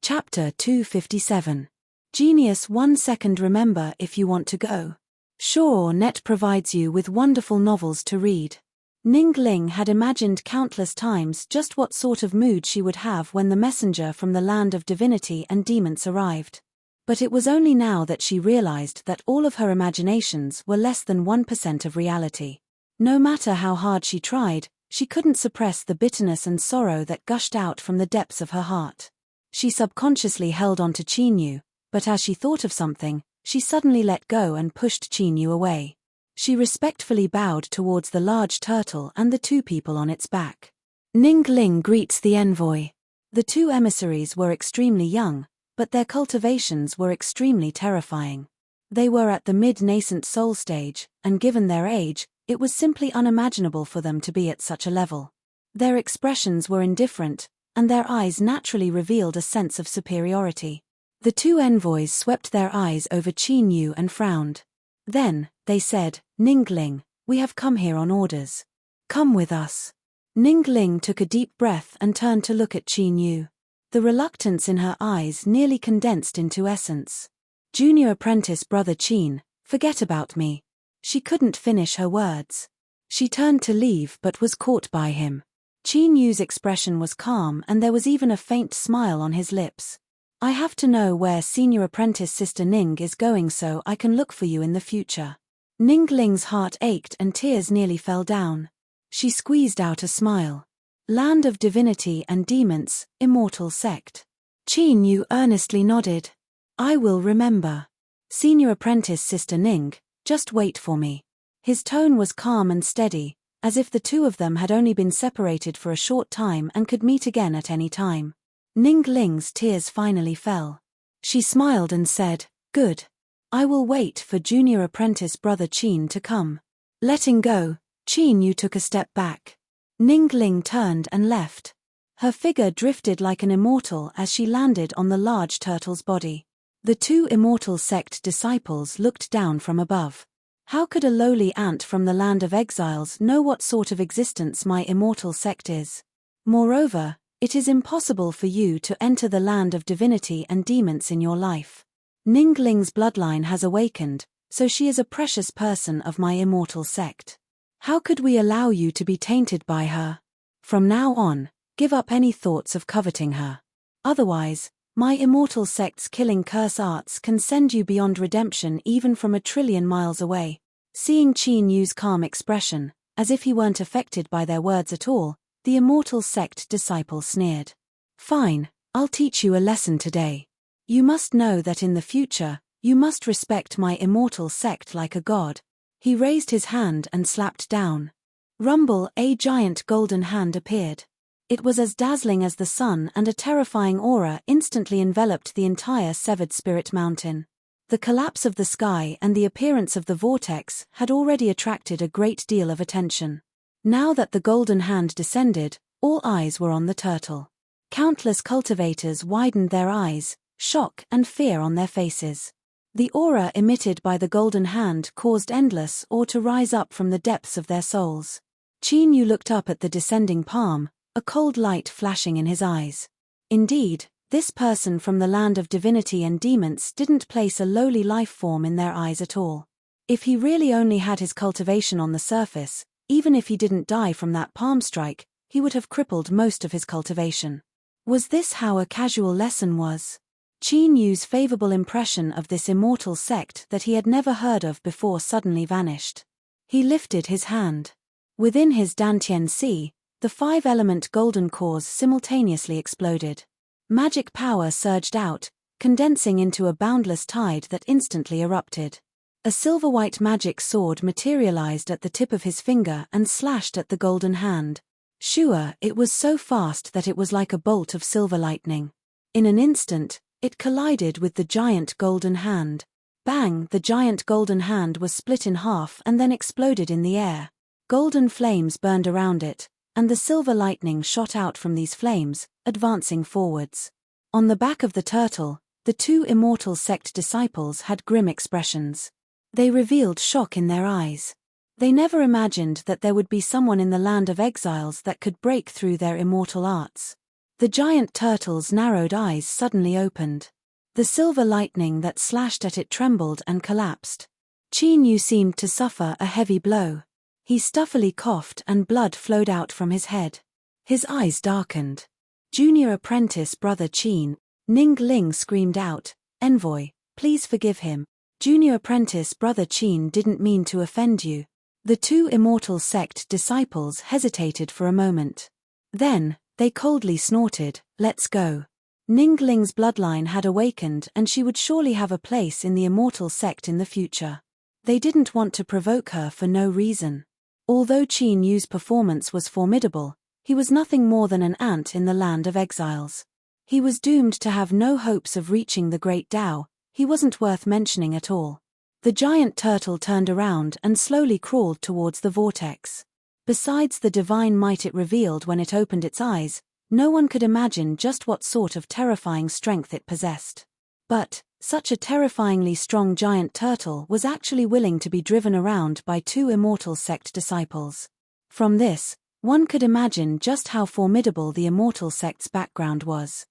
Chapter 257. Genius 1 second. Remember if you want to go. Sure, Net provides you with wonderful novels to read. Ning Ling had imagined countless times just what sort of mood she would have when the messenger from the land of divinity and demons arrived. But it was only now that she realized that all of her imaginations were less than 1% of reality. No matter how hard she tried, she couldn't suppress the bitterness and sorrow that gushed out from the depths of her heart. She subconsciously held on to Qinyu, but as she thought of something, she suddenly let go and pushed Qinyu away. She respectfully bowed towards the large turtle and the two people on its back. Ning Ling greets the envoy. The two emissaries were extremely young, but their cultivations were extremely terrifying. They were at the mid-nascent soul stage, and given their age, it was simply unimaginable for them to be at such a level. Their expressions were indifferent, and their eyes naturally revealed a sense of superiority. The two envoys swept their eyes over Qinyu and frowned. Then, they said, "Ning Ling, we have come here on orders. Come with us." Ning Ling took a deep breath and turned to look at Qinyu. The reluctance in her eyes nearly condensed into essence. "Junior apprentice brother Qin, forget about me." She couldn't finish her words. She turned to leave but was caught by him. Qinyu's expression was calm and there was even a faint smile on his lips. "I have to know where senior apprentice sister Ning is going so I can look for you in the future." Ning Ling's heart ached and tears nearly fell down. She squeezed out a smile. "Land of divinity and demons, immortal sect." Qinyu earnestly nodded. "I will remember. Senior apprentice sister Ning, just wait for me." His tone was calm and steady, as if the two of them had only been separated for a short time and could meet again at any time. Ning Ling's tears finally fell. She smiled and said, "Good. I will wait for junior apprentice brother Qin to come." Letting go, Qinyu took a step back. Ning Ling turned and left. Her figure drifted like an immortal as she landed on the large turtle's body. The two immortal sect disciples looked down from above. How could a lowly ant from the land of exiles know what sort of existence my immortal sect is? Moreover, it is impossible for you to enter the land of divinity and demons in your life. Ning Ling's bloodline has awakened, so she is a precious person of my immortal sect. How could we allow you to be tainted by her? From now on, give up any thoughts of coveting her. Otherwise, my immortal sect's killing curse arts can send you beyond redemption even from 1,000,000,000,000 miles away." Seeing Qinyu's calm expression, as if he weren't affected by their words at all, the immortal sect disciple sneered. "Fine, I'll teach you a lesson today. You must know that in the future, you must respect my immortal sect like a god." He raised his hand and slapped down. Rumble, a giant golden hand appeared. It was as dazzling as the sun and a terrifying aura instantly enveloped the entire Severed Spirit Mountain. The collapse of the sky and the appearance of the vortex had already attracted a great deal of attention. Now that the golden hand descended, all eyes were on the turtle. Countless cultivators widened their eyes, shock and fear on their faces. The aura emitted by the golden hand caused endless awe to rise up from the depths of their souls. Qinyu looked up at the descending palm, a cold light flashing in his eyes. Indeed, this person from the land of divinity and demons didn't place a lowly life form in their eyes at all. If he really only had his cultivation on the surface, even if he didn't die from that palm strike, he would have crippled most of his cultivation. Was this how a casual lesson was? Qinyu's favorable impression of this immortal sect that he had never heard of before suddenly vanished. He lifted his hand. Within his Dantian Sea, the 5-element golden cores simultaneously exploded. Magic power surged out, condensing into a boundless tide that instantly erupted. A silver-white magic sword materialized at the tip of his finger and slashed at the golden hand. Sure, it was so fast that it was like a bolt of silver lightning. In an instant, it collided with the giant golden hand. Bang! The giant golden hand was split in half and then exploded in the air. Golden flames burned around it, and the silver lightning shot out from these flames, advancing forwards. On the back of the turtle, the two immortal sect disciples had grim expressions. They revealed shock in their eyes. They never imagined that there would be someone in the land of exiles that could break through their immortal arts. The giant turtle's narrowed eyes suddenly opened. The silver lightning that slashed at it trembled and collapsed. Qin Yu seemed to suffer a heavy blow. He stuffily coughed and blood flowed out from his head. His eyes darkened. Junior apprentice brother Qin, Ning Ling screamed out, "Envoy, please forgive him. Junior apprentice brother Qin didn't mean to offend you." The two immortal sect disciples hesitated for a moment. Then, they coldly snorted, "Let's go." Ning Ling's bloodline had awakened and she would surely have a place in the immortal sect in the future. They didn't want to provoke her for no reason. Although Qin Yu's performance was formidable, he was nothing more than an ant in the land of exiles. He was doomed to have no hopes of reaching the great Tao. He wasn't worth mentioning at all. The giant turtle turned around and slowly crawled towards the vortex. Besides the divine might it revealed when it opened its eyes, no one could imagine just what sort of terrifying strength it possessed. But, such a terrifyingly strong giant turtle was actually willing to be driven around by two immortal sect disciples. From this, one could imagine just how formidable the immortal sect's background was.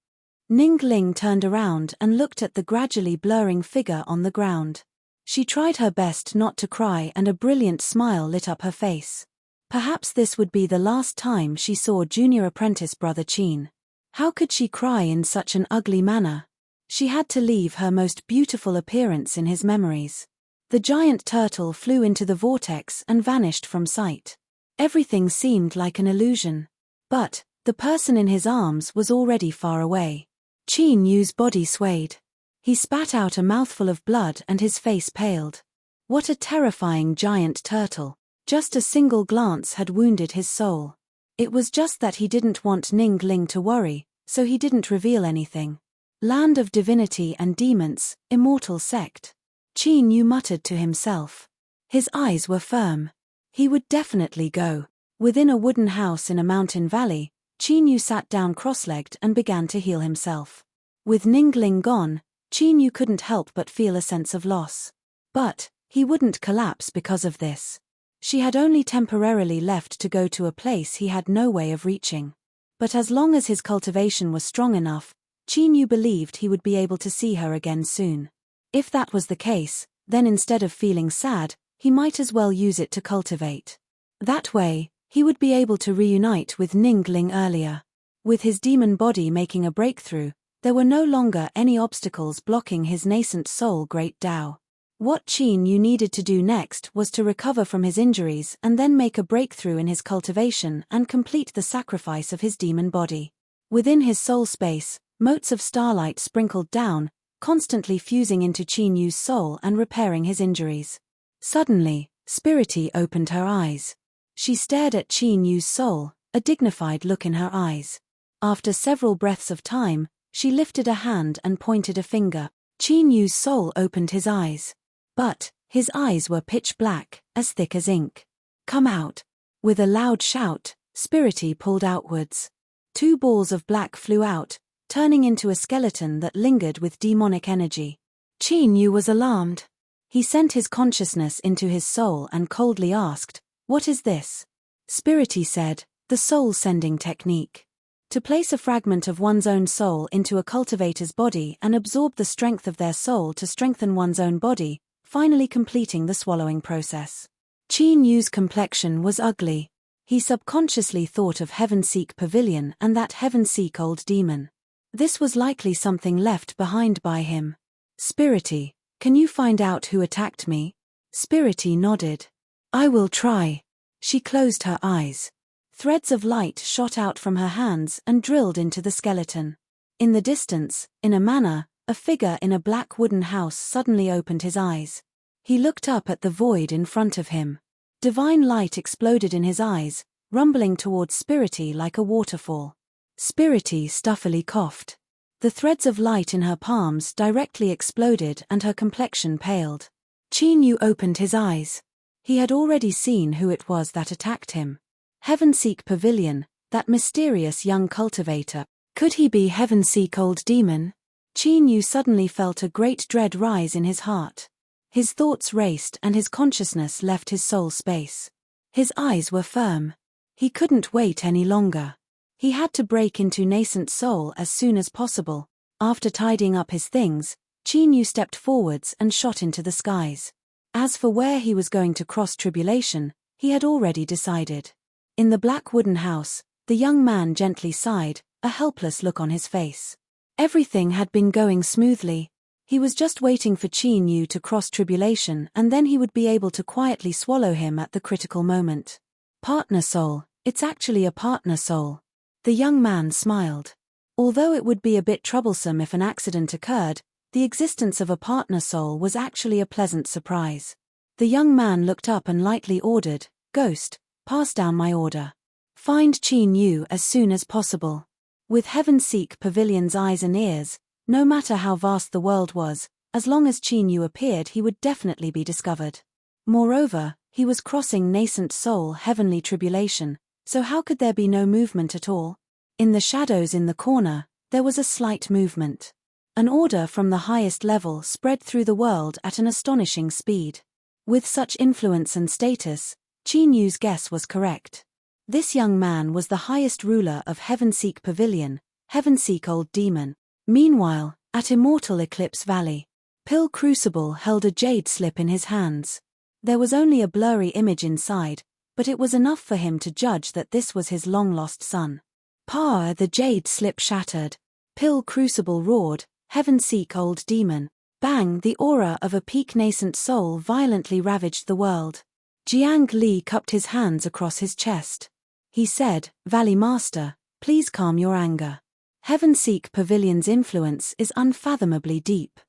Ning Ling turned around and looked at the gradually blurring figure on the ground. She tried her best not to cry and a brilliant smile lit up her face. Perhaps this would be the last time she saw junior apprentice brother Qin. How could she cry in such an ugly manner? She had to leave her most beautiful appearance in his memories. The giant turtle flew into the vortex and vanished from sight. Everything seemed like an illusion. But, the person in his arms was already far away. Qin Yu's body swayed. He spat out a mouthful of blood and his face paled. What a terrifying giant turtle. Just a single glance had wounded his soul. It was just that he didn't want Ning Ling to worry, so he didn't reveal anything. Land of divinity and demons, immortal sect. Qin Yu muttered to himself. His eyes were firm. He would definitely go. Within a wooden house in a mountain valley, Qin Yu sat down cross-legged and began to heal himself. With Ning Ling gone, Qin Yu couldn't help but feel a sense of loss. But, he wouldn't collapse because of this. She had only temporarily left to go to a place he had no way of reaching. But as long as his cultivation was strong enough, Qin Yu believed he would be able to see her again soon. If that was the case, then instead of feeling sad, he might as well use it to cultivate. That way, he would be able to reunite with Ning Ling earlier. With his demon body making a breakthrough, there were no longer any obstacles blocking his nascent soul great Tao. What Qin Yu needed to do next was to recover from his injuries and then make a breakthrough in his cultivation and complete the sacrifice of his demon body. Within his soul space, motes of starlight sprinkled down, constantly fusing into Qin Yu's soul and repairing his injuries. Suddenly, Spirity opened her eyes. She stared at Qin Yu's soul, a dignified look in her eyes. After several breaths of time, she lifted a hand and pointed a finger. Qin Yu's soul opened his eyes. But, his eyes were pitch black, as thick as ink. "Come out." With a loud shout, Spirity pulled outwards. Two balls of black flew out, turning into a skeleton that lingered with demonic energy. Qin Yu was alarmed. He sent his consciousness into his soul and coldly asked, "What is this?" Spirity said, "The soul-sending technique. To place a fragment of one's own soul into a cultivator's body and absorb the strength of their soul to strengthen one's own body, finally completing the swallowing process." Qin Yu's complexion was ugly. He subconsciously thought of Heavenseek Pavilion and that Heavenseek old demon. This was likely something left behind by him. "Spirity, can you find out who attacked me?" Spirity nodded. "I will try." She closed her eyes. Threads of light shot out from her hands and drilled into the skeleton. In the distance, in a manner, a figure in a black wooden house suddenly opened his eyes. He looked up at the void in front of him. Divine light exploded in his eyes, rumbling towards Spirity like a waterfall. Spirity stuffily coughed. The threads of light in her palms directly exploded and her complexion paled. Qin Yu opened his eyes. He had already seen who it was that attacked him. Heavenseek Pavilion, that mysterious young cultivator. Could he be Heavenseek old demon? Qin Yu suddenly felt a great dread rise in his heart. His thoughts raced and his consciousness left his soul space. His eyes were firm. He couldn't wait any longer. He had to break into nascent soul as soon as possible. After tidying up his things, Qin Yu stepped forwards and shot into the skies. As for where he was going to cross tribulation, he had already decided. In the black wooden house, the young man gently sighed, a helpless look on his face. Everything had been going smoothly. He was just waiting for Qin Yu to cross tribulation, and then he would be able to quietly swallow him at the critical moment. Partner soul, it's actually a partner soul. The young man smiled. Although it would be a bit troublesome if an accident occurred, the existence of a partner soul was actually a pleasant surprise. The young man looked up and lightly ordered, "Ghost, pass down my order. Find Qin Yu as soon as possible." With Heavenseek Pavilion's eyes and ears, no matter how vast the world was, as long as Qin Yu appeared he would definitely be discovered. Moreover, he was crossing nascent soul heavenly tribulation, so how could there be no movement at all? In the shadows in the corner, there was a slight movement. An order from the highest level spread through the world at an astonishing speed. With such influence and status, Qin Yu's guess was correct. This young man was the highest ruler of Heavenseek Pavilion, Heavenseek Old Demon. Meanwhile, at Immortal Eclipse Valley, Pill Crucible held a jade slip in his hands. There was only a blurry image inside, but it was enough for him to judge that this was his long-lost son. "Pa!" The jade slip shattered. Pill Crucible roared, "Heavenseek Old Demon." Bang! The aura of a peak nascent soul violently ravaged the world. Jiang Li cupped his hands across his chest. He said, "Valley Master, please calm your anger. Heavenseek Pavilion's influence is unfathomably deep.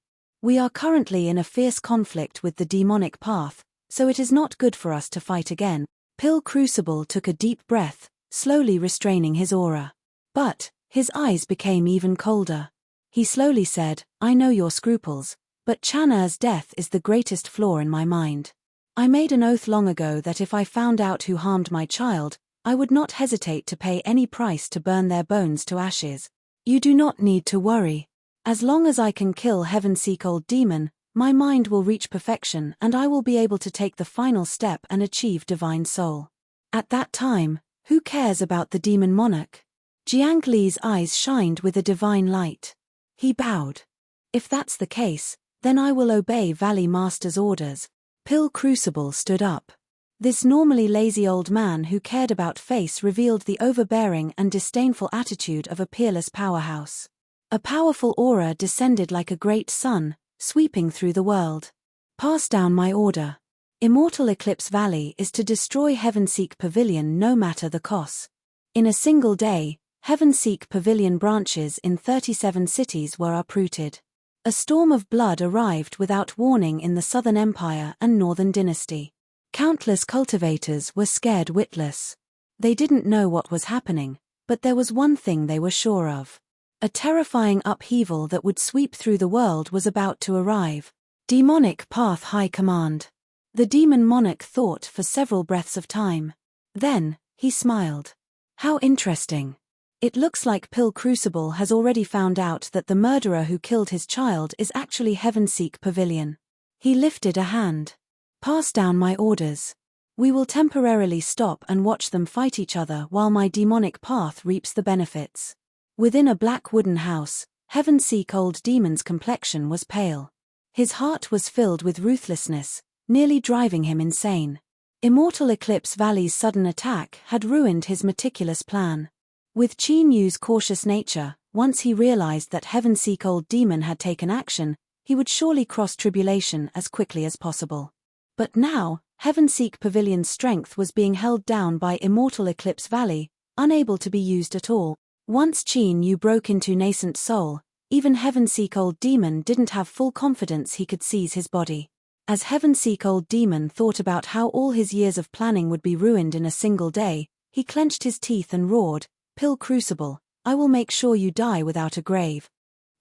We are currently in a fierce conflict with the demonic path, so it is not good for us to fight again." Pill Crucible took a deep breath, slowly restraining his aura. But his eyes became even colder. He slowly said, "I know your scruples, but Chan'er's death is the greatest flaw in my mind. I made an oath long ago that if I found out who harmed my child, I would not hesitate to pay any price to burn their bones to ashes. You do not need to worry. As long as I can kill Heavenseek Old Demon, my mind will reach perfection and I will be able to take the final step and achieve divine soul. At that time, who cares about the demon monarch?" Jiang Li's eyes shined with a divine light. He bowed. "If that's the case, then I will obey Valley Master's orders." Pill Crucible stood up. This normally lazy old man who cared about face revealed the overbearing and disdainful attitude of a peerless powerhouse. A powerful aura descended like a great sun, sweeping through the world. "Pass down my order. Immortal Eclipse Valley is to destroy Heavenseek Pavilion no matter the cost." In a single day, Heavenseek Pavilion branches in 37 cities were uprooted. A storm of blood arrived without warning in the Southern Empire and Northern Dynasty. Countless cultivators were scared witless. They didn't know what was happening, but there was one thing they were sure of. A terrifying upheaval that would sweep through the world was about to arrive. Demonic Path High Command. The demon monarch thought for several breaths of time. Then, he smiled. "How interesting. It looks like Pill Crucible has already found out that the murderer who killed his child is actually Heavenseek Pavilion." He lifted a hand. "Pass down my orders. We will temporarily stop and watch them fight each other while my demonic path reaps the benefits." Within a black wooden house, Heavenseek Old Demon's complexion was pale. His heart was filled with ruthlessness, nearly driving him insane. Immortal Eclipse Valley's sudden attack had ruined his meticulous plan. With Qin Yu's cautious nature, once he realized that Heavenseek Old Demon had taken action, he would surely cross tribulation as quickly as possible. But now, Heavenseek Pavilion's strength was being held down by Immortal Eclipse Valley, unable to be used at all. Once Qin Yu broke into nascent soul, even Heavenseek Old Demon didn't have full confidence he could seize his body. As Heavenseek Old Demon thought about how all his years of planning would be ruined in a single day, he clenched his teeth and roared, "Pill Crucible, I will make sure you die without a grave."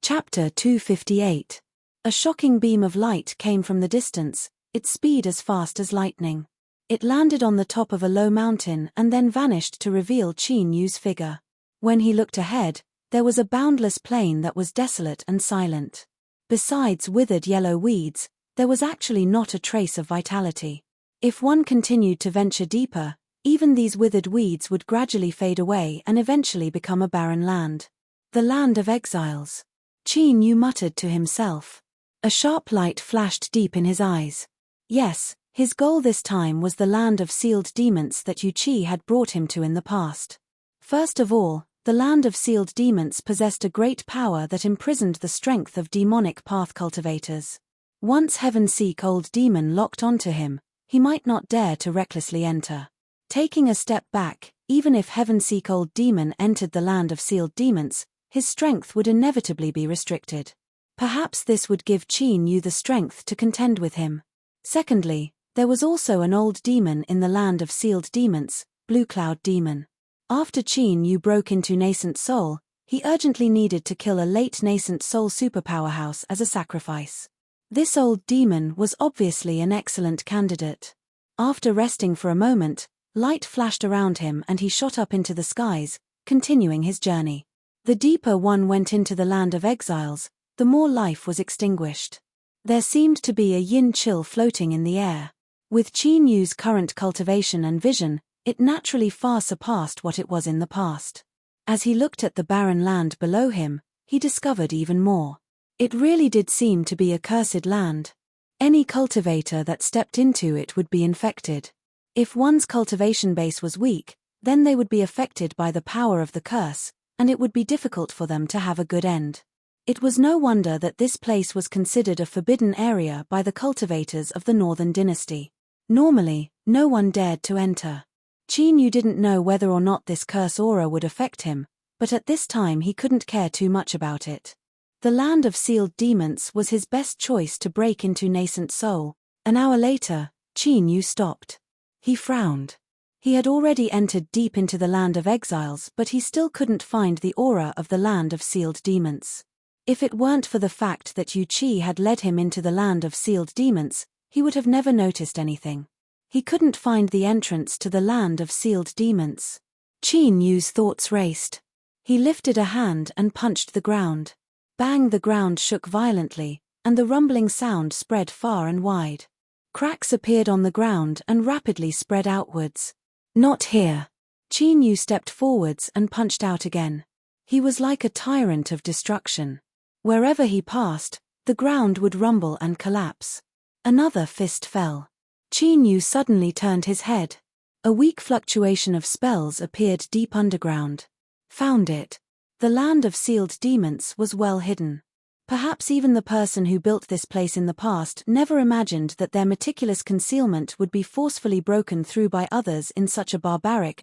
Chapter 258. A shocking beam of light came from the distance, its speed as fast as lightning. It landed on the top of a low mountain and then vanished to reveal Qin Yu's figure. When he looked ahead, there was a boundless plain that was desolate and silent. Besides withered yellow weeds, there was actually not a trace of vitality. If one continued to venture deeper, Even these withered weeds would gradually fade away and eventually become a barren land. The land of exiles. Qin Yu muttered to himself. A sharp light flashed deep in his eyes. Yes, his goal this time was the land of sealed demons that Yu Qi had brought him to in the past. First of all, the land of sealed demons possessed a great power that imprisoned the strength of demonic path cultivators. Once Heaven-Seek Old Demon locked onto him, he might not dare to recklessly enter. Taking a step back, even if Heaven-Seek Old Demon entered the land of sealed demons, his strength would inevitably be restricted. Perhaps this would give Qin Yu the strength to contend with him. Secondly, there was also an old demon in the land of sealed demons, Blue Cloud Demon. After Qin Yu broke into Nascent Soul, he urgently needed to kill a late Nascent Soul superpowerhouse as a sacrifice. This old demon was obviously an excellent candidate. After resting for a moment, light flashed around him and he shot up into the skies, continuing his journey. The deeper one went into the land of exiles, the more life was extinguished. There seemed to be a yin chill floating in the air. With Qin Yu's current cultivation and vision, it naturally far surpassed what it was in the past. As he looked at the barren land below him, he discovered even more. It really did seem to be a cursed land. Any cultivator that stepped into it would be infected. If one's cultivation base was weak, then they would be affected by the power of the curse, and it would be difficult for them to have a good end. It was no wonder that this place was considered a forbidden area by the cultivators of the Northern Dynasty. Normally, no one dared to enter. Qin Yu didn't know whether or not this curse aura would affect him, but at this time he couldn't care too much about it. The land of sealed demons was his best choice to break into Nascent Soul. An hour later, Qin Yu stopped. He frowned. He had already entered deep into the land of exiles, but he still couldn't find the aura of the land of sealed demons. If it weren't for the fact that Yu Qi had led him into the land of sealed demons, he would have never noticed anything. He couldn't find the entrance to the land of sealed demons. Qin Yu's thoughts raced. He lifted a hand and punched the ground. Bang! The ground shook violently, and the rumbling sound spread far and wide. Cracks appeared on the ground and rapidly spread outwards. Not here. Qin Yu stepped forwards and punched out again. He was like a tyrant of destruction. Wherever he passed, the ground would rumble and collapse. Another fist fell. Qin Yu suddenly turned his head. A weak fluctuation of spells appeared deep underground. Found it. The land of sealed demons was well hidden. Perhaps even the person who built this place in the past never imagined that their meticulous concealment would be forcefully broken through by others in such a barbaric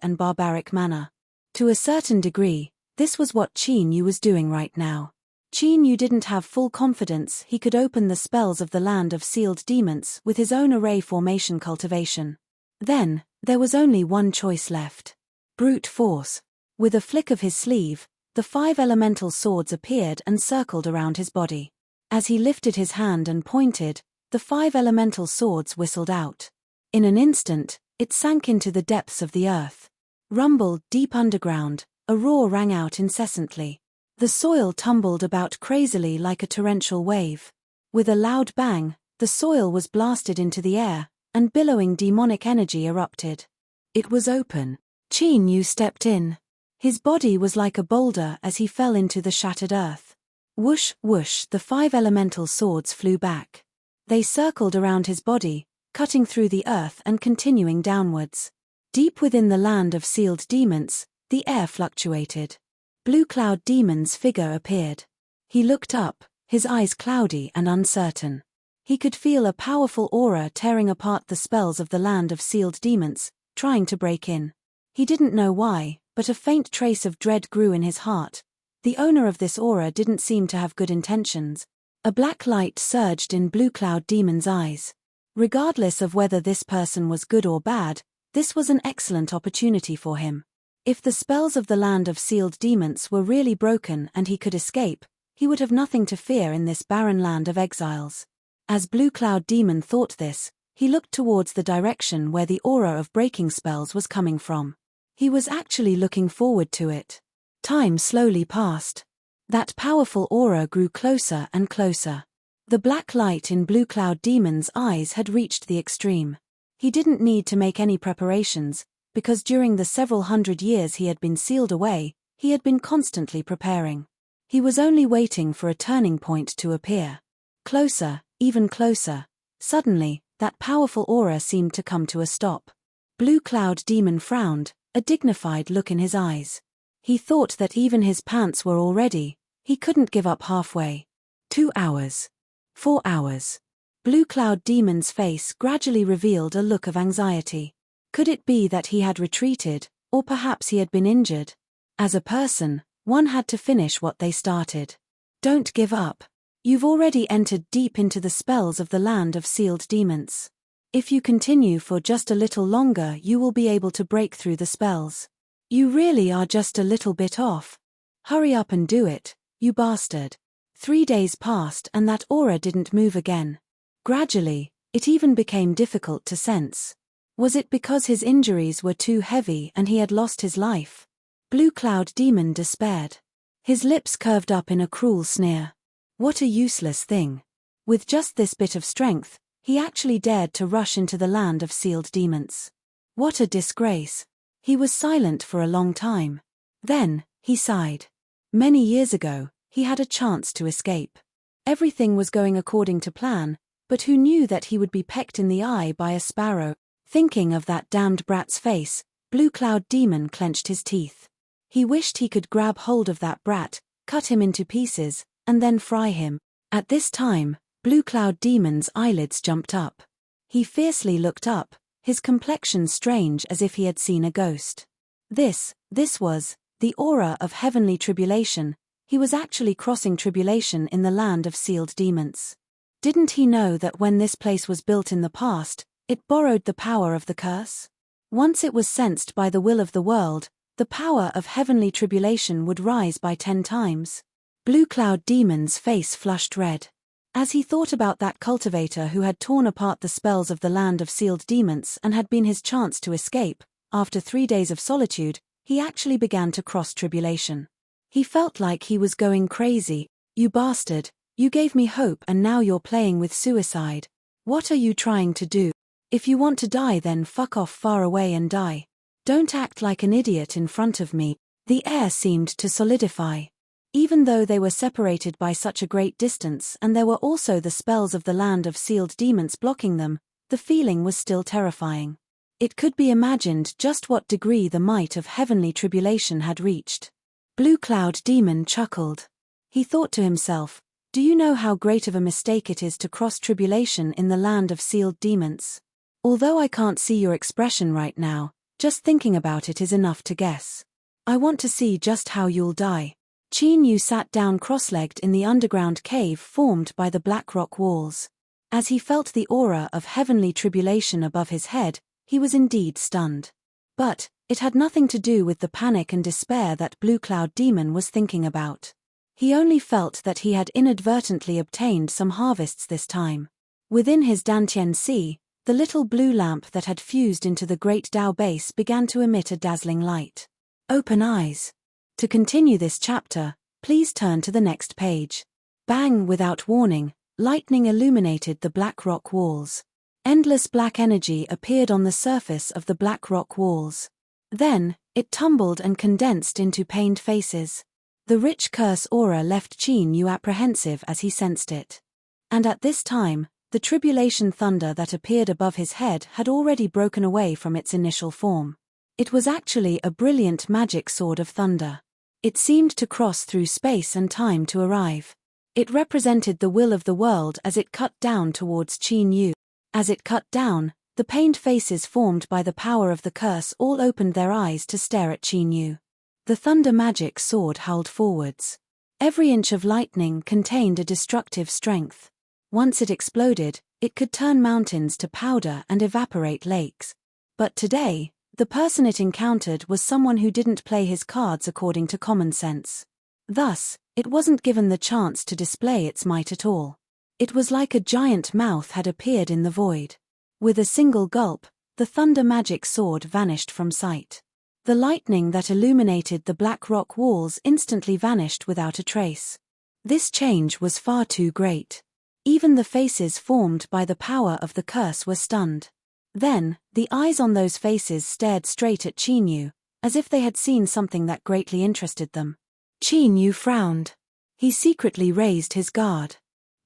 manner. To a certain degree, this was what Qin Yu was doing right now. Qin Yu didn't have full confidence he could open the spells of the land of sealed demons with his own array formation cultivation. Then, there was only one choice left. Brute force. With a flick of his sleeve, the 5 elemental swords appeared and circled around his body. As he lifted his hand and pointed, the 5 elemental swords whistled out. In an instant, it sank into the depths of the earth. Rumble deep underground, a roar rang out incessantly. The soil tumbled about crazily like a torrential wave. With a loud bang, the soil was blasted into the air, and billowing demonic energy erupted. It was open. Qin Yu stepped in. His body was like a boulder as he fell into the shattered earth. Whoosh, whoosh, the 5 elemental swords flew back. They circled around his body, cutting through the earth and continuing downwards. Deep within the land of sealed demons, the air fluctuated. Blue Cloud Demon's figure appeared. He looked up, his eyes cloudy and uncertain. He could feel a powerful aura tearing apart the spells of the land of sealed demons, trying to break in. He didn't know why, but a faint trace of dread grew in his heart. The owner of this aura didn't seem to have good intentions. A black light surged in Blue Cloud Demon's eyes. Regardless of whether this person was good or bad, this was an excellent opportunity for him. If the spells of the land of sealed demons were really broken and he could escape, he would have nothing to fear in this barren land of exiles. As Blue Cloud Demon thought this, he looked towards the direction where the aura of breaking spells was coming from. He was actually looking forward to it. Time slowly passed. That powerful aura grew closer and closer. The black light in Blue Cloud Demon's eyes had reached the extreme. He didn't need to make any preparations, because during the several hundred years he had been sealed away, he had been constantly preparing. He was only waiting for a turning point to appear. Closer, even closer. Suddenly, that powerful aura seemed to come to a stop. Blue Cloud Demon frowned, a dignified look in his eyes. He thought that even his pants were all ready. He couldn't give up halfway. 2 hours. 4 hours. Blue Cloud Demon's face gradually revealed a look of anxiety. Could it be that he had retreated, or perhaps he had been injured? As a person, one had to finish what they started. Don't give up. You've already entered deep into the spells of the land of sealed demons. If you continue for just a little longer, you will be able to break through the spells. You really are just a little bit off. Hurry up and do it, you bastard. 3 days passed and that aura didn't move again. Gradually, it even became difficult to sense. Was it because his injuries were too heavy and he had lost his life? Blue Cloud Demon despaired. His lips curved up in a cruel sneer. What a useless thing. With just this bit of strength, he actually dared to rush into the land of sealed demons. What a disgrace. He was silent for a long time. Then, he sighed. Many years ago, he had a chance to escape. Everything was going according to plan, but who knew that he would be pecked in the eye by a sparrow? Thinking of that damned brat's face, Blue Cloud Demon clenched his teeth. He wished he could grab hold of that brat, cut him into pieces, and then fry him. At this time, Blue Cloud Demon's eyelids jumped up. He fiercely looked up, his complexion strange as if he had seen a ghost. This was the aura of heavenly tribulation. He was actually crossing tribulation in the land of sealed demons. Didn't he know that when this place was built in the past, it borrowed the power of the curse? Once it was sensed by the will of the world, the power of heavenly tribulation would rise by 10 times. Blue Cloud Demon's face flushed red. As he thought about that cultivator who had torn apart the spells of the land of sealed demons and had been his chance to escape, after 3 days of solitude, he actually began to cross tribulation. He felt like he was going crazy. You bastard, you gave me hope and now you're playing with suicide. What are you trying to do? If you want to die then fuck off far away and die. Don't act like an idiot in front of me. The air seemed to solidify. Even though they were separated by such a great distance and there were also the spells of the land of sealed demons blocking them, the feeling was still terrifying. It could be imagined just what degree the might of heavenly tribulation had reached. Blue Cloud Demon chuckled. He thought to himself, do you know how great of a mistake it is to cross tribulation in the land of sealed demons? Although I can't see your expression right now, just thinking about it is enough to guess. I want to see just how you'll die. Qin Yu sat down cross-legged in the underground cave formed by the black rock walls. As he felt the aura of heavenly tribulation above his head, he was indeed stunned. But it had nothing to do with the panic and despair that Blue Cloud Demon was thinking about. He only felt that he had inadvertently obtained some harvests this time. Within his Dantian Sea, the little blue lamp that had fused into the great Tao base began to emit a dazzling light. Open eyes. To continue this chapter, please turn to the next page. Bang! Without warning, lightning illuminated the black rock walls. Endless black energy appeared on the surface of the black rock walls. Then, it tumbled and condensed into pained faces. The rich curse aura left Qin Yu apprehensive as he sensed it. And at this time, the tribulation thunder that appeared above his head had already broken away from its initial form. It was actually a brilliant magic sword of thunder. It seemed to cross through space and time to arrive. It represented the will of the world as it cut down towards Qin Yu. As it cut down, the pained faces formed by the power of the curse all opened their eyes to stare at Qin Yu. The thunder magic sword howled forwards. Every inch of lightning contained a destructive strength. Once it exploded, it could turn mountains to powder and evaporate lakes. But today, the person it encountered was someone who didn't play his cards according to common sense. Thus, it wasn't given the chance to display its might at all. It was like a giant mouth had appeared in the void. With a single gulp, the thunder magic sword vanished from sight. The lightning that illuminated the black rock walls instantly vanished without a trace. This change was far too great. Even the faces formed by the power of the curse were stunned. Then, the eyes on those faces stared straight at Qin, as if they had seen something that greatly interested them. Qin frowned. He secretly raised his guard.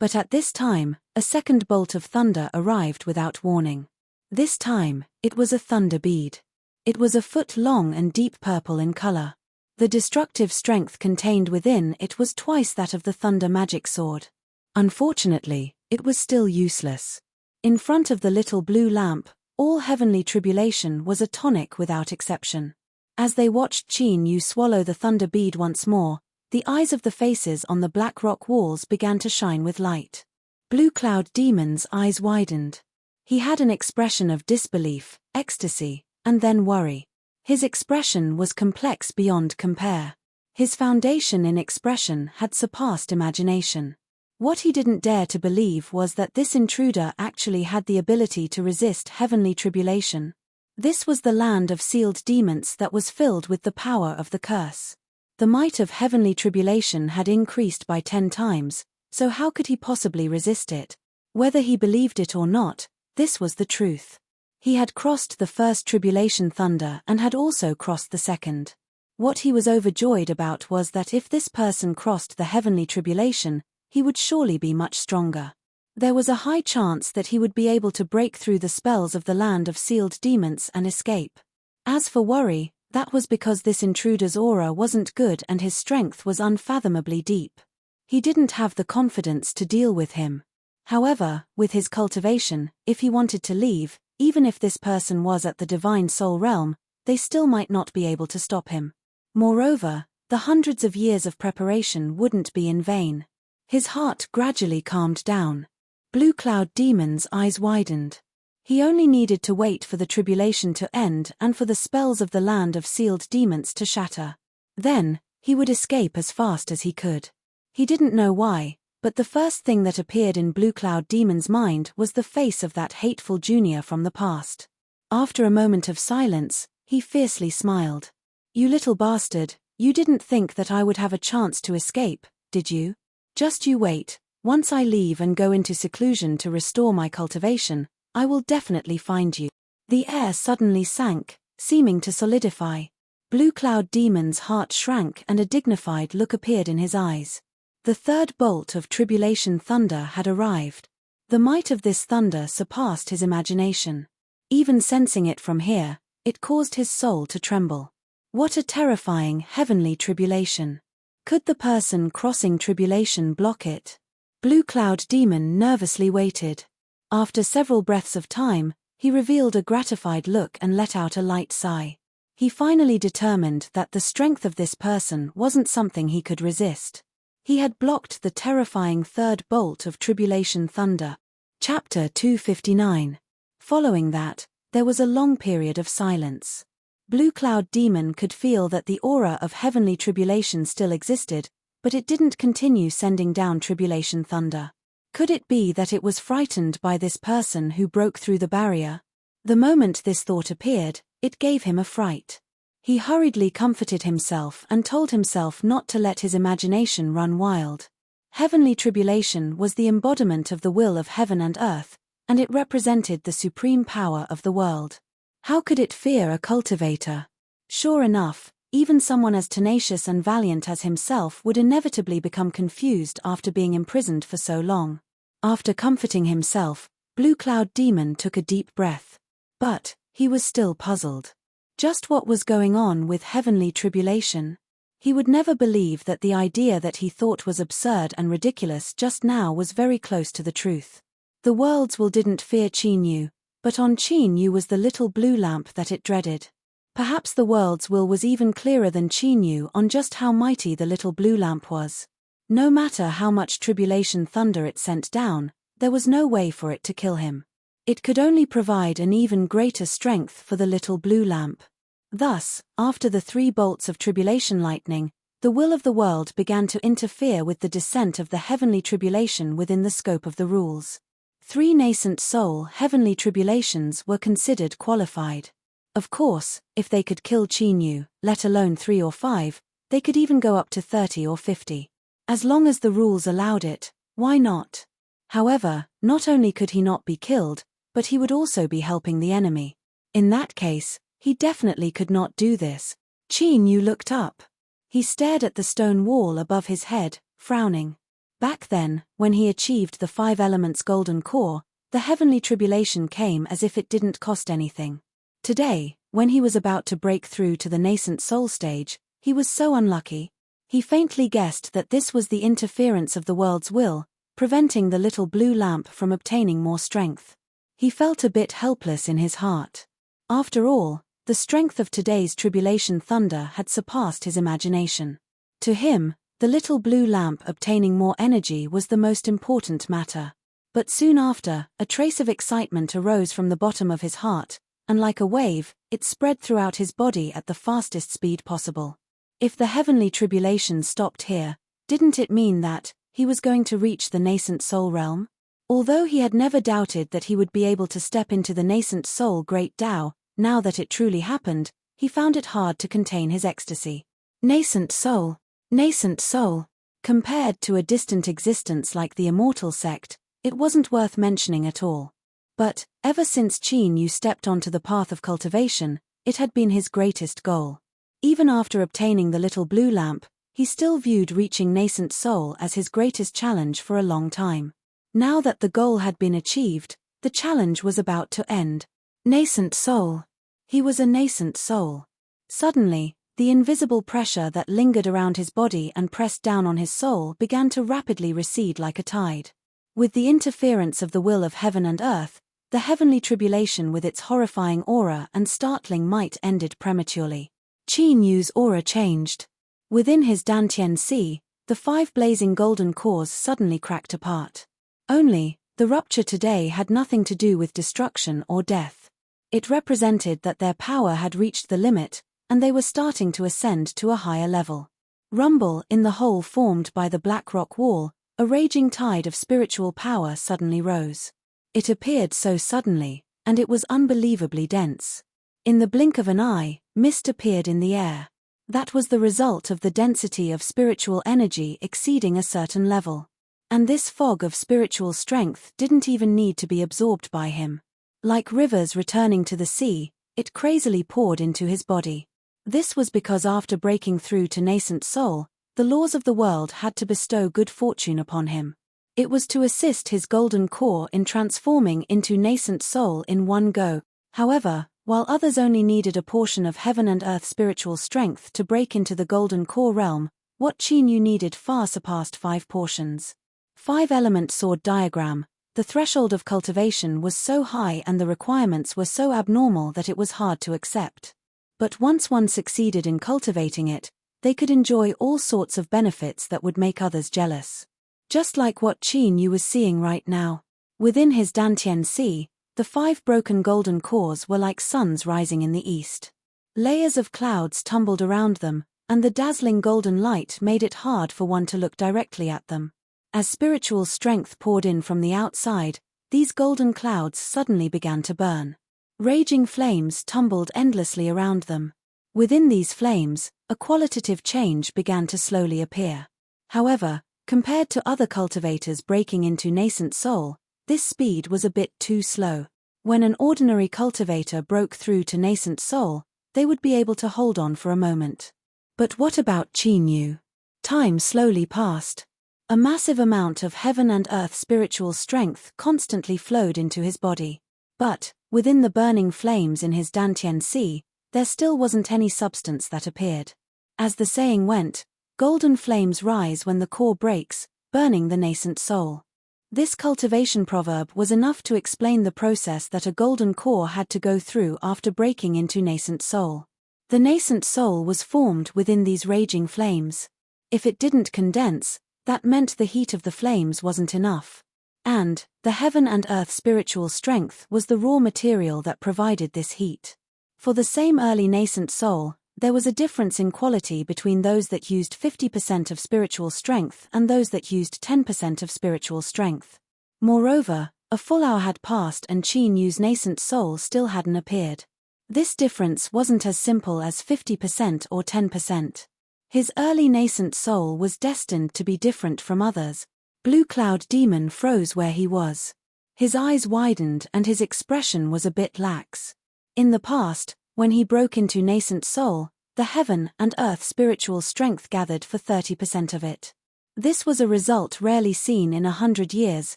But at this time, a second bolt of thunder arrived without warning. This time, it was a thunder bead. It was a foot long and deep purple in color. The destructive strength contained within it was twice that of the thunder magic sword. Unfortunately, it was still useless. In front of the little blue lamp, all heavenly tribulation was a tonic without exception. As they watched Qin swallow the thunder bead once more, the eyes of the faces on the black rock walls began to shine with light. Blue Cloud Demon's eyes widened. He had an expression of disbelief, ecstasy, and then worry. His expression was complex beyond compare. His foundation in expression had surpassed imagination. What he didn't dare to believe was that this intruder actually had the ability to resist heavenly tribulation. This was the land of sealed demons that was filled with the power of the curse. The might of heavenly tribulation had increased by 10 times, so how could he possibly resist it? Whether he believed it or not, this was the truth. He had crossed the first tribulation thunder and had also crossed the second. What he was overjoyed about was that if this person crossed the heavenly tribulation, he would surely be much stronger. There was a high chance that he would be able to break through the spells of the land of sealed demons and escape. As for worry, that was because this intruder's aura wasn't good and his strength was unfathomably deep. He didn't have the confidence to deal with him. However, with his cultivation, if he wanted to leave, even if this person was at the divine soul realm, they still might not be able to stop him. Moreover, the hundreds of years of preparation wouldn't be in vain. His heart gradually calmed down. Blue Cloud Demon's eyes widened. He only needed to wait for the tribulation to end and for the spells of the land of sealed demons to shatter. Then, he would escape as fast as he could. He didn't know why, but the first thing that appeared in Blue Cloud Demon's mind was the face of that hateful junior from the past. After a moment of silence, he fiercely smiled. "You little bastard, you didn't think that I would have a chance to escape, did you? Just you wait, once I leave and go into seclusion to restore my cultivation, I will definitely find you." The air suddenly sank, seeming to solidify. Blue Cloud Demon's heart shrank and a dignified look appeared in his eyes. The third bolt of tribulation thunder had arrived. The might of this thunder surpassed his imagination. Even sensing it from here, it caused his soul to tremble. What a terrifying heavenly tribulation! Could the person crossing tribulation block it? Blue Cloud Demon nervously waited. After several breaths of time, he revealed a gratified look and let out a light sigh. He finally determined that the strength of this person wasn't something he could resist. He had blocked the terrifying third bolt of tribulation thunder. Chapter 259. Following that, there was a long period of silence. Blue Cloud Demon could feel that the aura of heavenly tribulation still existed, but it didn't continue sending down tribulation thunder. Could it be that it was frightened by this person who broke through the barrier? The moment this thought appeared, it gave him a fright. He hurriedly comforted himself and told himself not to let his imagination run wild. Heavenly tribulation was the embodiment of the will of heaven and earth, and it represented the supreme power of the world. How could it fear a cultivator? Sure enough, even someone as tenacious and valiant as himself would inevitably become confused after being imprisoned for so long. After comforting himself, Blue Cloud Demon took a deep breath. But he was still puzzled. Just what was going on with heavenly tribulation? He would never believe that the idea that he thought was absurd and ridiculous just now was very close to the truth. The world's will didn't fear Qin, but on Qin was the little blue lamp that it dreaded. Perhaps the world's will was even clearer than Qin on just how mighty the little blue lamp was. No matter how much tribulation thunder it sent down, there was no way for it to kill him. It could only provide an even greater strength for the little blue lamp. Thus, after the 3 bolts of tribulation lightning, the will of the world began to interfere with the descent of the heavenly tribulation within the scope of the rules. 3 nascent soul heavenly tribulations were considered qualified. Of course, if they could kill Qin, let alone 3 or 5, they could even go up to 30 or 50. As long as the rules allowed it, why not? However, not only could he not be killed, but he would also be helping the enemy. In that case, he definitely could not do this. Qin Yu looked up. He stared at the stone wall above his head, frowning. Back then, when he achieved the 5 elements golden core, the heavenly tribulation came as if it didn't cost anything. Today, when he was about to break through to the nascent soul stage, he was so unlucky. He faintly guessed that this was the interference of the world's will, preventing the little blue lamp from obtaining more strength. He felt a bit helpless in his heart. After all, the strength of today's tribulation thunder had surpassed his imagination. To him, the little blue lamp obtaining more energy was the most important matter. But soon after, a trace of excitement arose from the bottom of his heart, and like a wave, it spread throughout his body at the fastest speed possible. If the heavenly tribulation stopped here, didn't it mean that he was going to reach the nascent soul realm? Although he had never doubted that he would be able to step into the nascent soul great Tao, now that it truly happened, he found it hard to contain his ecstasy. Nascent soul. Nascent soul. Compared to a distant existence like the immortal sect, it wasn't worth mentioning at all. But, ever since Qin Yu stepped onto the path of cultivation, it had been his greatest goal. Even after obtaining the little blue lamp, he still viewed reaching nascent soul as his greatest challenge for a long time. Now that the goal had been achieved, the challenge was about to end. Nascent soul. He was a nascent soul. Suddenly, the invisible pressure that lingered around his body and pressed down on his soul began to rapidly recede like a tide. With the interference of the will of heaven and earth, the heavenly tribulation with its horrifying aura and startling might ended prematurely. Qin Yu's aura changed. Within his Dantian Sea, the 5 blazing golden cores suddenly cracked apart. Only, the rupture today had nothing to do with destruction or death. It represented that their power had reached the limit, and they were starting to ascend to a higher level. Rumble in the hole formed by the black rock wall, a raging tide of spiritual power suddenly rose. It appeared so suddenly, and it was unbelievably dense. In the blink of an eye, mist appeared in the air. That was the result of the density of spiritual energy exceeding a certain level. And this fog of spiritual strength didn't even need to be absorbed by him. Like rivers returning to the sea, it crazily poured into his body. This was because after breaking through to nascent soul, the laws of the world had to bestow good fortune upon him. It was to assist his golden core in transforming into nascent soul in one go. However, while others only needed a portion of heaven and earth spiritual strength to break into the golden core realm, what Qin Yu needed far surpassed 5 portions. 5-element sword diagram. The threshold of cultivation was so high and the requirements were so abnormal that it was hard to accept. But once one succeeded in cultivating it, they could enjoy all sorts of benefits that would make others jealous. Just like what Qin Yu was seeing right now. Within his Dantian Sea, the 5 broken golden cores were like suns rising in the east. Layers of clouds tumbled around them, and the dazzling golden light made it hard for one to look directly at them. As spiritual strength poured in from the outside, these golden clouds suddenly began to burn. Raging flames tumbled endlessly around them. Within these flames, a qualitative change began to slowly appear. However, compared to other cultivators breaking into nascent soul, this speed was a bit too slow. When an ordinary cultivator broke through to nascent soul, they would be able to hold on for a moment. But what about Qin Yu? Time slowly passed. A massive amount of heaven and earth spiritual strength constantly flowed into his body. But, within the burning flames in his Dantian Sea, there still wasn't any substance that appeared. As the saying went, golden flames rise when the core breaks, burning the nascent soul. This cultivation proverb was enough to explain the process that a golden core had to go through after breaking into nascent soul. The nascent soul was formed within these raging flames. If it didn't condense, that meant the heat of the flames wasn't enough. And, the heaven and earth spiritual strength was the raw material that provided this heat. For the same early nascent soul, there was a difference in quality between those that used 50% of spiritual strength and those that used 10% of spiritual strength. Moreover, a full hour had passed and Qin Yu's nascent soul still hadn't appeared. This difference wasn't as simple as 50% or 10%. His early nascent soul was destined to be different from others. Blue Cloud Demon froze where he was. His eyes widened and his expression was a bit lax. In the past, when he broke into nascent soul, the heaven and earth spiritual strength gathered for 30% of it. This was a result rarely seen in 100 years,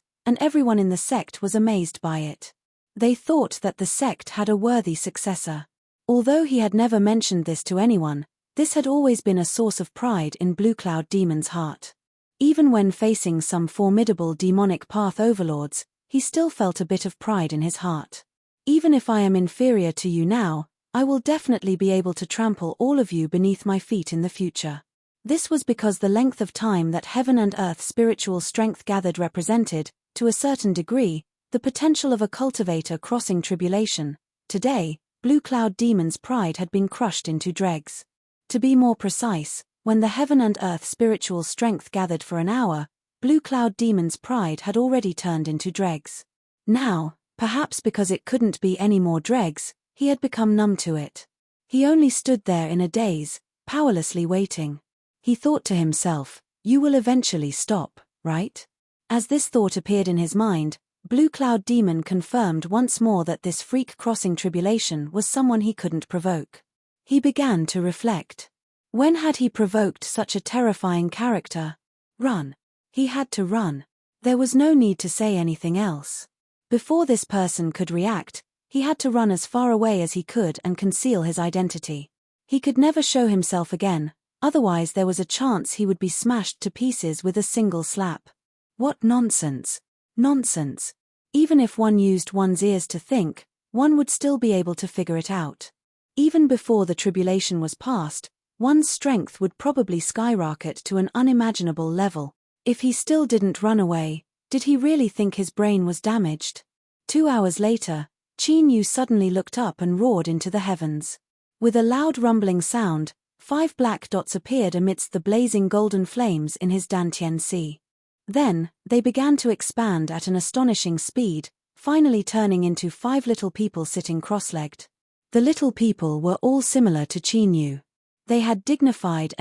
and everyone in the sect was amazed by it. They thought that the sect had a worthy successor. Although he had never mentioned this to anyone, this had always been a source of pride in Blue Cloud Demon's heart. Even when facing some formidable demonic path overlords, he still felt a bit of pride in his heart. Even if I am inferior to you now, I will definitely be able to trample all of you beneath my feet in the future. This was because the length of time that heaven and earth spiritual strength gathered represented, to a certain degree, the potential of a cultivator crossing tribulation. Today, Blue Cloud Demon's pride had been crushed into dregs. To be more precise, when the heaven and earth spiritual strength gathered for an hour, Blue Cloud Demon's pride had already turned into dregs. Now, perhaps because it couldn't be any more dregs, he had become numb to it. He only stood there in a daze, powerlessly waiting. He thought to himself, "You will eventually stop, right?" As this thought appeared in his mind, Blue Cloud Demon confirmed once more that this freak crossing tribulation was someone he couldn't provoke. He began to reflect. When had he provoked such a terrifying character? Run. He had to run. There was no need to say anything else. Before this person could react, he had to run as far away as he could and conceal his identity. He could never show himself again, otherwise there was a chance he would be smashed to pieces with a single slap. What nonsense. Nonsense. Even if one used one's ears to think, one would still be able to figure it out. Even before the tribulation was past, one's strength would probably skyrocket to an unimaginable level. If he still didn't run away, did he really think his brain was damaged? 2 hours later, Qin Yu suddenly looked up and roared into the heavens. With a loud rumbling sound, 5 black dots appeared amidst the blazing golden flames in his Dantian Sea. Then, they began to expand at an astonishing speed, finally turning into 5 little people sitting cross-legged. The little people were all similar to Qin Yu. They had dignified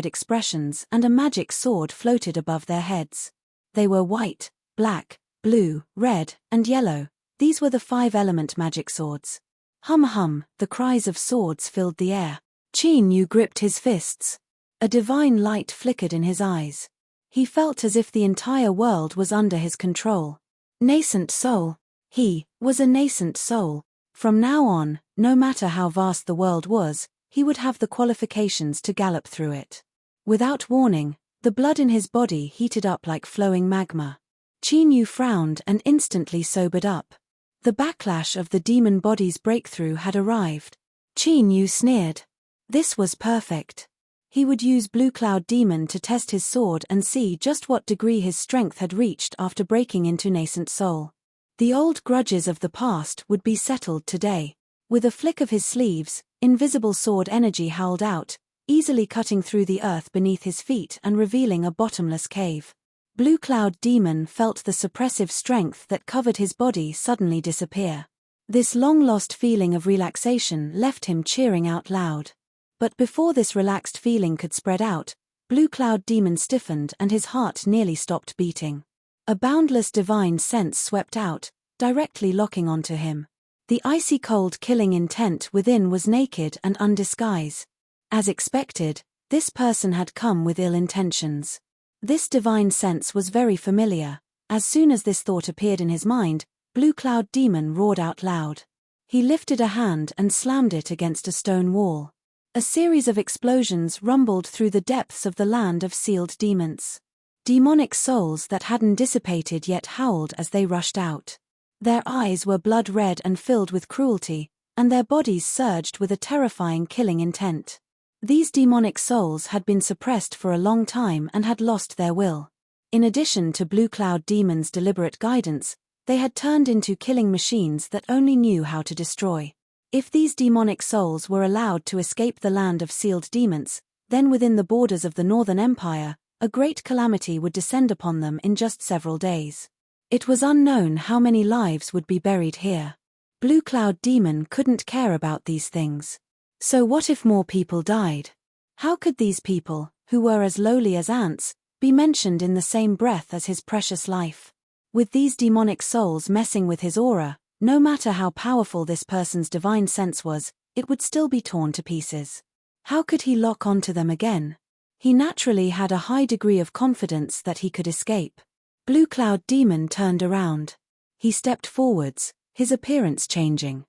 expressions and a magic sword floated above their heads. They were white, black, blue, red, and yellow. These were the 5-element magic swords. Hum hum, the cries of swords filled the air. Qin Yu gripped his fists. A divine light flickered in his eyes. He felt as if the entire world was under his control. Nascent soul. He was a nascent soul. From now on, no matter how vast the world was, he would have the qualifications to gallop through it. Without warning, the blood in his body heated up like flowing magma. Qin Yu frowned and instantly sobered up. The backlash of the demon body's breakthrough had arrived. Qin Yu sneered. This was perfect. He would use Blue Cloud Demon to test his sword and see just what degree his strength had reached after breaking into nascent soul. The old grudges of the past would be settled today. With a flick of his sleeves, invisible sword energy howled out, easily cutting through the earth beneath his feet and revealing a bottomless cave. Blue Cloud Demon felt the suppressive strength that covered his body suddenly disappear. This long-lost feeling of relaxation left him cheering out loud. But before this relaxed feeling could spread out, Blue Cloud Demon stiffened and his heart nearly stopped beating. A boundless divine sense swept out, directly locking onto him. The icy cold killing intent within was naked and undisguised. As expected, this person had come with ill intentions. This divine sense was very familiar. As soon as this thought appeared in his mind, Blue Cloud Demon roared out loud. He lifted a hand and slammed it against a stone wall. A series of explosions rumbled through the depths of the land of sealed demons. Demonic souls that hadn't dissipated yet howled as they rushed out. Their eyes were blood-red and filled with cruelty, and their bodies surged with a terrifying killing intent. These demonic souls had been suppressed for a long time and had lost their will. In addition to Blue Cloud Demon's deliberate guidance, they had turned into killing machines that only knew how to destroy. If these demonic souls were allowed to escape the land of sealed demons, then within the borders of the Northern Empire, a great calamity would descend upon them in just several days. It was unknown how many lives would be buried here. Blue Cloud Demon couldn't care about these things. So what if more people died? How could these people, who were as lowly as ants, be mentioned in the same breath as his precious life? With these demonic souls messing with his aura, no matter how powerful this person's divine sense was, it would still be torn to pieces. How could he lock onto them again? He naturally had a high degree of confidence that he could escape. Blue Cloud Demon turned around. He stepped forwards, his appearance changing.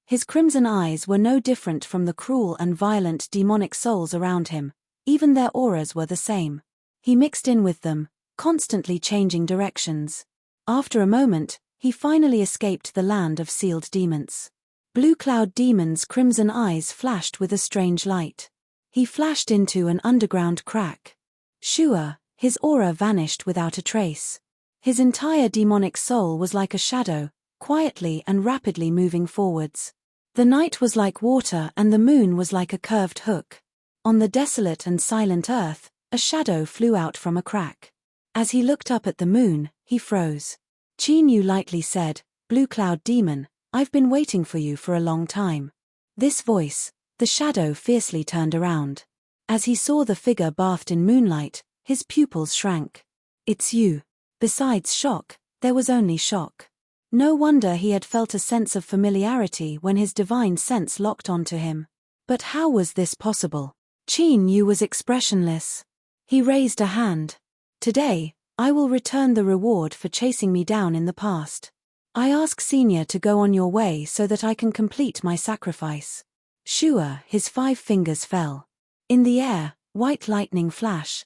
His crimson eyes were no different from the cruel and violent demonic souls around him, even their auras were the same. He mixed in with them, constantly changing directions. After a moment, he finally escaped the land of sealed demons. Blue Cloud Demon's crimson eyes flashed with a strange light. He flashed into an underground crack. Shua, his aura vanished without a trace. His entire demonic soul was like a shadow, quietly and rapidly moving forwards. The night was like water and the moon was like a curved hook. On the desolate and silent earth, a shadow flew out from a crack. As he looked up at the moon, he froze. Chinyu lightly said, "Blue Cloud Demon, I've been waiting for you for a long time." This voice, the shadow fiercely turned around. As he saw the figure bathed in moonlight, his pupils shrank. "It's you." Besides shock, there was only shock. No wonder he had felt a sense of familiarity when his divine sense locked onto him. But how was this possible? Chinyu was expressionless. He raised a hand. "Today, I will return the reward for chasing me down in the past. I ask Senior to go on your way so that I can complete my sacrifice." Shua, his 5 fingers fell. In the air, white lightning flash.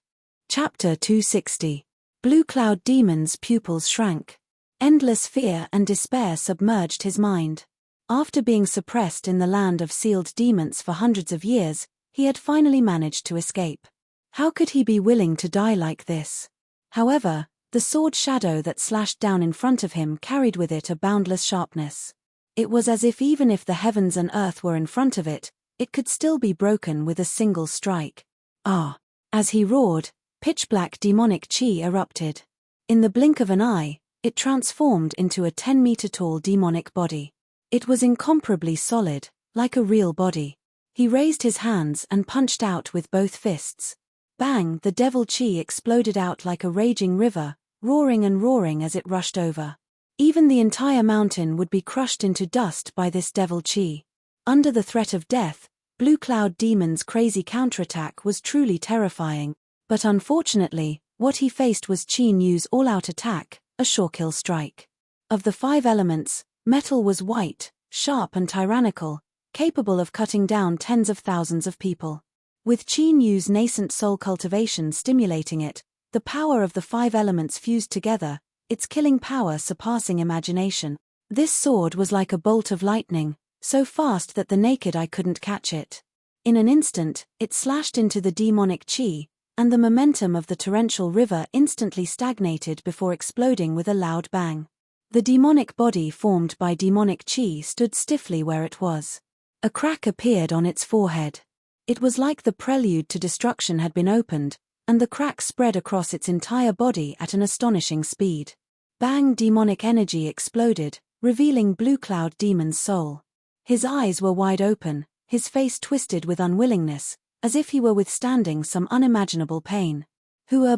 Chapter 260. Blue Cloud Demon's pupils shrank. Endless fear and despair submerged his mind. After being suppressed in the land of sealed demons for hundreds of years, he had finally managed to escape. How could he be willing to die like this? However, the sword shadow that slashed down in front of him carried with it a boundless sharpness. It was as if even if the heavens and earth were in front of it, it could still be broken with a single strike. Ah! As he roared, pitch-black demonic chi erupted. In the blink of an eye, it transformed into a 10-meter-tall demonic body. It was incomparably solid, like a real body. He raised his hands and punched out with both fists. Bang! The devil chi exploded out like a raging river, roaring and roaring as it rushed over. Even the entire mountain would be crushed into dust by this devil chi. Under the threat of death, Blue Cloud Demon's crazy counterattack was truly terrifying, but unfortunately, what he faced was Chinyu's all-out attack, a sure-kill strike. Of the 5 elements, metal was white, sharp and tyrannical, capable of cutting down tens of thousands of people. With Chinyu's nascent soul cultivation stimulating it, the power of the 5 elements fused together, its killing power surpassing imagination. This sword was like a bolt of lightning, so fast that the naked eye couldn't catch it. In an instant, it slashed into the demonic chi, and the momentum of the torrential river instantly stagnated before exploding with a loud bang. The demonic body formed by demonic chi stood stiffly where it was. A crack appeared on its forehead. It was like the prelude to destruction had been opened, and the crack spread across its entire body at an astonishing speed. Bang! Demonic energy exploded, revealing Blue Cloud Demon's soul. His eyes were wide open, his face twisted with unwillingness, as if he were withstanding some unimaginable pain.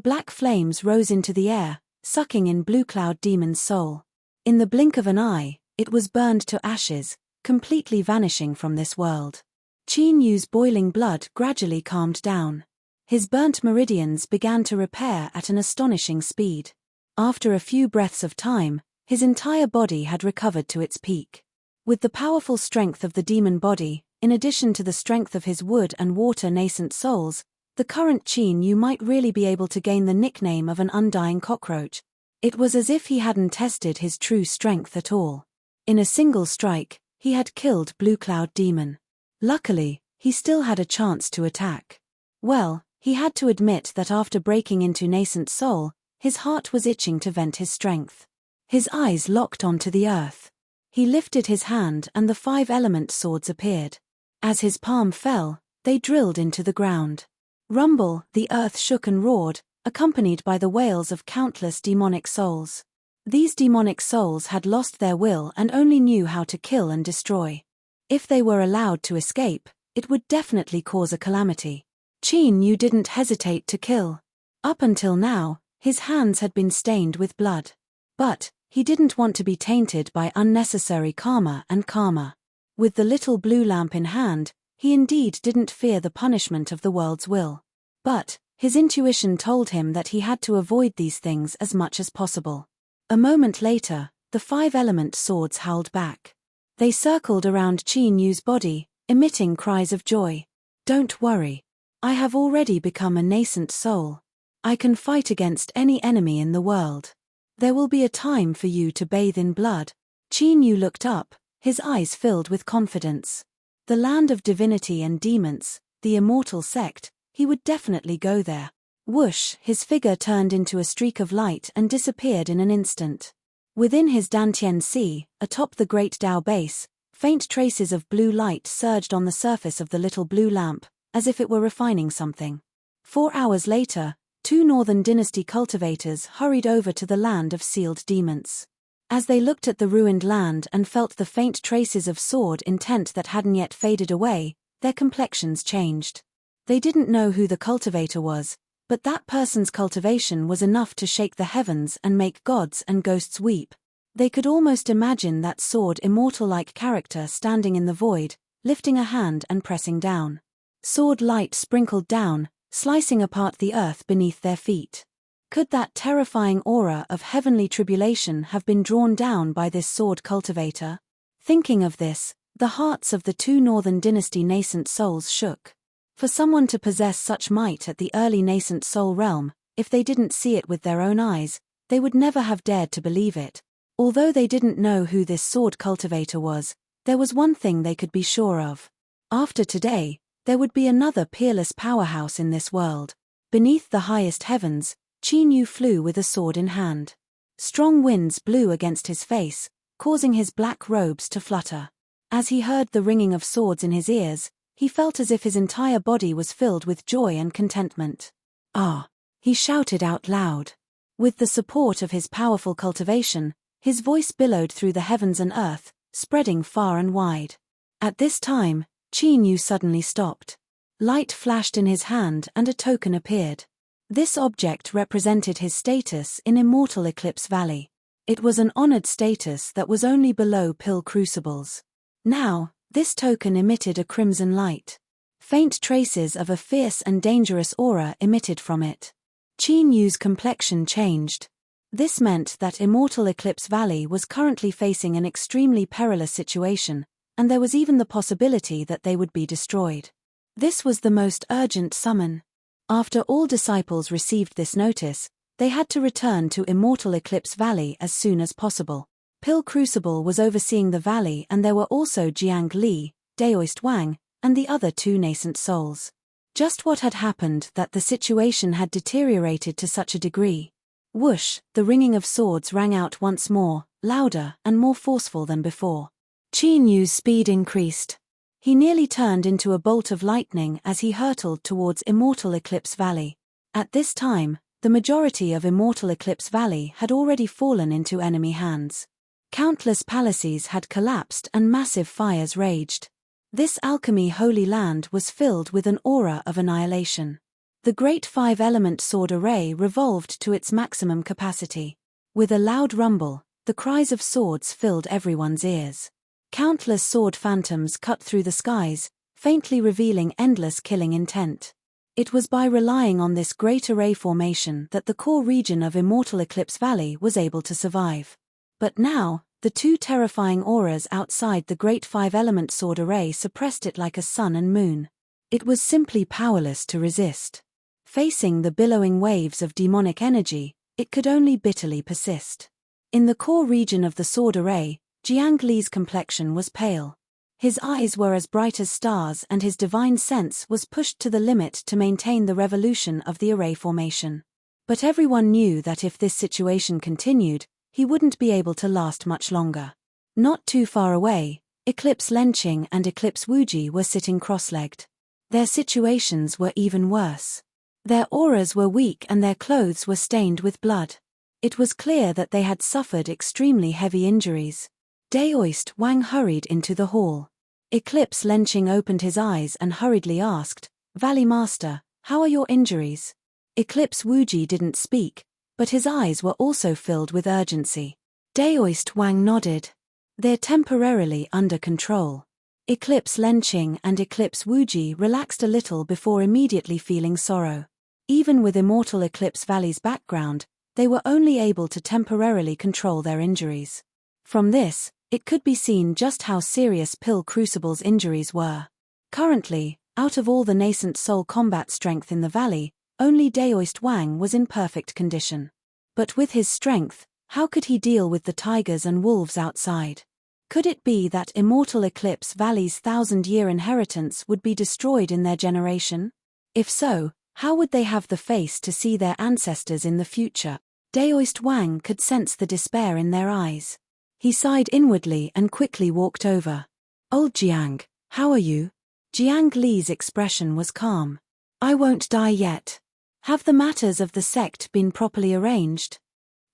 Black flames rose into the air, sucking in Blue Cloud Demon's soul. In the blink of an eye, it was burned to ashes, completely vanishing from this world. Chinyu's boiling blood gradually calmed down. His burnt meridians began to repair at an astonishing speed. After a few breaths of time, his entire body had recovered to its peak. With the powerful strength of the demon body, in addition to the strength of his wood and water nascent souls, the current Chinyu might really be able to gain the nickname of an undying cockroach. It was as if he hadn't tested his true strength at all. In a single strike, he had killed Blue Cloud Demon. Luckily, he still had a chance to attack. Well, he had to admit that after breaking into nascent soul, his heart was itching to vent his strength. His eyes locked onto the earth. He lifted his hand and the 5 element swords appeared. As his palm fell, they drilled into the ground. Rumble! The earth shook and roared, accompanied by the wails of countless demonic souls. These demonic souls had lost their will and only knew how to kill and destroy. If they were allowed to escape, it would definitely cause a calamity. Chinyu didn't hesitate to kill. Up until now, his hands had been stained with blood. But he didn't want to be tainted by unnecessary karma and karma. With the little blue lamp in hand, he indeed didn't fear the punishment of the world's will. But his intuition told him that he had to avoid these things as much as possible. A moment later, the 5-element swords howled back. They circled around Qin Yu's body, emitting cries of joy. "Don't worry. I have already become a nascent soul. I can fight against any enemy in the world. There will be a time for you to bathe in blood." Qin Yu looked up, his eyes filled with confidence. The land of divinity and demons, the immortal sect, he would definitely go there. Whoosh, his figure turned into a streak of light and disappeared in an instant. Within his Dantian Sea, atop the great Tao base, faint traces of blue light surged on the surface of the little blue lamp, as if it were refining something. 4 hours later, 2 Northern Dynasty cultivators hurried over to the land of sealed demons. As they looked at the ruined land and felt the faint traces of sword intent that hadn't yet faded away, their complexions changed. They didn't know who the cultivator was, but that person's cultivation was enough to shake the heavens and make gods and ghosts weep. They could almost imagine that sword immortal-like character standing in the void, lifting a hand and pressing down. Sword light sprinkled down, slicing apart the earth beneath their feet. Could that terrifying aura of heavenly tribulation have been drawn down by this sword cultivator? Thinking of this, the hearts of the 2 Northern Dynasty nascent souls shook. For someone to possess such might at the early nascent soul realm, if they didn't see it with their own eyes, they would never have dared to believe it. Although they didn't know who this sword cultivator was, there was one thing they could be sure of. After today, there would be another peerless powerhouse in this world. Beneath the highest heavens, Qin Yu flew with a sword in hand. Strong winds blew against his face, causing his black robes to flutter. As he heard the ringing of swords in his ears, he felt as if his entire body was filled with joy and contentment. "Ah!" he shouted out loud. With the support of his powerful cultivation, his voice billowed through the heavens and earth, spreading far and wide. At this time, Qin Yu suddenly stopped. Light flashed in his hand and a token appeared. This object represented his status in Immortal Eclipse Valley. It was an honored status that was only below pill crucibles. Now, this token emitted a crimson light. Faint traces of a fierce and dangerous aura emitted from it. Qin Yu's complexion changed. This meant that Immortal Eclipse Valley was currently facing an extremely perilous situation, and there was even the possibility that they would be destroyed. This was the most urgent summon. After all disciples received this notice, they had to return to Immortal Eclipse Valley as soon as possible. Pill Crucible was overseeing the valley, and there were also Jiang Li, Daoist Wang, and the other 2 nascent souls. Just what had happened that the situation had deteriorated to such a degree? Whoosh, the ringing of swords rang out once more, louder and more forceful than before. Qin Yu's speed increased. He nearly turned into a bolt of lightning as he hurtled towards Immortal Eclipse Valley. At this time, the majority of Immortal Eclipse Valley had already fallen into enemy hands. Countless palaces had collapsed and massive fires raged. This alchemy holy land was filled with an aura of annihilation. The great 5-element sword array revolved to its maximum capacity. With a loud rumble, the cries of swords filled everyone's ears. Countless sword phantoms cut through the skies, faintly revealing endless killing intent. It was by relying on this great array formation that the core region of Immortal Eclipse Valley was able to survive. But now, the 2 terrifying auras outside the great 5-element sword array suppressed it like a sun and moon. It was simply powerless to resist. Facing the billowing waves of demonic energy, it could only bitterly persist. In the core region of the sword array, Jiang Li's complexion was pale. His eyes were as bright as stars, and his divine sense was pushed to the limit to maintain the revolution of the array formation. But everyone knew that if this situation continued, he wouldn't be able to last much longer. Not too far away, Eclipse Lenqing and Eclipse Wuji were sitting cross-legged. Their situations were even worse. Their auras were weak and their clothes were stained with blood. It was clear that they had suffered extremely heavy injuries. Daoist Wang hurried into the hall. Eclipse Lenqing opened his eyes and hurriedly asked, "Valley Master, how are your injuries?" Eclipse Wuji didn't speak, but his eyes were also filled with urgency. Daoist Wang nodded. They're temporarily under control. Eclipse Lenqing and Eclipse Wuji relaxed a little before immediately feeling sorrow. Even with Immortal Eclipse Valley's background, they were only able to temporarily control their injuries. From this, it could be seen just how serious Pill Crucible's injuries were. Currently, out of all the nascent soul combat strength in the valley, only Daoist Wang was in perfect condition. But with his strength, how could he deal with the tigers and wolves outside? Could it be that Immortal Eclipse Valley's 1,000-year inheritance would be destroyed in their generation? If so, how would they have the face to see their ancestors in the future? Daoist Wang could sense the despair in their eyes. He sighed inwardly and quickly walked over. "Old Jiang, how are you?" Jiang Li's expression was calm. "I won't die yet. Have the matters of the sect been properly arranged?"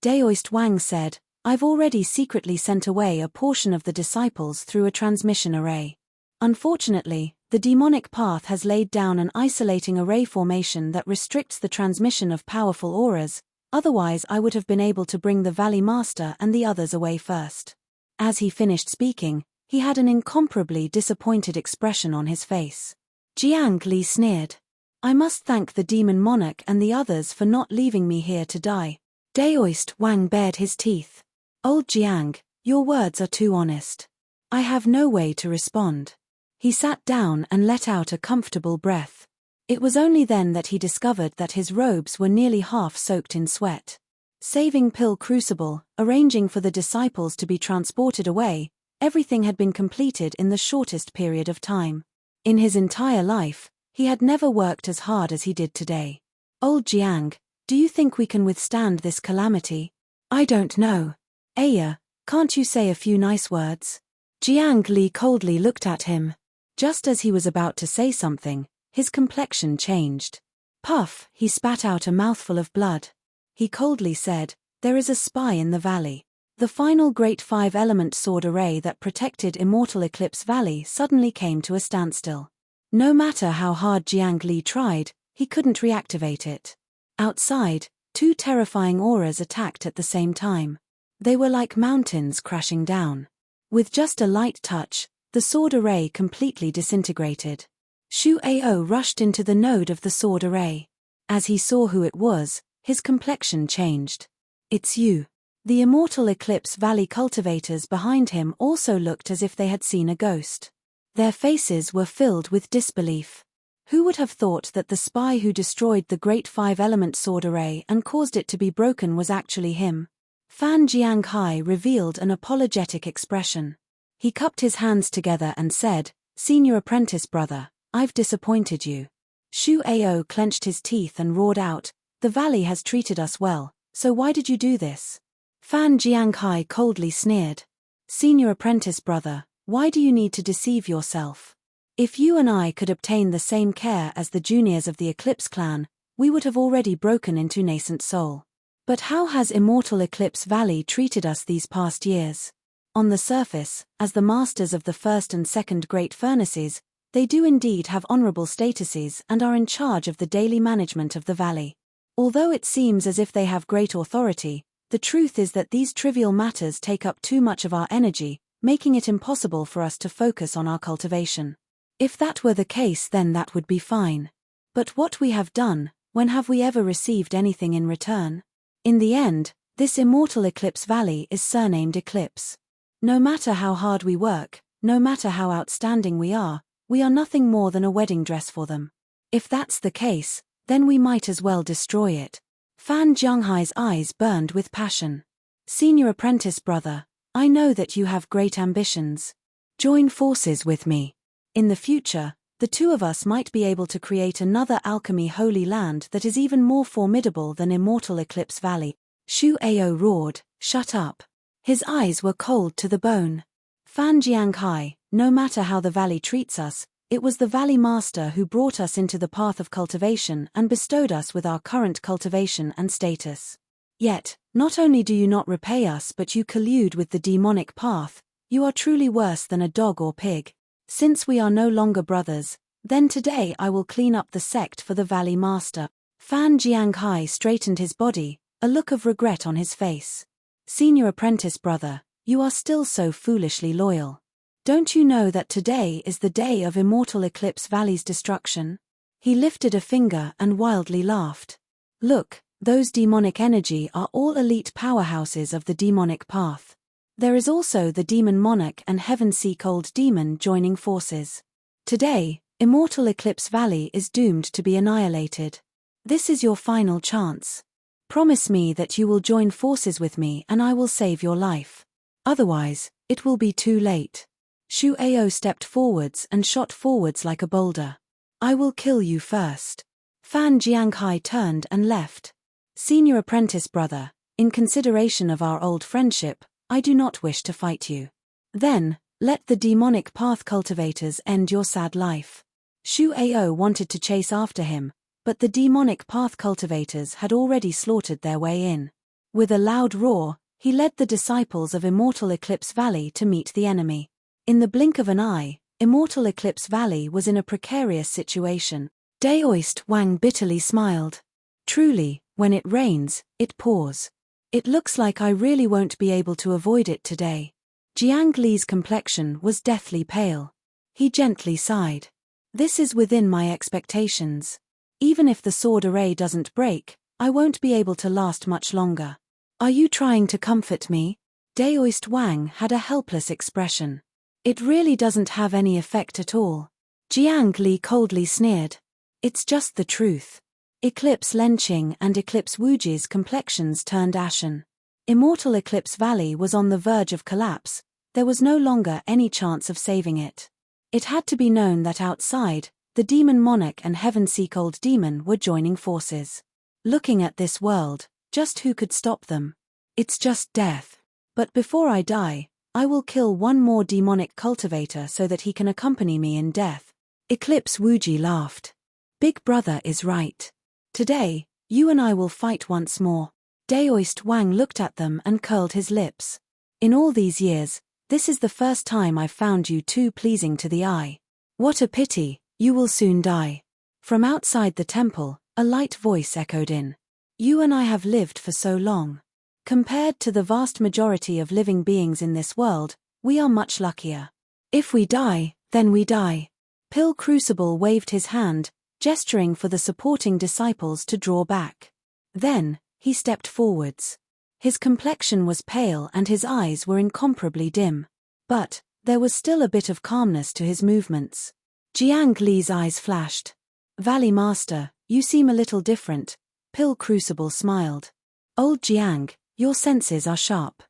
Daoist Wang said, "I've already secretly sent away a portion of the disciples through a transmission array. Unfortunately, the demonic path has laid down an isolating array formation that restricts the transmission of powerful auras, otherwise I would have been able to bring the Valley Master and the others away first." As he finished speaking, he had an incomparably disappointed expression on his face. Jiang Li sneered. "I must thank the Demon Monarch and the others for not leaving me here to die." Daoist Wang bared his teeth. "Old Jiang, your words are too honest. I have no way to respond." He sat down and let out a comfortable breath. It was only then that he discovered that his robes were nearly half soaked in sweat. Saving Pill Crucible, arranging for the disciples to be transported away, everything had been completed in the shortest period of time. In his entire life, he had never worked as hard as he did today. "Old Jiang, do you think we can withstand this calamity?" "I don't know. Aya, can't you say a few nice words?" Jiang Li coldly looked at him. Just as he was about to say something, his complexion changed. Puff, he spat out a mouthful of blood. He coldly said, "There is a spy in the valley." The final great 5-element sword array that protected Immortal Eclipse Valley suddenly came to a standstill. No matter how hard Jiang Li tried, he couldn't reactivate it. Outside, 2 terrifying auras attacked at the same time. They were like mountains crashing down. With just a light touch, the sword array completely disintegrated. Shu Ao rushed into the node of the sword array. As he saw who it was, his complexion changed. "It's you." The Immortal Eclipse Valley cultivators behind him also looked as if they had seen a ghost. Their faces were filled with disbelief. Who would have thought that the spy who destroyed the great 5-element sword array and caused it to be broken was actually him? Fan Jianghai revealed an apologetic expression. He cupped his hands together and said, "Senior apprentice brother, I've disappointed you." Shu Ao clenched his teeth and roared out, "The valley has treated us well, so why did you do this?" Fan Jianghai coldly sneered. "Senior apprentice brother, why do you need to deceive yourself? If you and I could obtain the same care as the juniors of the Eclipse clan, we would have already broken into nascent soul. But how has Immortal Eclipse Valley treated us these past years? On the surface, as the masters of the first and second great furnaces, they do indeed have honorable statuses and are in charge of the daily management of the valley. Although it seems as if they have great authority, the truth is that these trivial matters take up too much of our energy, making it impossible for us to focus on our cultivation. If that were the case, then that would be fine. But what we have done, when have we ever received anything in return? In the end, this Immortal Eclipse Valley is surnamed Eclipse. No matter how hard we work, no matter how outstanding we are nothing more than a wedding dress for them. If that's the case, then we might as well destroy it." Fan Jianghai's eyes burned with passion. "Senior apprentice brother, I know that you have great ambitions. Join forces with me. In the future, the two of us might be able to create another alchemy holy land that is even more formidable than Immortal Eclipse Valley." Shu Ao roared, "Shut up." His eyes were cold to the bone. "Fan Jianghai, no matter how the valley treats us, it was the Valley Master who brought us into the path of cultivation and bestowed us with our current cultivation and status. Yet, not only do you not repay us but you collude with the demonic path, you are truly worse than a dog or pig. Since we are no longer brothers, then today I will clean up the sect for the Valley Master." Fan Jianghai straightened his body, a look of regret on his face. Senior apprentice brother, you are still so foolishly loyal. Don't you know that today is the day of Immortal Eclipse Valley's destruction? He lifted a finger and wildly laughed. Look, those demonic energy are all elite powerhouses of the demonic path. There is also the demon monarch and heaven-seek old demon joining forces. Today, Immortal Eclipse Valley is doomed to be annihilated. This is your final chance. Promise me that you will join forces with me and I will save your life. Otherwise, it will be too late. Shu Ao stepped forwards and shot forwards like a boulder. I will kill you first. Fan Jianghai turned and left. Senior apprentice brother, in consideration of our old friendship, I do not wish to fight you. Then, let the demonic path cultivators end your sad life. Shu Ao wanted to chase after him, but the demonic path cultivators had already slaughtered their way in. With a loud roar, he led the disciples of Immortal Eclipse Valley to meet the enemy. In the blink of an eye, Immortal Eclipse Valley was in a precarious situation. Daoist Wang bitterly smiled. Truly, when it rains, it pours. It looks like I really won't be able to avoid it today. Jiang Li's complexion was deathly pale. He gently sighed. This is within my expectations. Even if the sword array doesn't break, I won't be able to last much longer. Are you trying to comfort me? Daoist Wang had a helpless expression. It really doesn't have any effect at all. Jiang Li coldly sneered. It's just the truth. Eclipse Lenqing and Eclipse Wuji's complexions turned ashen. Immortal Eclipse Valley was on the verge of collapse. There was no longer any chance of saving it. It had to be known that outside, the demon monarch and heaven-seek old demon were joining forces. Looking at this world, just who could stop them? It's just death. But before I die, I will kill one more demonic cultivator so that he can accompany me in death. Eclipse Wuji laughed. Big brother is right. Today, you and I will fight once more. Daoist Wang looked at them and curled his lips. In all these years, this is the first time I've found you too pleasing to the eye. What a pity, you will soon die. From outside the temple, a light voice echoed in. You and I have lived for so long. Compared to the vast majority of living beings in this world, we are much luckier. If we die, then we die. Pill Crucible waved his hand, gesturing for the supporting disciples to draw back. Then, he stepped forwards. His complexion was pale and his eyes were incomparably dim. But, there was still a bit of calmness to his movements. Jiang Li's eyes flashed. Valley Master, you seem a little different. Pill Crucible smiled. Old Jiang, your senses are sharp.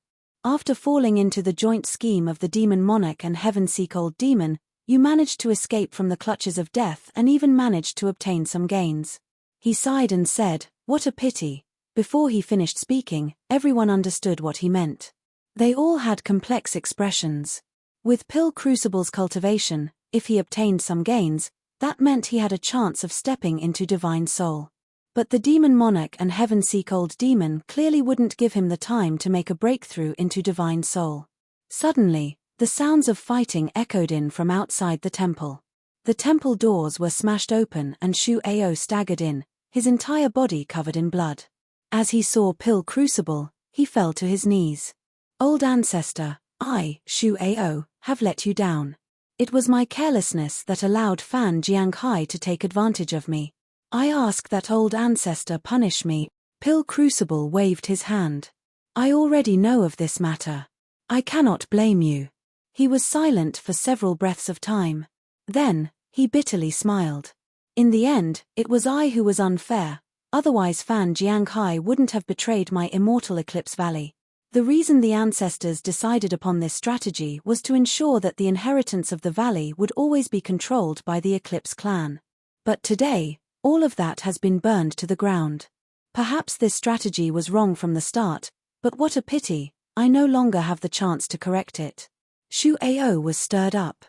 After falling into the joint scheme of the demon monarch and heaven-seek old demon, you managed to escape from the clutches of death and even managed to obtain some gains. He sighed and said, what a pity. Before he finished speaking, everyone understood what he meant. They all had complex expressions. With Pill Crucible's cultivation, if he obtained some gains, that meant he had a chance of stepping into Divine Soul. But the demon monarch and heaven-seek old demon clearly wouldn't give him the time to make a breakthrough into Divine Soul. Suddenly, the sounds of fighting echoed in from outside the temple. The temple doors were smashed open and Shu Ao staggered in, his entire body covered in blood. As he saw Pill Crucible, he fell to his knees. Old ancestor, I, Shu Ao, have let you down. It was my carelessness that allowed Fan Jianghai to take advantage of me. I ask that old ancestor punish me. Pill Crucible waved his hand. I already know of this matter. I cannot blame you. He was silent for several breaths of time. Then, he bitterly smiled. In the end, it was I who was unfair, otherwise Fan Jianghai wouldn't have betrayed my Immortal Eclipse Valley. The reason the ancestors decided upon this strategy was to ensure that the inheritance of the valley would always be controlled by the Eclipse clan. But today, all of that has been burned to the ground. Perhaps this strategy was wrong from the start, but what a pity, I no longer have the chance to correct it. Shu Ao was stirred up.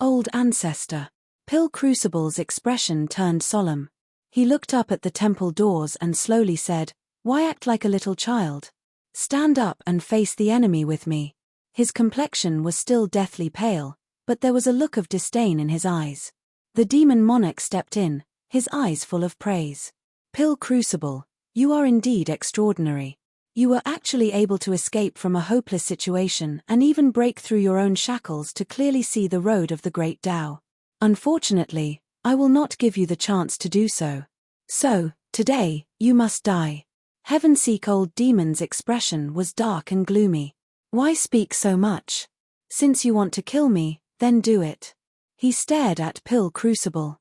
Old ancestor. Pill Crucible's expression turned solemn. He looked up at the temple doors and slowly said, why act like a little child? Stand up and face the enemy with me. His complexion was still deathly pale, but there was a look of disdain in his eyes. The demon monarch stepped in, his eyes full of praise. Pill Crucible, You are indeed extraordinary. You were actually able to escape from a hopeless situation and even break through your own shackles to clearly see the road of the great Tao. Unfortunately, I will not give you the chance to do so. So, today, you must die. Heaven-seek old demon's expression was dark and gloomy. Why speak so much? Since you want to kill me, then do it. He stared at Pill Crucible.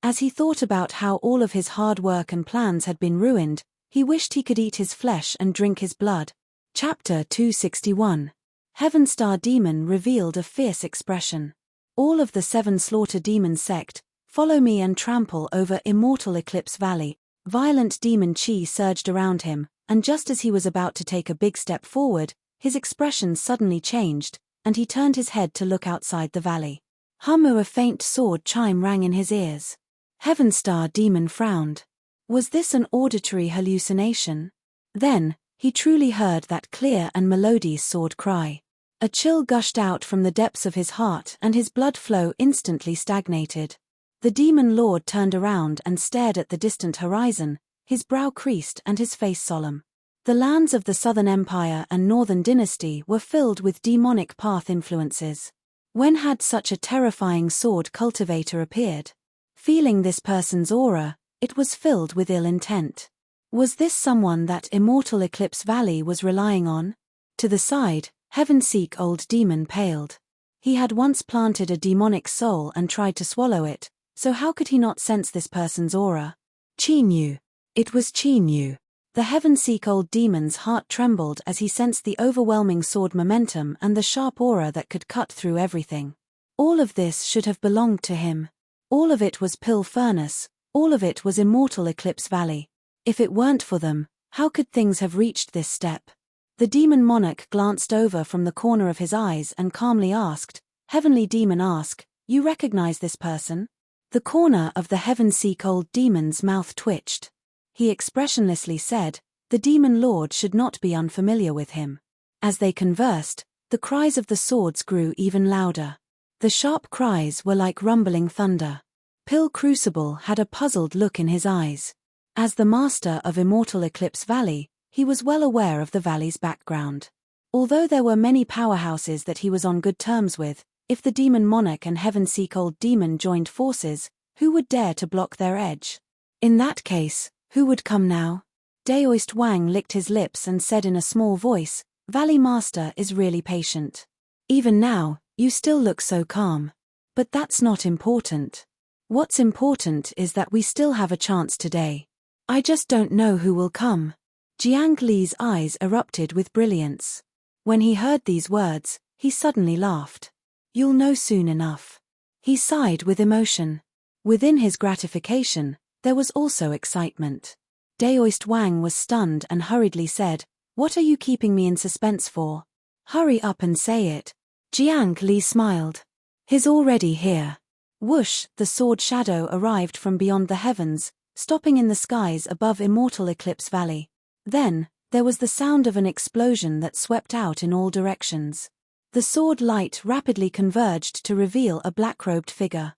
As he thought about how all of his hard work and plans had been ruined, he wished he could eat his flesh and drink his blood. Chapter 261. Heavenstar Demon revealed a fierce expression. All of the 7 Slaughter Demon sect, follow me and trample over Immortal Eclipse Valley. Violent demon chi surged around him, and just as he was about to take a big step forward, his expression suddenly changed, and he turned his head to look outside the valley. A faint sword chime rang in his ears. Heavenstar Demon frowned. Was this an auditory hallucination? Then, he truly heard that clear and melodious sword cry. A chill gushed out from the depths of his heart and his blood flow instantly stagnated. The demon lord turned around and stared at the distant horizon, his brow creased and his face solemn. The lands of the Southern Empire and Northern Dynasty were filled with demonic path influences. When had such a terrifying sword cultivator appeared? Feeling this person's aura, it was filled with ill intent. Was this someone that Immortal Eclipse Valley was relying on? To the side, Heaven-seek old demon paled. He had once planted a demonic soul and tried to swallow it, so how could he not sense this person's aura? Chinyu. It was Chinyu. The Heaven-seek old demon's heart trembled as he sensed the overwhelming sword momentum and the sharp aura that could cut through everything. All of this should have belonged to him. All of it was Pill Furnace, all of it was Immortal Eclipse Valley. If it weren't for them, how could things have reached this step? The demon monarch glanced over from the corner of his eyes and calmly asked, Heavenly Demon ask, you recognize this person? The corner of the Heaven-seek old demon's mouth twitched. He expressionlessly said, the demon lord should not be unfamiliar with him. As they conversed, the cries of the swords grew even louder. The sharp cries were like rumbling thunder. Pill Crucible had a puzzled look in his eyes. As the master of Immortal Eclipse Valley, he was well aware of the valley's background. Although there were many powerhouses that he was on good terms with, if the demon monarch and Heaven-seek old demon joined forces, who would dare to block their edge? In that case, who would come now? Daoist Wang licked his lips and said in a small voice, Valley Master is really patient. Even now, you still look so calm. But that's not important. What's important is that we still have a chance today. I just don't know who will come. Jiang Li's eyes erupted with brilliance. When he heard these words, he suddenly laughed. You'll know soon enough. He sighed with emotion. Within his gratification, there was also excitement. Daoist Wang was stunned and hurriedly said, What are you keeping me in suspense for? Hurry up and say it. Jiang Li smiled. He's already here. Whoosh, the sword shadow arrived from beyond the heavens, stopping in the skies above Immortal Eclipse Valley. Then, there was the sound of an explosion that swept out in all directions. The sword light rapidly converged to reveal a black-robed figure.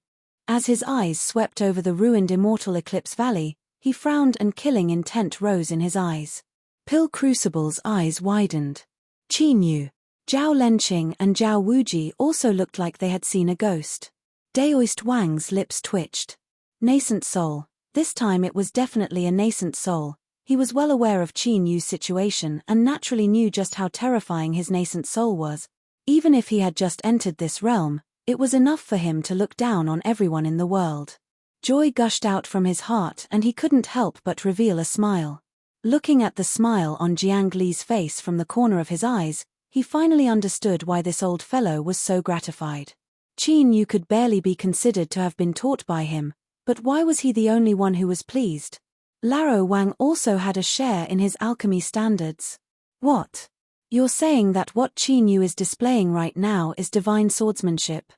As his eyes swept over the ruined Immortal Eclipse Valley, he frowned and killing intent rose in his eyes. Pill Crucible's eyes widened. Chinyu, Zhao Lenqing and Zhao Wuji also looked like they had seen a ghost. Daoist Wang's lips twitched. Nascent soul. This time it was definitely a nascent soul. He was well aware of Chinyu's situation and naturally knew just how terrifying his nascent soul was. Even if he had just entered this realm, it was enough for him to look down on everyone in the world. Joy gushed out from his heart and he couldn't help but reveal a smile. Looking at the smile on Jiang Li's face from the corner of his eyes, he finally understood why this old fellow was so gratified. Chinyu could barely be considered to have been taught by him, but why was he the only one who was pleased? Laro Wang also had a share in his alchemy standards. What? You're saying that what Chinyu is displaying right now is divine swordsmanship?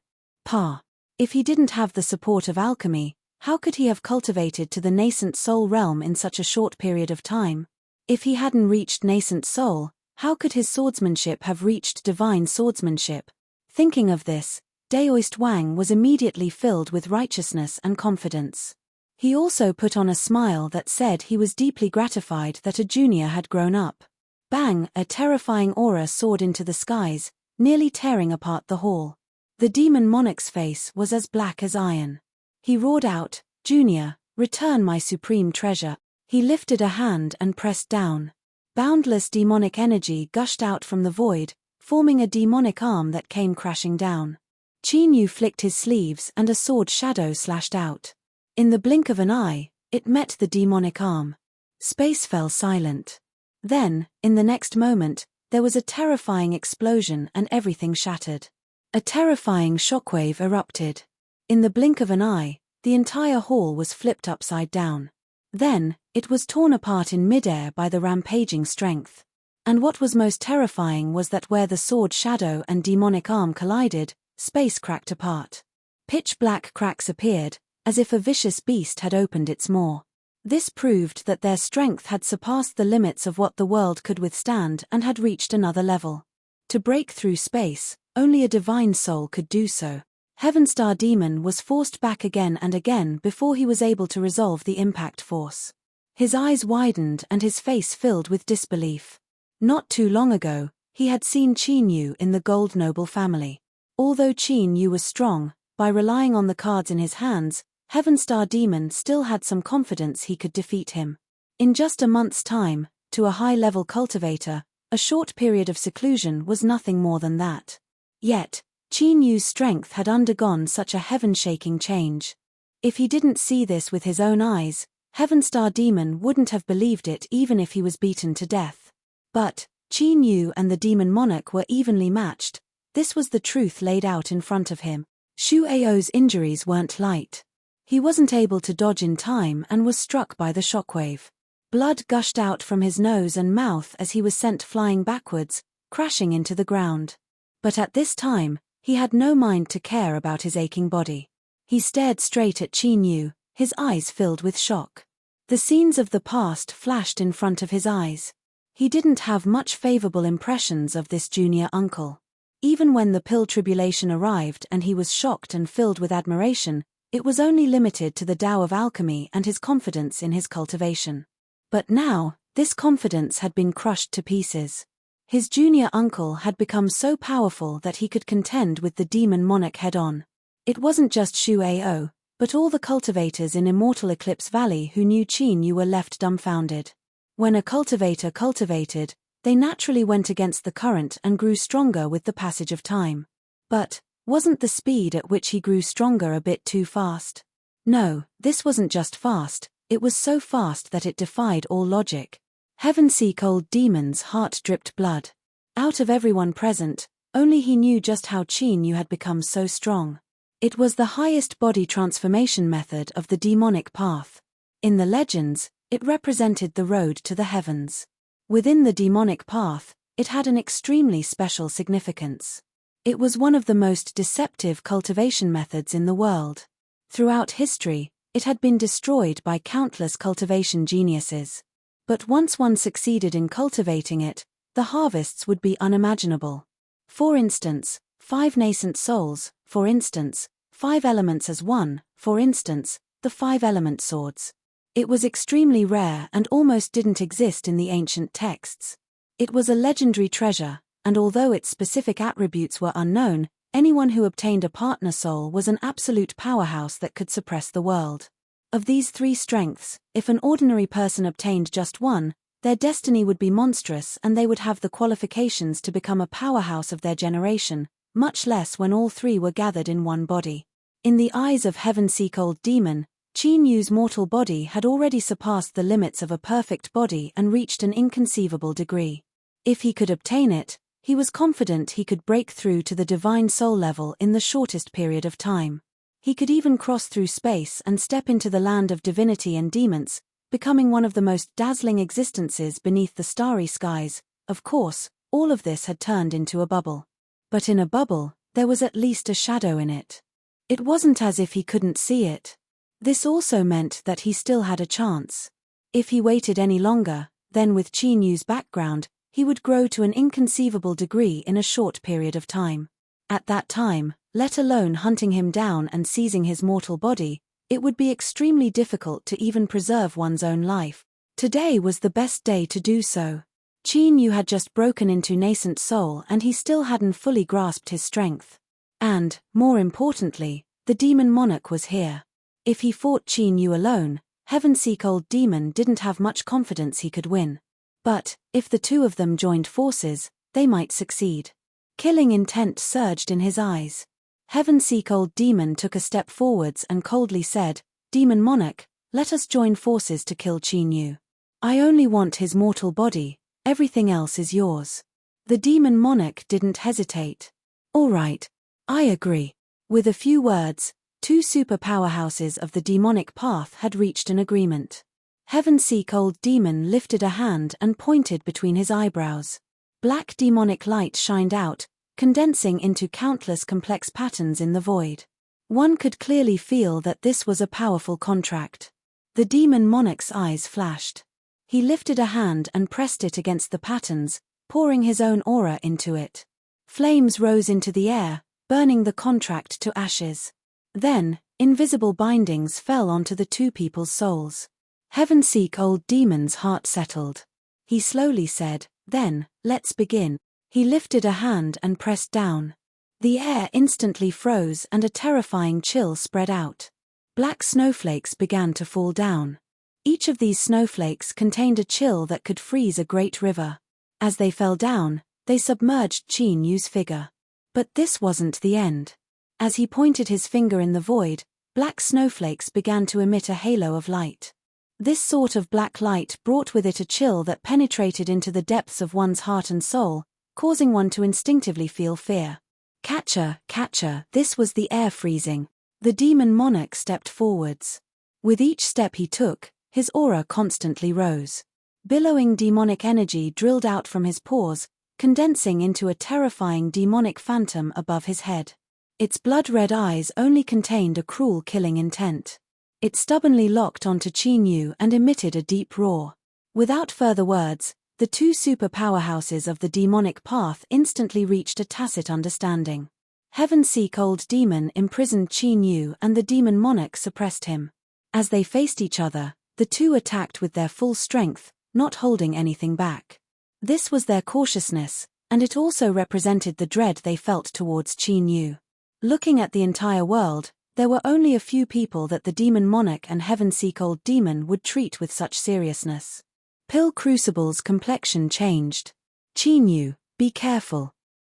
Pa. If he didn't have the support of alchemy, how could he have cultivated to the nascent soul realm in such a short period of time? If he hadn't reached nascent soul, how could his swordsmanship have reached divine swordsmanship? Thinking of this, Daoist Wang was immediately filled with righteousness and confidence. He also put on a smile that said he was deeply gratified that a junior had grown up. Bang! A terrifying aura soared into the skies, nearly tearing apart the hall. The demon monarch's face was as black as iron. He roared out, "Junior, return my supreme treasure." He lifted a hand and pressed down. Boundless demonic energy gushed out from the void, forming a demonic arm that came crashing down. Chinyu flicked his sleeves and a sword shadow slashed out. In the blink of an eye, it met the demonic arm. Space fell silent. Then, in the next moment, there was a terrifying explosion and everything shattered. A terrifying shockwave erupted. In the blink of an eye, the entire hall was flipped upside down. Then, it was torn apart in midair by the rampaging strength. And what was most terrifying was that where the sword shadow and demonic arm collided, space cracked apart. Pitch black cracks appeared, as if a vicious beast had opened its maw. This proved that their strength had surpassed the limits of what the world could withstand and had reached another level. To break through space, only a divine soul could do so. Heavenstar Demon was forced back again and again before he was able to resolve the impact force. His eyes widened and his face filled with disbelief. Not too long ago, he had seen Chinyu in the Gold Noble family. Although Chinyu was strong, by relying on the cards in his hands, Heavenstar Demon still had some confidence he could defeat him. In just a month's time, to a high-level cultivator, a short period of seclusion was nothing more than that. Yet, Chinyu's strength had undergone such a heaven-shaking change. If he didn't see this with his own eyes, Heavenstar Demon wouldn't have believed it even if he was beaten to death. But, Chinyu and the Demon Monarch were evenly matched. This was the truth laid out in front of him. Shu Ao's injuries weren't light. He wasn't able to dodge in time and was struck by the shockwave. Blood gushed out from his nose and mouth as he was sent flying backwards, crashing into the ground. But at this time, he had no mind to care about his aching body. He stared straight at Chinyu, his eyes filled with shock. The scenes of the past flashed in front of his eyes. He didn't have much favorable impressions of this junior uncle. Even when the pill tribulation arrived and he was shocked and filled with admiration, it was only limited to the Tao of alchemy and his confidence in his cultivation. But now, this confidence had been crushed to pieces. His junior uncle had become so powerful that he could contend with the demon monarch head-on. It wasn't just Shu Ao, but all the cultivators in Immortal Eclipse Valley who knew Chinyu were left dumbfounded. When a cultivator cultivated, they naturally went against the current and grew stronger with the passage of time. But, wasn't the speed at which he grew stronger a bit too fast? No, this wasn't just fast, it was so fast that it defied all logic. Heaven-seek old demon's heart dripped blood. Out of everyone present, only he knew just how Chinyu had become so strong. It was the highest body transformation method of the demonic path. In the legends, it represented the road to the heavens. Within the demonic path, it had an extremely special significance. It was one of the most deceptive cultivation methods in the world. Throughout history, it had been destroyed by countless cultivation geniuses. But once one succeeded in cultivating it, the harvests would be unimaginable. For instance, 5 nascent souls, for instance, 5 elements as one, for instance, the 5-element swords. It was extremely rare and almost didn't exist in the ancient texts. It was a legendary treasure, and although its specific attributes were unknown, anyone who obtained a partner soul was an absolute powerhouse that could suppress the world. Of these 3 strengths, if an ordinary person obtained just one, their destiny would be monstrous and they would have the qualifications to become a powerhouse of their generation, much less when all 3 were gathered in one body. In the eyes of Heaven-seek old demon, Chinyu's mortal body had already surpassed the limits of a perfect body and reached an inconceivable degree. If he could obtain it, he was confident he could break through to the divine soul level in the shortest period of time. He could even cross through space and step into the land of divinity and demons, becoming one of the most dazzling existences beneath the starry skies. Of course, all of this had turned into a bubble. But in a bubble, there was at least a shadow in it. It wasn't as if he couldn't see it. This also meant that he still had a chance. If he waited any longer, then with Chinyu's background, he would grow to an inconceivable degree in a short period of time. At that time, let alone hunting him down and seizing his mortal body, It would be extremely difficult to even preserve one's own life. Today was the best day to do so. Qin Yu had just broken into nascent soul and he still hadn't fully grasped his strength. And, more importantly, the demon monarch was here. If he fought Qin Yu alone, Heavenseek Old Demon didn't have much confidence he could win. But, if the two of them joined forces, they might succeed. Killing intent surged in his eyes. Heavenseek Old Demon took a step forwards and coldly said, "Demon Monarch, let us join forces to kill Qin Yu. I only want his mortal body, everything else is yours." The Demon Monarch didn't hesitate. "All right, I agree." With a few words, two super powerhouses of the demonic path had reached an agreement. Heavenseek Old Demon lifted a hand and pointed between his eyebrows. Black demonic light shined out, condensing into countless complex patterns in the void. One could clearly feel that this was a powerful contract. The demon monarch's eyes flashed. He lifted a hand and pressed it against the patterns, pouring his own aura into it. Flames rose into the air, burning the contract to ashes. Then, invisible bindings fell onto the two people's souls. Heavenseek Old Demon's heart settled. He slowly said, "Then, let's begin." He lifted a hand and pressed down. The air instantly froze and a terrifying chill spread out. Black snowflakes began to fall down. Each of these snowflakes contained a chill that could freeze a great river. As they fell down, they submerged Qin Yu's figure. But this wasn't the end. As he pointed his finger in the void, black snowflakes began to emit a halo of light. This sort of black light brought with it a chill that penetrated into the depths of one's heart and soul, causing one to instinctively feel fear. Catcher, catcher, this was the air freezing. The demon monarch stepped forwards. With each step he took, his aura constantly rose. Billowing demonic energy drilled out from his pores, condensing into a terrifying demonic phantom above his head. Its blood-red eyes only contained a cruel killing intent. It stubbornly locked onto Qin Yu and emitted a deep roar. Without further words, the two super powerhouses of the demonic path instantly reached a tacit understanding. Heavenseek Old Demon imprisoned Qin Yu and the demon monarch suppressed him. As they faced each other, the two attacked with their full strength, not holding anything back. This was their cautiousness, and it also represented the dread they felt towards Qin Yu. Looking at the entire world, there were only a few people that the demon monarch and Heavenseek Old Demon would treat with such seriousness. Pill Crucible's complexion changed. "Qin Yu, be careful.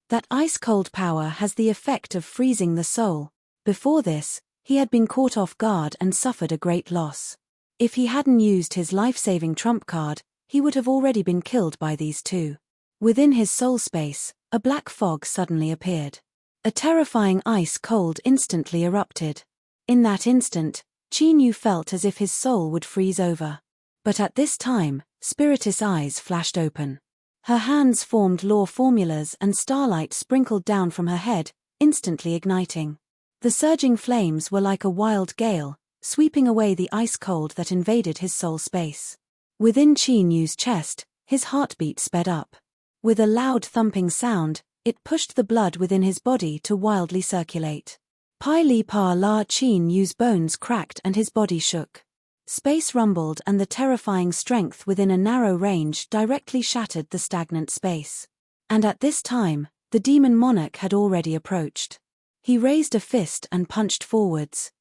That ice-cold power has the effect of freezing the soul." Before this, he had been caught off guard and suffered a great loss. If he hadn't used his life-saving trump card, he would have already been killed by these two. Within his soul space, a black fog suddenly appeared. A terrifying ice cold instantly erupted. In that instant, Qin Yu felt as if his soul would freeze over. But at this time, Spiritous eyes flashed open. Her hands formed law formulas and starlight sprinkled down from her head, instantly igniting. The surging flames were like a wild gale, sweeping away the ice cold that invaded his soul space. Within Qin Yu's chest, his heartbeat sped up. With a loud thumping sound, it pushed the blood within his body to wildly circulate. Pai Li Pa La Qin Yu's bones cracked and his body shook. Space rumbled and the terrifying strength within a narrow range directly shattered the stagnant space. And at this time, the demon monarch had already approached. He raised a fist and punched forwards.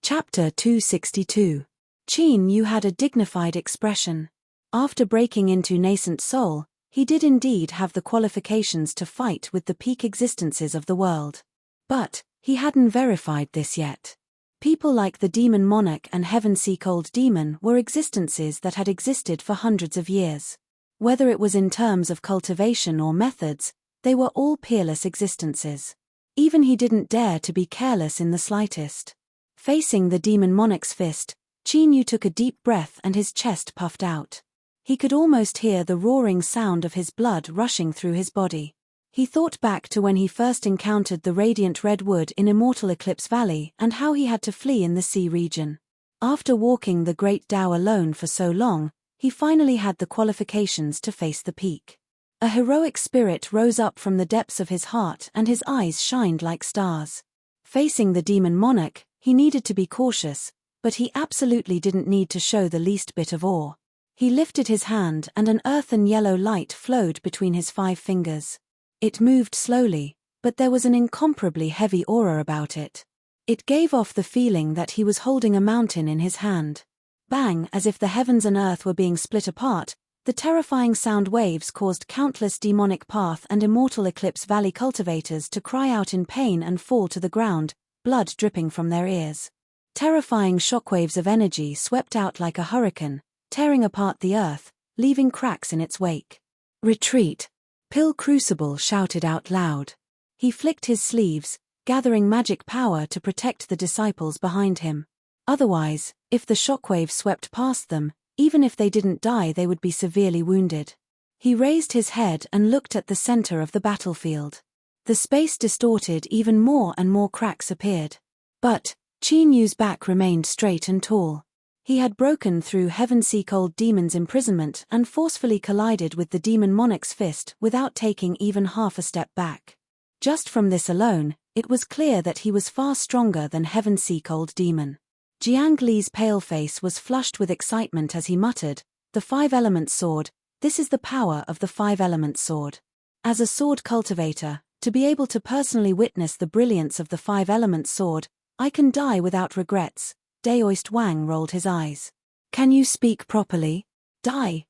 Chapter 262. Qin Yu had a dignified expression. After breaking into nascent soul, he did indeed have the qualifications to fight with the peak existences of the world. But, he hadn't verified this yet. People like the demon monarch and Heavenseek Old Demon were existences that had existed for hundreds of years. Whether it was in terms of cultivation or methods, they were all peerless existences. Even he didn't dare to be careless in the slightest. Facing the demon monarch's fist, Qin Yu took a deep breath and his chest puffed out. He could almost hear the roaring sound of his blood rushing through his body. He thought back to when he first encountered the radiant redwood in Immortal Eclipse Valley and how he had to flee in the sea region. After walking the Great Dao alone for so long, he finally had the qualifications to face the peak. A heroic spirit rose up from the depths of his heart and his eyes shined like stars. Facing the demon monarch, he needed to be cautious, but he absolutely didn't need to show the least bit of awe. He lifted his hand and an earthen yellow light flowed between his 5 fingers. It moved slowly, but there was an incomparably heavy aura about it. It gave off the feeling that he was holding a mountain in his hand. Bang, as if the heavens and earth were being split apart, the terrifying sound waves caused countless demonic path and immortal Eclipse Valley cultivators to cry out in pain and fall to the ground, blood dripping from their ears. Terrifying shockwaves of energy swept out like a hurricane, tearing apart the earth, leaving cracks in its wake. "Retreat!" Pill Crucible shouted out loud. He flicked his sleeves, gathering magic power to protect the disciples behind him. Otherwise, if the shockwave swept past them, even if they didn't die, they would be severely wounded. He raised his head and looked at the center of the battlefield. The space distorted even more and more cracks appeared. But Qin Yu's back remained straight and tall. He had broken through Heaven-Seek-Old Demon's imprisonment and forcefully collided with the demon monarch's fist without taking even half a step back. Just from this alone, it was clear that he was far stronger than Heaven-Seek-Old Demon. Jiang Li's pale face was flushed with excitement as he muttered, "The 5-element sword, this is the power of the 5-element sword." As a sword cultivator, to be able to personally witness the brilliance of the 5-element sword, I can die without regrets. Daoist Wang rolled his eyes. "Can you speak properly?" Die,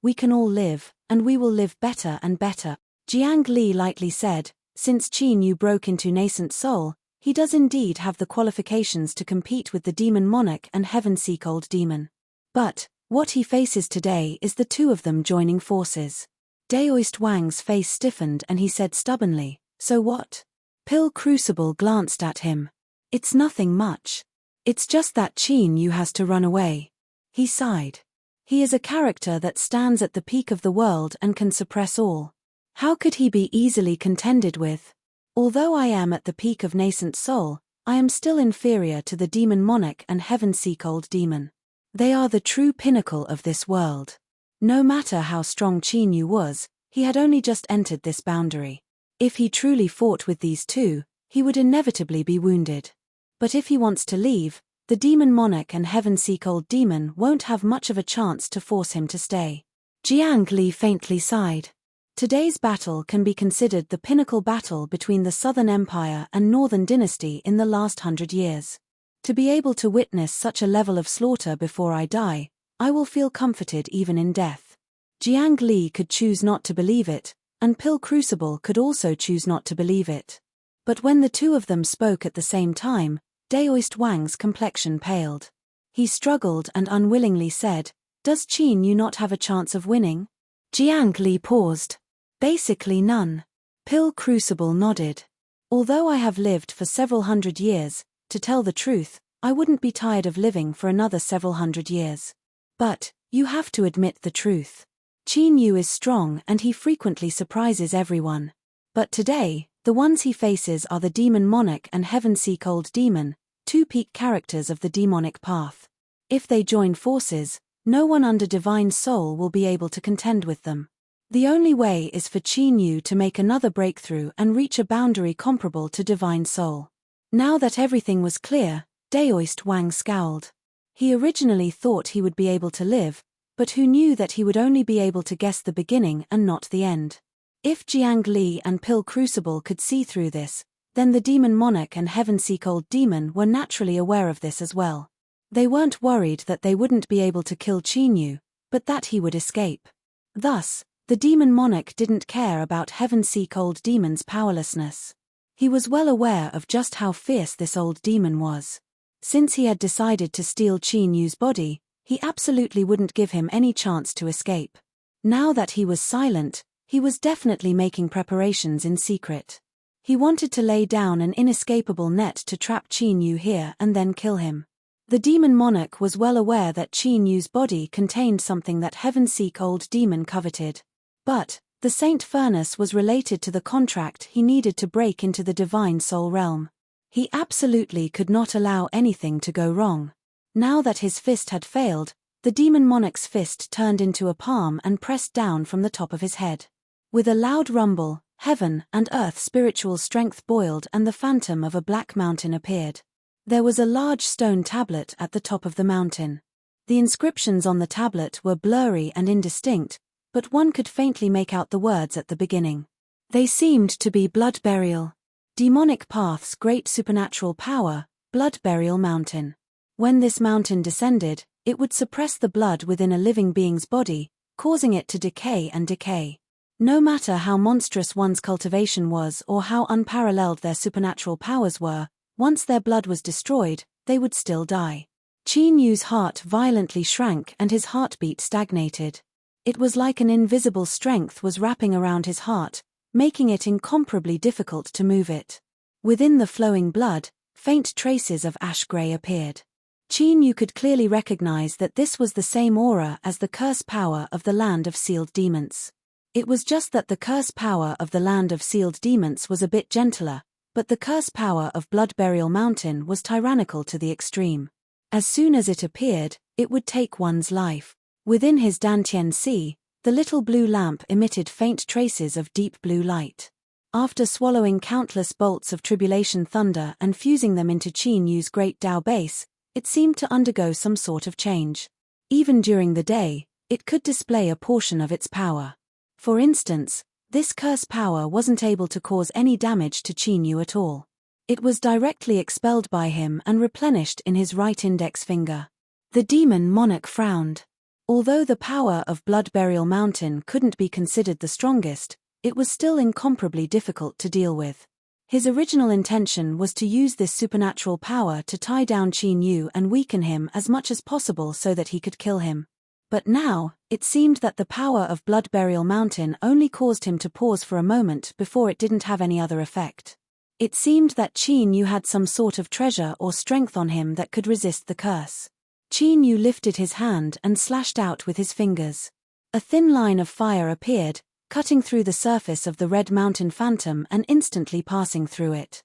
we can all live, and we will live better and better," Jiang Li lightly said. Since Qin Yu broke into nascent soul, he does indeed have the qualifications to compete with the demon monarch and Heaven-Seek-Old Demon. But what he faces today is the 2 of them joining forces. Daoist Wang's face stiffened and he said stubbornly, "So what?" Pill Crucible glanced at him. "It's nothing much. It's just that Qin Yu has to run away." He sighed. He is a character that stands at the peak of the world and can suppress all. How could he be easily contended with? Although I am at the peak of nascent soul, I am still inferior to the demon monarch and Heaven-Seek-Old Demon. They are the true pinnacle of this world. No matter how strong Qin Yu was, he had only just entered this boundary. If he truly fought with these 2, he would inevitably be wounded. But if he wants to leave, the demon monarch and Heaven-Seek-Old Demon won't have much of a chance to force him to stay. Jiang Li faintly sighed. Today's battle can be considered the pinnacle battle between the Southern Empire and Northern Dynasty in the last 100 years. To be able to witness such a level of slaughter before I die, I will feel comforted even in death. Jiang Li could choose not to believe it, and Pill Crucible could also choose not to believe it. But when the 2 of them spoke at the same time, Daoist Wang's complexion paled. He struggled and unwillingly said, "Does Qin Yu not have a chance of winning?" Jiang Li paused. "Basically none." Pill Crucible nodded. "Although I have lived for several hundred years, to tell the truth, I wouldn't be tired of living for another several hundred years. But you have to admit the truth. Qin Yu is strong and he frequently surprises everyone. But today, the ones he faces are the demon monarch and Heaven-Seek-Old Demon, 2 peak characters of the demonic path. If they join forces, no one under divine soul will be able to contend with them. The only way is for Qin Yu to make another breakthrough and reach a boundary comparable to divine soul." Now that everything was clear, Daoist Wang scowled. He originally thought he would be able to live, but who knew that he would only be able to guess the beginning and not the end? If Jiang Li and Pill Crucible could see through this, then the demon monarch and Heaven-Seek-Old Demon were naturally aware of this as well. They weren't worried that they wouldn't be able to kill Qin Yu, but that he would escape. Thus, the demon monarch didn't care about Heaven-Seek-Old Demon's powerlessness. He was well aware of just how fierce this old demon was. Since he had decided to steal Qin Yu's body, he absolutely wouldn't give him any chance to escape. Now that he was silent, he was definitely making preparations in secret. He wanted to lay down an inescapable net to trap Qin Yu here and then kill him. The demon monarch was well aware that Qin Yu's body contained something that Heaven-Seek-Old Demon coveted. But the Saint Furnace was related to the contract he needed to break into the divine soul realm. He absolutely could not allow anything to go wrong. Now that his fist had failed, the demon monarch's fist turned into a palm and pressed down from the top of his head. With a loud rumble, heaven and earth spiritual strength boiled and the phantom of a black mountain appeared. There was a large stone tablet at the top of the mountain. The inscriptions on the tablet were blurry and indistinct, but one could faintly make out the words at the beginning. They seemed to be blood burial. Demonic path's great supernatural power, blood burial mountain. When this mountain descended, it would suppress the blood within a living being's body, causing it to decay and decay. No matter how monstrous one's cultivation was or how unparalleled their supernatural powers were, once their blood was destroyed, they would still die. Qin Yu's heart violently shrank and his heartbeat stagnated. It was like an invisible strength was wrapping around his heart, making it incomparably difficult to move it. Within the flowing blood, faint traces of ash gray appeared. Qin Yu could clearly recognize that this was the same aura as the curse power of the land of sealed demons. It was just that the curse power of the land of sealed demons was a bit gentler, but the curse power of Blood Burial Mountain was tyrannical to the extreme. As soon as it appeared, it would take one's life. Within his Dantian Sea, the little blue lamp emitted faint traces of deep blue light. After swallowing countless bolts of tribulation thunder and fusing them into Qin Yu's great Dao base, it seemed to undergo some sort of change. Even during the day, it could display a portion of its power. For instance, this curse power wasn't able to cause any damage to Qin Yu at all. It was directly expelled by him and replenished in his right index finger. The demon monarch frowned. Although the power of Blood Burial Mountain couldn't be considered the strongest, it was still incomparably difficult to deal with. His original intention was to use this supernatural power to tie down Qin Yu and weaken him as much as possible so that he could kill him. But now, it seemed that the power of Blood Burial Mountain only caused him to pause for a moment before it didn't have any other effect. It seemed that Qin Yu had some sort of treasure or strength on him that could resist the curse. Qin Yu lifted his hand and slashed out with his fingers. A thin line of fire appeared, cutting through the surface of the red mountain phantom and instantly passing through it.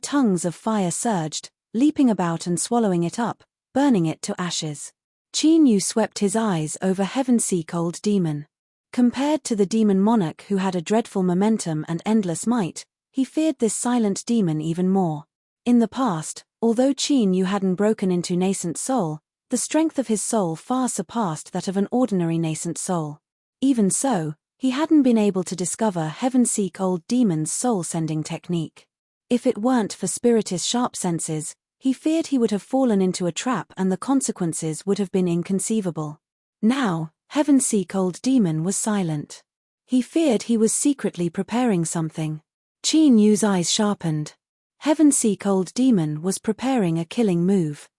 Tongues of fire surged, leaping about and swallowing it up, burning it to ashes. Qin Yu swept his eyes over Heaven-Seek Old Demon. Compared to the demon monarch who had a dreadful momentum and endless might, he feared this silent demon even more. In the past, although Qin Yu hadn't broken into nascent soul, the strength of his soul far surpassed that of an ordinary nascent soul. Even so, he hadn't been able to discover Heaven-Seek Old Demon's soul-sending technique. If it weren't for Spiritist's sharp senses, he feared he would have fallen into a trap and the consequences would have been inconceivable. Now, Heaven-Seek Old Demon was silent. He feared he was secretly preparing something. Qin Yu's eyes sharpened. Heaven-Seek Old Demon was preparing a killing move.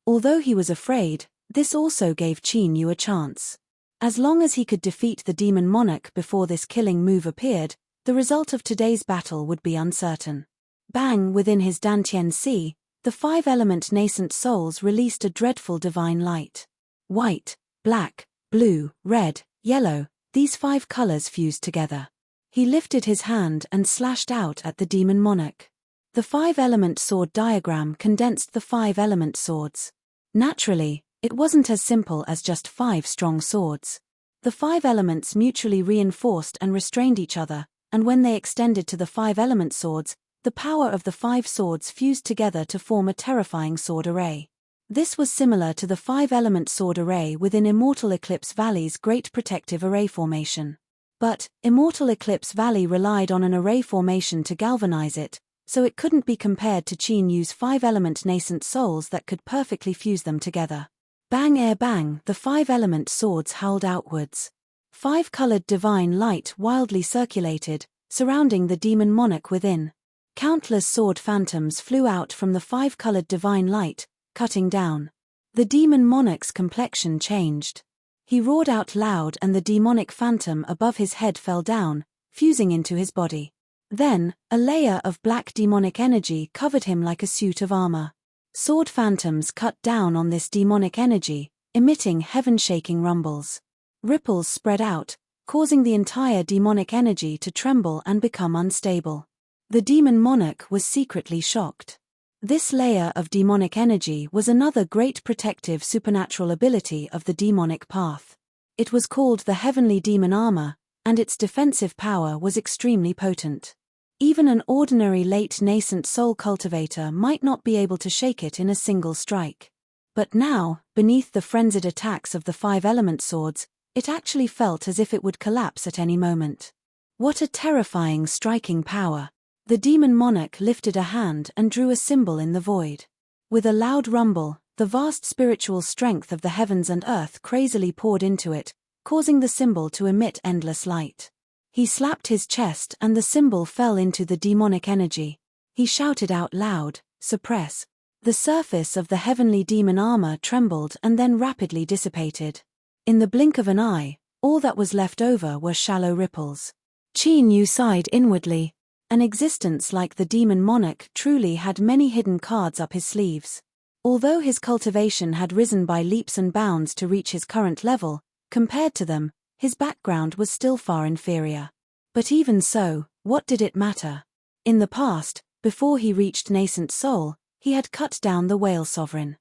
Although he was afraid, this also gave Qin Yu a chance. As long as he could defeat the demon monarch before this killing move appeared, the result of today's battle would be uncertain. Bang! Within his Dantian Sea, the 5-element nascent souls released a dreadful divine light. White, black, blue, red, yellow, these 5 colors fused together. He lifted his hand and slashed out at the demon monarch. The 5-element sword diagram condensed the 5-element swords. Naturally, it wasn't as simple as just 5 strong swords. The 5 elements mutually reinforced and restrained each other, and when they extended to the 5-element swords, the power of the 5 swords fused together to form a terrifying sword array. This was similar to the 5-element sword array within Immortal Eclipse Valley's Great Protective Array formation. But, Immortal Eclipse Valley relied on an array formation to galvanize it, so it couldn't be compared to Qin Yu's 5-element nascent souls that could perfectly fuse them together. Bang! Air bang! The 5-element swords howled outwards. 5-colored divine light wildly circulated, surrounding the demon monarch within. Countless sword phantoms flew out from the 5-colored divine light, cutting down. The demon monarch's complexion changed. He roared out loud and the demonic phantom above his head fell down, fusing into his body. Then, a layer of black demonic energy covered him like a suit of armor. Sword phantoms cut down on this demonic energy, emitting heaven-shaking rumbles. Ripples spread out, causing the entire demonic energy to tremble and become unstable. The demon monarch was secretly shocked. This layer of demonic energy was another great protective supernatural ability of the demonic path. It was called the Heavenly Demon Armor, and its defensive power was extremely potent. Even an ordinary late nascent soul cultivator might not be able to shake it in a single strike. But now, beneath the frenzied attacks of the 5-element swords, it actually felt as if it would collapse at any moment. What a terrifying striking power! The demon monarch lifted a hand and drew a symbol in the void. With a loud rumble, the vast spiritual strength of the heavens and earth crazily poured into it, causing the symbol to emit endless light. He slapped his chest and the symbol fell into the demonic energy. He shouted out loud, "Suppress." The surface of the heavenly demon armor trembled and then rapidly dissipated. In the blink of an eye, all that was left over were shallow ripples. Qin Yu sighed inwardly. An existence like the demon monarch truly had many hidden cards up his sleeves. Although his cultivation had risen by leaps and bounds to reach his current level, compared to them, his background was still far inferior. But even so, what did it matter? In the past, before he reached nascent soul, he had cut down the whale sovereign.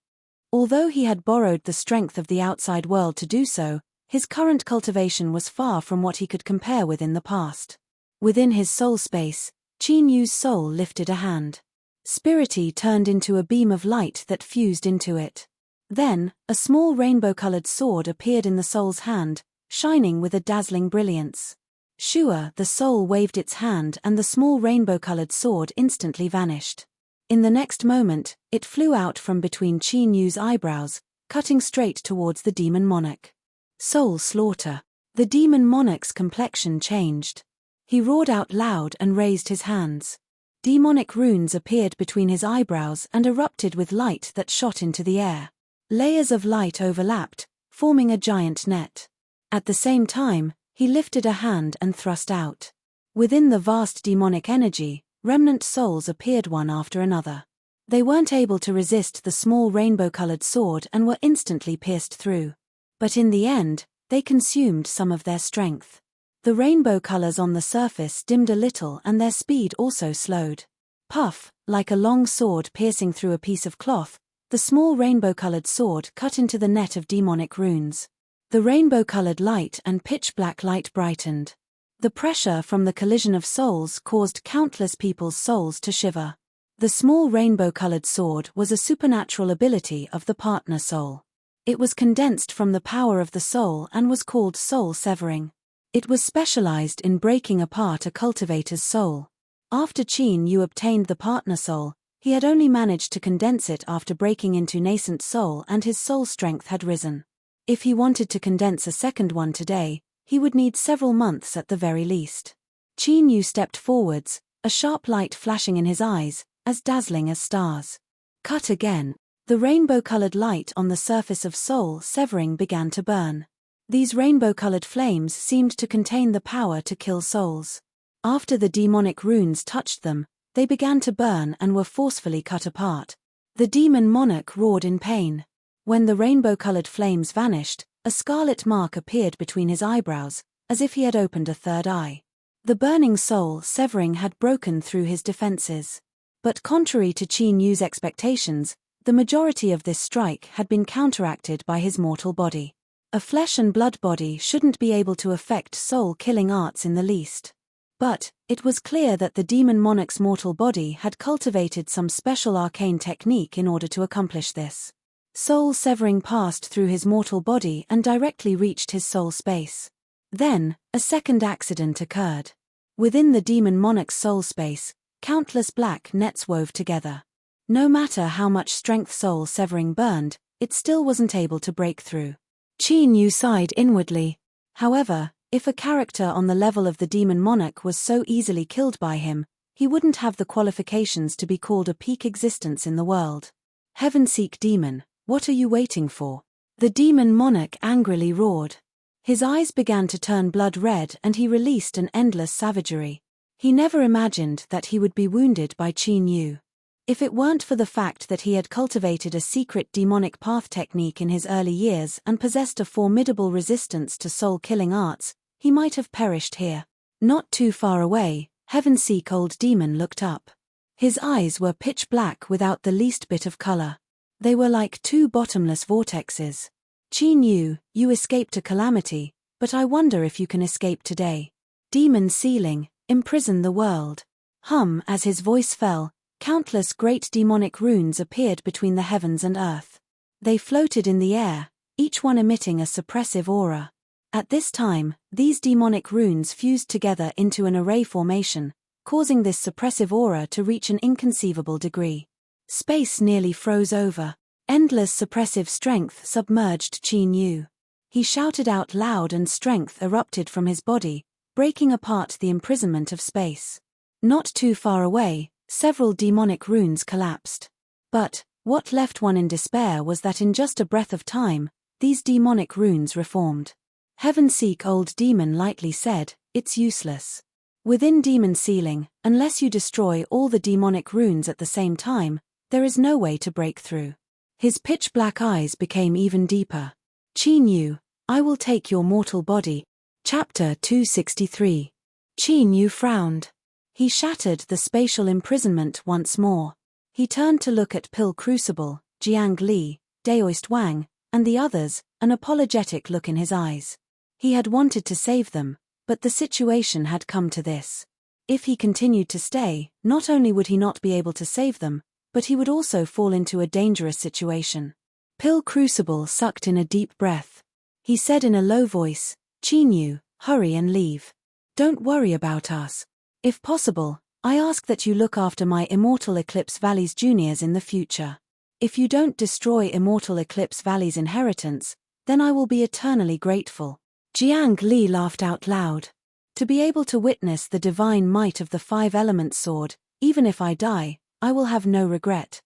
Although he had borrowed the strength of the outside world to do so, his current cultivation was far from what he could compare with in the past. Within his soul space, Qin Yu's soul lifted a hand. Spirity turned into a beam of light that fused into it. Then, a small rainbow-colored sword appeared in the soul's hand, shining with a dazzling brilliance. Shua, the soul, waved its hand and the small rainbow-colored sword instantly vanished. In the next moment, it flew out from between Qin Yu's eyebrows, cutting straight towards the demon monarch. Soul slaughter. The demon monarch's complexion changed. He roared out loud and raised his hands. Demonic runes appeared between his eyebrows and erupted with light that shot into the air. Layers of light overlapped, forming a giant net. At the same time, he lifted a hand and thrust out. Within the vast demonic energy, remnant souls appeared one after another. They weren't able to resist the small rainbow-colored sword and were instantly pierced through. But in the end, they consumed some of their strength. The rainbow colors on the surface dimmed a little and their speed also slowed. Puff, like a long sword piercing through a piece of cloth, the small rainbow-colored sword cut into the net of demonic runes. The rainbow-colored light and pitch-black light brightened. The pressure from the collision of souls caused countless people's souls to shiver. The small rainbow-colored sword was a supernatural ability of the partner soul. It was condensed from the power of the soul and was called soul severing. It was specialized in breaking apart a cultivator's soul. After Qin Yu obtained the partner soul, he had only managed to condense it after breaking into nascent soul and his soul strength had risen. If he wanted to condense a second one today, he would need several months at the very least. Qin Yu stepped forwards, a sharp light flashing in his eyes, as dazzling as stars. Cut again. The rainbow-colored light on the surface of soul severing began to burn. These rainbow-colored flames seemed to contain the power to kill souls. After the demonic runes touched them, they began to burn and were forcefully cut apart. The demon monarch roared in pain. When the rainbow-colored flames vanished, a scarlet mark appeared between his eyebrows, as if he had opened a third eye. The burning soul severing had broken through his defenses. But contrary to Qin Yu's expectations, the majority of this strike had been counteracted by his mortal body. A flesh and blood body shouldn't be able to affect soul-killing arts in the least. But, it was clear that the demon monarch's mortal body had cultivated some special arcane technique in order to accomplish this. Soul severing passed through his mortal body and directly reached his soul space. Then, a second accident occurred. Within the demon monarch's soul space, countless black nets wove together. No matter how much strength soul severing burned, it still wasn't able to break through. Qin Yu sighed inwardly. However, if a character on the level of the demon monarch was so easily killed by him, he wouldn't have the qualifications to be called a peak existence in the world. Heaven-seek demon, what are you waiting for? The demon monarch angrily roared. His eyes began to turn blood red and he released an endless savagery. He never imagined that he would be wounded by Qin Yu. If it weren't for the fact that he had cultivated a secret demonic path technique in his early years and possessed a formidable resistance to soul-killing arts, he might have perished here. Not too far away, Heaven-seek old demon looked up. His eyes were pitch black without the least bit of color. They were like two bottomless vortexes. Qin Yu, you escaped a calamity, but I wonder if you can escape today. Demon ceiling, imprison the world. As his voice fell, countless great demonic runes appeared between the heavens and earth. They floated in the air, each one emitting a suppressive aura. At this time, these demonic runes fused together into an array formation, causing this suppressive aura to reach an inconceivable degree. Space nearly froze over. Endless suppressive strength submerged Qin Yu. He shouted out loud and strength erupted from his body, breaking apart the imprisonment of space. Not too far away, several demonic runes collapsed. But what left one in despair was that in just a breath of time, these demonic runes reformed. Heaven-seek old demon lightly said, "It's useless. Within demon sealing, unless you destroy all the demonic runes at the same time, there is no way to break through." His pitch-black eyes became even deeper. "Qin Yu, I will take your mortal body." Chapter 263. Qin Yu frowned. He shattered the spatial imprisonment once more. He turned to look at Pill Crucible, Jiang Li, Daoist Wang, and the others, an apologetic look in his eyes. He had wanted to save them, but the situation had come to this. If he continued to stay, not only would he not be able to save them, but he would also fall into a dangerous situation. Pill Crucible sucked in a deep breath. He said in a low voice, "Qin Yu, hurry and leave. Don't worry about us. If possible, I ask that you look after my Immortal Eclipse Valley's juniors in the future. If you don't destroy Immortal Eclipse Valley's inheritance, then I will be eternally grateful." Jiang Li laughed out loud. "To be able to witness the divine might of the five-element sword, even if I die, I will have no regret.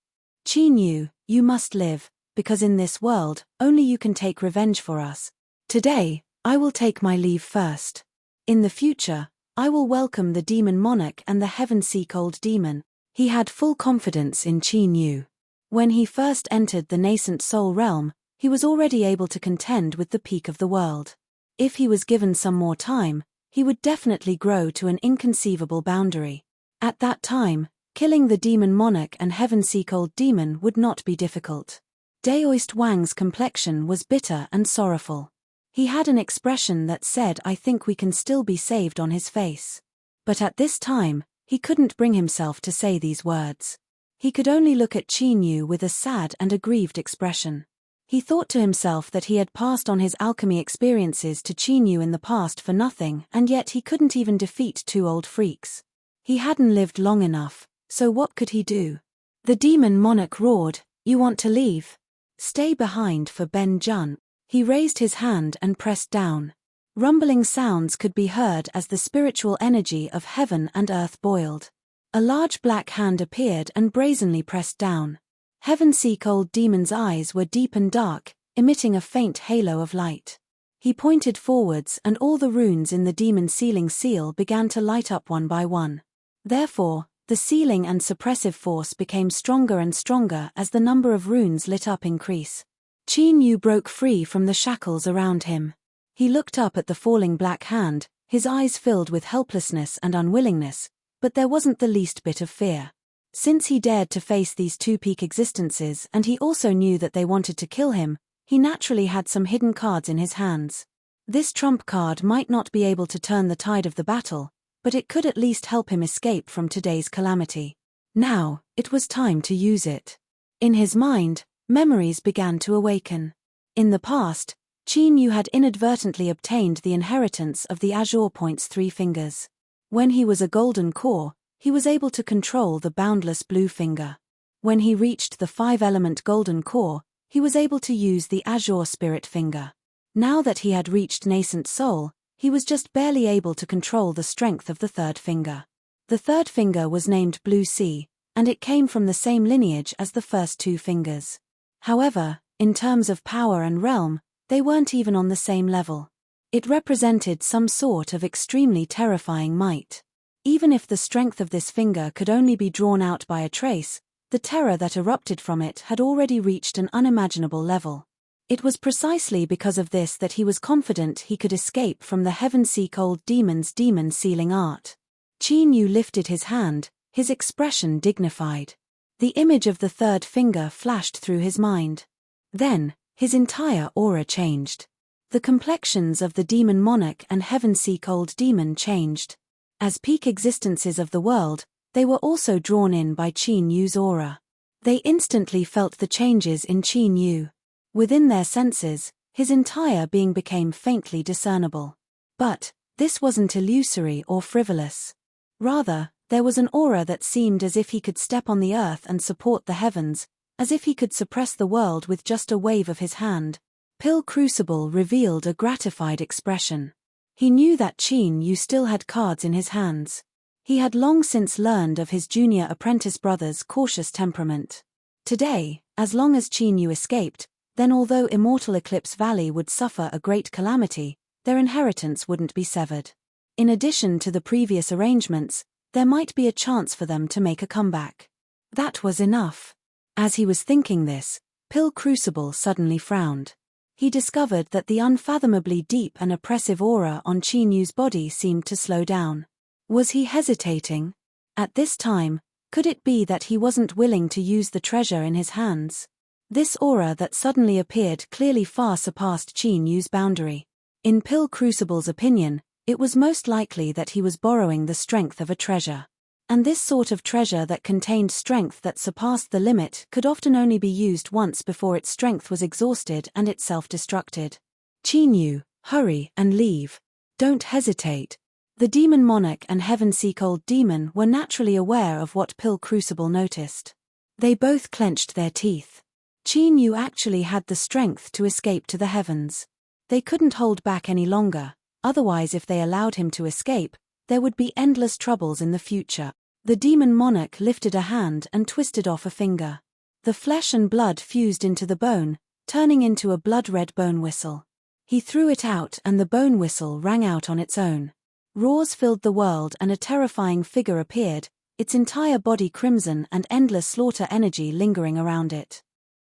Qin Yu, you must live, because in this world, only you can take revenge for us. Today, I will take my leave first. In the future, I will welcome the demon monarch and the heaven-seek old demon." He had full confidence in Qin Yu. When he first entered the nascent soul realm, he was already able to contend with the peak of the world. If he was given some more time, he would definitely grow to an inconceivable boundary. At that time, killing the demon monarch and heaven-seek old demon would not be difficult. Daoist Wang's complexion was bitter and sorrowful. He had an expression that said, "I think we can still be saved," on his face. But at this time, he couldn't bring himself to say these words. He could only look at Qin Yu with a sad and aggrieved expression. He thought to himself that he had passed on his alchemy experiences to Qin Yu in the past for nothing, and yet he couldn't even defeat two old freaks. He hadn't lived long enough, so what could he do? The demon monarch roared, "You want to leave? Stay behind for Ben Jun." He raised his hand and pressed down. Rumbling sounds could be heard as the spiritual energy of heaven and earth boiled. A large black hand appeared and brazenly pressed down. Heaven-seek old demon's eyes were deep and dark, emitting a faint halo of light. He pointed forwards and all the runes in the demon sealing seal began to light up one by one. Therefore, the sealing and suppressive force became stronger and stronger as the number of runes lit up increase. Qin Yu broke free from the shackles around him. He looked up at the falling black hand, his eyes filled with helplessness and unwillingness, but there wasn't the least bit of fear. Since he dared to face these two peak existences and he also knew that they wanted to kill him, he naturally had some hidden cards in his hands. This trump card might not be able to turn the tide of the battle, but it could at least help him escape from today's calamity. Now, it was time to use it. In his mind, memories began to awaken. In the past, Qin Yu had inadvertently obtained the inheritance of the Azure Point's three fingers. When he was a golden core, he was able to control the boundless blue finger. When he reached the five-element golden core, he was able to use the Azure Spirit finger. Now that he had reached nascent soul, he was just barely able to control the strength of the third finger. The third finger was named Blue Sea, and it came from the same lineage as the first two fingers. However, in terms of power and realm, they weren't even on the same level. It represented some sort of extremely terrifying might. Even if the strength of this finger could only be drawn out by a trace, the terror that erupted from it had already reached an unimaginable level. It was precisely because of this that he was confident he could escape from the heaven-seek old demon's demon sealing art. Qin Yu lifted his hand, his expression dignified. The image of the third finger flashed through his mind. Then, his entire aura changed. The complexions of the demon monarch and heaven-seek old demon changed. As peak existences of the world, They were also drawn in by Qin Yu's aura. They instantly felt the changes in Qin Yu. Within their senses, his entire being became faintly discernible. But this wasn't illusory or frivolous. Rather, there was an aura that seemed as if he could step on the earth and support the heavens, as if he could suppress the world with just a wave of his hand. Pill Crucible revealed a gratified expression. He knew that Qin Yu still had cards in his hands. He had long since learned of his junior apprentice brother's cautious temperament. Today, as long as Qin Yu escaped, then although Immortal Eclipse Valley would suffer a great calamity, their inheritance wouldn't be severed. In addition to the previous arrangements, there might be a chance for them to make a comeback. That was enough. As he was thinking this, Pill Crucible suddenly frowned. He discovered that the unfathomably deep and oppressive aura on Qin Yu's body seemed to slow down. Was he hesitating? At this time, could it be that he wasn't willing to use the treasure in his hands? This aura that suddenly appeared clearly far surpassed Qin Yu's boundary. In Pill Crucible's opinion, it was most likely that he was borrowing the strength of a treasure. And this sort of treasure that contained strength that surpassed the limit could often only be used once before its strength was exhausted and itself destructed. Qin Yu, hurry and leave. Don't hesitate. The Demon Monarch and Heaven-Seek Old Demon were naturally aware of what Pill Crucible noticed. They both clenched their teeth. Qin Yu actually had the strength to escape to the heavens. They couldn't hold back any longer, otherwise if they allowed him to escape, there would be endless troubles in the future. The Demon Monarch lifted a hand and twisted off a finger. The flesh and blood fused into the bone, turning into a blood-red bone whistle. He threw it out and the bone whistle rang out on its own. Roars filled the world and a terrifying figure appeared, its entire body crimson and endless slaughter energy lingering around it.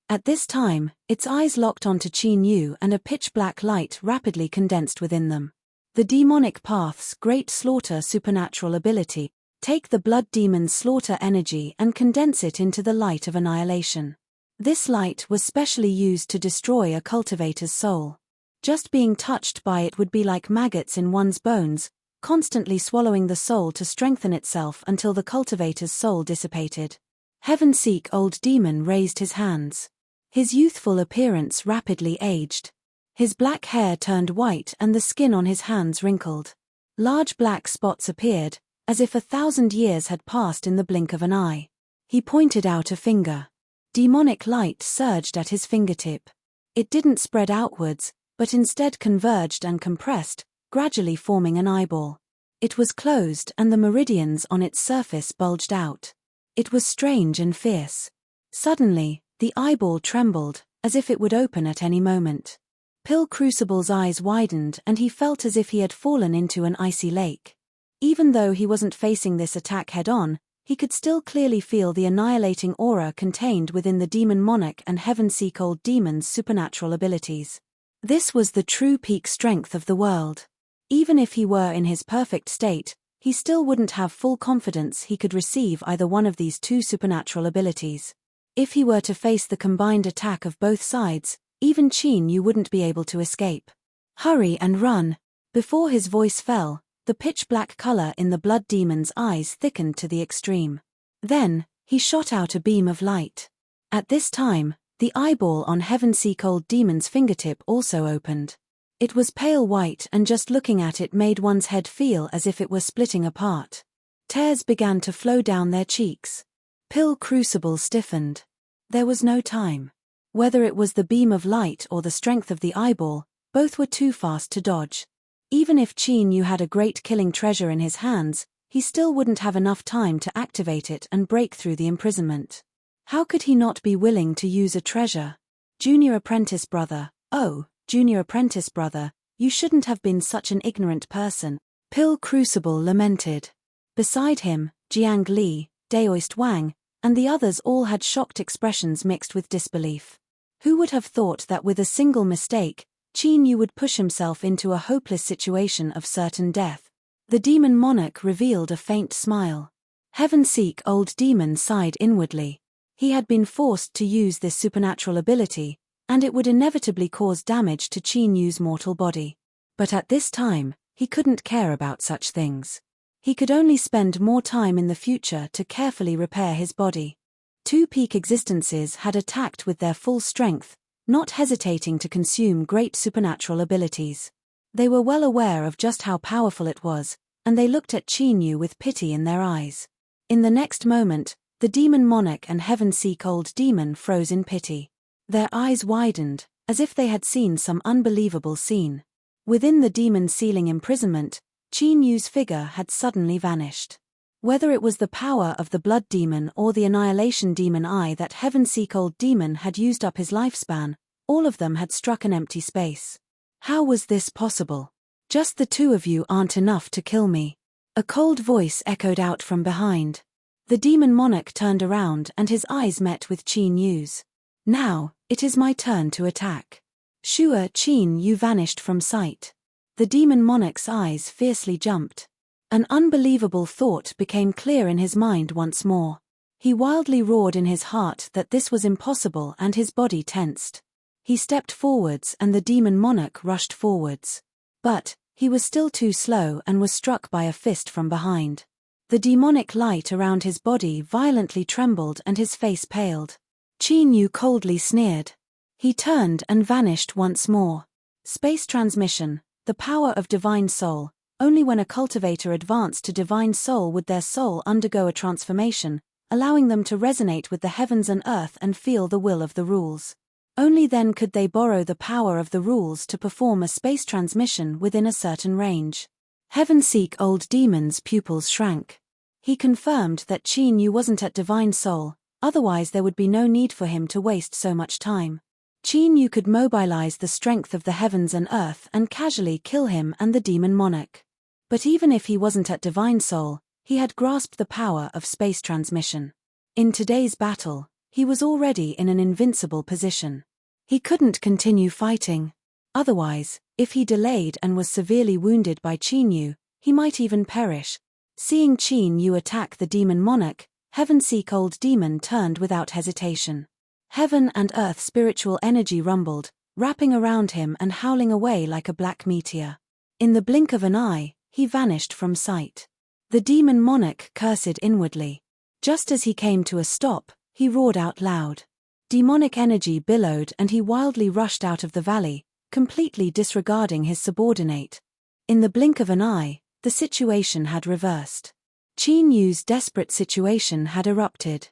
At this time, its eyes locked onto Qin Yu and a pitch-black light rapidly condensed within them. The demonic path's great slaughter supernatural ability, take the blood demon's slaughter energy and condense it into the light of annihilation. This light was specially used to destroy a cultivator's soul. Just being touched by it would be like maggots in one's bones, constantly swallowing the soul to strengthen itself until the cultivator's soul dissipated. Heaven-Seek Old Demon raised his hands. His youthful appearance rapidly aged. His black hair turned white and the skin on his hands wrinkled. Large black spots appeared, as if 1,000 years had passed in the blink of an eye. He pointed out a finger. Demonic light surged at his fingertip. It didn't spread outwards, but instead converged and compressed, gradually forming an eyeball. It was closed and the meridians on its surface bulged out. It was strange and fierce. Suddenly, the eyeball trembled, as if it would open at any moment. Pill Crucible's eyes widened and he felt as if he had fallen into an icy lake. Even though he wasn't facing this attack head-on, he could still clearly feel the annihilating aura contained within the Demon Monarch and Heaven-Seek Old Demon's supernatural abilities. This was the true peak strength of the world. Even if he were in his perfect state, he still wouldn't have full confidence he could receive either one of these two supernatural abilities. If he were to face the combined attack of both sides, even Qin Yu wouldn't be able to escape. Hurry and run. Before his voice fell, the pitch-black color in the blood demon's eyes thickened to the extreme. Then, he shot out a beam of light. At this time, the eyeball on Heaven-Seek Old Demon's fingertip also opened. It was pale white and just looking at it made one's head feel as if it were splitting apart. Tears began to flow down their cheeks. Pill Crucible stiffened. There was no time. Whether it was the beam of light or the strength of the eyeball, both were too fast to dodge. Even if Qin Yu had a great killing treasure in his hands, he still wouldn't have enough time to activate it and break through the imprisonment. How could he not be willing to use a treasure? Junior apprentice brother, oh, junior apprentice brother, you shouldn't have been such an ignorant person, Pill Crucible lamented. Beside him, Jiang Li, Daoist Wang, and the others all had shocked expressions mixed with disbelief. Who would have thought that with a single mistake, Qin Yu would push himself into a hopeless situation of certain death? The Demon Monarch revealed a faint smile. Heaven-Seek Old Demon sighed inwardly. He had been forced to use this supernatural ability, and it would inevitably cause damage to Qin Yu's mortal body. But at this time, he couldn't care about such things. He could only spend more time in the future to carefully repair his body. Two peak existences had attacked with their full strength, not hesitating to consume great supernatural abilities. They were well aware of just how powerful it was, and they looked at Qin Yu with pity in their eyes. In the next moment, the demon monarch and heaven-seek old demon froze in pity. Their eyes widened, as if they had seen some unbelievable scene. Within the demon-sealing imprisonment, Qin Yu's figure had suddenly vanished. Whether it was the power of the blood demon or the annihilation demon eye that heaven-seek old demon had used up his lifespan, all of them had struck an empty space. How was this possible? Just the two of you aren't enough to kill me. A cold voice echoed out from behind. The demon monarch turned around and his eyes met with Qin Yu's. Now, it is my turn to attack. Sure, Qin Yu vanished from sight. The demon monarch's eyes fiercely jumped. An unbelievable thought became clear in his mind once more. He wildly roared in his heart that this was impossible and his body tensed. He stepped forwards and the demon monarch rushed forwards. But he was still too slow and was struck by a fist from behind. The demonic light around his body violently trembled and his face paled. Qin Yu coldly sneered. He turned and vanished once more. Space transmission, the power of divine soul. Only when a cultivator advanced to divine soul would their soul undergo a transformation, allowing them to resonate with the heavens and earth and feel the will of the rules. Only then could they borrow the power of the rules to perform a space transmission within a certain range. Heaven-seek old demon's pupils shrank. He confirmed that Qin Yu wasn't at divine soul, otherwise there would be no need for him to waste so much time. Qin Yu could mobilize the strength of the heavens and earth and casually kill him and the demon monarch. But even if he wasn't at divine soul, he had grasped the power of space transmission. In today's battle, he was already in an invincible position. He couldn't continue fighting. Otherwise, if he delayed and was severely wounded by Qin Yu, he might even perish. Seeing Qin Yu attack the demon monarch, heaven-seek old demon turned without hesitation. Heaven and earth spiritual energy rumbled, wrapping around him and howling away like a black meteor. In the blink of an eye, he vanished from sight. The demon monarch cursed inwardly. Just as he came to a stop, he roared out loud. Demonic energy billowed and he wildly rushed out of the valley, completely disregarding his subordinate. In the blink of an eye, the situation had reversed. Qin Yu's desperate situation had erupted.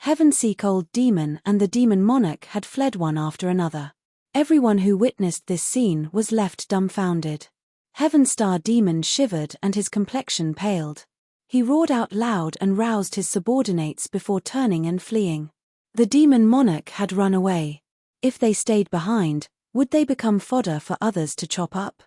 Heaven-seek old demon and the demon monarch had fled one after another. Everyone who witnessed this scene was left dumbfounded. Heaven-star demon shivered and his complexion paled. He roared out loud and roused his subordinates before turning and fleeing. The demon monarch had run away. If they stayed behind, would they become fodder for others to chop up?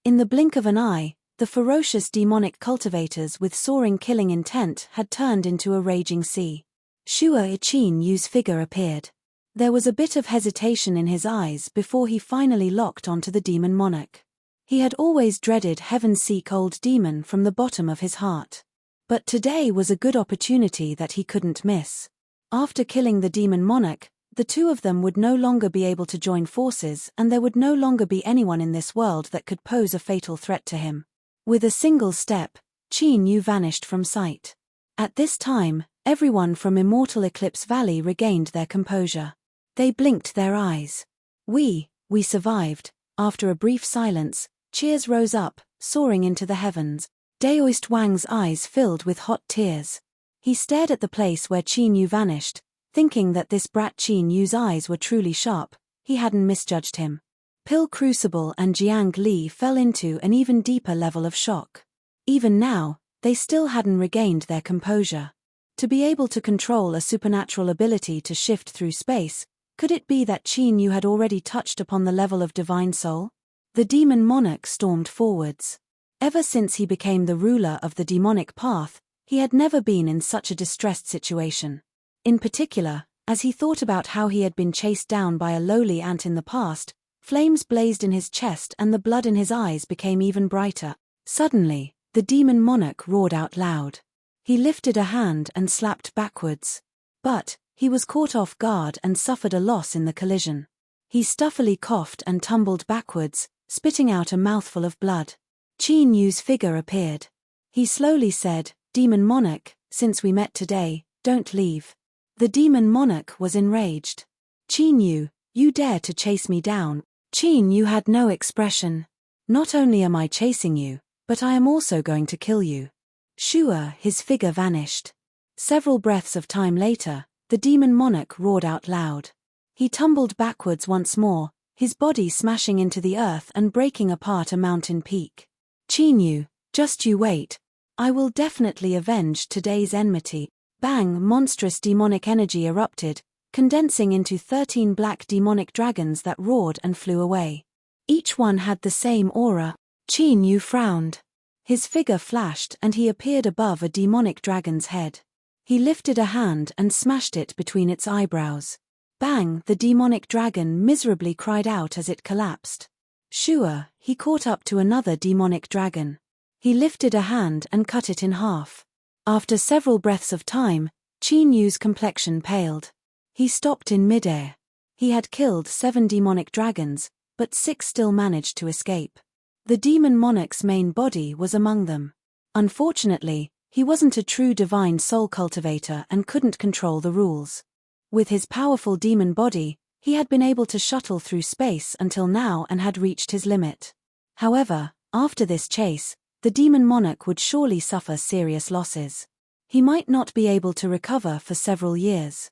In the blink of an eye, the ferocious demonic cultivators with soaring killing intent had turned into a raging sea. Shuo Qin Yu's figure appeared. There was a bit of hesitation in his eyes before he finally locked onto the demon monarch. He had always dreaded heaven-seek old demon from the bottom of his heart. But today was a good opportunity that he couldn't miss. After killing the demon monarch, the two of them would no longer be able to join forces and there would no longer be anyone in this world that could pose a fatal threat to him. With a single step, Qin Yu vanished from sight. At this time, everyone from Immortal Eclipse Valley regained their composure. They blinked their eyes. We survived. After a brief silence, cheers rose up, soaring into the heavens. Daoist Wang's eyes filled with hot tears. He stared at the place where Qin Yu vanished, thinking that this brat Qin Yu's eyes were truly sharp. He hadn't misjudged him. Pill Crucible and Jiang Li fell into an even deeper level of shock. Even now, they still hadn't regained their composure. To be able to control a supernatural ability to shift through space, could it be that Qin Yu had already touched upon the level of divine soul? The demon monarch stormed forwards. Ever since he became the ruler of the demonic path, he had never been in such a distressed situation. In particular, as he thought about how he had been chased down by a lowly ant in the past, flames blazed in his chest and the blood in his eyes became even brighter. Suddenly, the demon monarch roared out loud. He lifted a hand and slapped backwards. But he was caught off guard and suffered a loss in the collision. He stuffily coughed and tumbled backwards, spitting out a mouthful of blood. Qin Yu's figure appeared. He slowly said, "Demon Monarch, since we met today, don't leave." The Demon Monarch was enraged. "Qin, you dare to chase me down?" Qin had no expression. "Not only am I chasing you, but I am also going to kill you." Shua, his figure vanished. Several breaths of time later, the Demon Monarch roared out loud. He tumbled backwards once more, his body smashing into the earth and breaking apart a mountain peak. "Qin, just you wait. I will definitely avenge today's enmity." Bang! Monstrous demonic energy erupted, condensing into 13 black demonic dragons that roared and flew away. Each one had the same aura. Qin frowned. His figure flashed and he appeared above a demonic dragon's head. He lifted a hand and smashed it between its eyebrows. Bang! The demonic dragon miserably cried out as it collapsed. Shua, he caught up to another demonic dragon. He lifted a hand and cut it in half. After several breaths of time, Qin complexion paled. He stopped in midair. He had killed 7 demonic dragons, but 6 still managed to escape. The Demon Monarch's main body was among them. Unfortunately, he wasn't a true divine soul cultivator and couldn't control the rules. With his powerful demon body, he had been able to shuttle through space until now and had reached his limit. However, after this chase, the Demon Monarch would surely suffer serious losses. He might not be able to recover for several years.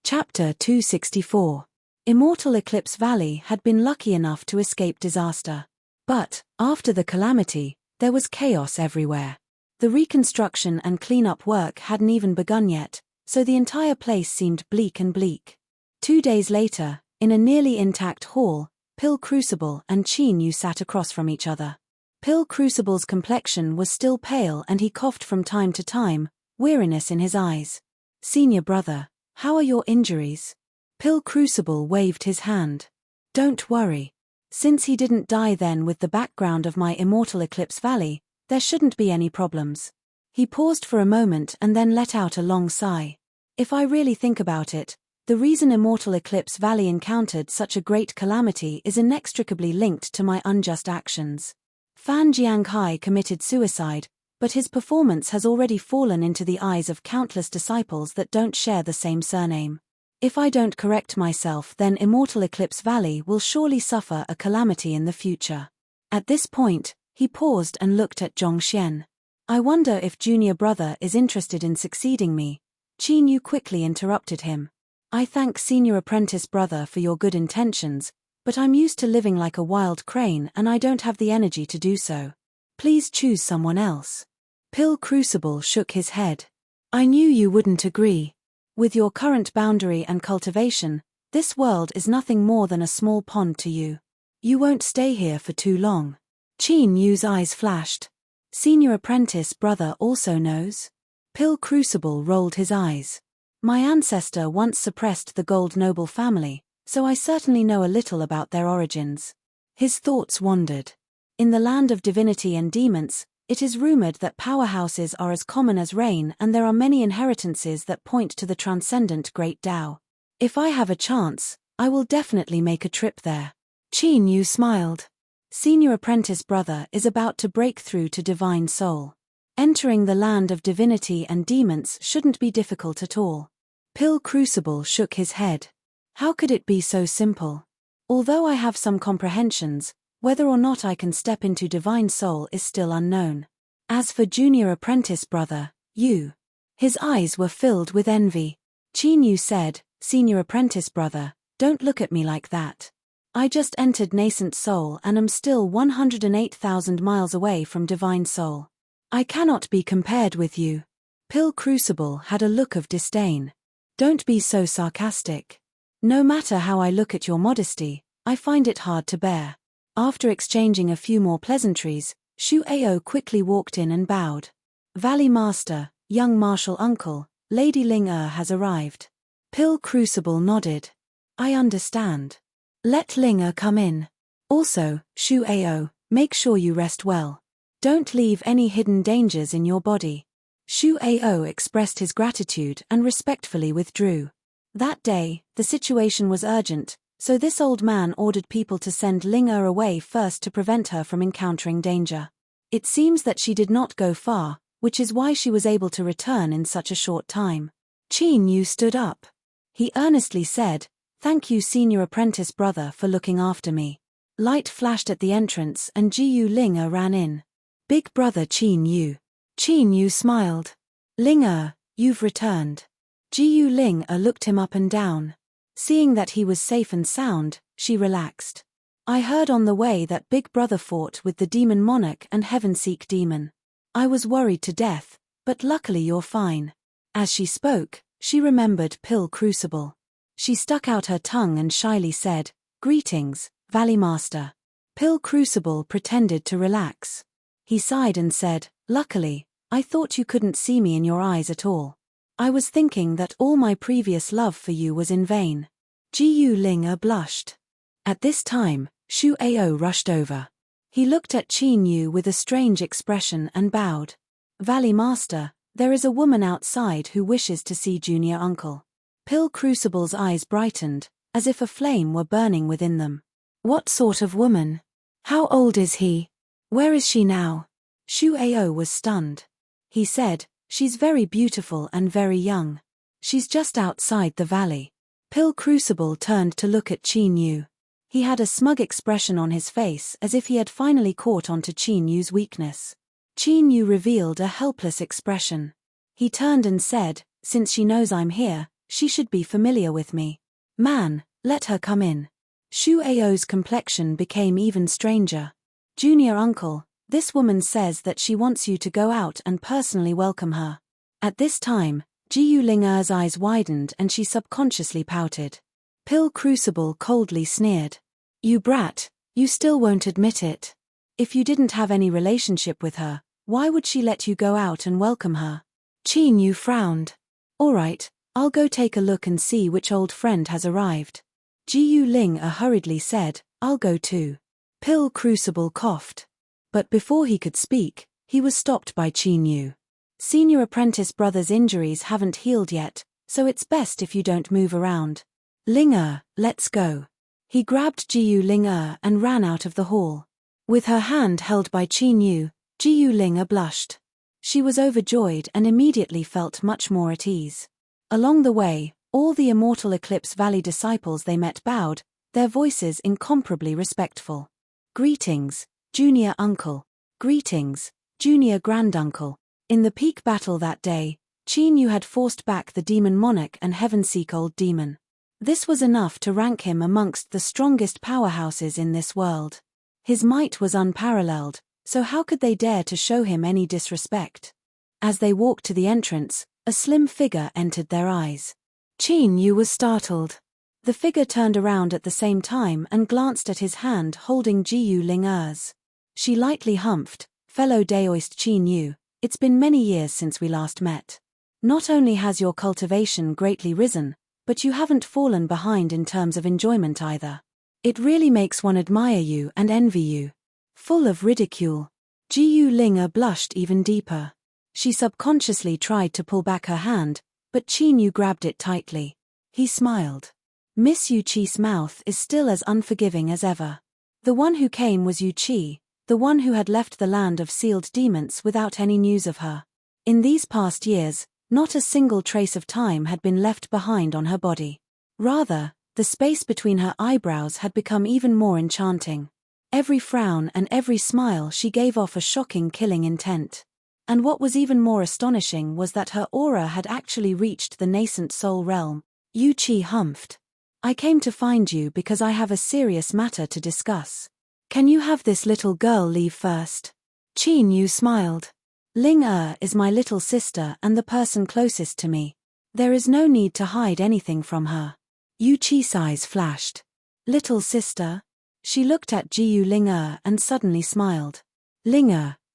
Chapter 264. Immortal Eclipse Valley had been lucky enough to escape disaster. But, after the calamity, there was chaos everywhere. The reconstruction and cleanup work hadn't even begun yet, so the entire place seemed bleak and bleak. 2 days later, in a nearly intact hall, Pill Crucible and Qin sat across from each other. Pill Crucible's complexion was still pale and he coughed from time to time, weariness in his eyes. "Senior brother, how are your injuries?" Pill Crucible waved his hand. "Don't worry. Since he didn't die then with the background of my Immortal Eclipse Valley, there shouldn't be any problems." He paused for a moment and then let out a long sigh. "If I really think about it, the reason Immortal Eclipse Valley encountered such a great calamity is inextricably linked to my unjust actions. Fan Jianghai committed suicide, but his performance has already fallen into the eyes of countless disciples that don't share the same surname. If I don't correct myself, then Immortal Eclipse Valley will surely suffer a calamity in the future." At this point, he paused and looked at Zhongxian. "I wonder if junior brother is interested in succeeding me." Qin quickly interrupted him. "I thank senior apprentice brother for your good intentions, but I'm used to living like a wild crane and I don't have the energy to do so. Please choose someone else." Pill Crucible shook his head. "I knew you wouldn't agree. With your current boundary and cultivation, this world is nothing more than a small pond to you. You won't stay here for too long." Qin's eyes flashed. "Senior apprentice brother also knows?" Pill Crucible rolled his eyes. "My ancestor once suppressed the Gold Noble family, so I certainly know a little about their origins." His thoughts wandered. In the land of divinity and demons, it is rumored that powerhouses are as common as rain and there are many inheritances that point to the transcendent Great Tao. If I have a chance, I will definitely make a trip there. Qin smiled. Senior apprentice brother is about to break through to divine soul. Entering the land of divinity and demons shouldn't be difficult at all. Pill Crucible shook his head. How could it be so simple? Although I have some comprehensions, whether or not I can step into divine soul is still unknown. As for junior apprentice brother, you. His eyes were filled with envy. Qin said, "Senior apprentice brother, don't look at me like that. I just entered nascent soul and am still 108,000 miles away from divine soul. I cannot be compared with you." Pill Crucible had a look of disdain. "Don't be so sarcastic. No matter how I look at your modesty, I find it hard to bear." After exchanging a few more pleasantries, Shu Ao quickly walked in and bowed. "Valley Master, young martial uncle, Lady Ling has arrived." Pill Crucible nodded. "I understand. Let Ling come in. Also, Shu Ao, make sure you rest well. Don't leave any hidden dangers in your body." Shu Ao expressed his gratitude and respectfully withdrew. That day, the situation was urgent, so this old man ordered people to send Ling away first to prevent her from encountering danger. It seems that she did not go far, which is why she was able to return in such a short time. Qin Yu stood up. He earnestly said, "Thank you, senior apprentice brother, for looking after me." Light flashed at the entrance and Jiyu Ling ran in. "Big brother Qin Yu." Qin Yu smiled. "Ling you've returned." Jiyu Ling looked him up and down. Seeing that he was safe and sound, she relaxed. "I heard on the way that Big Brother fought with the Demon Monarch and Heavenseek Demon. I was worried to death, but luckily you're fine." As she spoke, she remembered Pill Crucible. She stuck out her tongue and shyly said, "Greetings, Valley Master." Pill Crucible pretended to relax. He sighed and said, "Luckily, I thought you couldn't see me in your eyes at all. I was thinking that all my previous love for you was in vain." Jiyu Ling blushed. At this time, Shu Ao rushed over. He looked at Qin Yu with a strange expression and bowed. "Valley Master, there is a woman outside who wishes to see Junior Uncle." Pill Crucible's eyes brightened, as if a flame were burning within them. "What sort of woman? How old is he? Where is she now?" Shu Ao was stunned. He said, "She's very beautiful and very young. She's just outside the valley." Pill Crucible turned to look at Qin Yu. He had a smug expression on his face as if he had finally caught on to Qin Yu's weakness. Qin Yu revealed a helpless expression. He turned and said, "Since she knows I'm here, she should be familiar with me. Man, let her come in." Shu Ao's complexion became even stranger. "Junior Uncle, this woman says that she wants you to go out and personally welcome her." At this time, Jiyu Ling's eyes widened and she subconsciously pouted. Pill Crucible coldly sneered. "You brat, you still won't admit it. If you didn't have any relationship with her, why would she let you go out and welcome her?" Qin Yu frowned. "All right, I'll go take a look and see which old friend has arrived." Jiyu Ling hurriedly said, "I'll go too." Pill Crucible coughed. But before he could speak, he was stopped by Qin Yu. "Senior apprentice brother's injuries haven't healed yet, so it's best if you don't move around. Ling let's go." He grabbed Jiyu Ling and ran out of the hall. With her hand held by Qin Yu, Jiyu Ling blushed. She was overjoyed and immediately felt much more at ease. Along the way, all the Immortal Eclipse Valley disciples they met bowed, their voices incomparably respectful. "Greetings, Junior Uncle. Greetings, Junior Granduncle." In the peak battle that day, Qin Yu had forced back the Demon Monarch and Heavenseek Old Demon. This was enough to rank him amongst the strongest powerhouses in this world. His might was unparalleled, so how could they dare to show him any disrespect? As they walked to the entrance, a slim figure entered their eyes. Qin Yu was startled. The figure turned around at the same time and glanced at his hand holding Jiyu Ling's. She lightly humphed, "Fellow Daoist Qin Yu, it's been many years since we last met. Not only has your cultivation greatly risen, but you haven't fallen behind in terms of enjoyment either. It really makes one admire you and envy you." Full of ridicule, Jiyu Ling blushed even deeper. She subconsciously tried to pull back her hand, but Qin Yu grabbed it tightly. He smiled. Miss Yu Qi's mouth is still as unforgiving as ever. The one who came was Yu Qi, the one who had left the land of sealed demons without any news of her. In these past years, not a single trace of time had been left behind on her body. Rather, the space between her eyebrows had become even more enchanting. Every frown and every smile she gave off a shocking killing intent. And what was even more astonishing was that her aura had actually reached the nascent soul realm. Yu Qi humphed. "I came to find you because I have a serious matter to discuss. Can you have this little girl leave first?" Qin Yu smiled. "Ling is my little sister and the person closest to me. There is no need to hide anything from her." Yu Qi's eyes flashed. "Little sister?" She looked at Jiyu Ling and suddenly smiled. "Ling,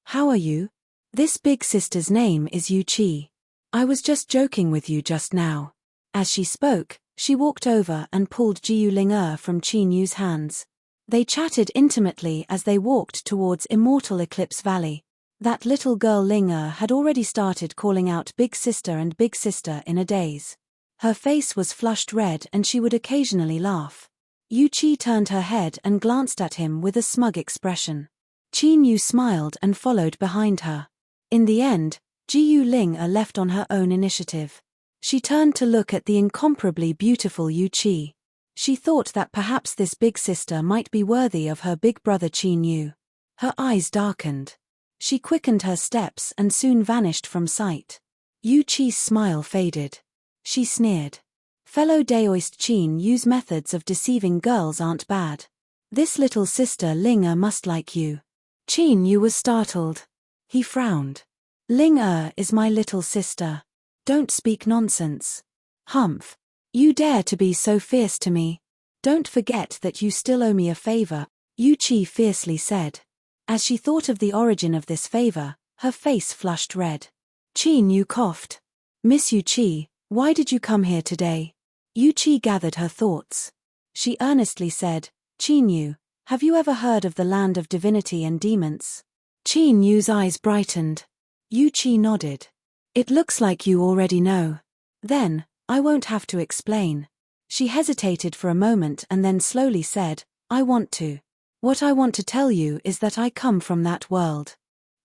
how are you? This big sister's name is Yu Qi. I was just joking with you just now." As she spoke, she walked over and pulled Jiyu Ling from Qin Yu's hands. They chatted intimately as they walked towards Immortal Eclipse Valley. That little girl Ling had already started calling out Big Sister and Big Sister in a daze. Her face was flushed red and she would occasionally laugh. Yu Qi turned her head and glanced at him with a smug expression. Qin Yu smiled and followed behind her. In the end, Jiu Ling are left on her own initiative. She turned to look at the incomparably beautiful Yu Qi. She thought that perhaps this big sister might be worthy of her big brother Qin Yu. Her eyes darkened. She quickened her steps and soon vanished from sight. Yu Qi's smile faded. She sneered. Fellow Daoist Qin Yu's methods of deceiving girls aren't bad. This little sister Ling must like you. Qin Yu was startled. He frowned. Ling is my little sister. Don't speak nonsense. Humph. You dare to be so fierce to me. Don't forget that you still owe me a favor, Yu Qi fiercely said. As she thought of the origin of this favor, her face flushed red. Qin Yu coughed. Miss Yu Qi, why did you come here today? Yu Qi gathered her thoughts. She earnestly said, Qin Yu, have you ever heard of the land of divinity and demons? Qin Yu's eyes brightened. Yu Qi nodded. It looks like you already know. Then, I won't have to explain. She hesitated for a moment and then slowly said, I want to. What I want to tell you is that I come from that world.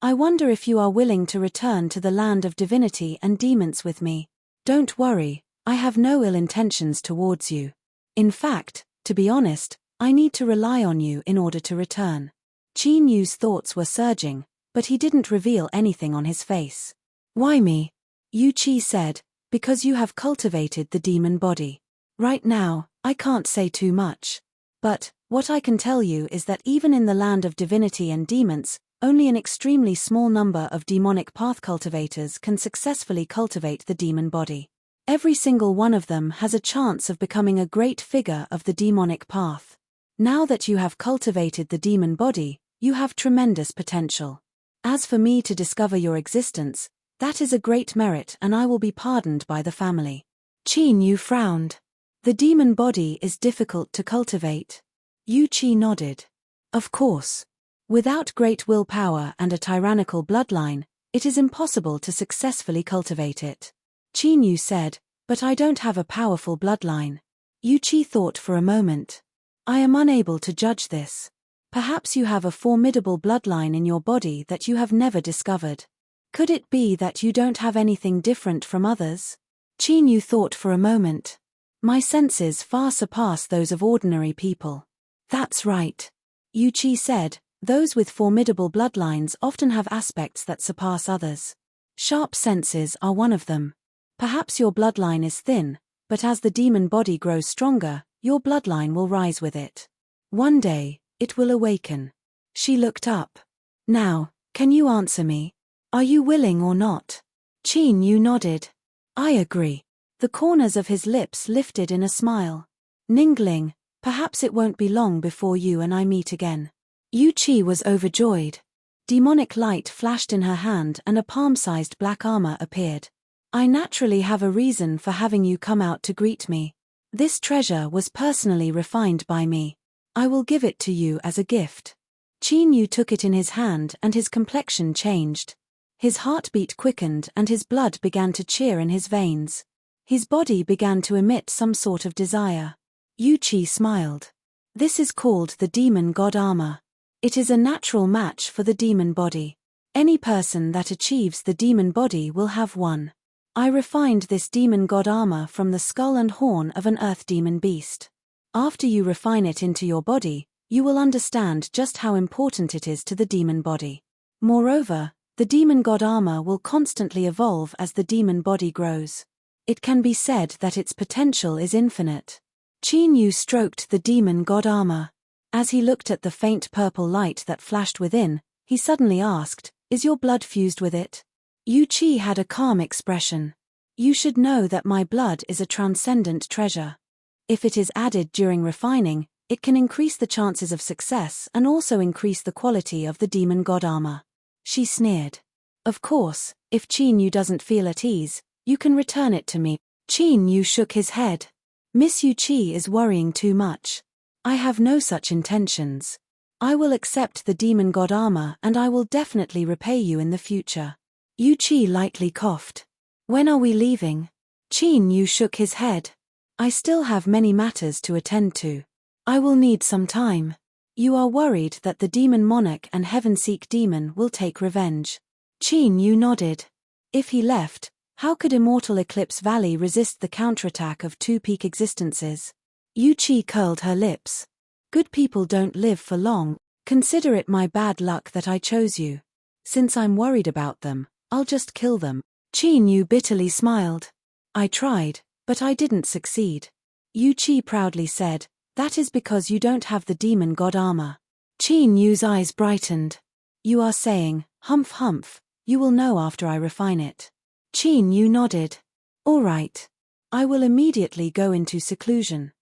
I wonder if you are willing to return to the land of divinity and demons with me. Don't worry, I have no ill intentions towards you. In fact, to be honest, I need to rely on you in order to return. Qin Yu's thoughts were surging, but he didn't reveal anything on his face. Why me? Yu Qi said, because you have cultivated the demon body. Right now, I can't say too much. But, what I can tell you is that even in the land of divinity and demons, only an extremely small number of demonic path cultivators can successfully cultivate the demon body. Every single one of them has a chance of becoming a great figure of the demonic path. Now that you have cultivated the demon body, you have tremendous potential. As for me to discover your existence, that is a great merit and I will be pardoned by the family. Qin Yu frowned. The demon body is difficult to cultivate. Yu Qi nodded. Of course. Without great willpower and a tyrannical bloodline, it is impossible to successfully cultivate it. Qin Yu said, but I don't have a powerful bloodline. Yu Qi thought for a moment. I am unable to judge this. Perhaps you have a formidable bloodline in your body that you have never discovered. Could it be that you don't have anything different from others? Qin Yu thought for a moment. My senses far surpass those of ordinary people. That's right. Yu Qi said, those with formidable bloodlines often have aspects that surpass others. Sharp senses are one of them. Perhaps your bloodline is thin, but as the demon body grows stronger, your bloodline will rise with it. One day, it will awaken. She looked up. Now, can you answer me? Are you willing or not? Qin Yu nodded. I agree. The corners of his lips lifted in a smile. Ningling, perhaps it won't be long before you and I meet again. Yu Qi was overjoyed. Demonic light flashed in her hand and a palm-sized black armor appeared. I naturally have a reason for having you come out to greet me. This treasure was personally refined by me. I will give it to you as a gift. Qin Yu took it in his hand and his complexion changed. His heartbeat quickened and his blood began to cheer in his veins. His body began to emit some sort of desire. Yu Qi smiled. This is called the demon god armor. It is a natural match for the demon body. Any person that achieves the demon body will have one. I refined this demon god armor from the skull and horn of an earth demon beast. After you refine it into your body, you will understand just how important it is to the demon body. Moreover, the demon god armor will constantly evolve as the demon body grows. It can be said that its potential is infinite. Qin Yu stroked the demon god armor. As he looked at the faint purple light that flashed within, he suddenly asked, Is your blood fused with it? Yu Qi had a calm expression. You should know that my blood is a transcendent treasure. If it is added during refining, it can increase the chances of success and also increase the quality of the demon god armor. She sneered. Of course, if Qin Yu doesn't feel at ease, you can return it to me. Qin Yu shook his head. Miss Yu Qi is worrying too much. I have no such intentions. I will accept the demon god armor and I will definitely repay you in the future. Yu Qi lightly coughed. When are we leaving? Qin Yu shook his head. I still have many matters to attend to. I will need some time. You are worried that the demon monarch and heaven-seek demon will take revenge. Qin Yu nodded. If he left, how could immortal Eclipse Valley resist the counterattack of two peak existences? Yu Chi curled her lips. Good people don't live for long. Consider it my bad luck that I chose you. Since I'm worried about them, I'll just kill them. Qin Yu bitterly smiled. I tried, but I didn't succeed. Yu Chi proudly said, that is because you don't have the demon god armor. Qin Yu's eyes brightened. You are saying, humph humph, you will know after I refine it. Qin Yu nodded. All right. I will immediately go into seclusion.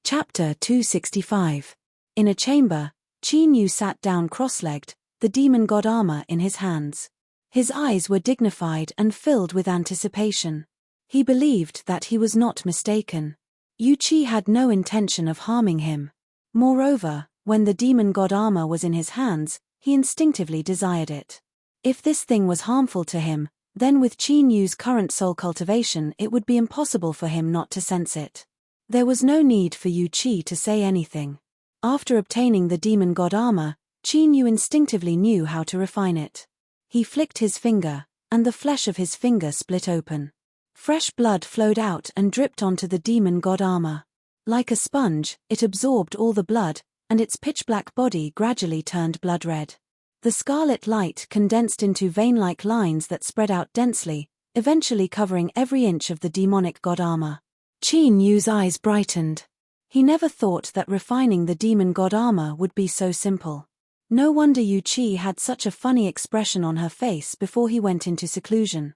Chapter 265. In a chamber, Qin Yu sat down cross-legged, the demon god armor in his hands. His eyes were dignified and filled with anticipation. He believed that he was not mistaken. Yu Chi had no intention of harming him. Moreover, when the demon god armor was in his hands, he instinctively desired it. If this thing was harmful to him, then with Qin Yu's current soul cultivation it would be impossible for him not to sense it. There was no need for Yu Chi to say anything. After obtaining the demon god armor, Qin Yu instinctively knew how to refine it. He flicked his finger, and the flesh of his finger split open. Fresh blood flowed out and dripped onto the demon god armor. Like a sponge, it absorbed all the blood, and its pitch-black body gradually turned blood-red. The scarlet light condensed into vein-like lines that spread out densely, eventually covering every inch of the demonic god armor. Qin Yu's eyes brightened. He never thought that refining the demon god armor would be so simple. No wonder Yu Chi had such a funny expression on her face before he went into seclusion.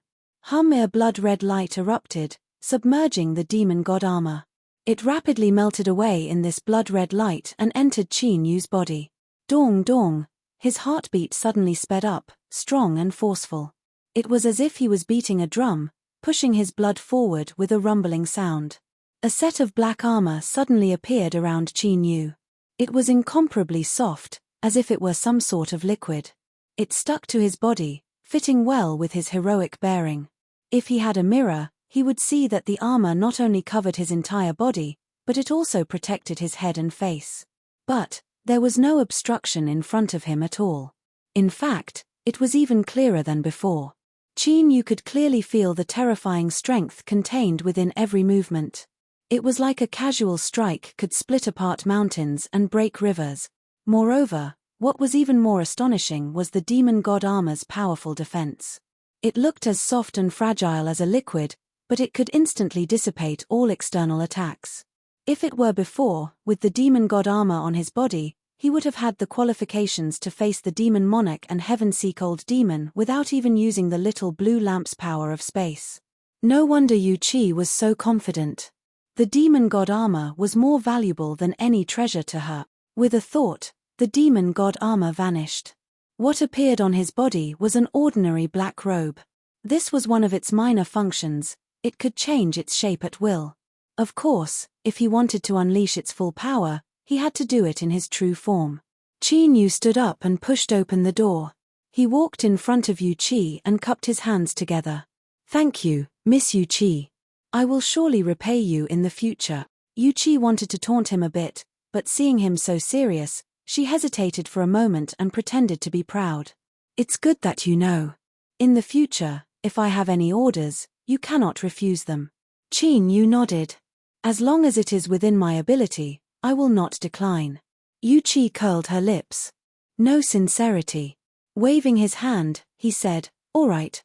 A blood-red light erupted, submerging the demon god armor. It rapidly melted away in this blood-red light and entered Qin Yu's body. Dong dong, his heartbeat suddenly sped up, strong and forceful. It was as if he was beating a drum, pushing his blood forward with a rumbling sound. A set of black armor suddenly appeared around Qin Yu. It was incomparably soft, as if it were some sort of liquid. It stuck to his body, fitting well with his heroic bearing. If he had a mirror, he would see that the armor not only covered his entire body, but it also protected his head and face. But there was no obstruction in front of him at all. In fact, it was even clearer than before. Qin Yu could clearly feel the terrifying strength contained within every movement. It was like a casual strike could split apart mountains and break rivers. Moreover, what was even more astonishing was the demon god armor's powerful defense. It looked as soft and fragile as a liquid, but it could instantly dissipate all external attacks. If it were before, with the demon god armor on his body, he would have had the qualifications to face the demon monarch and heaven-seek old demon without even using the little blue lamp's power of space. No wonder Yu Chi was so confident. The demon god armor was more valuable than any treasure to her. With a thought, the demon god armor vanished. What appeared on his body was an ordinary black robe. This was one of its minor functions. It could change its shape at will. Of course, if he wanted to unleash its full power, he had to do it in his true form. Qin Yu stood up and pushed open the door. He walked in front of Yu Chi and cupped his hands together. Thank you, Miss Yu Chi. I will surely repay you in the future. Yu Chi wanted to taunt him a bit, but seeing him so serious, she hesitated for a moment and pretended to be proud. It's good that you know. In the future, if I have any orders, you cannot refuse them. Qin Yu nodded. As long as it is within my ability, I will not decline. Yu Chi curled her lips. No sincerity. Waving his hand, he said, all right.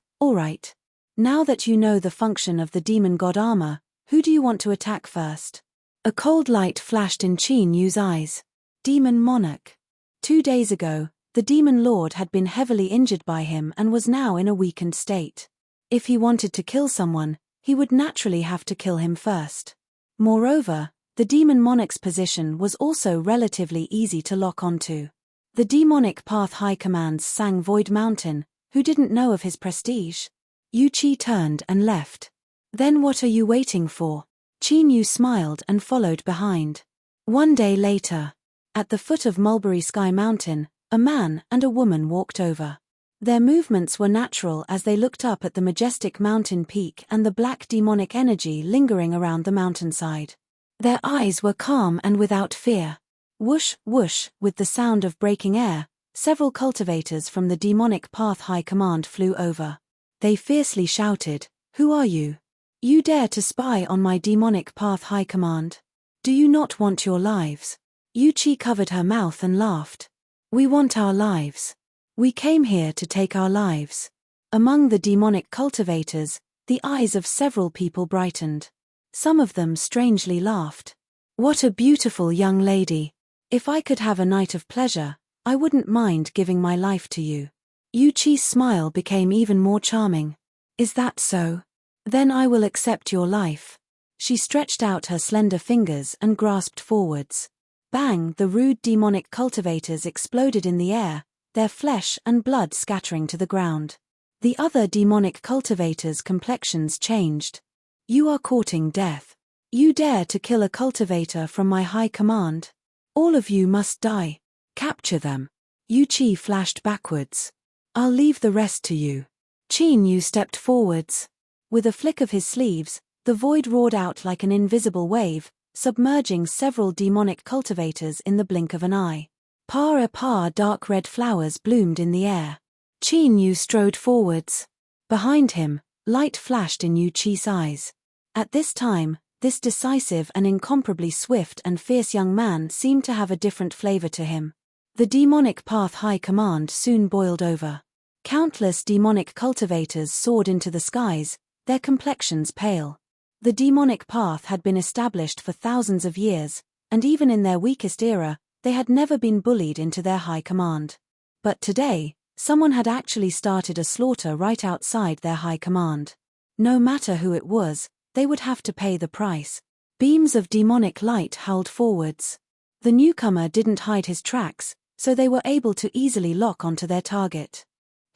Now that you know the function of the demon god armor, who do you want to attack first? A cold light flashed in Qin Yu's eyes. Demon monarch. 2 days ago, the demon lord had been heavily injured by him and was now in a weakened state. If he wanted to kill someone, he would naturally have to kill him first. Moreover, the demon monarch's position was also relatively easy to lock onto. The demonic path high commands sang Void Mountain, who didn't know of his prestige. Yu Chi turned and left. Then what are you waiting for? Qin Yu smiled and followed behind. 1 day later, at the foot of Mulberry Sky Mountain, a man and a woman walked over. Their movements were natural as they looked up at the majestic mountain peak and the black demonic energy lingering around the mountainside. Their eyes were calm and without fear. Whoosh, whoosh, with the sound of breaking air, several cultivators from the demonic path high command flew over. They fiercely shouted, "Who are you? You dare to spy on my demonic path high command? Do you not want your lives?" Yuchi covered her mouth and laughed. "We want our lives. We came here to take our lives." Among the demonic cultivators, the eyes of several people brightened. Some of them strangely laughed. "What a beautiful young lady. If I could have a night of pleasure, I wouldn't mind giving my life to you." Yuchi's smile became even more charming. "Is that so? Then I will accept your life." She stretched out her slender fingers and grasped forwards. Bang! The rude demonic cultivators exploded in the air, their flesh and blood scattering to the ground. The other demonic cultivators' complexions changed. "You are courting death. You dare to kill a cultivator from my high command? All of you must die. Capture them." Yuchi flashed backwards. "I'll leave the rest to you." Chin stepped forwards. With a flick of his sleeves, the void roared out like an invisible wave, submerging several demonic cultivators in the blink of an eye. Pa dark red flowers bloomed in the air. Chin strode forwards. Behind him, light flashed in Yuchi's eyes. At this time, this decisive and incomparably swift and fierce young man seemed to have a different flavor to him. The demonic path high command soon boiled over. Countless demonic cultivators soared into the skies, their complexions pale. The demonic path had been established for thousands of years, and even in their weakest era, they had never been bullied into their high command. But today, someone had actually started a slaughter right outside their high command. No matter who it was, they would have to pay the price. Beams of demonic light howled forwards. The newcomer didn't hide his tracks, so they were able to easily lock onto their target.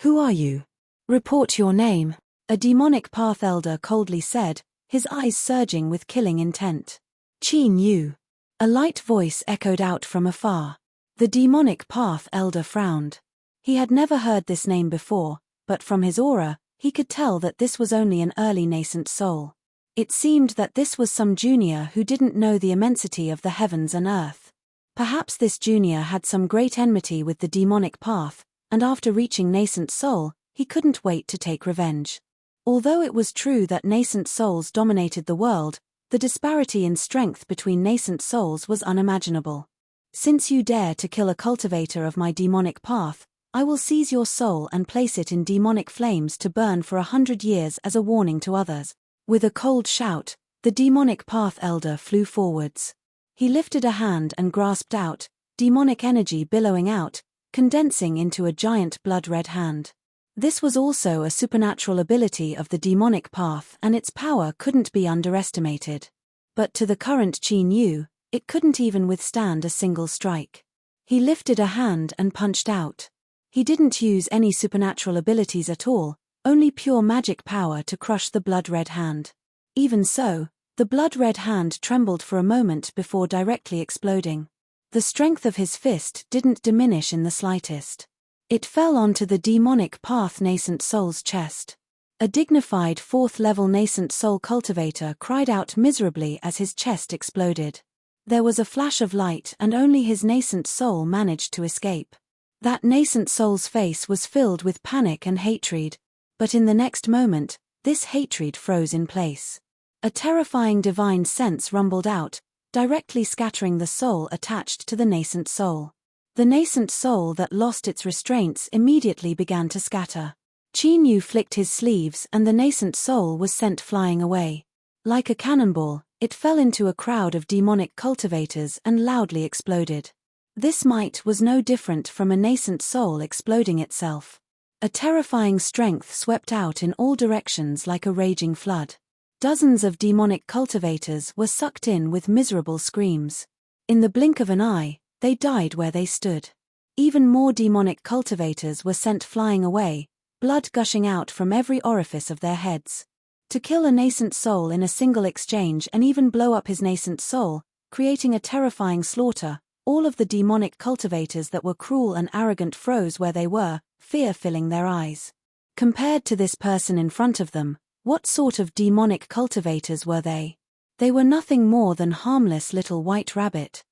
"Who are you? Report your name," a demonic path elder coldly said, his eyes surging with killing intent. "Chin Yu." A light voice echoed out from afar. The demonic path elder frowned. He had never heard this name before, but from his aura, he could tell that this was only an early nascent soul. It seemed that this was some junior who didn't know the immensity of the heavens and earth. Perhaps this junior had some great enmity with the demonic path, and after reaching nascent soul, he couldn't wait to take revenge. Although it was true that nascent souls dominated the world, the disparity in strength between nascent souls was unimaginable. "Since you dare to kill a cultivator of my demonic path, I will seize your soul and place it in demonic flames to burn for 100 years as a warning to others." With a cold shout, the demonic path elder flew forwards. He lifted a hand and grasped out, demonic energy billowing out, condensing into a giant blood-red hand. This was also a supernatural ability of the demonic path, and its power couldn't be underestimated. But to the current Chin Yu, it couldn't even withstand a single strike. He lifted a hand and punched out. He didn't use any supernatural abilities at all, only pure magic power to crush the blood-red hand. Even so, the blood-red hand trembled for a moment before directly exploding. The strength of his fist didn't diminish in the slightest. It fell onto the demonic path nascent soul's chest. A dignified fourth-level nascent soul cultivator cried out miserably as his chest exploded. There was a flash of light and only his nascent soul managed to escape. That nascent soul's face was filled with panic and hatred, but in the next moment, this hatred froze in place. A terrifying divine sense rumbled out, directly scattering the soul attached to the nascent soul. The nascent soul that lost its restraints immediately began to scatter. Chin Yu flicked his sleeves and the nascent soul was sent flying away. Like a cannonball, it fell into a crowd of demonic cultivators and loudly exploded. This might was no different from a nascent soul exploding itself. A terrifying strength swept out in all directions like a raging flood. Dozens of demonic cultivators were sucked in with miserable screams. In the blink of an eye, they died where they stood. Even more demonic cultivators were sent flying away, blood gushing out from every orifice of their heads. To kill a nascent soul in a single exchange and even blow up his nascent soul, creating a terrifying slaughter, all of the demonic cultivators that were cruel and arrogant froze where they were, fear filling their eyes. Compared to this person in front of them, what sort of demonic cultivators were they? They were nothing more than harmless little white rabbit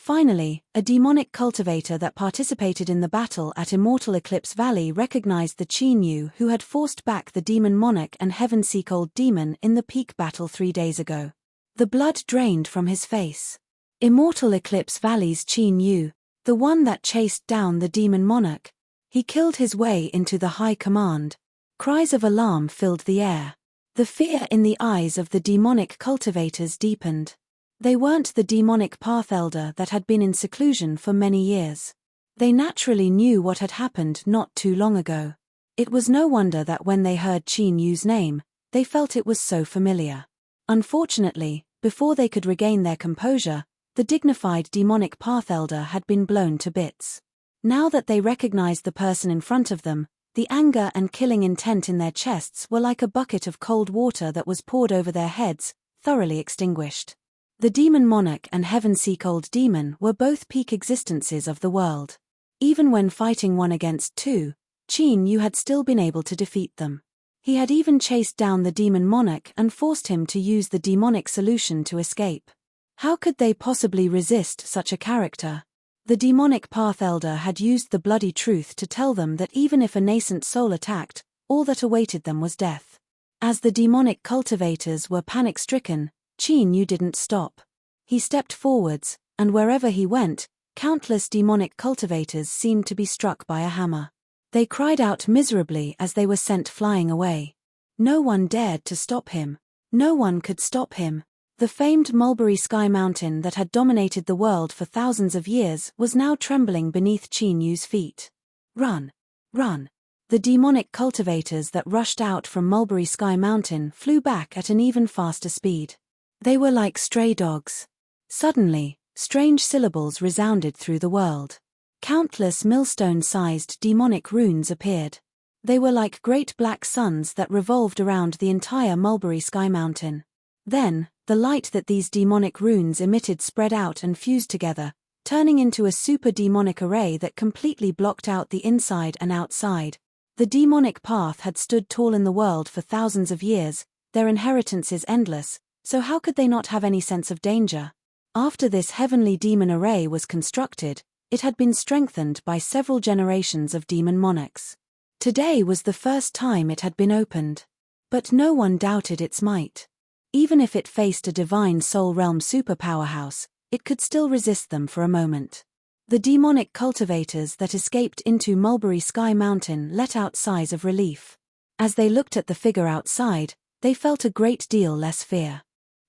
Finally, a demonic cultivator that participated in the battle at Immortal Eclipse Valley recognized the Qin Yu who had forced back the demon monarch and heaven-seek old demon in the peak battle 3 days ago. The blood drained from his face. Immortal Eclipse Valley's Qin Yu, the one that chased down the demon monarch. He killed his way into the high command. Cries of alarm filled the air. The fear in the eyes of the demonic cultivators deepened. They weren't the demonic path elder that had been in seclusion for many years. They naturally knew what had happened not too long ago. It was no wonder that when they heard Qin Yu's name, they felt it was so familiar. Unfortunately, before they could regain their composure, the dignified demonic path elder had been blown to bits. Now that they recognized the person in front of them, the anger and killing intent in their chests were like a bucket of cold water that was poured over their heads, thoroughly extinguished. The demon monarch and heaven-seek old demon were both peak existences of the world. Even when fighting 1 against 2, Qin Yu had still been able to defeat them. He had even chased down the demon monarch and forced him to use the demonic solution to escape. How could they possibly resist such a character? The demonic path elder had used the bloody truth to tell them that even if a nascent soul attacked, all that awaited them was death. As the demonic cultivators were panic-stricken, Qin Yu didn't stop. He stepped forwards, and wherever he went, countless demonic cultivators seemed to be struck by a hammer. They cried out miserably as they were sent flying away. No one dared to stop him. No one could stop him. The famed Mulberry Sky Mountain that had dominated the world for thousands of years was now trembling beneath Qin Yu's feet. Run! Run! The demonic cultivators that rushed out from Mulberry Sky Mountain flew back at an even faster speed. They were like stray dogs. Suddenly, strange syllables resounded through the world. Countless millstone-sized demonic runes appeared. They were like great black suns that revolved around the entire Mulberry Sky Mountain. Then, the light that these demonic runes emitted spread out and fused together, turning into a super demonic array that completely blocked out the inside and outside. The demonic path had stood tall in the world for thousands of years, their inheritance is endless, so how could they not have any sense of danger? After this heavenly demon array was constructed, it had been strengthened by several generations of demon monarchs. Today was the first time it had been opened. But no one doubted its might. Even if it faced a divine soul realm superpowerhouse, it could still resist them for a moment. The demonic cultivators that escaped into Mulberry Sky Mountain let out sighs of relief. As they looked at the figure outside, they felt a great deal less fear.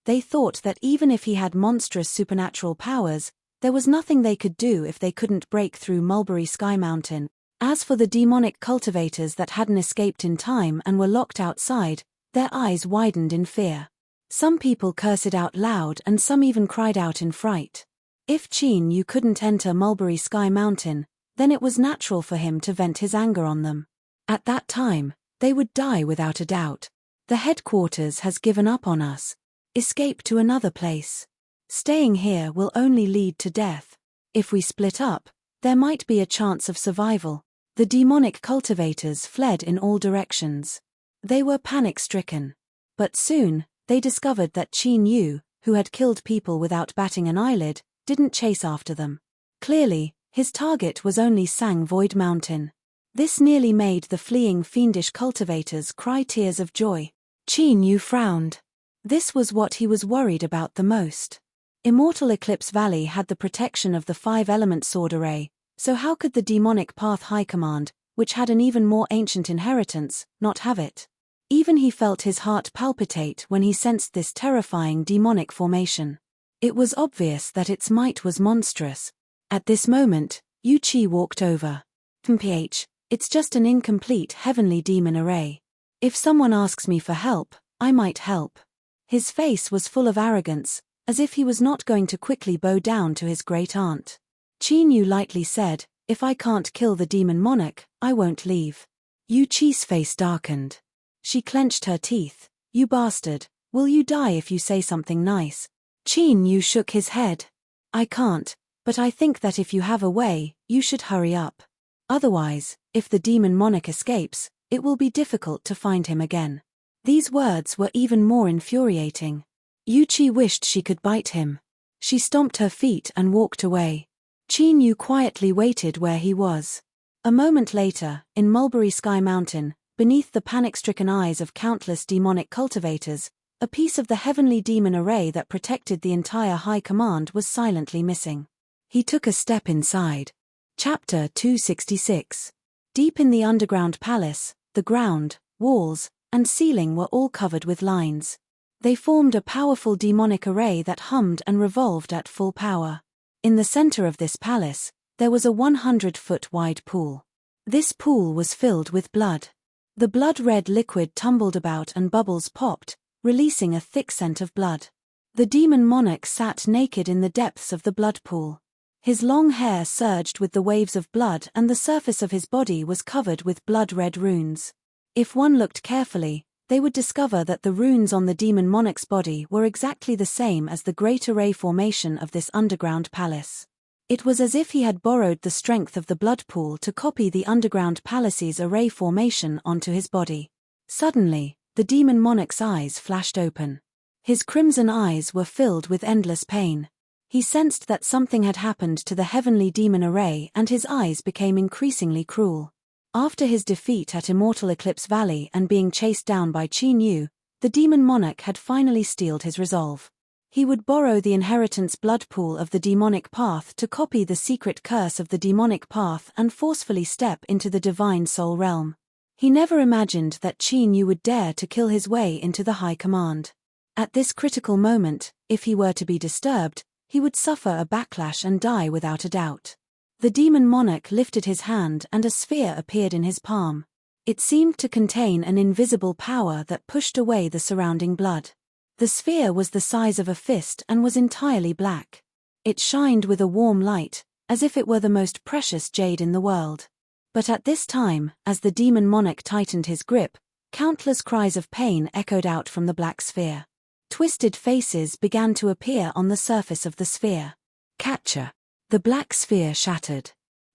They thought that even if he had monstrous supernatural powers, there was nothing they could do if they couldn't break through Mulberry Sky Mountain. As for the demonic cultivators that hadn't escaped in time and were locked outside, their eyes widened in fear. Some people cursed out loud and some even cried out in fright. If Qin Yu couldn't enter Mulberry Sky Mountain, then it was natural for him to vent his anger on them. At that time, they would die without a doubt. The headquarters has given up on us. Escape to another place. Staying here will only lead to death. If we split up, there might be a chance of survival. The demonic cultivators fled in all directions. They were panic-stricken. But soon, they discovered that Qin Yu, who had killed people without batting an eyelid, didn't chase after them. Clearly, his target was only Sang Void Mountain. This nearly made the fleeing fiendish cultivators cry tears of joy. Qin Yu frowned. This was what he was worried about the most. Immortal Eclipse Valley had the protection of the 5-element sword array, so how could the demonic path high command, which had an even more ancient inheritance, not have it? Even he felt his heart palpitate when he sensed this terrifying demonic formation. It was obvious that its might was monstrous. At this moment, Yu Qi walked over. "PH, it's just an incomplete heavenly demon array. If someone asks me for help, I might help." His face was full of arrogance, as if he was not going to quickly bow down to his great aunt. Qin Yu lightly said, "If I can't kill the demon monarch, I won't leave." Yu Qi's face darkened. She clenched her teeth. "You bastard, will you die if you say something nice?" Qin Yu shook his head. "I can't, but I think that if you have a way, you should hurry up. Otherwise, if the demon monarch escapes, it will be difficult to find him again." These words were even more infuriating. Yu Qi wished she could bite him. She stomped her feet and walked away. Qin Yu quietly waited where he was. A moment later, in Mulberry Sky Mountain, beneath the panic-stricken eyes of countless demonic cultivators, a piece of the heavenly demon array that protected the entire High Command was silently missing. He took a step inside. Chapter 266. Deep in the underground palace, the ground, walls, and ceiling were all covered with lines. They formed a powerful demonic array that hummed and revolved at full power. In the center of this palace, there was a 100-foot-wide pool. This pool was filled with blood. The blood-red liquid tumbled about and bubbles popped, releasing a thick scent of blood. The demon monarch sat naked in the depths of the blood pool. His long hair surged with the waves of blood and the surface of his body was covered with blood-red runes. If one looked carefully, they would discover that the runes on the demon monarch's body were exactly the same as the great array formation of this underground palace. It was as if he had borrowed the strength of the blood pool to copy the underground palace's array formation onto his body. Suddenly, the demon monarch's eyes flashed open. His crimson eyes were filled with endless pain. He sensed that something had happened to the heavenly demon array and his eyes became increasingly cruel. After his defeat at Immortal Eclipse Valley and being chased down by Qin Yu, the demon monarch had finally steeled his resolve. He would borrow the inheritance blood pool of the demonic path to copy the secret curse of the demonic path and forcefully step into the divine soul realm. He never imagined that Qin Yu would dare to kill his way into the High Command. At this critical moment, if he were to be disturbed, he would suffer a backlash and die without a doubt. The demon monarch lifted his hand and a sphere appeared in his palm. It seemed to contain an invisible power that pushed away the surrounding blood. The sphere was the size of a fist and was entirely black. It shined with a warm light, as if it were the most precious jade in the world. But at this time, as the demon monarch tightened his grip, countless cries of pain echoed out from the black sphere. Twisted faces began to appear on the surface of the sphere. Catcher! The black sphere shattered.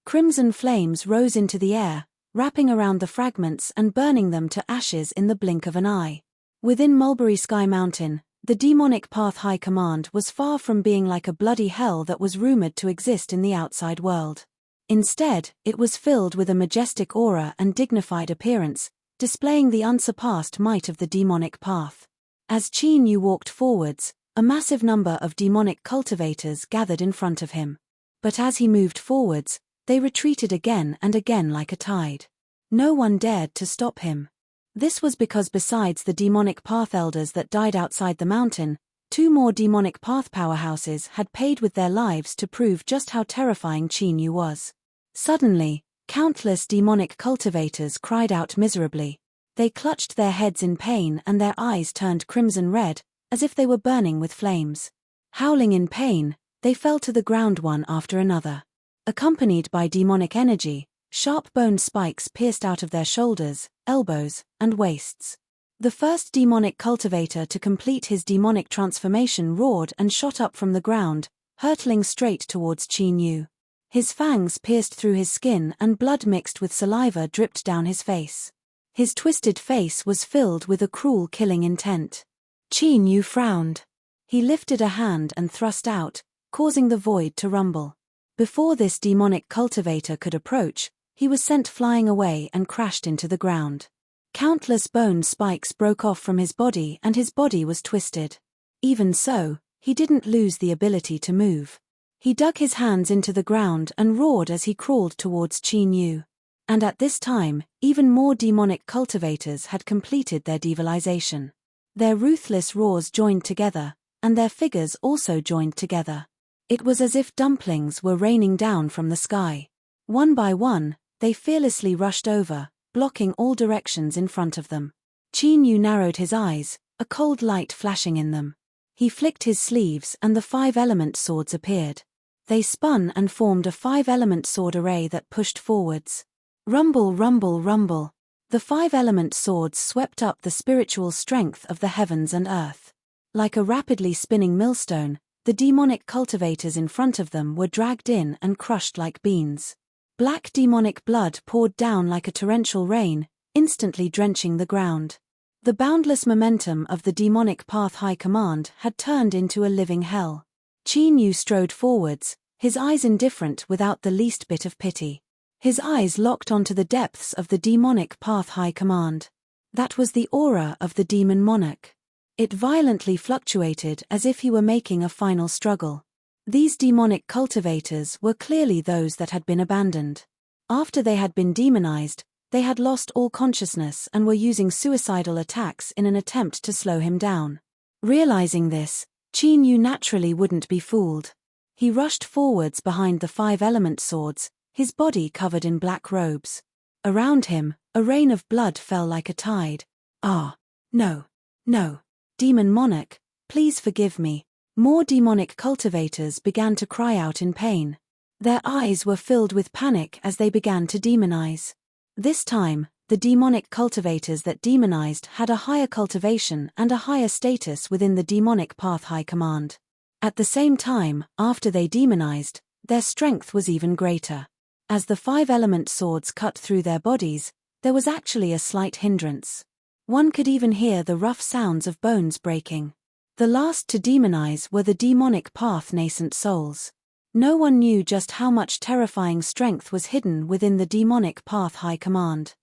Crimson flames rose into the air, wrapping around the fragments and burning them to ashes in the blink of an eye. Within Mulberry Sky Mountain, the demonic path High Command was far from being like a bloody hell that was rumored to exist in the outside world. Instead, it was filled with a majestic aura and dignified appearance, displaying the unsurpassed might of the demonic path. As Qin Yu walked forwards, a massive number of demonic cultivators gathered in front of him. But as he moved forwards, they retreated again and again like a tide. No one dared to stop him. This was because besides the demonic path elders that died outside the mountain, 2 more demonic path powerhouses had paid with their lives to prove just how terrifying Qin Yu was. Suddenly, countless demonic cultivators cried out miserably. They clutched their heads in pain and their eyes turned crimson red, as if they were burning with flames. Howling in pain, they fell to the ground one after another. Accompanied by demonic energy, sharp bone spikes pierced out of their shoulders, elbows, and waists. The first demonic cultivator to complete his demonic transformation roared and shot up from the ground, hurtling straight towards Qin Yu. His fangs pierced through his skin and blood mixed with saliva dripped down his face. His twisted face was filled with a cruel killing intent. Qin Yu frowned. He lifted a hand and thrust out, causing the void to rumble. Before this demonic cultivator could approach, he was sent flying away and crashed into the ground. Countless bone spikes broke off from his body and his body was twisted. Even so, he didn't lose the ability to move. He dug his hands into the ground and roared as he crawled towards Qin Yu. And at this time, even more demonic cultivators had completed their devilization. Their ruthless roars joined together, and their figures also joined together. It was as if dumplings were raining down from the sky. One by one, they fearlessly rushed over, blocking all directions in front of them. Qin Yu narrowed his eyes, a cold light flashing in them. He flicked his sleeves and the 5-element swords appeared. They spun and formed a 5-element sword array that pushed forwards. Rumble, rumble, rumble. The 5-element swords swept up the spiritual strength of the heavens and earth. Like a rapidly spinning millstone, the demonic cultivators in front of them were dragged in and crushed like beans. Black demonic blood poured down like a torrential rain, instantly drenching the ground. The boundless momentum of the demonic path High Command had turned into a living hell. Qin Yu strode forwards, his eyes indifferent without the least bit of pity. His eyes locked onto the depths of the demonic path high command. That was the aura of the demon monarch. It violently fluctuated as if he were making a final struggle. These demonic cultivators were clearly those that had been abandoned. After they had been demonized, they had lost all consciousness and were using suicidal attacks in an attempt to slow him down. Realizing this, Qin Yu naturally wouldn't be fooled. He rushed forwards behind the 5-element swords, his body covered in black robes. Around him, a rain of blood fell like a tide. Ah, no, no. Demon monarch, please forgive me. More demonic cultivators began to cry out in pain. Their eyes were filled with panic as they began to demonize. This time, the demonic cultivators that demonized had a higher cultivation and a higher status within the demonic path high command. At the same time, after they demonized, their strength was even greater. As the 5-element swords cut through their bodies, there was actually a slight hindrance. One could even hear the rough sounds of bones breaking. The last to demonize were the demonic path nascent souls. No one knew just how much terrifying strength was hidden within the demonic path high command.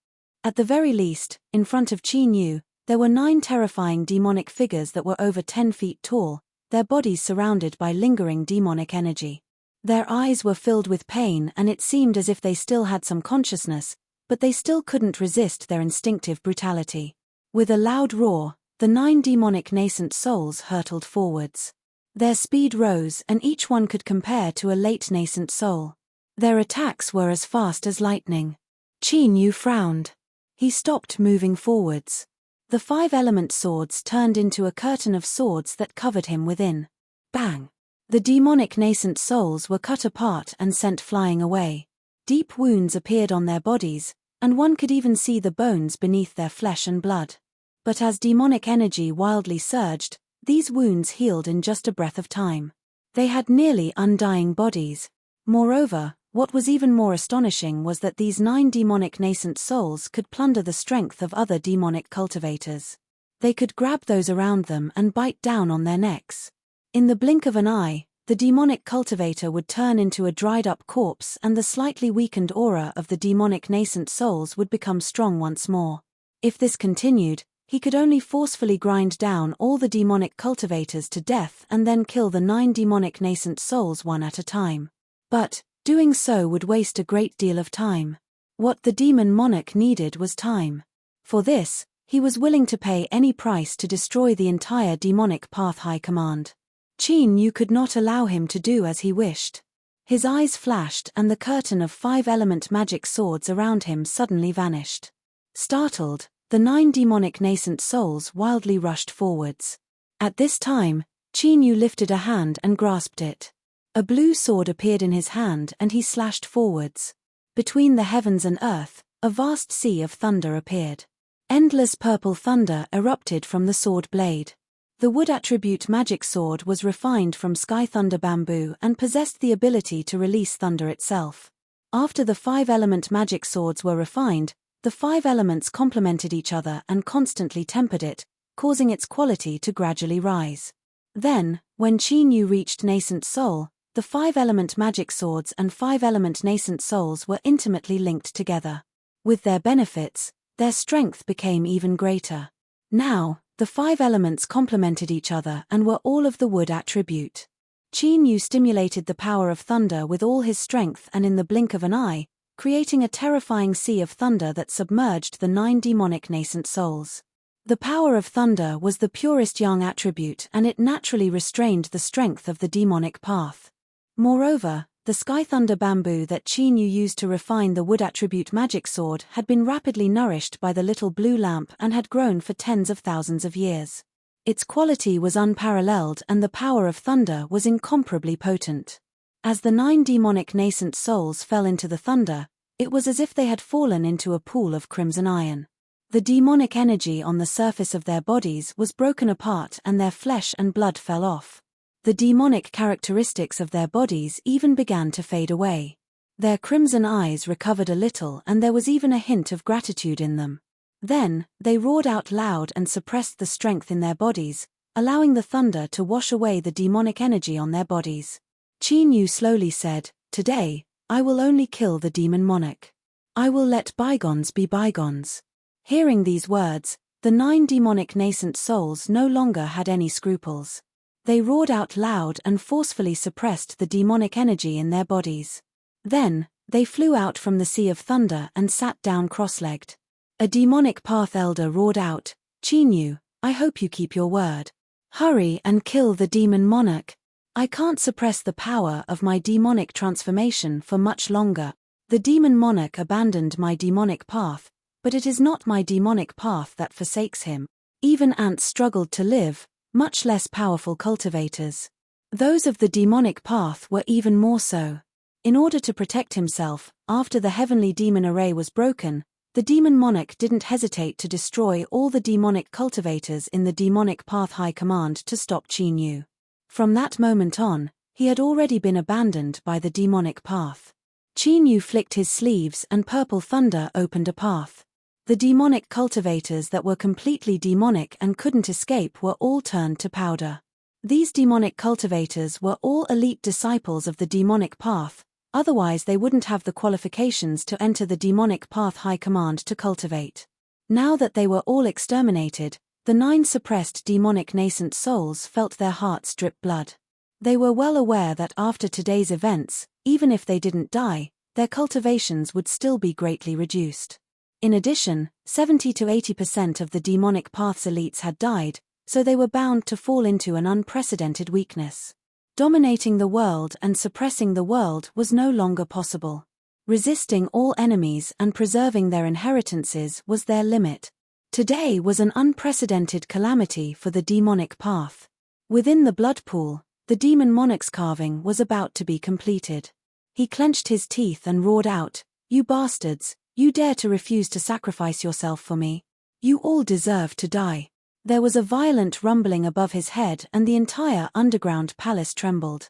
At the very least, in front of Qin Yu, there were 9 terrifying demonic figures that were over 10 feet tall, their bodies surrounded by lingering demonic energy. Their eyes were filled with pain and it seemed as if they still had some consciousness, but they still couldn't resist their instinctive brutality. With a loud roar, the 9 demonic nascent souls hurtled forwards. Their speed rose and each one could compare to a late nascent soul. Their attacks were as fast as lightning. Qin Yu frowned. He stopped moving forwards. The 5-element swords turned into a curtain of swords that covered him within. Bang! The demonic nascent souls were cut apart and sent flying away. Deep wounds appeared on their bodies, and one could even see the bones beneath their flesh and blood. But as demonic energy wildly surged, these wounds healed in just a breath of time. They had nearly undying bodies. Moreover, what was even more astonishing was that these 9 demonic nascent souls could plunder the strength of other demonic cultivators. They could grab those around them and bite down on their necks. In the blink of an eye, the demonic cultivator would turn into a dried-up corpse and the slightly weakened aura of the demonic nascent souls would become strong once more. If this continued, he could only forcefully grind down all the demonic cultivators to death and then kill the 9 demonic nascent souls one at a time. But, doing so would waste a great deal of time. What the demon monarch needed was time. For this, he was willing to pay any price to destroy the entire demonic path high command. Qin Yu could not allow him to do as he wished. His eyes flashed and the curtain of 5-element magic swords around him suddenly vanished. Startled, the 9 demonic nascent souls wildly rushed forwards. At this time, Qin Yu lifted a hand and grasped it. A blue sword appeared in his hand and he slashed forwards. Between the heavens and earth, a vast sea of thunder appeared. Endless purple thunder erupted from the sword blade. The wood attribute magic sword was refined from sky thunder bamboo and possessed the ability to release thunder itself. After the 5-element magic swords were refined, the 5 elements complemented each other and constantly tempered it, causing its quality to gradually rise. Then, when Qin Yu reached nascent soul, the 5-element magic swords and 5-element nascent souls were intimately linked together. With their benefits, their strength became even greater. Now, the 5 elements complemented each other and were all of the wood attribute. Qin Yu stimulated the power of thunder with all his strength and in the blink of an eye, creating a terrifying sea of thunder that submerged the 9 demonic nascent souls. The power of thunder was the purest yang attribute and it naturally restrained the strength of the demonic path. Moreover, the sky thunder bamboo that Qin Yu used to refine the wood attribute magic sword had been rapidly nourished by the little blue lamp and had grown for tens of thousands of years. Its quality was unparalleled and the power of thunder was incomparably potent. As the 9 demonic nascent souls fell into the thunder, it was as if they had fallen into a pool of crimson iron. The demonic energy on the surface of their bodies was broken apart and their flesh and blood fell off. The demonic characteristics of their bodies even began to fade away. Their crimson eyes recovered a little and there was even a hint of gratitude in them. Then, they roared out loud and suppressed the strength in their bodies, allowing the thunder to wash away the demonic energy on their bodies. Qin Yu slowly said, "Today, I will only kill the demon monarch. I will let bygones be bygones." Hearing these words, the 9 demonic nascent souls no longer had any scruples. They roared out loud and forcefully suppressed the demonic energy in their bodies. Then, they flew out from the sea of thunder and sat down cross-legged. A demonic path elder roared out, "Qin Yu, I hope you keep your word. Hurry and kill the demon monarch. I can't suppress the power of my demonic transformation for much longer. The demon monarch abandoned my demonic path, but it is not my demonic path that forsakes him. Even ants struggled to live, much less powerful cultivators. Those of the demonic path were even more so. In order to protect himself, after the heavenly demon array was broken, the demon monarch didn't hesitate to destroy all the demonic cultivators in the demonic path high command to stop Qin Yu. From that moment on, he had already been abandoned by the demonic path. Qin Yu flicked his sleeves and purple thunder opened a path. The demonic cultivators that were completely demonic and couldn't escape were all turned to powder. These demonic cultivators were all elite disciples of the demonic path, otherwise they wouldn't have the qualifications to enter the demonic path high command to cultivate. Now that they were all exterminated, the 9 suppressed demonic nascent souls felt their hearts drip blood. They were well aware that after today's events, even if they didn't die, their cultivations would still be greatly reduced. In addition, 70 to 80% of the demonic path's elites had died, so they were bound to fall into an unprecedented weakness. Dominating the world and suppressing the world was no longer possible. Resisting all enemies and preserving their inheritances was their limit. Today was an unprecedented calamity for the demonic path. Within the blood pool, the demon monarch's carving was about to be completed. He clenched his teeth and roared out, "You bastards, you dare to refuse to sacrifice yourself for me? You all deserve to die." There was a violent rumbling above his head and the entire underground palace trembled.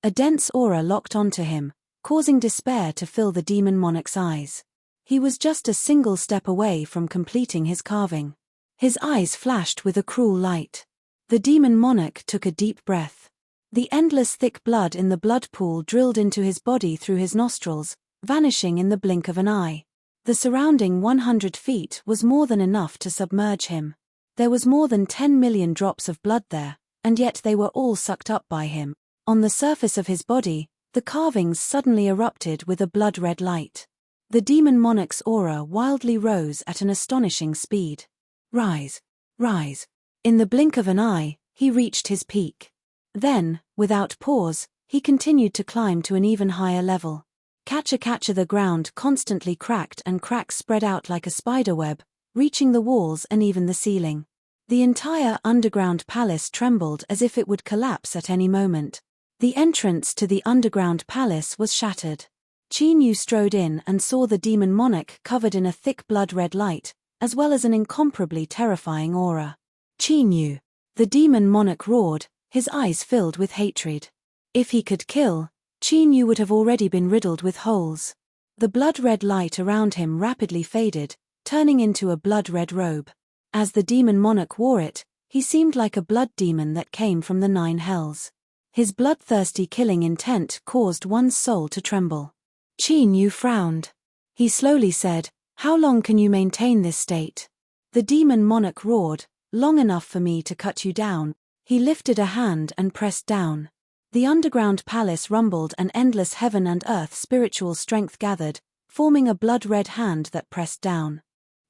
A dense aura locked onto him, causing despair to fill the demon monarch's eyes. He was just a single step away from completing his carving. His eyes flashed with a cruel light. The demon monarch took a deep breath. The endless thick blood in the blood pool drilled into his body through his nostrils, vanishing in the blink of an eye. The surrounding 100 feet was more than enough to submerge him. There was more than 10 million drops of blood there, and yet they were all sucked up by him. On the surface of his body, the carvings suddenly erupted with a blood-red light. The demon monarch's aura wildly rose at an astonishing speed. Rise, rise. In the blink of an eye, he reached his peak. Then, without pause, he continued to climb to an even higher level. Catcha, the ground constantly cracked and cracks spread out like a spiderweb, reaching the walls and even the ceiling. The entire underground palace trembled as if it would collapse at any moment. The entrance to the underground palace was shattered. Qin Yu strode in and saw the demon monarch covered in a thick blood-red light, as well as an incomparably terrifying aura. "Qin Yu!" The demon monarch roared, his eyes filled with hatred. If he could kill, Qin Yu would have already been riddled with holes. The blood-red light around him rapidly faded, turning into a blood-red robe. As the demon monarch wore it, he seemed like a blood demon that came from the 9 hells. His bloodthirsty killing intent caused one's soul to tremble. Qin Yu frowned. He slowly said, "How long can you maintain this state?" The demon monarch roared, "Long enough for me to cut you down." He lifted a hand and pressed down. The underground palace rumbled and endless heaven and earth spiritual strength gathered, forming a blood-red hand that pressed down.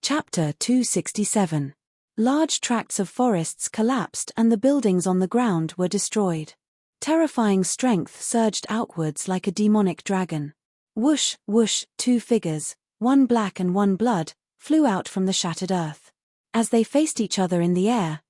Chapter 267. Large tracts of forests collapsed and the buildings on the ground were destroyed. Terrifying strength surged outwards like a demonic dragon. Whoosh, whoosh, 2 figures, one black and one blood, flew out from the shattered earth. As they faced each other in the air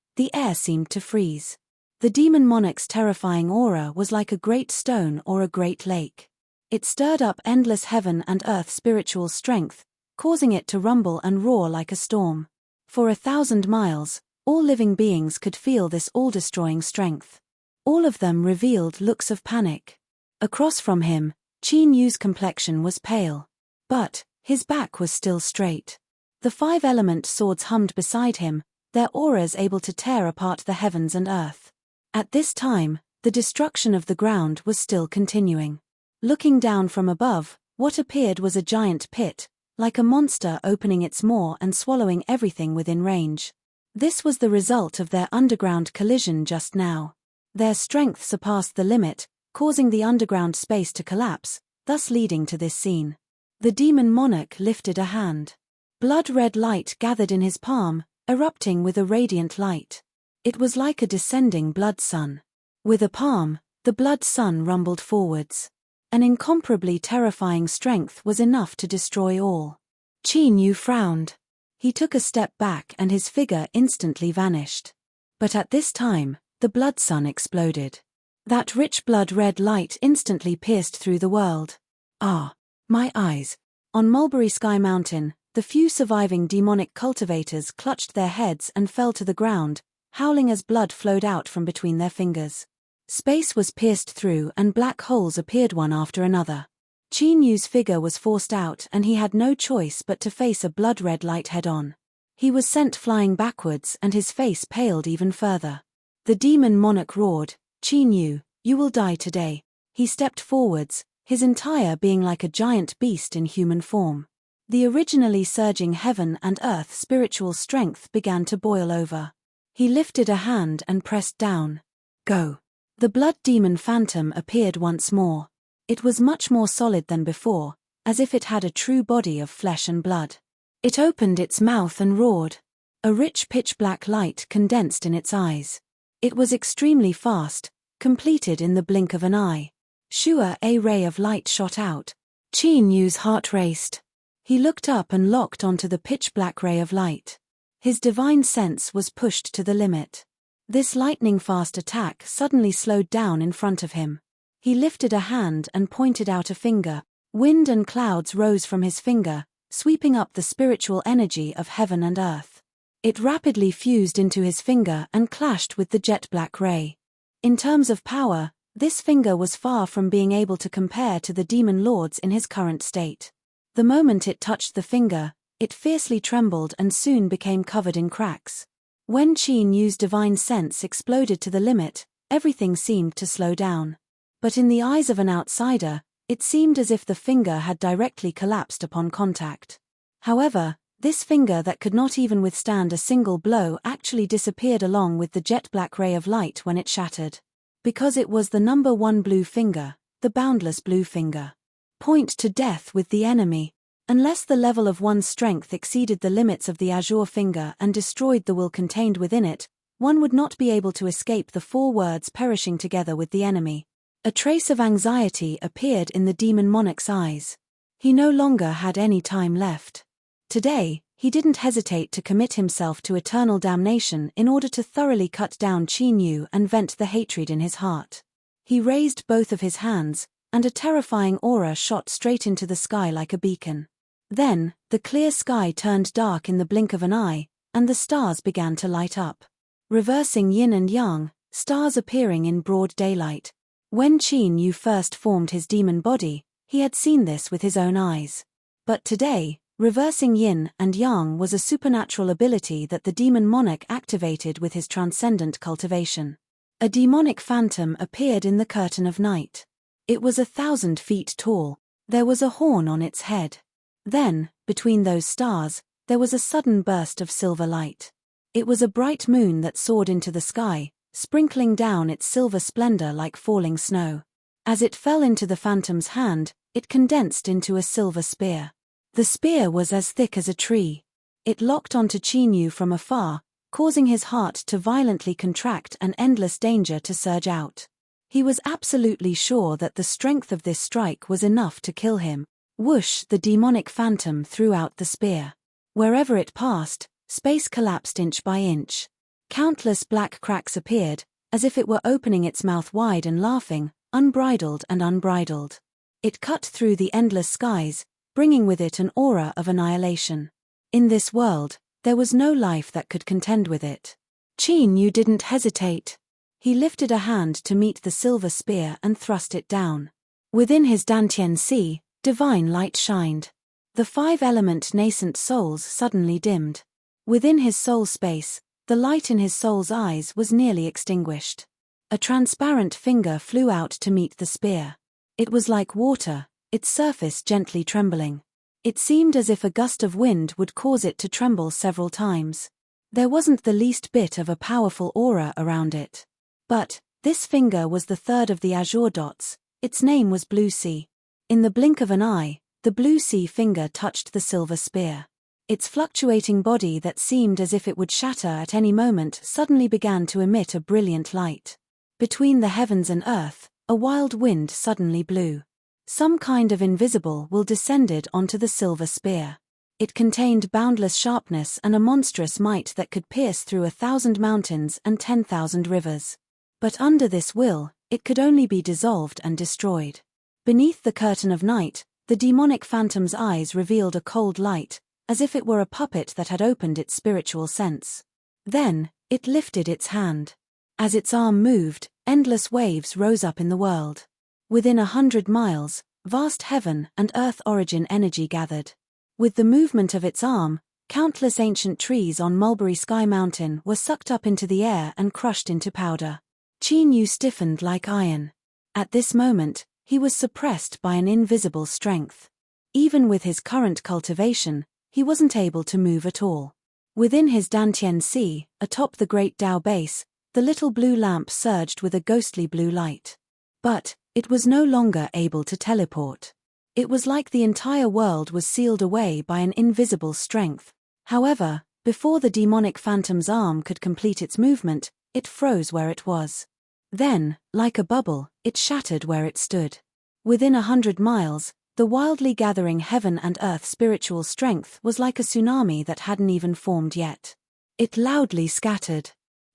seemed to freeze. The demon monarch's terrifying aura was like a great stone or a great lake. It stirred up endless heaven and earth spiritual strength, causing it to rumble and roar like a storm. For 1,000 miles, all living beings could feel this all-destroying strength. All of them revealed looks of panic. Across from him, Qin Yu's complexion was pale. But his back was still straight. The 5-element swords hummed beside him, their auras able to tear apart the heavens and earth. At this time, the destruction of the ground was still continuing. Looking down from above, what appeared was a giant pit, like a monster opening its maw and swallowing everything within range. This was the result of their underground collision just now. Their strength surpassed the limit, causing the underground space to collapse, thus leading to this scene. The demon monarch lifted a hand. Blood-red light gathered in his palm, erupting with a radiant light. It was like a descending blood sun. With a palm, the blood sun rumbled forwards. An incomparably terrifying strength was enough to destroy all. Qin Yu frowned. He took a step back and his figure instantly vanished. But at this time, the blood sun exploded. That rich blood-red light instantly pierced through the world. Ah, my eyes. On Mulberry Sky Mountain, the few surviving demonic cultivators clutched their heads and fell to the ground, howling as blood flowed out from between their fingers. Space was pierced through and black holes appeared one after another. Qin Yu's figure was forced out and he had no choice but to face a blood-red light head-on. He was sent flying backwards and his face paled even further. The demon monarch roared, "Qin Yu, you will die today." He stepped forwards, his entire being like a giant beast in human form. The originally surging heaven and earth spiritual strength began to boil over. He lifted a hand and pressed down. Go. The blood demon phantom appeared once more. It was much more solid than before, as if it had a true body of flesh and blood. It opened its mouth and roared. A rich pitch-black light condensed in its eyes. It was extremely fast, completed in the blink of an eye. Shua, a ray of light shot out. Qin Yu's heart raced. He looked up and locked onto the pitch-black ray of light. His divine sense was pushed to the limit. This lightning-fast attack suddenly slowed down in front of him. He lifted a hand and pointed out a finger. Wind and clouds rose from his finger, sweeping up the spiritual energy of heaven and earth. It rapidly fused into his finger and clashed with the jet-black ray. In terms of power, this finger was far from being able to compare to the demon lords in his current state. The moment it touched the finger, it fiercely trembled and soon became covered in cracks. When Qin Yu's divine sense exploded to the limit, everything seemed to slow down. But in the eyes of an outsider, it seemed as if the finger had directly collapsed upon contact. However, this finger that could not even withstand a single blow actually disappeared along with the jet-black ray of light when it shattered. Because it was the number one blue finger, the boundless blue finger. Point to death with the enemy. Unless the level of one's strength exceeded the limits of the azure finger and destroyed the will contained within it, one would not be able to escape the 4 words perishing together with the enemy. A trace of anxiety appeared in the demon monarch's eyes. He no longer had any time left. Today, he didn't hesitate to commit himself to eternal damnation in order to thoroughly cut down Qin Yu and vent the hatred in his heart. He raised both of his hands, and a terrifying aura shot straight into the sky like a beacon. Then, the clear sky turned dark in the blink of an eye, and the stars began to light up. Reversing yin and yang, stars appearing in broad daylight. When Qin Yu first formed his demon body, he had seen this with his own eyes. But today, reversing yin and yang was a supernatural ability that the demon monarch activated with his transcendent cultivation. A demonic phantom appeared in the curtain of night. It was 1,000 feet tall. There was a horn on its head. Then, between those stars, there was a sudden burst of silver light. It was a bright moon that soared into the sky, sprinkling down its silver splendor like falling snow. As it fell into the phantom's hand, it condensed into a silver spear. The spear was as thick as a tree. It locked onto Qin Yu from afar, causing his heart to violently contract and endless danger to surge out. He was absolutely sure that the strength of this strike was enough to kill him. Whoosh! The demonic phantom threw out the spear. Wherever it passed, space collapsed inch by inch. Countless black cracks appeared, as if it were opening its mouth wide and laughing, unbridled and unbridled. It cut through the endless skies, bringing with it an aura of annihilation. In this world, there was no life that could contend with it. Qin Yu didn't hesitate. He lifted a hand to meet the silver spear and thrust it down. Within his Dantian Sea, divine light shined. The 5-element nascent souls suddenly dimmed. Within his soul space, The light in his soul's eyes was nearly extinguished. A transparent finger flew out to meet the spear. It was like water, its surface gently trembling. It seemed as if a gust of wind would cause it to tremble several times. There wasn't the least bit of a powerful aura around it. But this finger was the third of the azure dots. Its name was Blue Sea. In the blink of an eye, the Blue Sea finger touched the silver spear. Its fluctuating body that seemed as if it would shatter at any moment suddenly began to emit a brilliant light. Between the heavens and earth, a wild wind suddenly blew. Some kind of invisible will descended onto the silver spear. It contained boundless sharpness and a monstrous might that could pierce through 1,000 mountains and 10,000 rivers. But under this will, it could only be dissolved and destroyed. Beneath the curtain of night, the demonic phantom's eyes revealed a cold light, as if it were a puppet that had opened its spiritual sense. Then, it lifted its hand. As its arm moved, endless waves rose up in the world. Within 100 miles, vast heaven and earth origin energy gathered. With the movement of its arm, countless ancient trees on Mulberry Sky Mountain were sucked up into the air and crushed into powder. Qin Yu stiffened like iron. At this moment, he was suppressed by an invisible strength. Even with his current cultivation, he wasn't able to move at all. Within his Dantian Sea, atop the great Tao base, the little blue lamp surged with a ghostly blue light. But it was no longer able to teleport. It was like the entire world was sealed away by an invisible strength. However, before the demonic phantom's arm could complete its movement, it froze where it was. Then, like a bubble, it shattered where it stood. Within 100 miles, the wildly gathering heaven and earth spiritual strength was like a tsunami that hadn't even formed yet. It loudly scattered.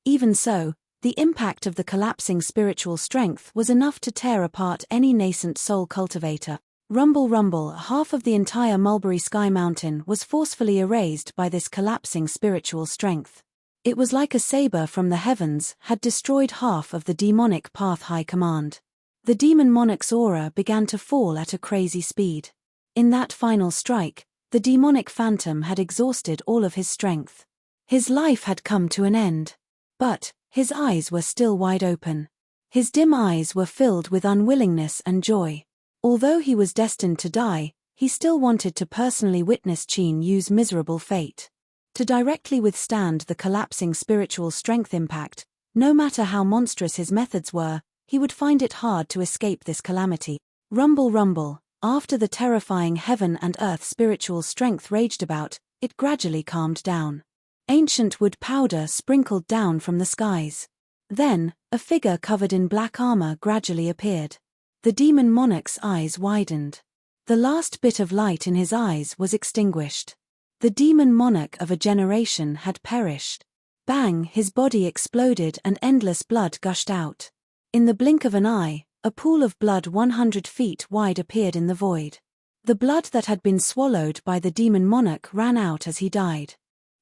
Even so, the impact of the collapsing spiritual strength was enough to tear apart any nascent soul cultivator. Rumble rumble, half of the entire Mulberry Sky Mountain was forcefully erased by this collapsing spiritual strength. It was like a saber from the heavens had destroyed half of the demonic path high command. The demon monarch's aura began to fall at a crazy speed. In that final strike, the demonic phantom had exhausted all of his strength. His life had come to an end. But his eyes were still wide open. His dim eyes were filled with unwillingness and joy. Although he was destined to die, he still wanted to personally witness Qin Yu's miserable fate. To directly withstand the collapsing spiritual strength impact, no matter how monstrous his methods were, he would find it hard to escape this calamity. Rumble rumble, after the terrifying heaven and earth spiritual strength raged about, it gradually calmed down. Ancient wood powder sprinkled down from the skies. Then, a figure covered in black armor gradually appeared. The demon monarch's eyes widened. The last bit of light in his eyes was extinguished. The demon monarch of a generation had perished. Bang, his body exploded and endless blood gushed out. In the blink of an eye, a pool of blood 100 feet wide appeared in the void. The blood that had been swallowed by the demon monarch ran out as he died.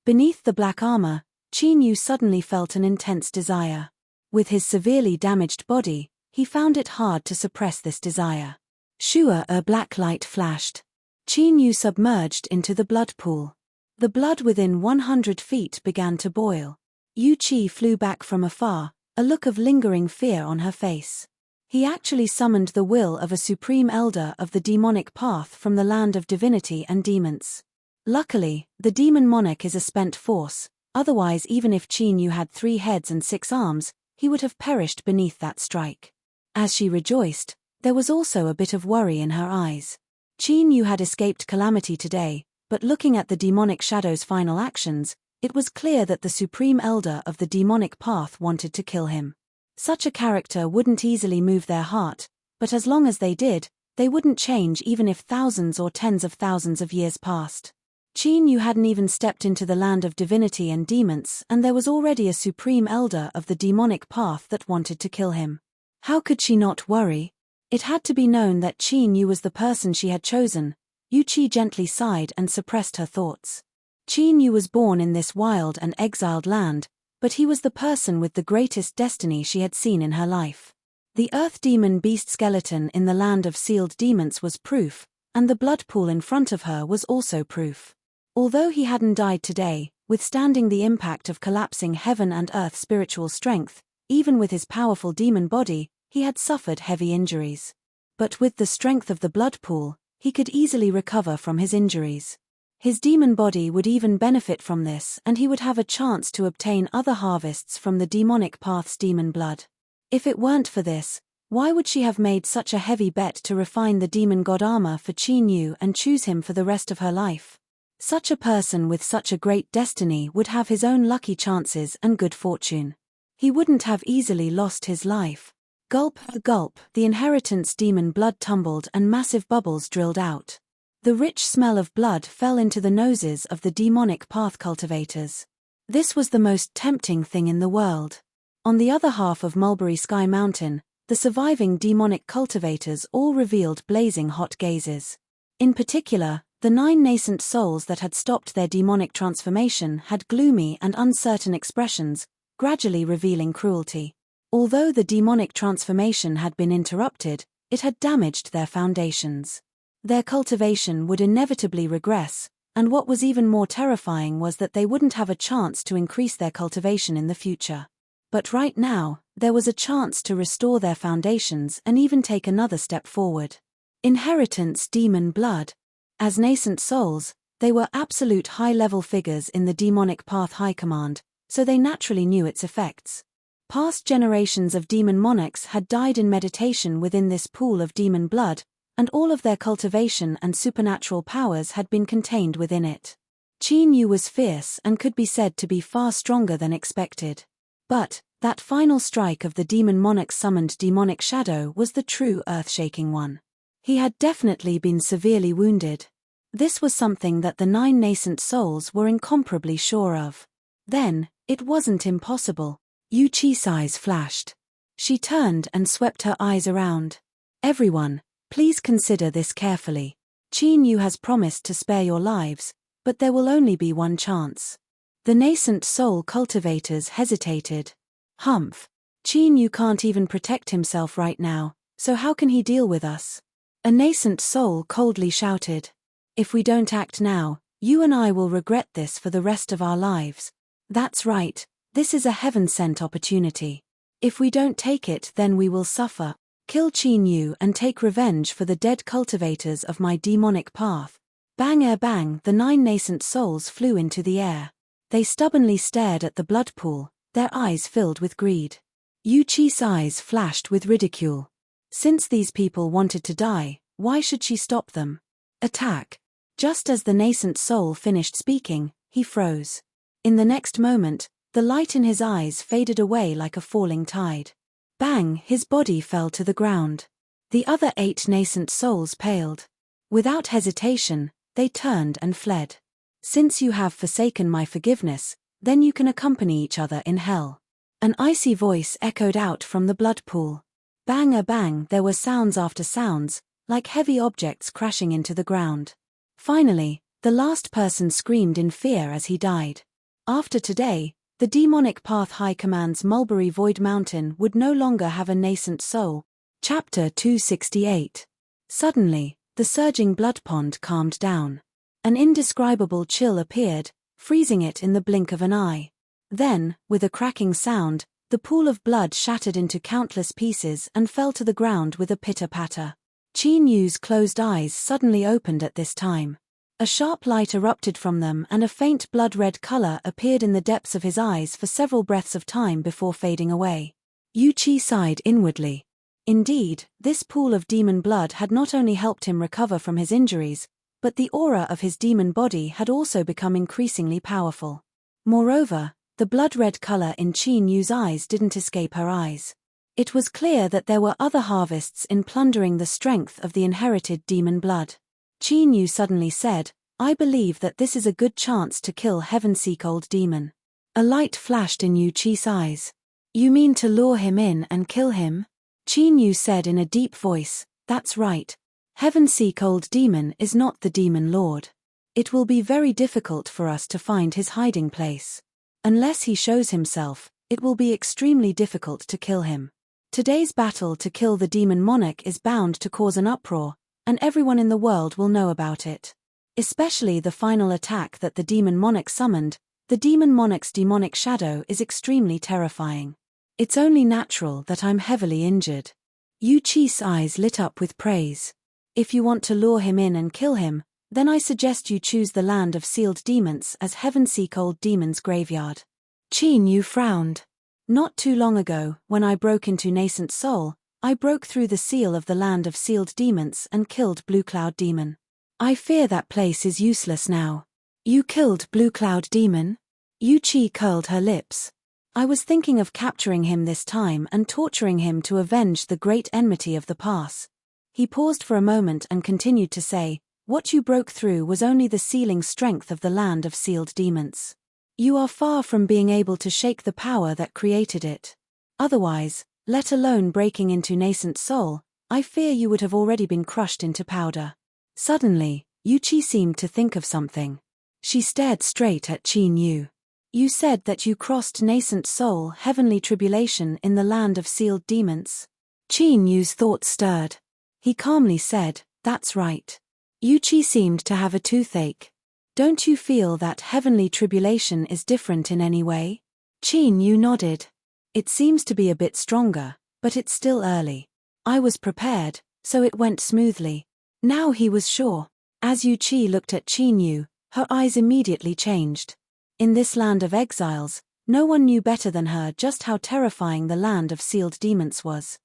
Beneath the black armor, Qin Yu suddenly felt an intense desire. With his severely damaged body, he found it hard to suppress this desire. Shua, a black light flashed. Qin Yu submerged into the blood pool. The blood within 100 feet began to boil. Yu Qi flew back from afar, a look of lingering fear on her face. He actually summoned the will of a supreme elder of the demonic path from the land of divinity and demons. Luckily, the demon monarch is a spent force, otherwise even if Qin Yu had 3 heads and 6 arms, he would have perished beneath that strike. As she rejoiced, there was also a bit of worry in her eyes. Qin Yu had escaped calamity today, but looking at the demonic shadow's final actions, it was clear that the supreme elder of the demonic path wanted to kill him. Such a character wouldn't easily move their heart, but as long as they did, they wouldn't change even if thousands or tens of thousands of years passed. Qin Yu hadn't even stepped into the land of divinity and demons, and there was already a supreme elder of the demonic path that wanted to kill him. How could she not worry? It had to be known that Qin Yu was the person she had chosen. Yu Qi gently sighed and suppressed her thoughts. Qin Yu was born in this wild and exiled land, but he was the person with the greatest destiny she had seen in her life. The earth demon beast skeleton in the land of sealed demons was proof, and the blood pool in front of her was also proof. Although he hadn't died today, Withstanding the impact of collapsing heaven and earth spiritual strength, even with his powerful demon body, he had suffered heavy injuries. But with the strength of the blood pool, he could easily recover from his injuries. His demon body would even benefit from this, and he would have a chance to obtain other harvests from the demonic path's demon blood. If it weren't for this, why would she have made such a heavy bet to refine the demon god armor for Qin Yu and choose him for the rest of her life? Such a person with such a great destiny would have his own lucky chances and good fortune. He wouldn't have easily lost his life. Gulp, gulp, the inheritance demon blood tumbled and massive bubbles drilled out. The rich smell of blood fell into the noses of the demonic path cultivators. This was the most tempting thing in the world. On the other half of Mulberry Sky Mountain, the surviving demonic cultivators all revealed blazing hot gazes. In particular, the 9 nascent souls that had stopped their demonic transformation had gloomy and uncertain expressions, gradually revealing cruelty. Although the demonic transformation had been interrupted, it had damaged their foundations. Their cultivation would inevitably regress, and what was even more terrifying was that they wouldn't have a chance to increase their cultivation in the future. But right now, there was a chance to restore their foundations and even take another step forward. Inheritance demon blood. As nascent souls, they were absolute high-level figures in the demonic path high command, so they naturally knew its effects. Past generations of demon monarchs had died in meditation within this pool of demon blood, and all of their cultivation and supernatural powers had been contained within it. Qin Yu was fierce and could be said to be far stronger than expected. But that final strike of the demon monarch's summoned demonic shadow was the true earth-shaking one. He had definitely been severely wounded. This was something that the 9 nascent souls were incomparably sure of. Then, it wasn't impossible. Yu Qi's eyes flashed. She turned and swept her eyes around. Everyone, please consider this carefully. Qin Yu has promised to spare your lives, but there will only be one chance. The nascent soul cultivators hesitated. Humph. Qin Yu can't even protect himself right now, so how can he deal with us? A nascent soul coldly shouted. If we don't act now, you and I will regret this for the rest of our lives. That's right, this is a heaven-sent opportunity. If we don't take it, then we will suffer. Kill Qin Yu and take revenge for the dead cultivators of my demonic path. Bang bang, the 9 nascent souls flew into the air. They stubbornly stared at the blood pool, their eyes filled with greed. Yu Qi's eyes flashed with ridicule. Since these people wanted to die, why should she stop them? Attack. Just as the nascent soul finished speaking, he froze. In the next moment, the light in his eyes faded away like a falling tide. Bang, his body fell to the ground. The other 8 nascent souls paled. Without hesitation, they turned and fled. Since you have forsaken my forgiveness, then you can accompany each other in hell. An icy voice echoed out from the blood pool. Bang bang, there were sounds after sounds, like heavy objects crashing into the ground. Finally, the last person screamed in fear as he died. After today, the demonic path high command's Mulberry Void Mountain would no longer have a nascent soul. Chapter 268. Suddenly, the surging blood pond calmed down. An indescribable chill appeared, freezing it in the blink of an eye. Then, with a cracking sound, the pool of blood shattered into countless pieces and fell to the ground with a pitter-patter. Qin Yu's closed eyes suddenly opened at this time. A sharp light erupted from them and a faint blood-red color appeared in the depths of his eyes for several breaths of time before fading away. Yu Qi sighed inwardly. Indeed, this pool of demon blood had not only helped him recover from his injuries, but the aura of his demon body had also become increasingly powerful. Moreover, the blood-red color in Qin Yu's eyes didn't escape her eyes. It was clear that there were other harvests in plundering the strength of the inherited demon blood. Qin Yu suddenly said, I believe that this is a good chance to kill Heaven-Seek Old Demon. A light flashed in Yu Qi's eyes. You mean to lure him in and kill him? Qin Yu said in a deep voice, that's right. Heaven-Seek Old Demon is not the demon lord. It will be very difficult for us to find his hiding place. Unless he shows himself, it will be extremely difficult to kill him. Today's battle to kill the demon monarch is bound to cause an uproar, and everyone in the world will know about it. Especially the final attack that the demon monarch summoned, The demon monarch's demonic shadow is extremely terrifying. It's only natural that I'm heavily injured. Yu Qi's eyes lit up with praise. If you want to lure him in and kill him, then I suggest you choose the land of sealed demons as heaven-seek old demon's graveyard. Qin Yu frowned. Not too long ago, when I broke into Nascent Soul, I broke through the seal of the land of sealed demons and killed Blue Cloud Demon. I fear that place is useless now. You killed Blue Cloud Demon? Yu Qi curled her lips. I was thinking of capturing him this time and torturing him to avenge the great enmity of the past. He paused for a moment and continued to say, what you broke through was only the sealing strength of the land of sealed demons. You are far from being able to shake the power that created it. Otherwise, let alone breaking into Nascent Soul, I fear you would have already been crushed into powder. Suddenly, Yu Qi seemed to think of something. She stared straight at Qin Yu. You said that you crossed Nascent Soul heavenly tribulation in the land of sealed demons. Qin Yu's thoughts stirred. He calmly said, that's right. Yu Qi seemed to have a toothache. Don't you feel that heavenly tribulation is different in any way? Qin Yu nodded. It seems to be a bit stronger, but it's still early. I was prepared, so it went smoothly. Now he was sure. As Yu Qi looked at Qin Yu, her eyes immediately changed. In this land of exiles, no one knew better than her just how terrifying the land of sealed demons was.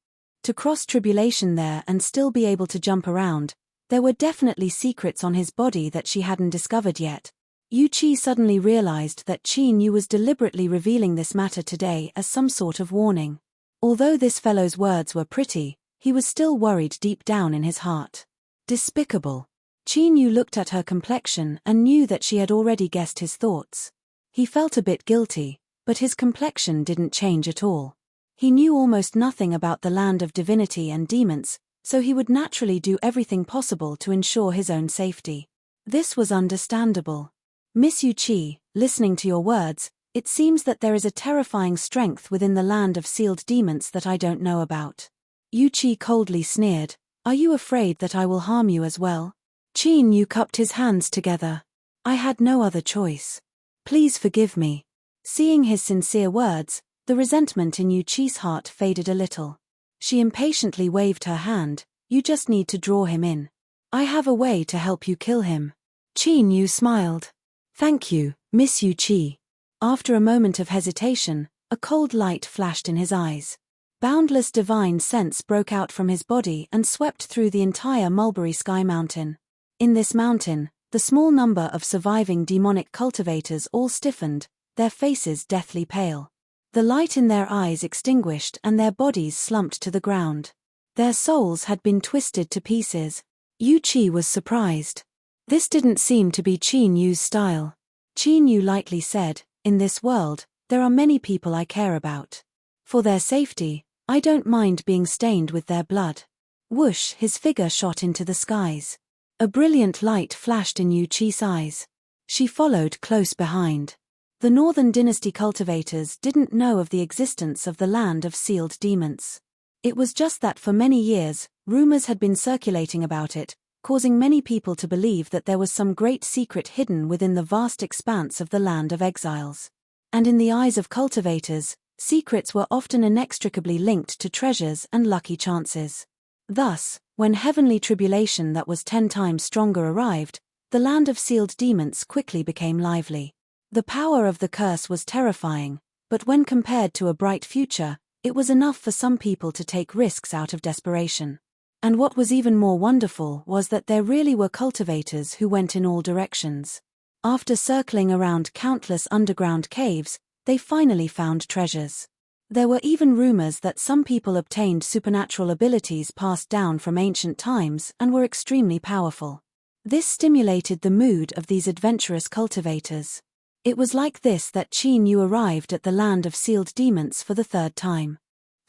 To cross tribulation there and still be able to jump around, there were definitely secrets on his body that she hadn't discovered yet. Yu Qi suddenly realized that Qin Yu was deliberately revealing this matter today as some sort of warning. Although this fellow's words were pretty, he was still worried deep down in his heart. Despicable. Qin Yu looked at her complexion and knew that she had already guessed his thoughts. He felt a bit guilty, but his complexion didn't change at all. He knew almost nothing about the land of divinity and demons, so he would naturally do everything possible to ensure his own safety. This was understandable. Miss Yu Qi, listening to your words, it seems that there is a terrifying strength within the land of sealed demons that I don't know about. Yu Qi coldly sneered, are you afraid that I will harm you as well? Qin Yu cupped his hands together. I had no other choice. Please forgive me. Seeing his sincere words, the resentment in Yu Qi's heart faded a little. She impatiently waved her hand, you just need to draw him in. I have a way to help you kill him. Qin Yu smiled. Thank you, Miss Yu Qi. After a moment of hesitation, a cold light flashed in his eyes. Boundless divine sense broke out from his body and swept through the entire Mulberry Sky Mountain. In this mountain, the small number of surviving demonic cultivators all stiffened, their faces deathly pale. The light in their eyes extinguished and their bodies slumped to the ground. Their souls had been twisted to pieces. Yu Qi was surprised. This didn't seem to be Qin Yu's style. Qin Yu lightly said, in this world, there are many people I care about. For their safety, I don't mind being stained with their blood. Whoosh, his figure shot into the skies. A brilliant light flashed in Yu Qi's eyes. She followed close behind. The Northern Dynasty cultivators didn't know of the existence of the land of sealed demons. It was just that for many years, rumors had been circulating about it, causing many people to believe that there was some great secret hidden within the vast expanse of the land of exiles. And in the eyes of cultivators, secrets were often inextricably linked to treasures and lucky chances. Thus, when heavenly tribulation that was 10 times stronger arrived, the land of sealed demons quickly became lively. The power of the curse was terrifying, but when compared to a bright future, it was enough for some people to take risks out of desperation. And what was even more wonderful was that there really were cultivators who went in all directions. After circling around countless underground caves, they finally found treasures. There were even rumors that some people obtained supernatural abilities passed down from ancient times and were extremely powerful. This stimulated the mood of these adventurous cultivators. It was like this that Qin Yu arrived at the land of sealed demons for the 3rd time.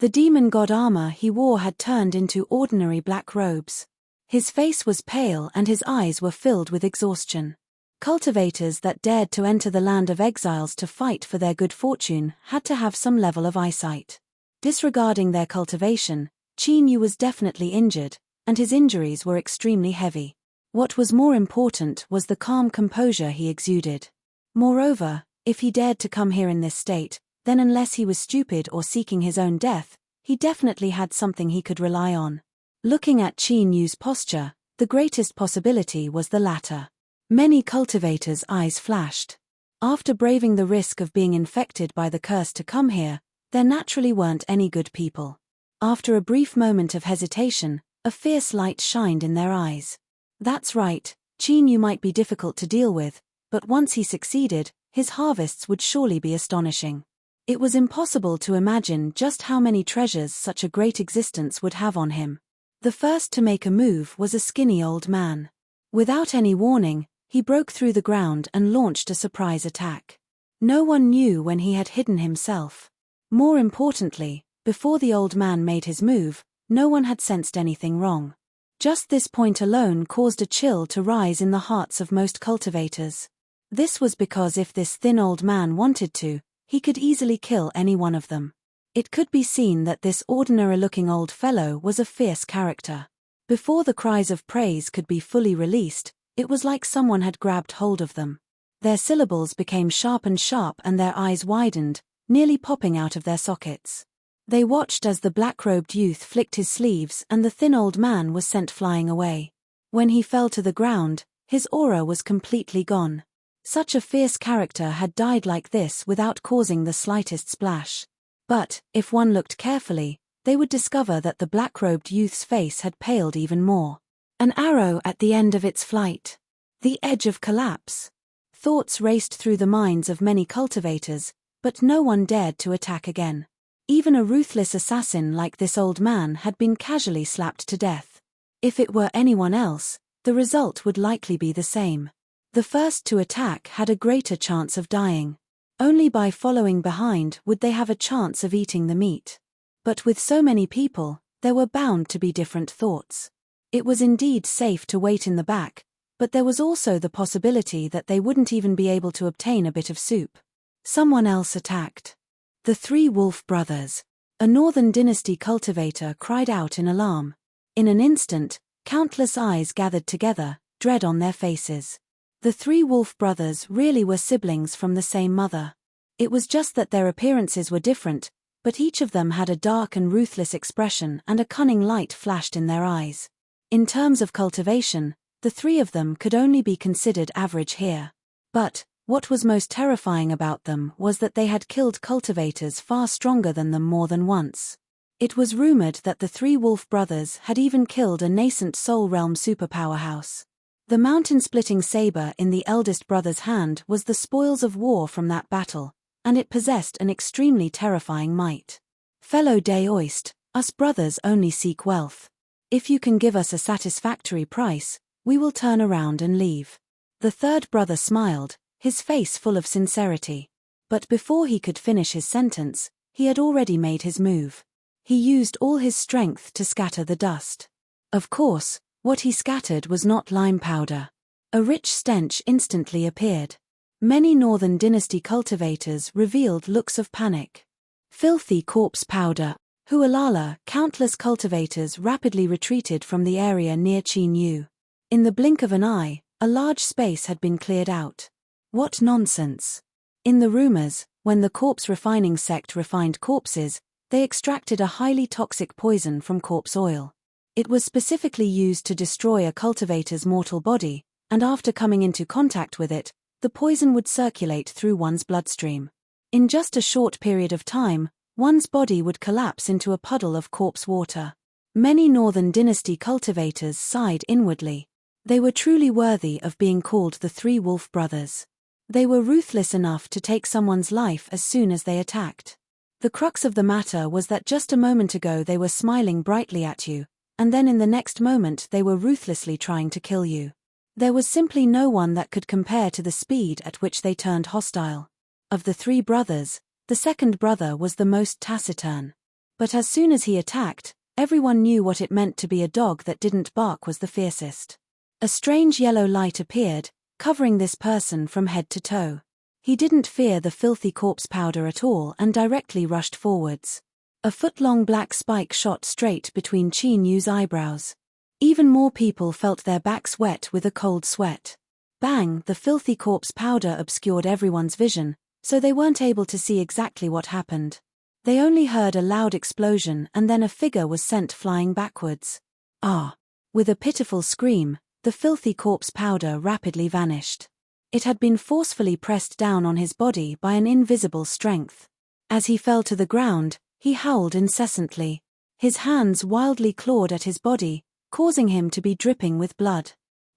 The demon god armor he wore had turned into ordinary black robes. His face was pale and his eyes were filled with exhaustion. Cultivators that dared to enter the land of exiles to fight for their good fortune had to have some level of eyesight. Disregarding their cultivation, Qin Yu was definitely injured, and his injuries were extremely heavy. What was more important was the calm composure he exuded. Moreover, If he dared to come here in this state, then unless he was stupid or seeking his own death, he definitely had something he could rely on. Looking at Qin Yu's posture, the greatest possibility was the latter. Many cultivators' eyes flashed. After braving the risk of being infected by the curse to come here, there naturally weren't any good people. After a brief moment of hesitation, a fierce light shined in their eyes. That's right, Qin Yu might be difficult to deal with, but once he succeeded, his harvests would surely be astonishing. It was impossible to imagine just how many treasures such a great existence would have on him. The first to make a move was a skinny old man. Without any warning, he broke through the ground and launched a surprise attack. No one knew when he had hidden himself. More importantly, before the old man made his move, no one had sensed anything wrong. Just this point alone caused a chill to rise in the hearts of most cultivators. This was because if this thin old man wanted to, he could easily kill any one of them. It could be seen that this ordinary-looking old fellow was a fierce character. Before the cries of praise could be fully released, it was like someone had grabbed hold of them. Their syllables became sharp and their eyes widened, nearly popping out of their sockets. They watched as the black-robed youth flicked his sleeves and the thin old man was sent flying away. When he fell to the ground, his aura was completely gone. Such a fierce character had died like this without causing the slightest splash. But, if one looked carefully, they would discover that the black-robed youth's face had paled even more. An arrow at the end of its flight. The edge of collapse. Thoughts raced through the minds of many cultivators, but no one dared to attack again. Even a ruthless assassin like this old man had been casually slapped to death. If it were anyone else, the result would likely be the same. The first to attack had a greater chance of dying. Only by following behind would they have a chance of eating the meat. But with so many people, there were bound to be different thoughts. It was indeed safe to wait in the back, but there was also the possibility that they wouldn't even be able to obtain a bit of soup. Someone else attacked. The three Wolf brothers. A northern dynasty cultivator cried out in alarm. In an instant, countless eyes gathered together, dread on their faces. The three Wolf brothers really were siblings from the same mother. It was just that their appearances were different, but each of them had a dark and ruthless expression and a cunning light flashed in their eyes. In terms of cultivation, the three of them could only be considered average here. But, what was most terrifying about them was that they had killed cultivators far stronger than them more than once. It was rumored that the three Wolf brothers had even killed a nascent Soul Realm superpowerhouse. The mountain-splitting saber in the eldest brother's hand was the spoils of war from that battle, and it possessed an extremely terrifying might. Fellow Daoist, us brothers only seek wealth. If you can give us a satisfactory price, we will turn around and leave. The third brother smiled, his face full of sincerity. But before he could finish his sentence, he had already made his move. He used all his strength to scatter the dust. Of course, what he scattered was not lime powder. A rich stench instantly appeared. Many northern dynasty cultivators revealed looks of panic. Filthy corpse powder. Hualala, countless cultivators rapidly retreated from the area near Qin Yu. In the blink of an eye, a large space had been cleared out. What nonsense. In the rumors, when the corpse refining sect refined corpses, they extracted a highly toxic poison from corpse oil. It was specifically used to destroy a cultivator's mortal body, and after coming into contact with it, the poison would circulate through one's bloodstream. In just a short period of time, one's body would collapse into a puddle of corpse water. Many northern dynasty cultivators sighed inwardly. They were truly worthy of being called the three Wolf brothers. They were ruthless enough to take someone's life as soon as they attacked. The crux of the matter was that just a moment ago they were smiling brightly at you, and then in the next moment they were ruthlessly trying to kill you. There was simply no one that could compare to the speed at which they turned hostile. Of the three brothers, the second brother was the most taciturn. But as soon as he attacked, everyone knew what it meant to be a dog that didn't bark was the fiercest. A strange yellow light appeared, covering this person from head to toe. He didn't fear the filthy corpse powder at all and directly rushed forwards. A foot-long black spike shot straight between Qin Yu's eyebrows. Even more people felt their backs wet with a cold sweat. Bang! The filthy corpse powder obscured everyone's vision, so they weren't able to see exactly what happened. They only heard a loud explosion and then a figure was sent flying backwards. Ah! With a pitiful scream, the filthy corpse powder rapidly vanished. It had been forcefully pressed down on his body by an invisible strength. As he fell to the ground, he howled incessantly. His hands wildly clawed at his body, causing him to be dripping with blood.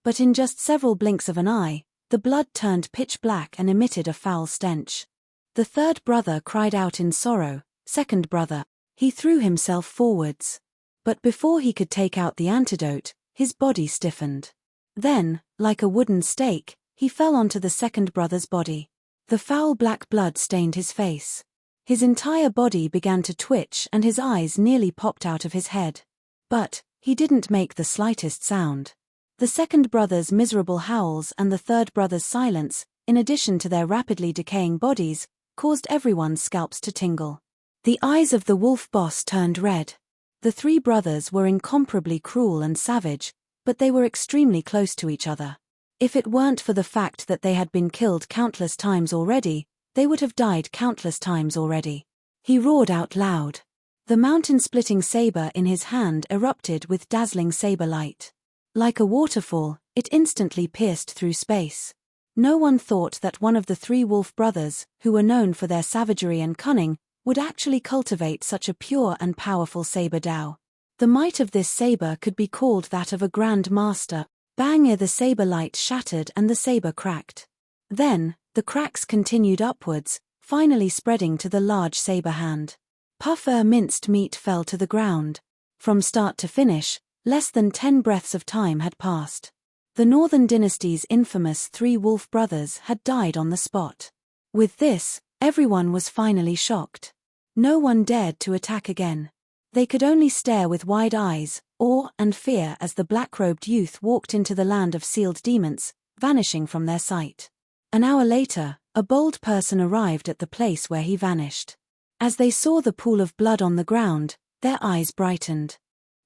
But in just several blinks of an eye, the blood turned pitch black and emitted a foul stench. The third brother cried out in sorrow, "Second brother!" He threw himself forwards. But before he could take out the antidote, his body stiffened. Then, like a wooden stake, he fell onto the second brother's body. The foul black blood stained his face. His entire body began to twitch and his eyes nearly popped out of his head. But he didn't make the slightest sound. The second brother's miserable howls and the third brother's silence, in addition to their rapidly decaying bodies, caused everyone's scalps to tingle. The eyes of the wolf boss turned red. The three brothers were incomparably cruel and savage, but they were extremely close to each other. If it weren't for the fact that they had been killed countless times already, they would have died countless times already. He roared out loud. The mountain-splitting saber in his hand erupted with dazzling saber light. Like a waterfall, it instantly pierced through space. No one thought that one of the three wolf brothers, who were known for their savagery and cunning, would actually cultivate such a pure and powerful saber dao. The might of this saber could be called that of a grand master. Bang! The saber light shattered and the saber cracked. Then, the cracks continued upwards, finally spreading to the large saber hand. Puffer minced meat fell to the ground. From start to finish, less than 10 breaths of time had passed. The Northern Dynasty's infamous three wolf brothers had died on the spot. With this, everyone was finally shocked. No one dared to attack again. They could only stare with wide eyes, awe and fear as the black-robed youth walked into the land of sealed demons, vanishing from their sight. An hour later, a bold person arrived at the place where he vanished. As they saw the pool of blood on the ground, their eyes brightened.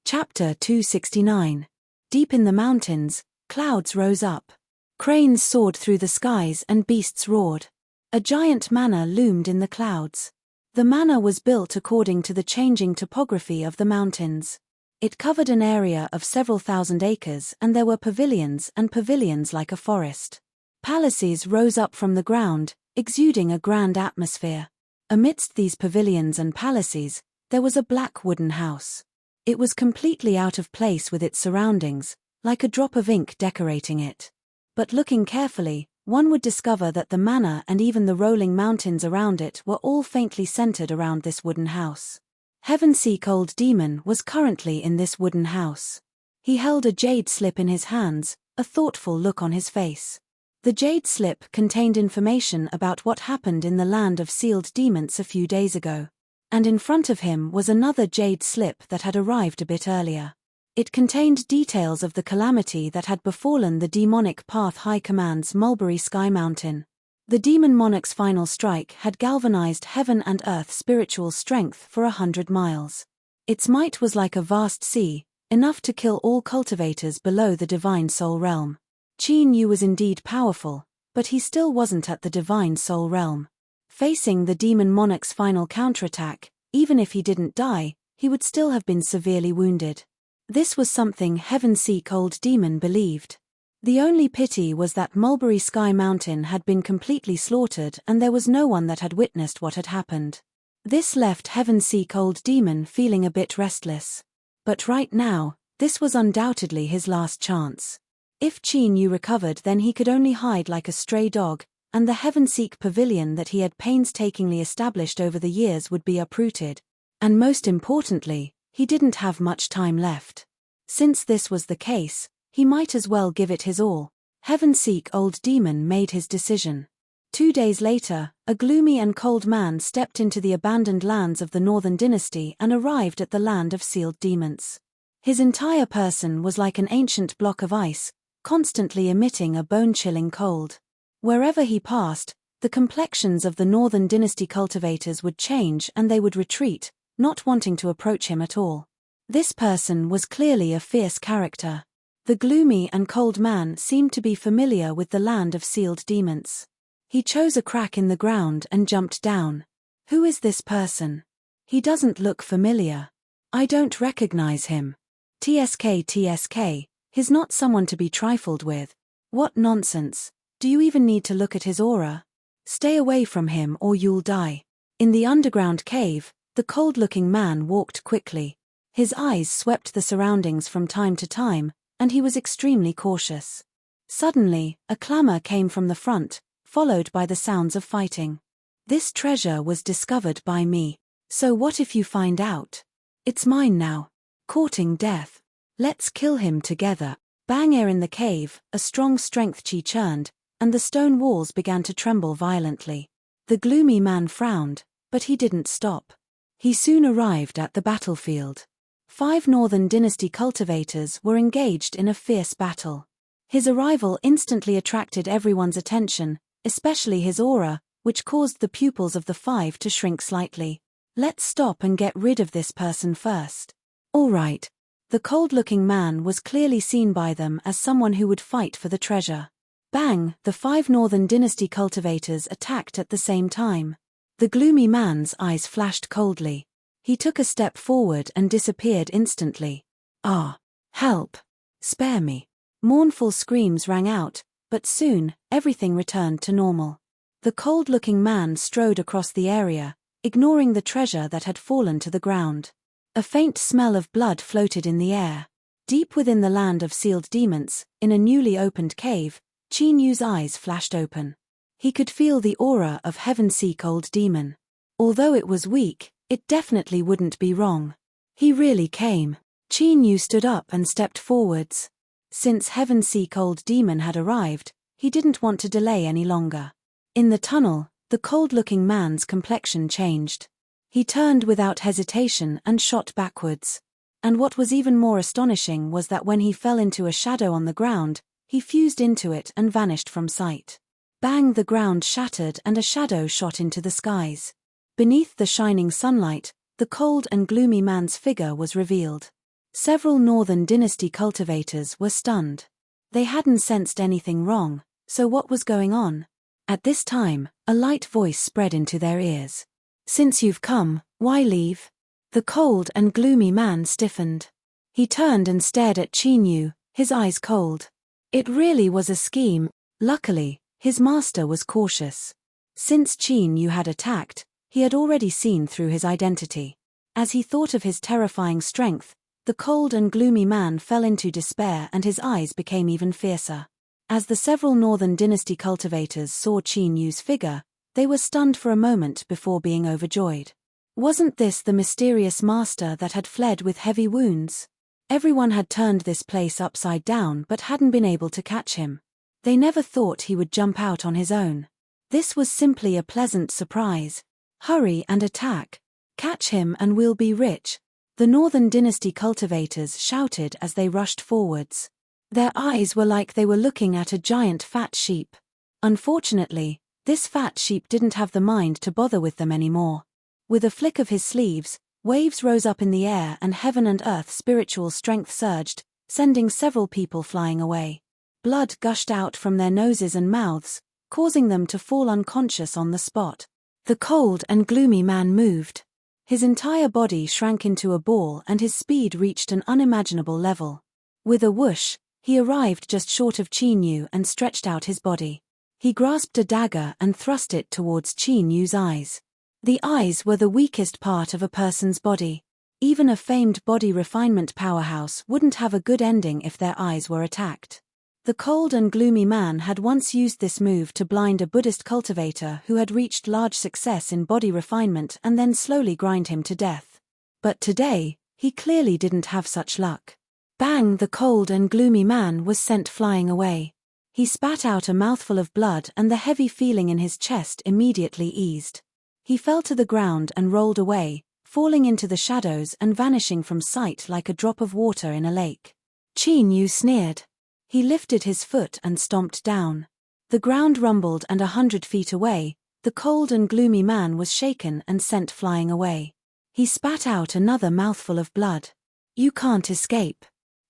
Chapter 269. Deep in the mountains, clouds rose up. Cranes soared through the skies and beasts roared. A giant manor loomed in the clouds. The manor was built according to the changing topography of the mountains. It covered an area of several thousand acres and there were pavilions and pavilions like a forest. Palaces rose up from the ground, exuding a grand atmosphere. Amidst these pavilions and palaces, there was a black wooden house. It was completely out of place with its surroundings, like a drop of ink decorating it. But looking carefully, one would discover that the manor and even the rolling mountains around it were all faintly centered around this wooden house. Heavenseek Old Demon was currently in this wooden house. He held a jade slip in his hands, a thoughtful look on his face. The jade slip contained information about what happened in the land of sealed demons a few days ago. And in front of him was another jade slip that had arrived a bit earlier. It contained details of the calamity that had befallen the demonic Path High Command's Mulberry Sky Mountain. The demon monarch's final strike had galvanized heaven and earth spiritual strength for 100 miles. Its might was like a vast sea, enough to kill all cultivators below the divine soul realm. Qin Yu was indeed powerful, but he still wasn't at the divine soul realm. Facing the demon monarch's final counterattack, even if he didn't die, he would still have been severely wounded. This was something Heavenseek Old Demon believed. The only pity was that Mulberry Sky Mountain had been completely slaughtered and there was no one that had witnessed what had happened. This left Heavenseek Old Demon feeling a bit restless. But right now, this was undoubtedly his last chance. If Qin Yu recovered, then he could only hide like a stray dog, and the Heavenseek Pavilion that he had painstakingly established over the years would be uprooted. And most importantly, he didn't have much time left. Since this was the case, he might as well give it his all. Heavenseek Old Demon made his decision. 2 days later, a gloomy and cold man stepped into the abandoned lands of the Northern Dynasty and arrived at the land of sealed demons. His entire person was like an ancient block of ice, constantly emitting a bone-chilling cold. Wherever he passed, the complexions of the Northern Dynasty cultivators would change and they would retreat, not wanting to approach him at all. This person was clearly a fierce character. The gloomy and cold man seemed to be familiar with the land of sealed demons. He chose a crack in the ground and jumped down. Who is this person? He doesn't look familiar. I don't recognize him. TSK, he's not someone to be trifled with. What nonsense. Do you even need to look at his aura? Stay away from him or you'll die. In the underground cave, the cold-looking man walked quickly. His eyes swept the surroundings from time to time, and he was extremely cautious. Suddenly, a clamor came from the front, followed by the sounds of fighting. This treasure was discovered by me. So what if you find out? It's mine now. Courting death. Let's kill him together. Bang! Air in the cave, a strong strength chi churned, and the stone walls began to tremble violently. The gloomy man frowned, but he didn't stop. He soon arrived at the battlefield. 5 Northern Dynasty cultivators were engaged in a fierce battle. His arrival instantly attracted everyone's attention, especially his aura, which caused the pupils of the 5 to shrink slightly. Let's stop and get rid of this person first. All right. The cold-looking man was clearly seen by them as someone who would fight for the treasure. Bang! The 5 Northern Dynasty cultivators attacked at the same time. The gloomy man's eyes flashed coldly. He took a step forward and disappeared instantly. Ah! Help! Spare me! Mournful screams rang out, but soon, everything returned to normal. The cold-looking man strode across the area, ignoring the treasure that had fallen to the ground. A faint smell of blood floated in the air. Deep within the land of sealed demons, in a newly opened cave, Qin Yu's eyes flashed open. He could feel the aura of Heaven-Seek Old Demon. Although it was weak, it definitely wouldn't be wrong. He really came. Qin Yu stood up and stepped forwards. Since Heaven-Seek Old Demon had arrived, he didn't want to delay any longer. In the tunnel, the cold-looking man's complexion changed. He turned without hesitation and shot backwards. And what was even more astonishing was that when he fell into a shadow on the ground, he fused into it and vanished from sight. Bang! The ground shattered and a shadow shot into the skies. Beneath the shining sunlight, the cold and gloomy man's figure was revealed. Several Northern Dynasty cultivators were stunned. They hadn't sensed anything wrong, so what was going on? At this time, a light voice spread into their ears. Since you've come, why leave? The cold and gloomy man stiffened. He turned and stared at Qin Yu, his eyes cold. It really was a scheme. Luckily, his master was cautious. Since Qin Yu had attacked, he had already seen through his identity. As he thought of his terrifying strength, the cold and gloomy man fell into despair and his eyes became even fiercer. As the several Northern Dynasty cultivators saw Qin Yu's figure, they were stunned for a moment before being overjoyed. Wasn't this the mysterious master that had fled with heavy wounds? Everyone had turned this place upside down but hadn't been able to catch him. They never thought he would jump out on his own. This was simply a pleasant surprise. Hurry and attack. Catch him and we'll be rich. The Northern Dynasty cultivators shouted as they rushed forwards. Their eyes were like they were looking at a giant fat sheep. Unfortunately, this fat sheep didn't have the mind to bother with them anymore. With a flick of his sleeves, waves rose up in the air and heaven and earth spiritual strength surged, sending several people flying away. Blood gushed out from their noses and mouths, causing them to fall unconscious on the spot. The cold and gloomy man moved. His entire body shrank into a ball and his speed reached an unimaginable level. With a whoosh, he arrived just short of Qin Yu and stretched out his body. He grasped a dagger and thrust it towards Qin Yu's eyes. The eyes were the weakest part of a person's body. Even a famed body refinement powerhouse wouldn't have a good ending if their eyes were attacked. The cold and gloomy man had once used this move to blind a Buddhist cultivator who had reached large success in body refinement and then slowly grind him to death. But today, he clearly didn't have such luck. Bang! The cold and gloomy man was sent flying away. He spat out a mouthful of blood and the heavy feeling in his chest immediately eased. He fell to the ground and rolled away, falling into the shadows and vanishing from sight like a drop of water in a lake. Qin Yu sneered. He lifted his foot and stomped down. The ground rumbled and 100 feet away, the cold and gloomy man was shaken and sent flying away. He spat out another mouthful of blood. You can't escape.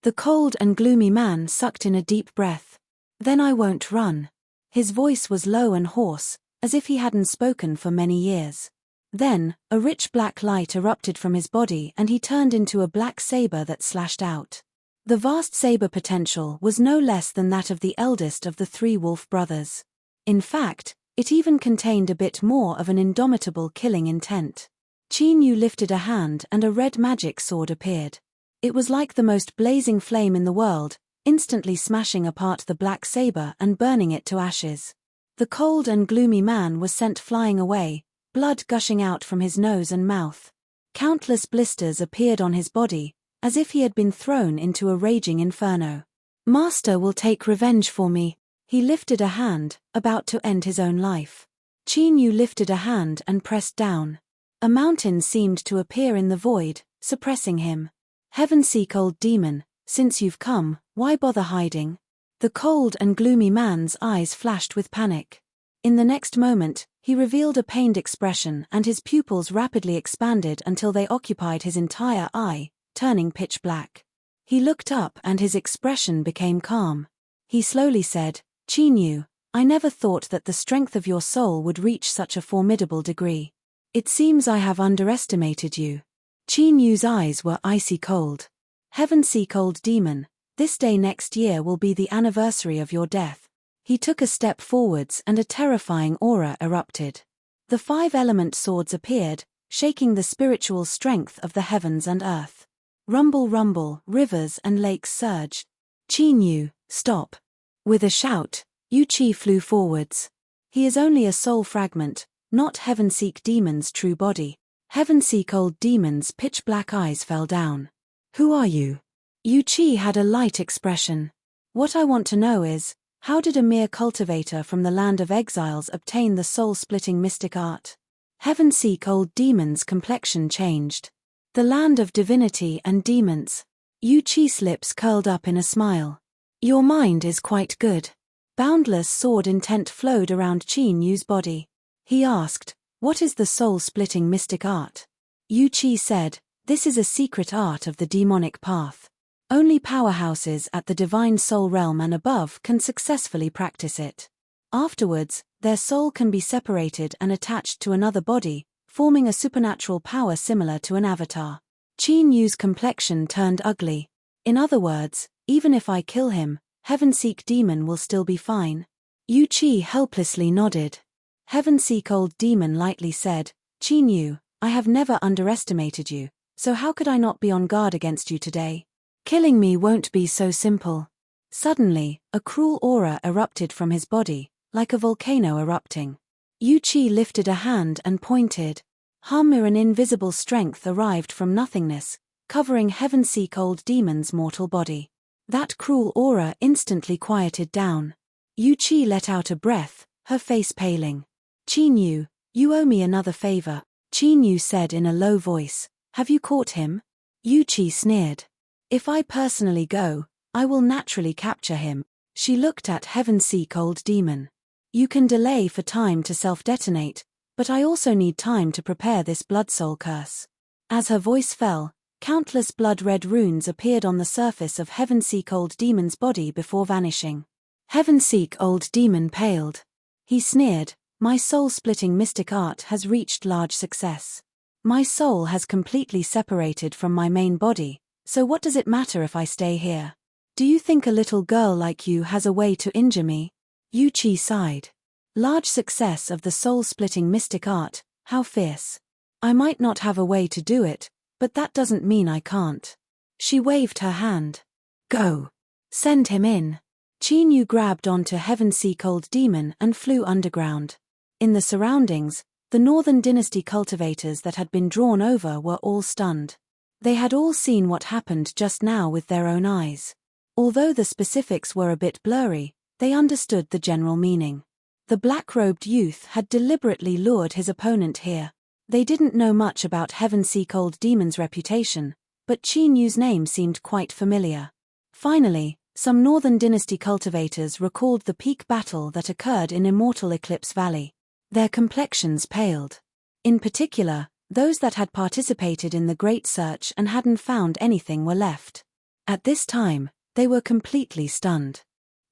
The cold and gloomy man sucked in a deep breath. Then I won't run. His voice was low and hoarse, as if he hadn't spoken for many years. Then, a rich black light erupted from his body and he turned into a black saber that slashed out. The vast saber potential was no less than that of the eldest of the three wolf brothers. In fact, it even contained a bit more of an indomitable killing intent. Qin Yu lifted a hand and a red magic sword appeared. It was like the most blazing flame in the world, instantly smashing apart the black saber and burning it to ashes. The cold and gloomy man was sent flying away, blood gushing out from his nose and mouth. Countless blisters appeared on his body, as if he had been thrown into a raging inferno. Master will take revenge for me. He lifted a hand, about to end his own life. Qin Yu lifted a hand and pressed down. A mountain seemed to appear in the void, suppressing him. Heaven-seek old demon, since you've come, why bother hiding? The cold and gloomy man's eyes flashed with panic. In the next moment, he revealed a pained expression and his pupils rapidly expanded until they occupied his entire eye, turning pitch black. He looked up and his expression became calm. He slowly said, Qin Yu, I never thought that the strength of your soul would reach such a formidable degree. It seems I have underestimated you. Qin Yu's eyes were icy cold. Heaven-seek old demon, this day next year will be the anniversary of your death. He took a step forwards and a terrifying aura erupted. The five-element swords appeared, shaking the spiritual strength of the heavens and earth. Rumble rumble, rivers and lakes surged. Qin Yu, stop. With a shout, Yu Qi flew forwards. He is only a soul fragment, not Heaven-seek demon's true body. Heaven-seek old demon's pitch-black eyes fell down. Who are you? Yu Qi had a light expression. What I want to know is, how did a mere cultivator from the land of exiles obtain the soul-splitting mystic art? Heaven-seek old demon's complexion changed. The land of divinity and demons. Yu Qi's lips curled up in a smile. Your mind is quite good. Boundless sword intent flowed around Qin Yu's body. He asked, what is the soul-splitting mystic art? Yu Qi said, this is a secret art of the demonic path. Only powerhouses at the divine soul realm and above can successfully practice it. Afterwards, their soul can be separated and attached to another body, forming a supernatural power similar to an avatar. Qin Yu's complexion turned ugly. In other words, even if I kill him, Heaven-seek demon will still be fine. Yu Qi helplessly nodded. Heaven-seek old demon lightly said, Qin Yu, I have never underestimated you, so how could I not be on guard against you today? Killing me won't be so simple. Suddenly, a cruel aura erupted from his body, like a volcano erupting. Yu Qi lifted a hand and pointed. An invisible strength arrived from nothingness, covering Heaven-seek old demon's mortal body. That cruel aura instantly quieted down. Yu Qi let out a breath, her face paling. Qin Yu, you owe me another favor, Qin Yu said in a low voice. Have you caught him? Yu Qi sneered. If I personally go, I will naturally capture him. She looked at Heaven-seek old demon. You can delay for time to self-detonate, but I also need time to prepare this blood soul curse. As her voice fell, countless blood-red runes appeared on the surface of Heaven-seek old demon's body before vanishing. Heaven-seek old demon paled. He sneered, my soul-splitting mystic art has reached large success. My soul has completely separated from my main body, so what does it matter if I stay here? Do you think a little girl like you has a way to injure me? Yu Qi sighed. Large success of the soul-splitting mystic art, how fierce. I might not have a way to do it, but that doesn't mean I can't. She waved her hand. Go. Send him in. Qin Yu grabbed onto Heaven-seek old demon and flew underground. In the surroundings, the Northern Dynasty cultivators that had been drawn over were all stunned. They had all seen what happened just now with their own eyes. Although the specifics were a bit blurry, they understood the general meaning. The black-robed youth had deliberately lured his opponent here. They didn't know much about Heaven-seek old demon's reputation, but Qin Yu's name seemed quite familiar. Finally, some Northern Dynasty cultivators recalled the peak battle that occurred in Immortal Eclipse Valley. Their complexions paled. In particular, those that had participated in the Great Search and hadn't found anything were left. At this time, they were completely stunned.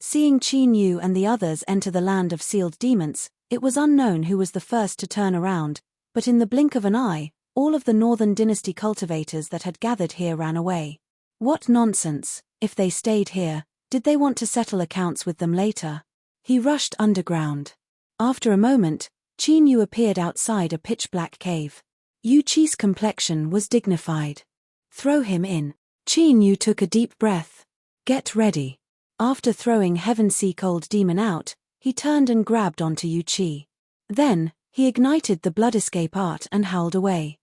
Seeing Qin Yu and the others enter the land of sealed demons, it was unknown who was the first to turn around, but in the blink of an eye, all of the Northern Dynasty cultivators that had gathered here ran away. What nonsense! If they stayed here, did they want to settle accounts with them later? He rushed underground. After a moment, Qin Yu appeared outside a pitch-black cave. Yu Qi's complexion was dignified. Throw him in. Qin Yu took a deep breath. Get ready. After throwing Heaven-Seek Old Demon out, he turned and grabbed onto Yu Qi. Then, he ignited the blood escape art and howled away.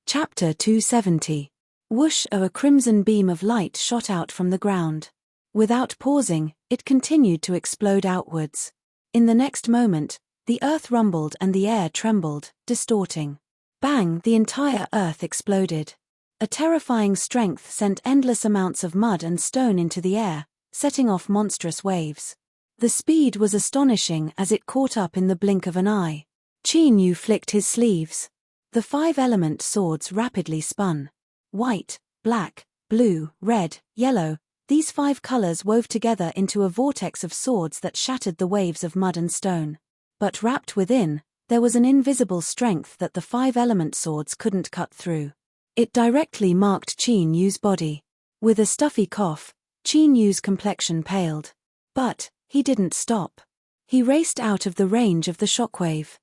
Chapter 270. Whoosh! A crimson beam of light shot out from the ground. Without pausing, it continued to explode outwards. In the next moment, the earth rumbled and the air trembled, distorting. Bang! The entire earth exploded. A terrifying strength sent endless amounts of mud and stone into the air, setting off monstrous waves. The speed was astonishing as it caught up in the blink of an eye. Qin Yu flicked his sleeves. The 5-element swords rapidly spun. White, black, blue, red, yellow, these 5 colors wove together into a vortex of swords that shattered the waves of mud and stone. But wrapped within, there was an invisible strength that the 5-element swords couldn't cut through. It directly marked Qin Yu's body. With a stuffy cough, Qin Yu's complexion paled. But he didn't stop. He raced out of the range of the shockwave.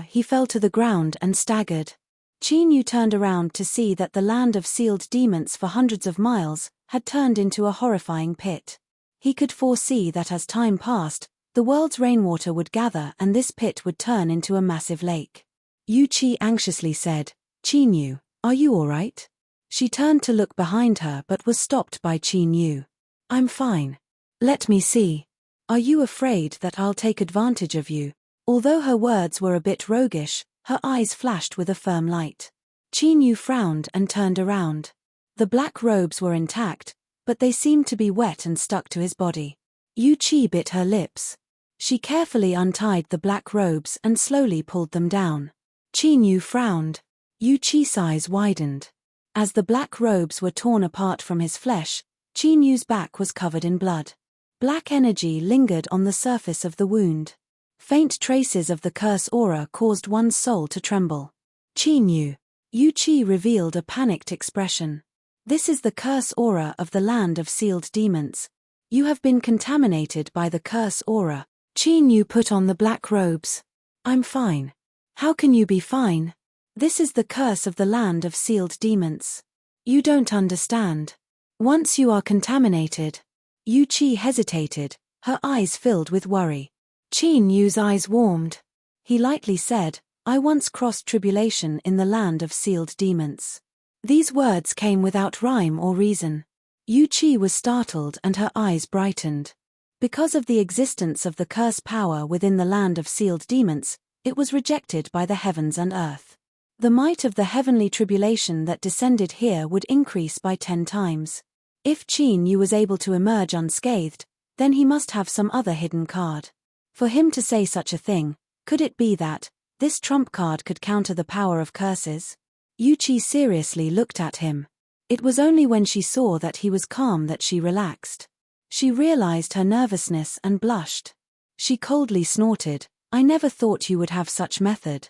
He fell to the ground and staggered. Qin Yu turned around to see that the land of sealed demons for hundreds of miles had turned into a horrifying pit. He could foresee that as time passed, the world's rainwater would gather and this pit would turn into a massive lake. Yu Qi anxiously said, "Qin Yu, are you all right?" She turned to look behind her but was stopped by Qin Yu. "I'm fine. Let me see. Are you afraid that I'll take advantage of you?" Although her words were a bit roguish, her eyes flashed with a firm light. Qin Yu frowned and turned around. The black robes were intact, but they seemed to be wet and stuck to his body. Yu Qi bit her lips. She carefully untied the black robes and slowly pulled them down. Qin Yu frowned. Yu Qi's eyes widened. As the black robes were torn apart from his flesh, Qin Yu's back was covered in blood. Black energy lingered on the surface of the wound. Faint traces of the curse aura caused one's soul to tremble. "Qin Yu." Yu Qi revealed a panicked expression. "This is the curse aura of the land of sealed demons. You have been contaminated by the curse aura." Qin Yu put on the black robes. "I'm fine." "How can you be fine? This is the curse of the land of sealed demons. You don't understand. Once you are contaminated." Yu Qi hesitated, her eyes filled with worry. Qin Yu's eyes warmed. He lightly said, "I once crossed tribulation in the land of sealed demons." These words came without rhyme or reason. Yu Qi was startled and her eyes brightened. Because of the existence of the curse power within the land of sealed demons, it was rejected by the heavens and earth. The might of the heavenly tribulation that descended here would increase by 10 times. If Qin Yu was able to emerge unscathed, then he must have some other hidden card. For him to say such a thing, could it be that this trump card could counter the power of curses? Yu Qi seriously looked at him. It was only when she saw that he was calm that she relaxed. She realized her nervousness and blushed. She coldly snorted, "I never thought you would have such method.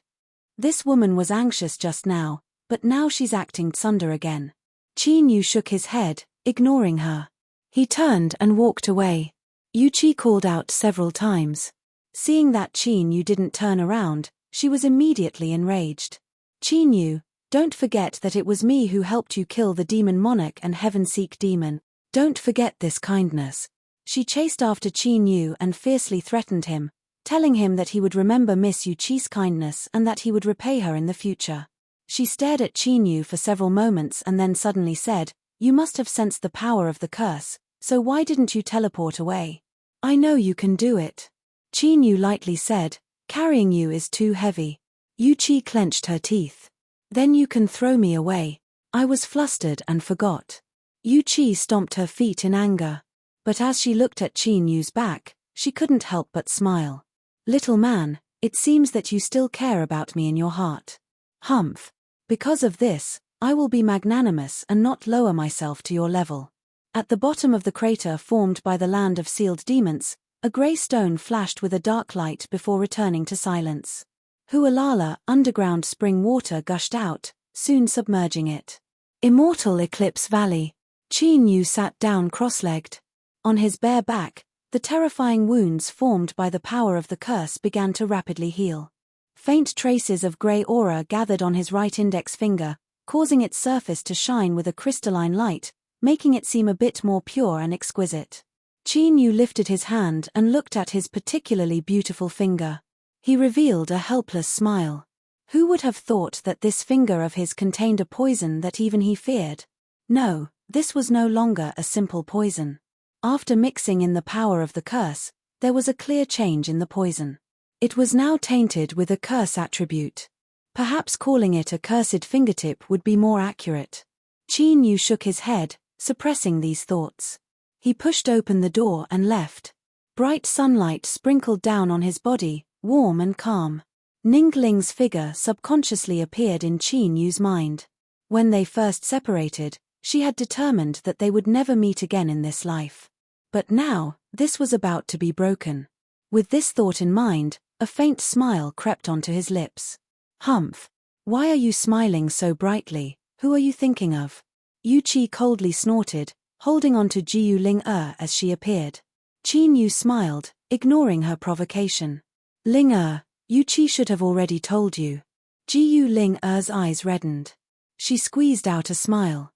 This woman was anxious just now, but now she's acting thunder again." Qin Yu shook his head, ignoring her. He turned and walked away. Yu Qi called out several times. Seeing that Qin Yu didn't turn around, she was immediately enraged. "Qin Yu, don't forget that it was me who helped you kill the demon monarch and Heaven-Seek demon. Don't forget this kindness." She chased after Qin Yu and fiercely threatened him, telling him that he would remember Miss Yu Qi's kindness and that he would repay her in the future. She stared at Qin Yu for several moments and then suddenly said, "You must have sensed the power of the curse, so why didn't you teleport away?" "I know you can do it." Qin Yu lightly said, "Carrying you is too heavy." Yu Qi clenched her teeth. "Then you can throw me away." I was flustered and forgot. Yu Qi stomped her feet in anger. But as she looked at Qin Yu's back, she couldn't help but smile. "Little man, it seems that you still care about me in your heart. Humph. Because of this, I will be magnanimous and not lower myself to your level." At the bottom of the crater formed by the land of sealed demons, a grey stone flashed with a dark light before returning to silence. Hualala, underground spring water gushed out, soon submerging it. Immortal Eclipse Valley. Qin Yu sat down cross-legged. On his bare back, the terrifying wounds formed by the power of the curse began to rapidly heal. Faint traces of grey aura gathered on his right index finger, causing its surface to shine with a crystalline light, making it seem a bit more pure and exquisite. Qin Yu lifted his hand and looked at his particularly beautiful finger. He revealed a helpless smile. Who would have thought that this finger of his contained a poison that even he feared? No, this was no longer a simple poison. After mixing in the power of the curse, there was a clear change in the poison. It was now tainted with a curse attribute. Perhaps calling it a cursed fingertip would be more accurate. Qin Yu shook his head, suppressing these thoughts. He pushed open the door and left. Bright sunlight sprinkled down on his body, warm and calm. Ning Ling's figure subconsciously appeared in Qin Yu's mind. When they first separated, she had determined that they would never meet again in this life. But now, this was about to be broken. With this thought in mind, a faint smile crept onto his lips. Humph. Why are you smiling so brightly? Who are you thinking of? Yu Qi coldly snorted, holding on to Jiyu Ling-er as she appeared. Qin Yu smiled, ignoring her provocation. Ling-er, Yu Qi should have already told you. Jiyu Ling-er's eyes reddened. She squeezed out a smile.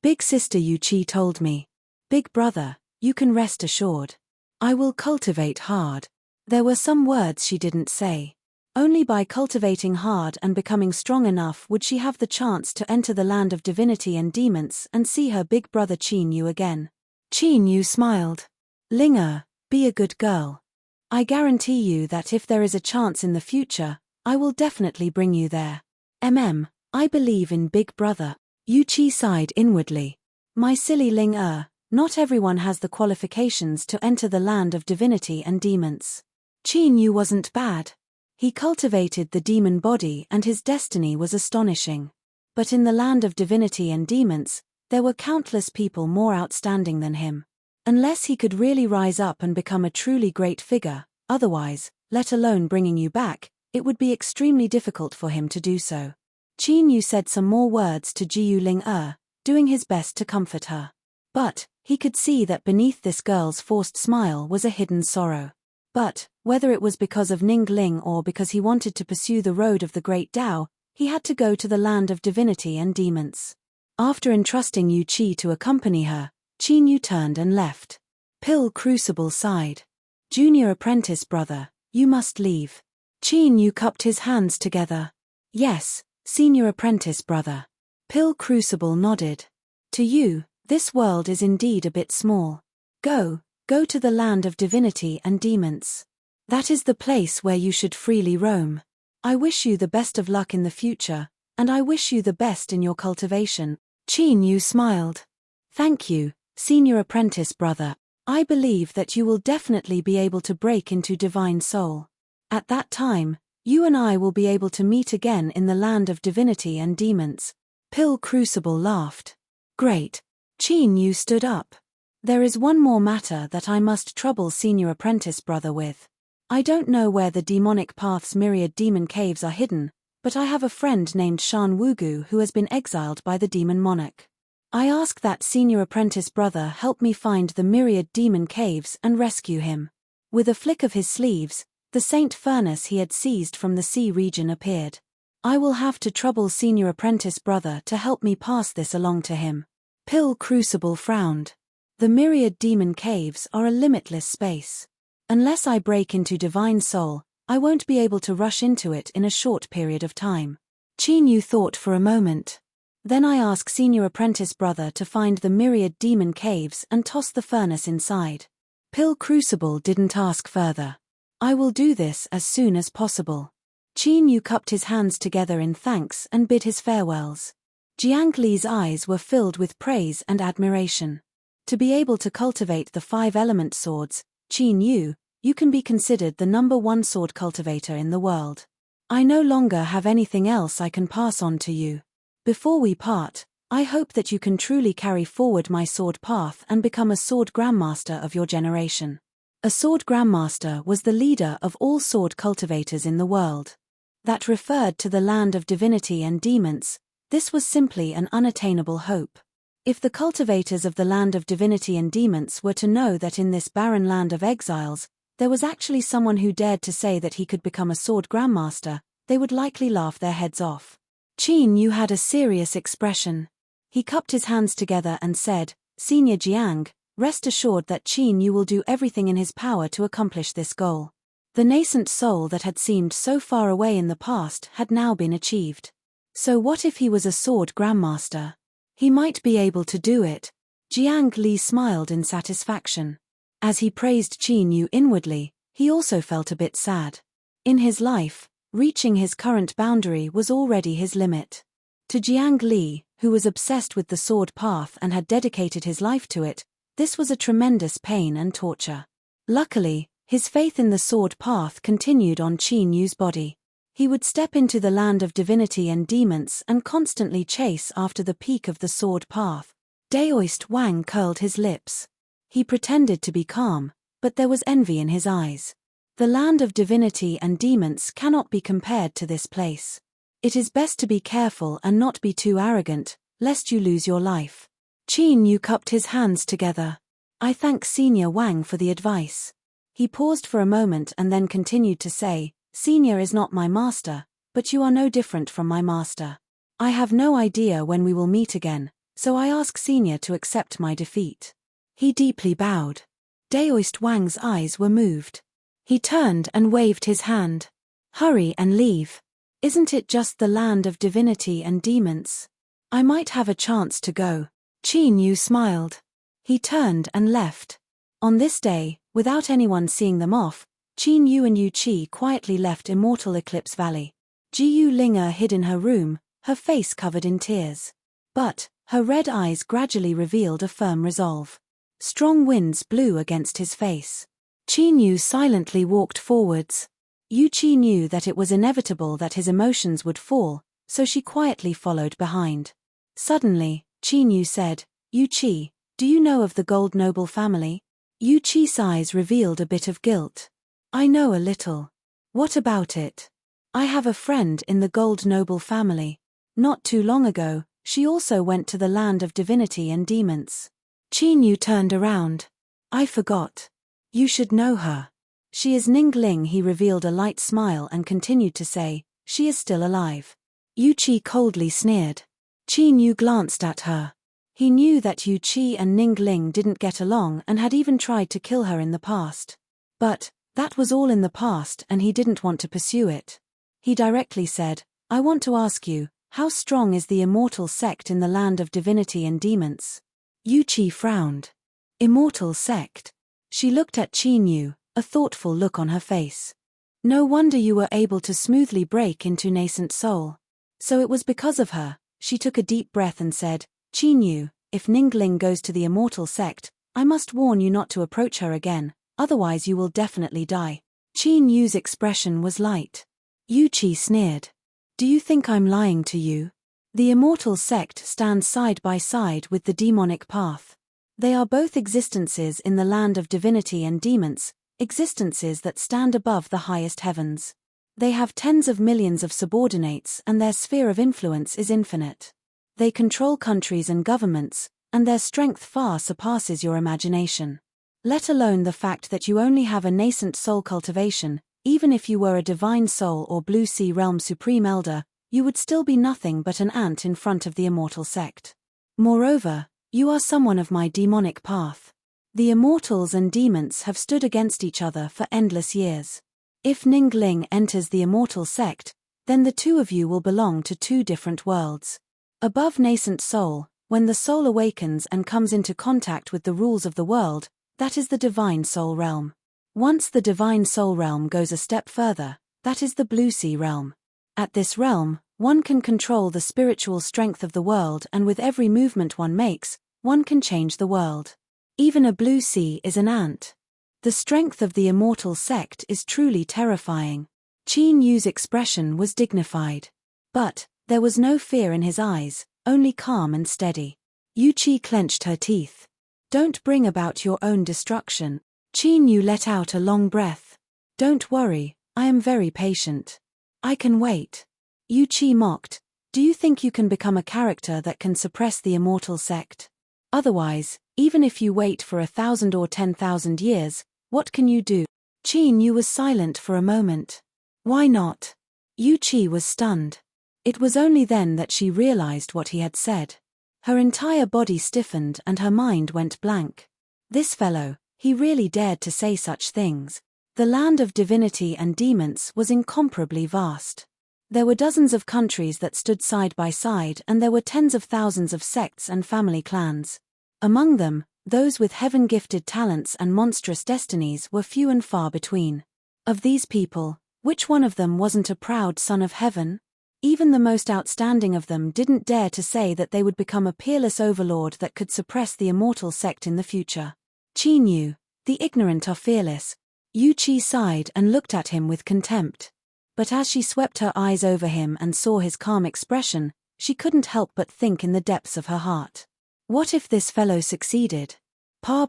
Big sister Yu Qi told me. Big brother, you can rest assured. I will cultivate hard. There were some words she didn't say. Only by cultivating hard and becoming strong enough would she have the chance to enter the land of divinity and demons and see her big brother Qin Yu again. Qin Yu smiled. Ling-er, be a good girl. I guarantee you that if there is a chance in the future, I will definitely bring you there. I believe in big brother. Yu Qi sighed inwardly. My silly Ling-er, not everyone has the qualifications to enter the land of divinity and demons. Qin Yu wasn't bad. He cultivated the demon body and his destiny was astonishing. But in the land of divinity and demons, there were countless people more outstanding than him. Unless he could really rise up and become a truly great figure, otherwise, let alone bringing you back, it would be extremely difficult for him to do so. Qin Yu said some more words to Jiyu Ling-er, doing his best to comfort her. But, he could see that beneath this girl's forced smile was a hidden sorrow. But, whether it was because of Ning Ling or because he wanted to pursue the road of the Great Tao, he had to go to the land of divinity and demons. After entrusting Yu Qi to accompany her, Qin Yu turned and left. Pill Crucible sighed. Junior apprentice brother, you must leave. Qin Yu cupped his hands together. Yes, senior apprentice brother. Pill Crucible nodded. To you, this world is indeed a bit small. Go to the land of divinity and demons. That is the place where you should freely roam. I wish you the best of luck in the future, and I wish you the best in your cultivation. Qin Yu smiled. Thank you, senior apprentice brother. I believe that you will definitely be able to break into divine soul. At that time, you and I will be able to meet again in the land of divinity and demons. Pill Crucible laughed. Great. Qin Yu stood up. There is one more matter that I must trouble senior apprentice brother with. I don't know where the demonic path's myriad demon caves are hidden, but I have a friend named Shan Wugu who has been exiled by the demon monarch. I ask that senior apprentice brother help me find the myriad demon caves and rescue him. With a flick of his sleeves, the saint furnace he had seized from the sea region appeared. I will have to trouble senior apprentice brother to help me pass this along to him. Pill Crucible frowned. The myriad demon caves are a limitless space. Unless I break into divine soul, I won't be able to rush into it in a short period of time. Qin Yu thought for a moment. Then I ask senior apprentice brother to find the myriad demon caves and toss the furnace inside. Pill Crucible didn't ask further. I will do this as soon as possible. Qin Yu cupped his hands together in thanks and bid his farewells. Jiang Li's eyes were filled with praise and admiration. To be able to cultivate the 5-element swords, Qin Yu, you can be considered the #1 sword cultivator in the world. I no longer have anything else I can pass on to you. Before we part, I hope that you can truly carry forward my sword path and become a sword grandmaster of your generation. A sword grandmaster was the leader of all sword cultivators in the world. That referred to the land of divinity and demons. This was simply an unattainable hope. If the cultivators of the land of divinity and demons were to know that in this barren land of exiles, there was actually someone who dared to say that he could become a sword grandmaster, they would likely laugh their heads off. Qin Yu had a serious expression. He cupped his hands together and said, Senior Jiang, rest assured that Qin Yu will do everything in his power to accomplish this goal. The nascent soul that had seemed so far away in the past had now been achieved. So what if he was a sword grandmaster? He might be able to do it. Jiang Li smiled in satisfaction. As he praised Qin Yu inwardly, he also felt a bit sad. In his life, reaching his current boundary was already his limit. To Jiang Li, who was obsessed with the sword path and had dedicated his life to it, this was a tremendous pain and torture. Luckily, his faith in the sword path continued on Qin Yu's body. He would step into the land of divinity and demons and constantly chase after the peak of the sword path. Daoist Wang curled his lips. He pretended to be calm, but there was envy in his eyes. The land of divinity and demons cannot be compared to this place. It is best to be careful and not be too arrogant, lest you lose your life. Qin Yu cupped his hands together. I thank Senior Wang for the advice. He paused for a moment and then continued to say, Senior is not my master, but you are no different from my master. I have no idea when we will meet again, so I ask Senior to accept my defeat. He deeply bowed. Daoist Wang's eyes were moved. He turned and waved his hand. Hurry and leave. Isn't it just the land of divinity and demons? I might have a chance to go. Qin Yu smiled. He turned and left. On this day, without anyone seeing them off, Qin Yu and Yu Qi quietly left Immortal Eclipse Valley. Ji Yu Linger hid in her room, her face covered in tears. But her red eyes gradually revealed a firm resolve. Strong winds blew against his face. Qin Yu silently walked forwards. Yu Qi knew that it was inevitable that his emotions would fall, so she quietly followed behind. Suddenly, Qin Yu said, Yu Qi, do you know of the Gold Noble family? Yu Qi's eyes revealed a bit of guilt. I know a little. What about it? I have a friend in the Gold Noble family. Not too long ago, she also went to the land of divinity and demons. Qin Yu turned around. I forgot. You should know her. She is Ning Ling. He revealed a light smile and continued to say, she is still alive. Yu Qi coldly sneered. Qin Yu glanced at her. He knew that Yu Qi and Ning Ling didn't get along and had even tried to kill her in the past. But that was all in the past and he didn't want to pursue it. He directly said, I want to ask you, how strong is the immortal sect in the land of divinity and demons? Yu Qi frowned. Immortal sect? She looked at Qin Yu, a thoughtful look on her face. No wonder you were able to smoothly break into nascent soul. So it was because of her. She took a deep breath and said, Qin Yu, if Ning Ling goes to the immortal sect, I must warn you not to approach her again. Otherwise you will definitely die. Qin Yu's expression was light. Yu Qi sneered. Do you think I'm lying to you? The immortal sect stands side by side with the demonic path. They are both existences in the land of divinity and demons, existences that stand above the highest heavens. They have tens of millions of subordinates and their sphere of influence is infinite. They control countries and governments, and their strength far surpasses your imagination. Let alone the fact that you only have a nascent soul cultivation, even if you were a divine soul or Blue Sea Realm Supreme Elder, you would still be nothing but an ant in front of the immortal sect. Moreover, you are someone of my demonic path. The immortals and demons have stood against each other for endless years. If Ning Ling enters the immortal sect, then the two of you will belong to two different worlds. Above nascent soul, when the soul awakens and comes into contact with the rules of the world, that is the divine soul realm. Once the divine soul realm goes a step further, that is the Blue Sea realm. At this realm, one can control the spiritual strength of the world, and with every movement one makes, one can change the world. Even a Blue Sea is an ant. The strength of the immortal sect is truly terrifying. Qin Yu's expression was dignified. But there was no fear in his eyes, only calm and steady. Yuchi clenched her teeth. Don't bring about your own destruction. Qin Yu let out a long breath. Don't worry, I am very patient. I can wait. Yuchi mocked. Do you think you can become a character that can suppress the immortal sect? Otherwise, even if you wait for 1,000 or 10,000 years, what can you do? Qin Yu was silent for a moment. Why not? Yuchi was stunned. It was only then that she realized what he had said. Her entire body stiffened and her mind went blank. This fellow, he really dared to say such things. The land of divinity and demons was incomparably vast. There were dozens of countries that stood side by side, and there were tens of thousands of sects and family clans. Among them, those with heaven-gifted talents and monstrous destinies were few and far between. Of these people, which one of them wasn't a proud son of heaven? Even the most outstanding of them didn't dare to say that they would become a peerless overlord that could suppress the immortal sect in the future. Qin Yu, the ignorant are fearless. Yuchi sighed and looked at him with contempt. But as she swept her eyes over him and saw his calm expression, she couldn't help but think in the depths of her heart. What if this fellow succeeded? Pa,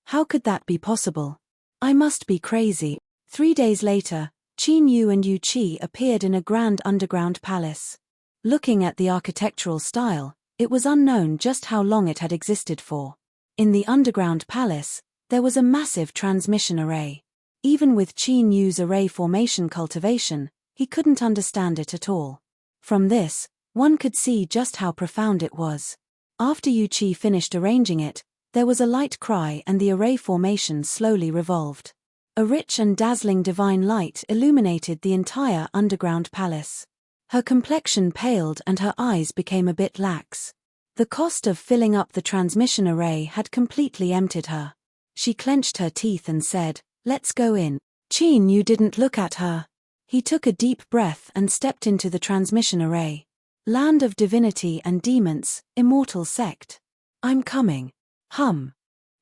how could that be possible? I must be crazy. 3 days later, Qin Yu and Yuchi appeared in a grand underground palace. Looking at the architectural style, it was unknown just how long it had existed for. In the underground palace, there was a massive transmission array. Even with Qin Yu's array formation cultivation, he couldn't understand it at all. From this, one could see just how profound it was. After Yuchi finished arranging it, there was a light cry and the array formation slowly revolved. A rich and dazzling divine light illuminated the entire underground palace. Her complexion paled and her eyes became a bit lax. The cost of filling up the transmission array had completely emptied her. She clenched her teeth and said, "Let's go in." Qin Yu didn't look at her. He took a deep breath and stepped into the transmission array. Land of divinity and demons, immortal sect. I'm coming. Hum.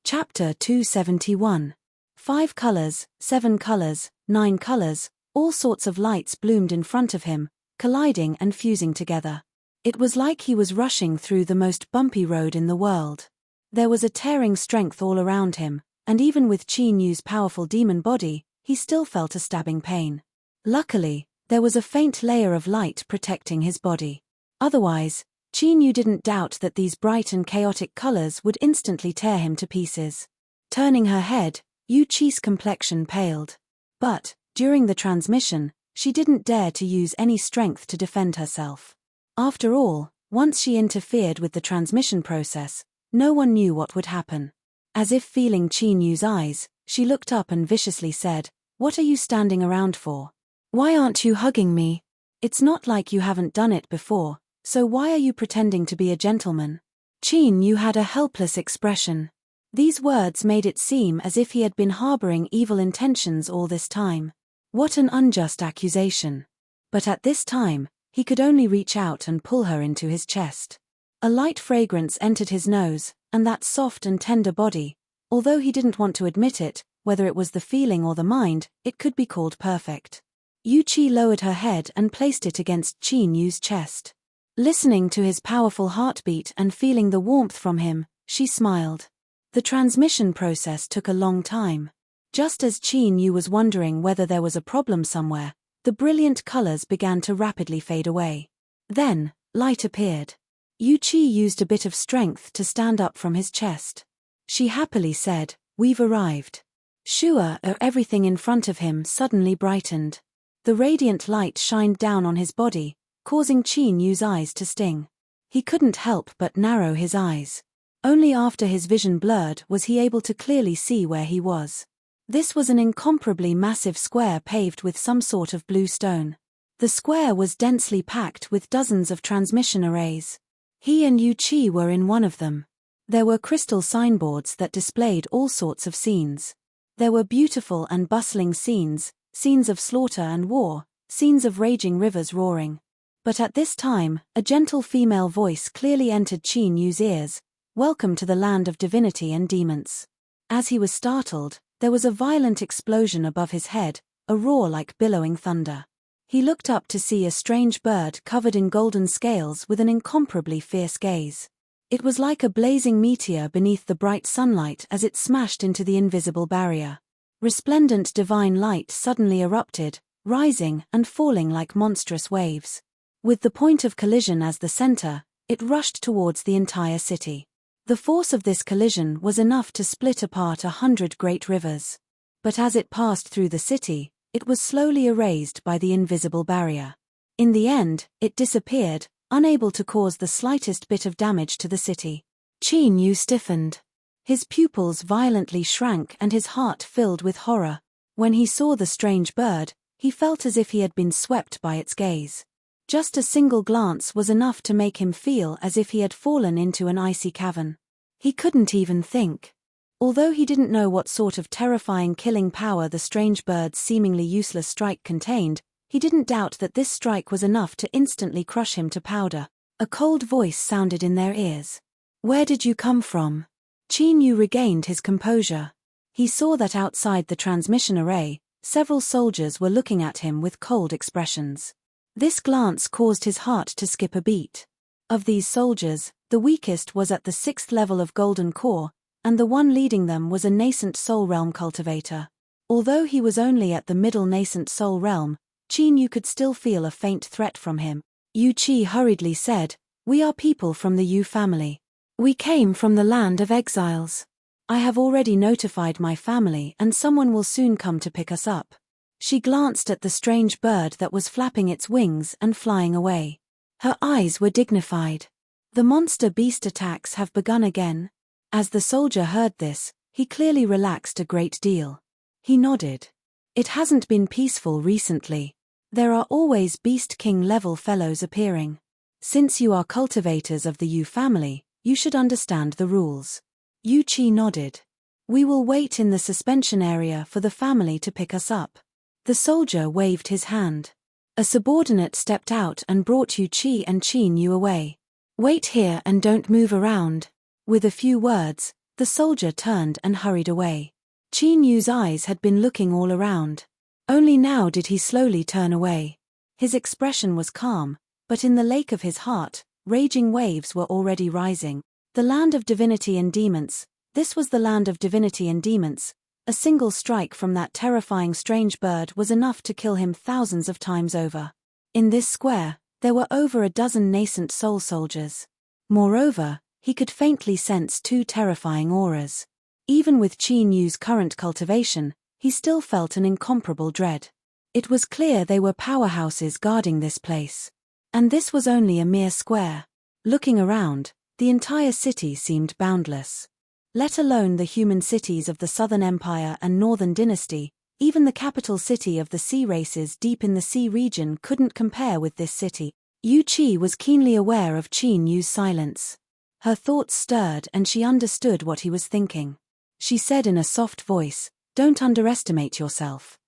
Chapter 271. 5 colors, 7 colors, 9 colors, all sorts of lights bloomed in front of him, colliding and fusing together. It was like he was rushing through the most bumpy road in the world. There was a tearing strength all around him, and even with Qin Yu's powerful demon body, he still felt a stabbing pain. Luckily, there was a faint layer of light protecting his body. Otherwise, Qin Yu didn't doubt that these bright and chaotic colors would instantly tear him to pieces. Turning her head, Yuchi's complexion paled. But, during the transmission, she didn't dare to use any strength to defend herself. After all, once she interfered with the transmission process, no one knew what would happen. As if feeling Qin Yu's eyes, she looked up and viciously said, "What are you standing around for? Why aren't you hugging me? It's not like you haven't done it before, so why are you pretending to be a gentleman?" Qin Yu had a helpless expression. These words made it seem as if he had been harboring evil intentions all this time. What an unjust accusation. But at this time, he could only reach out and pull her into his chest. A light fragrance entered his nose, and that soft and tender body, although he didn't want to admit it, whether it was the feeling or the mind, it could be called perfect. Yuchi lowered her head and placed it against Qin Yu's chest. Listening to his powerful heartbeat and feeling the warmth from him, she smiled. The transmission process took a long time. Just as Qin Yu was wondering whether there was a problem somewhere, the brilliant colors began to rapidly fade away. Then, light appeared. Yuchi used a bit of strength to stand up from his chest. She happily said, "We've arrived." Sure, everything in front of him suddenly brightened. The radiant light shined down on his body, causing Qin Yu's eyes to sting. He couldn't help but narrow his eyes. Only after his vision blurred was he able to clearly see where he was. This was an incomparably massive square paved with some sort of blue stone. The square was densely packed with dozens of transmission arrays. He and Yuchi were in one of them. There were crystal signboards that displayed all sorts of scenes. There were beautiful and bustling scenes, scenes of slaughter and war, scenes of raging rivers roaring. But at this time, a gentle female voice clearly entered Qin Yu's ears. "Welcome to the land of divinity and demons." As he was startled, there was a violent explosion above his head, a roar like billowing thunder. He looked up to see a strange bird covered in golden scales with an incomparably fierce gaze. It was like a blazing meteor beneath the bright sunlight as it smashed into the invisible barrier. Resplendent divine light suddenly erupted, rising and falling like monstrous waves. With the point of collision as the center, it rushed towards the entire city. The force of this collision was enough to split apart 100 great rivers. But as it passed through the city, it was slowly erased by the invisible barrier. In the end, it disappeared, unable to cause the slightest bit of damage to the city. Qin Yu stiffened. His pupils violently shrank and his heart filled with horror. When he saw the strange bird, he felt as if he had been swept by its gaze. Just a single glance was enough to make him feel as if he had fallen into an icy cavern. He couldn't even think. Although he didn't know what sort of terrifying killing power the strange bird's seemingly useless strike contained, he didn't doubt that this strike was enough to instantly crush him to powder. A cold voice sounded in their ears. "Where did you come from?" Qin Yu regained his composure. He saw that outside the transmission array, several soldiers were looking at him with cold expressions. This glance caused his heart to skip a beat. Of these soldiers, the weakest was at the 6th level of Golden Core, and the one leading them was a nascent Soul Realm cultivator. Although he was only at the middle nascent Soul Realm, Qin Yu could still feel a faint threat from him. Yu Qi hurriedly said, "We are people from the Yu family. We came from the land of exiles. I have already notified my family and someone will soon come to pick us up." She glanced at the strange bird that was flapping its wings and flying away. Her eyes were dignified. "The monster beast attacks have begun again." As the soldier heard this, he clearly relaxed a great deal. He nodded. "It hasn't been peaceful recently. There are always Beast King level fellows appearing. Since you are cultivators of the Yu family, you should understand the rules." Yu Qi nodded. "We will wait in the suspension area for the family to pick us up." The soldier waved his hand. A subordinate stepped out and brought Yu Qi and Qin Yu away. "Wait here and don't move around." With a few words, the soldier turned and hurried away. Qin Yu's eyes had been looking all around. Only now did he slowly turn away. His expression was calm, but in the lake of his heart, raging waves were already rising. The land of divinity and demons. This was the land of divinity and demons. A single strike from that terrifying strange bird was enough to kill him thousands of times over. In this square, there were over a dozen nascent soul soldiers. Moreover, he could faintly sense 2 terrifying auras. Even with Qin Yu's current cultivation, he still felt an incomparable dread. It was clear they were powerhouses guarding this place. And this was only a mere square. Looking around, the entire city seemed boundless. Let alone the human cities of the Southern Empire and Northern Dynasty, even the capital city of the sea races deep in the sea region couldn't compare with this city. Yu Qi was keenly aware of Qin Yu's silence. Her thoughts stirred and she understood what he was thinking. She said in a soft voice, "Don't underestimate yourself.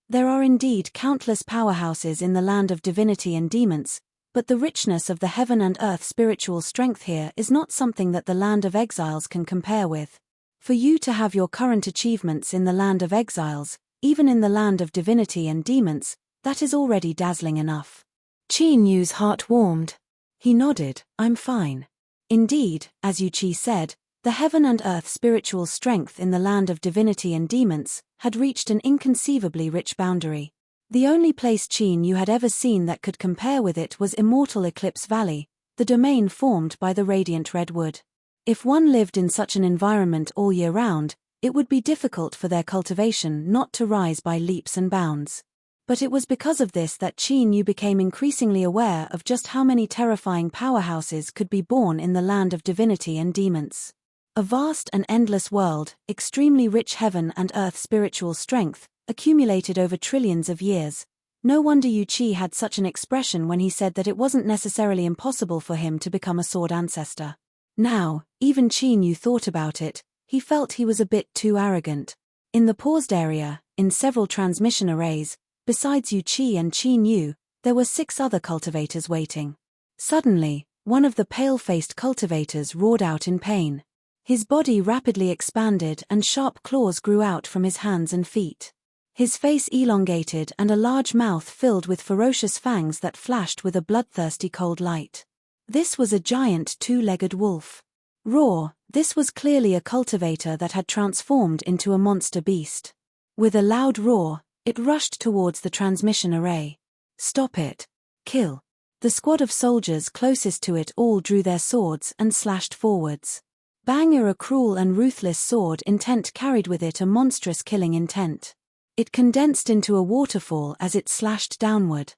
There are indeed countless powerhouses in the land of divinity and demons, but the richness of the heaven and earth spiritual strength here is not something that the land of exiles can compare with. For you to have your current achievements in the land of exiles, even in the land of divinity and demons, that is already dazzling enough." Qin Yu's heart warmed. He nodded, "I'm fine." Indeed, as Yu Qi said, the heaven and earth spiritual strength in the land of divinity and demons had reached an inconceivably rich boundary. The only place Qin Yu had ever seen that could compare with it was Immortal Eclipse Valley, the domain formed by the radiant redwood. If one lived in such an environment all year round, it would be difficult for their cultivation not to rise by leaps and bounds. But it was because of this that Qin Yu became increasingly aware of just how many terrifying powerhouses could be born in the land of divinity and demons. A vast and endless world, extremely rich heaven and earth spiritual strength, accumulated over trillions of years. No wonder Yu Qi had such an expression when he said that it wasn't necessarily impossible for him to become a sword ancestor. Now, even Qin Yu thought about it, he felt he was a bit too arrogant. In the paused area, in several transmission arrays, besides Yu Qi and Qin Yu, there were 6 other cultivators waiting. Suddenly, one of the pale-faced cultivators roared out in pain. His body rapidly expanded and sharp claws grew out from his hands and feet. His face elongated and a large mouth filled with ferocious fangs that flashed with a bloodthirsty cold light. This was a giant two-legged wolf. Roar, this was clearly a cultivator that had transformed into a monster beast. With a loud roar, it rushed towards the transmission array. Stop it. Kill. The squad of soldiers closest to it all drew their swords and slashed forwards. Bang! A cruel and ruthless sword intent carried with it a monstrous killing intent. It condensed into a waterfall as it slashed downward.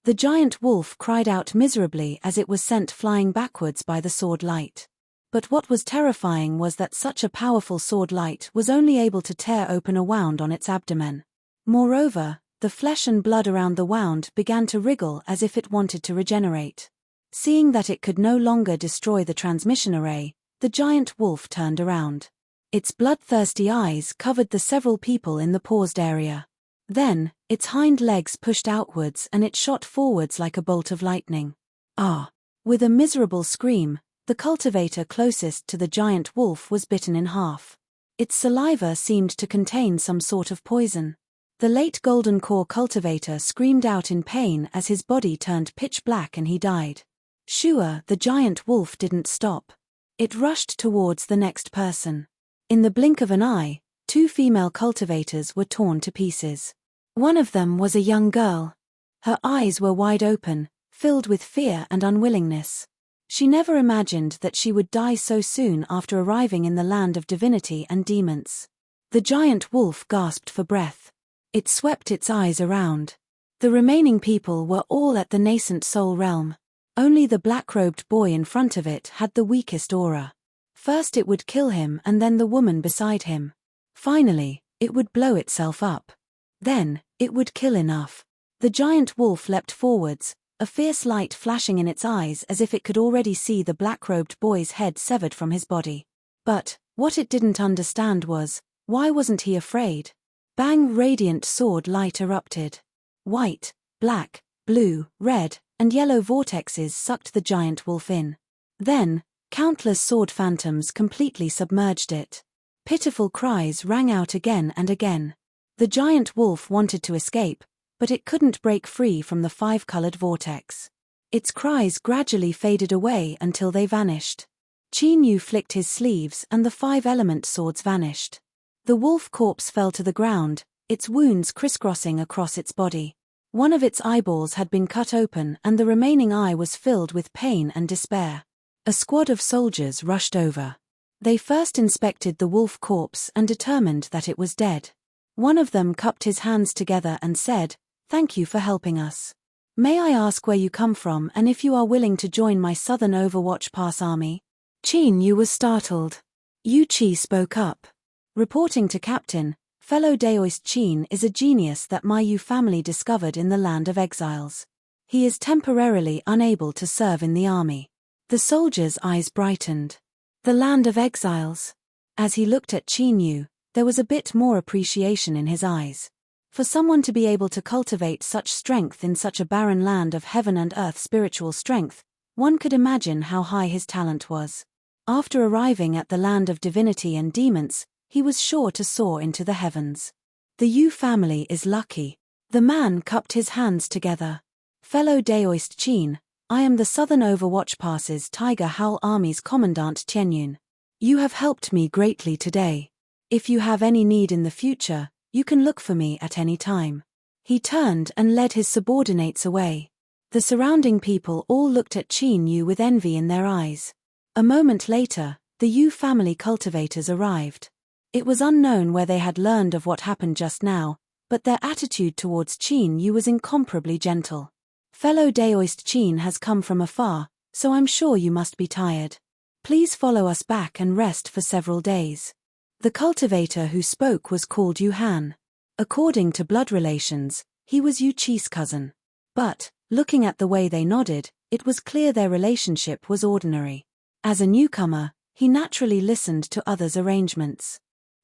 The giant wolf cried out miserably as it was sent flying backwards by the sword light. But what was terrifying was that such a powerful sword light was only able to tear open a wound on its abdomen. Moreover, the flesh and blood around the wound began to wriggle as if it wanted to regenerate. Seeing that it could no longer destroy the transmission array, the giant wolf turned around. Its bloodthirsty eyes covered the several people in the paused area. Then, its hind legs pushed outwards and it shot forwards like a bolt of lightning. Ah! With a miserable scream, the cultivator closest to the giant wolf was bitten in half. Its saliva seemed to contain some sort of poison. The late golden core cultivator screamed out in pain as his body turned pitch black and he died. Sure, the giant wolf didn't stop. It rushed towards the next person. In the blink of an eye, 2 female cultivators were torn to pieces. One of them was a young girl. Her eyes were wide open, filled with fear and unwillingness. She never imagined that she would die so soon after arriving in the land of divinity and demons. The giant wolf gasped for breath. It swept its eyes around. The remaining people were all at the nascent soul realm. Only the black-robed boy in front of it had the weakest aura. First it would kill him and then the woman beside him. Finally, it would blow itself up. Then, it would kill enough. The giant wolf leapt forwards, a fierce light flashing in its eyes as if it could already see the black-robed boy's head severed from his body. But, what it didn't understand was, why wasn't he afraid? Bang! Radiant sword light erupted. White, black, blue, red, and yellow vortexes sucked the giant wolf in. Then, countless sword phantoms completely submerged it. Pitiful cries rang out again and again. The giant wolf wanted to escape, but it couldn't break free from the 5-colored vortex. Its cries gradually faded away until they vanished. Qin Yu flicked his sleeves and the 5-element swords vanished. The wolf corpse fell to the ground, its wounds crisscrossing across its body. One of its eyeballs had been cut open and the remaining eye was filled with pain and despair. A squad of soldiers rushed over. They first inspected the wolf corpse and determined that it was dead. One of them cupped his hands together and said, "Thank you for helping us. May I ask where you come from and if you are willing to join my Southern Overwatch Pass army?" Qin Yu was startled. Yu Qi spoke up. Reporting to Captain, fellow Daoist Qin is a genius that my Yu family discovered in the land of exiles. He is temporarily unable to serve in the army. The soldier's eyes brightened. The land of exiles. As he looked at Qin Yu, there was a bit more appreciation in his eyes. For someone to be able to cultivate such strength in such a barren land of heaven and earth spiritual strength, one could imagine how high his talent was. After arriving at the land of divinity and demons, he was sure to soar into the heavens. The Yu family is lucky. The man cupped his hands together. Fellow Daoist Qin, I am the Southern Overwatch Pass's Tiger Howl Army's Commandant Tianyun. You have helped me greatly today. If you have any need in the future, you can look for me at any time. He turned and led his subordinates away. The surrounding people all looked at Qin Yu with envy in their eyes. A moment later, the Yu family cultivators arrived. It was unknown where they had learned of what happened just now, but their attitude towards Qin Yu was incomparably gentle. Fellow Daoist Qin has come from afar, so I'm sure you must be tired. Please follow us back and rest for several days. The cultivator who spoke was called Yu Han. According to blood relations, he was Yu Qi's cousin. But, looking at the way they nodded, it was clear their relationship was ordinary. As a newcomer, he naturally listened to others' arrangements.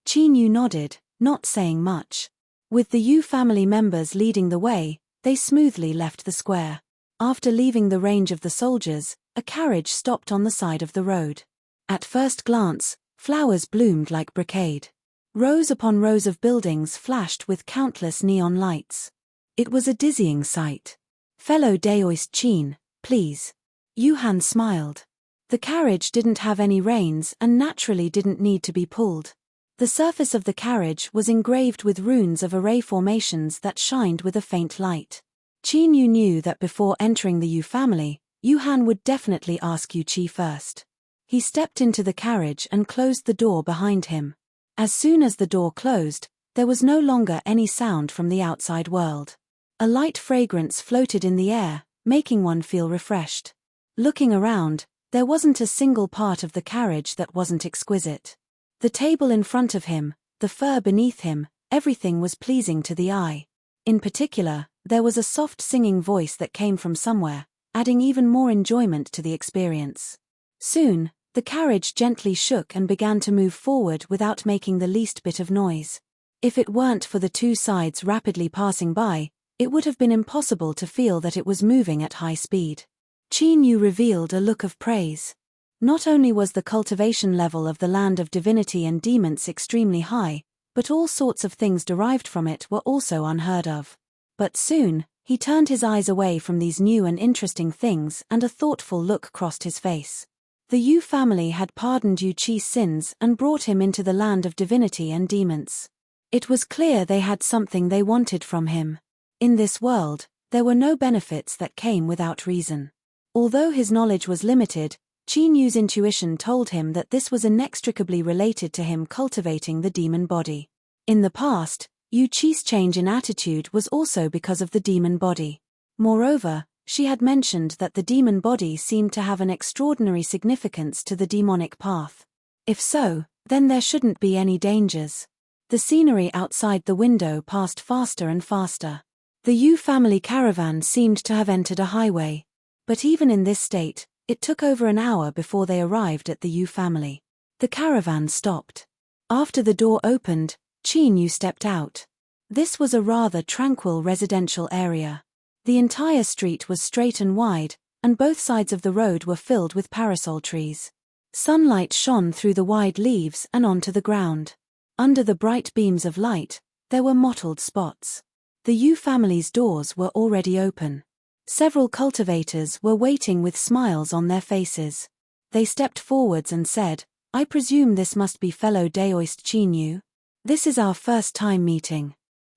Qin Yu nodded, not saying much. With the Yu family members leading the way, they smoothly left the square. After leaving the range of the soldiers, a carriage stopped on the side of the road. At first glance, flowers bloomed like brocade. Rows upon rows of buildings flashed with countless neon lights. It was a dizzying sight. "Fellow Daoist Chin, please." Yuhan smiled. The carriage didn't have any reins and naturally didn't need to be pulled. The surface of the carriage was engraved with runes of array formations that shined with a faint light. Chin Yu knew that before entering the Yu family, Yuhan would definitely ask Yu Qi first. He stepped into the carriage and closed the door behind him. As soon as the door closed, there was no longer any sound from the outside world. A light fragrance floated in the air, making one feel refreshed. Looking around, there wasn't a single part of the carriage that wasn't exquisite. The table in front of him, the fur beneath him, everything was pleasing to the eye. In particular, there was a soft singing voice that came from somewhere, adding even more enjoyment to the experience. Soon, the carriage gently shook and began to move forward without making the least bit of noise. If it weren't for the two sides rapidly passing by, it would have been impossible to feel that it was moving at high speed. Chin Yu revealed a look of praise. Not only was the cultivation level of the land of divinity and demons extremely high, but all sorts of things derived from it were also unheard of. But soon, he turned his eyes away from these new and interesting things and a thoughtful look crossed his face. The Yu family had pardoned Yu Qi's sins and brought him into the land of divinity and demons. It was clear they had something they wanted from him. In this world, there were no benefits that came without reason. Although his knowledge was limited, Chin Yu's intuition told him that this was inextricably related to him cultivating the demon body. In the past, Yu Qi's change in attitude was also because of the demon body. Moreover, she had mentioned that the demon body seemed to have an extraordinary significance to the demonic path. If so, then there shouldn't be any dangers. The scenery outside the window passed faster and faster. The Yu family caravan seemed to have entered a highway. But even in this state, it took over an hour before they arrived at the Yu family. The caravan stopped. After the door opened, Chin Yu stepped out. This was a rather tranquil residential area. The entire street was straight and wide, and both sides of the road were filled with parasol trees. Sunlight shone through the wide leaves and onto the ground. Under the bright beams of light, there were mottled spots. The Yu family's doors were already open. Several cultivators were waiting with smiles on their faces. They stepped forwards and said, "I presume this must be fellow Daoist Chin Yu. This is our first time meeting.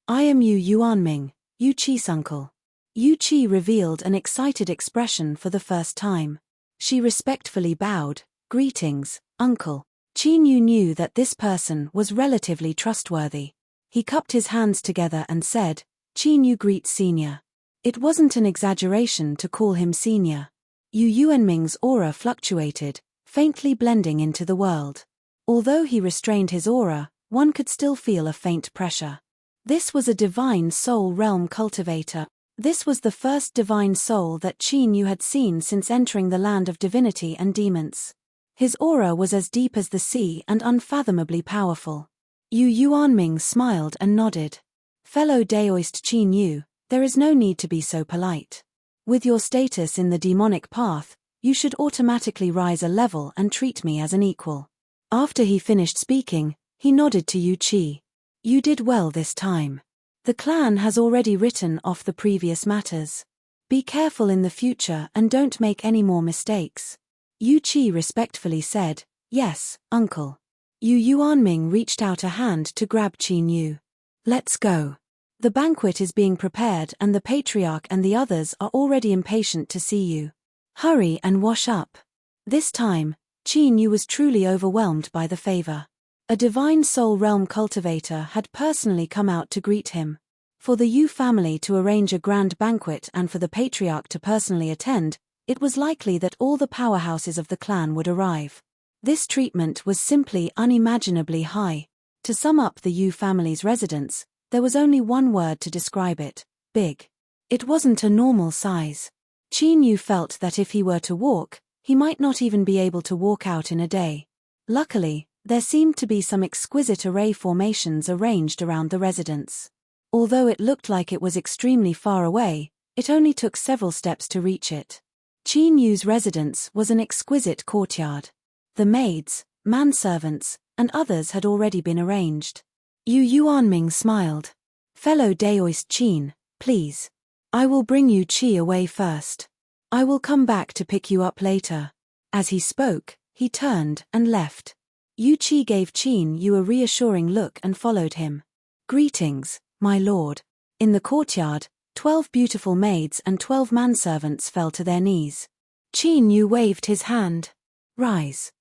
I am Yu Yuanming, Yu Qi's uncle." Yu Qi revealed an excited expression for the first time. She respectfully bowed, "Greetings, uncle." Chin Yu knew that this person was relatively trustworthy. He cupped his hands together and said, "Chin Yu greets senior." It wasn't an exaggeration to call him senior. Yu Yuanming's aura fluctuated, faintly blending into the world. Although he restrained his aura, one could still feel a faint pressure. This was a divine soul realm cultivator. This was the first divine soul that Chin Yu had seen since entering the land of divinity and demons. His aura was as deep as the sea and unfathomably powerful. Yu Yuanming smiled and nodded. "Fellow Daoist Chin Yu, there is no need to be so polite. With your status in the demonic path, you should automatically rise a level and treat me as an equal." After he finished speaking, he nodded to Yu Qi. "You did well this time. The clan has already written off the previous matters. Be careful in the future and don't make any more mistakes." Yu Qi respectfully said, "Yes, uncle." Yu Yuanming reached out a hand to grab Chin Yu. "Let's go. The banquet is being prepared and the patriarch and the others are already impatient to see you. Hurry and wash up." This time, Chin Yu was truly overwhelmed by the favor. A divine soul realm cultivator had personally come out to greet him. For the Yu family to arrange a grand banquet and for the patriarch to personally attend, it was likely that all the powerhouses of the clan would arrive. This treatment was simply unimaginably high. To sum up the Yu family's residence, there was only one word to describe it: big. It wasn't a normal size. Chin Yu felt that if he were to walk, he might not even be able to walk out in a day. Luckily, there seemed to be some exquisite array formations arranged around the residence. Although it looked like it was extremely far away, it only took several steps to reach it. Chin Yu's residence was an exquisite courtyard. The maids, manservants, and others had already been arranged. Yu Yuanming smiled. Fellow Daoist Qin, please. I will bring Yu Qi away first. I will come back to pick you up later. As he spoke, he turned and left. Yu Qi gave Qin Yu a reassuring look and followed him. Greetings, my lord. In the courtyard, 12 beautiful maids and 12 manservants fell to their knees. Qin Yu waved his hand. Rise.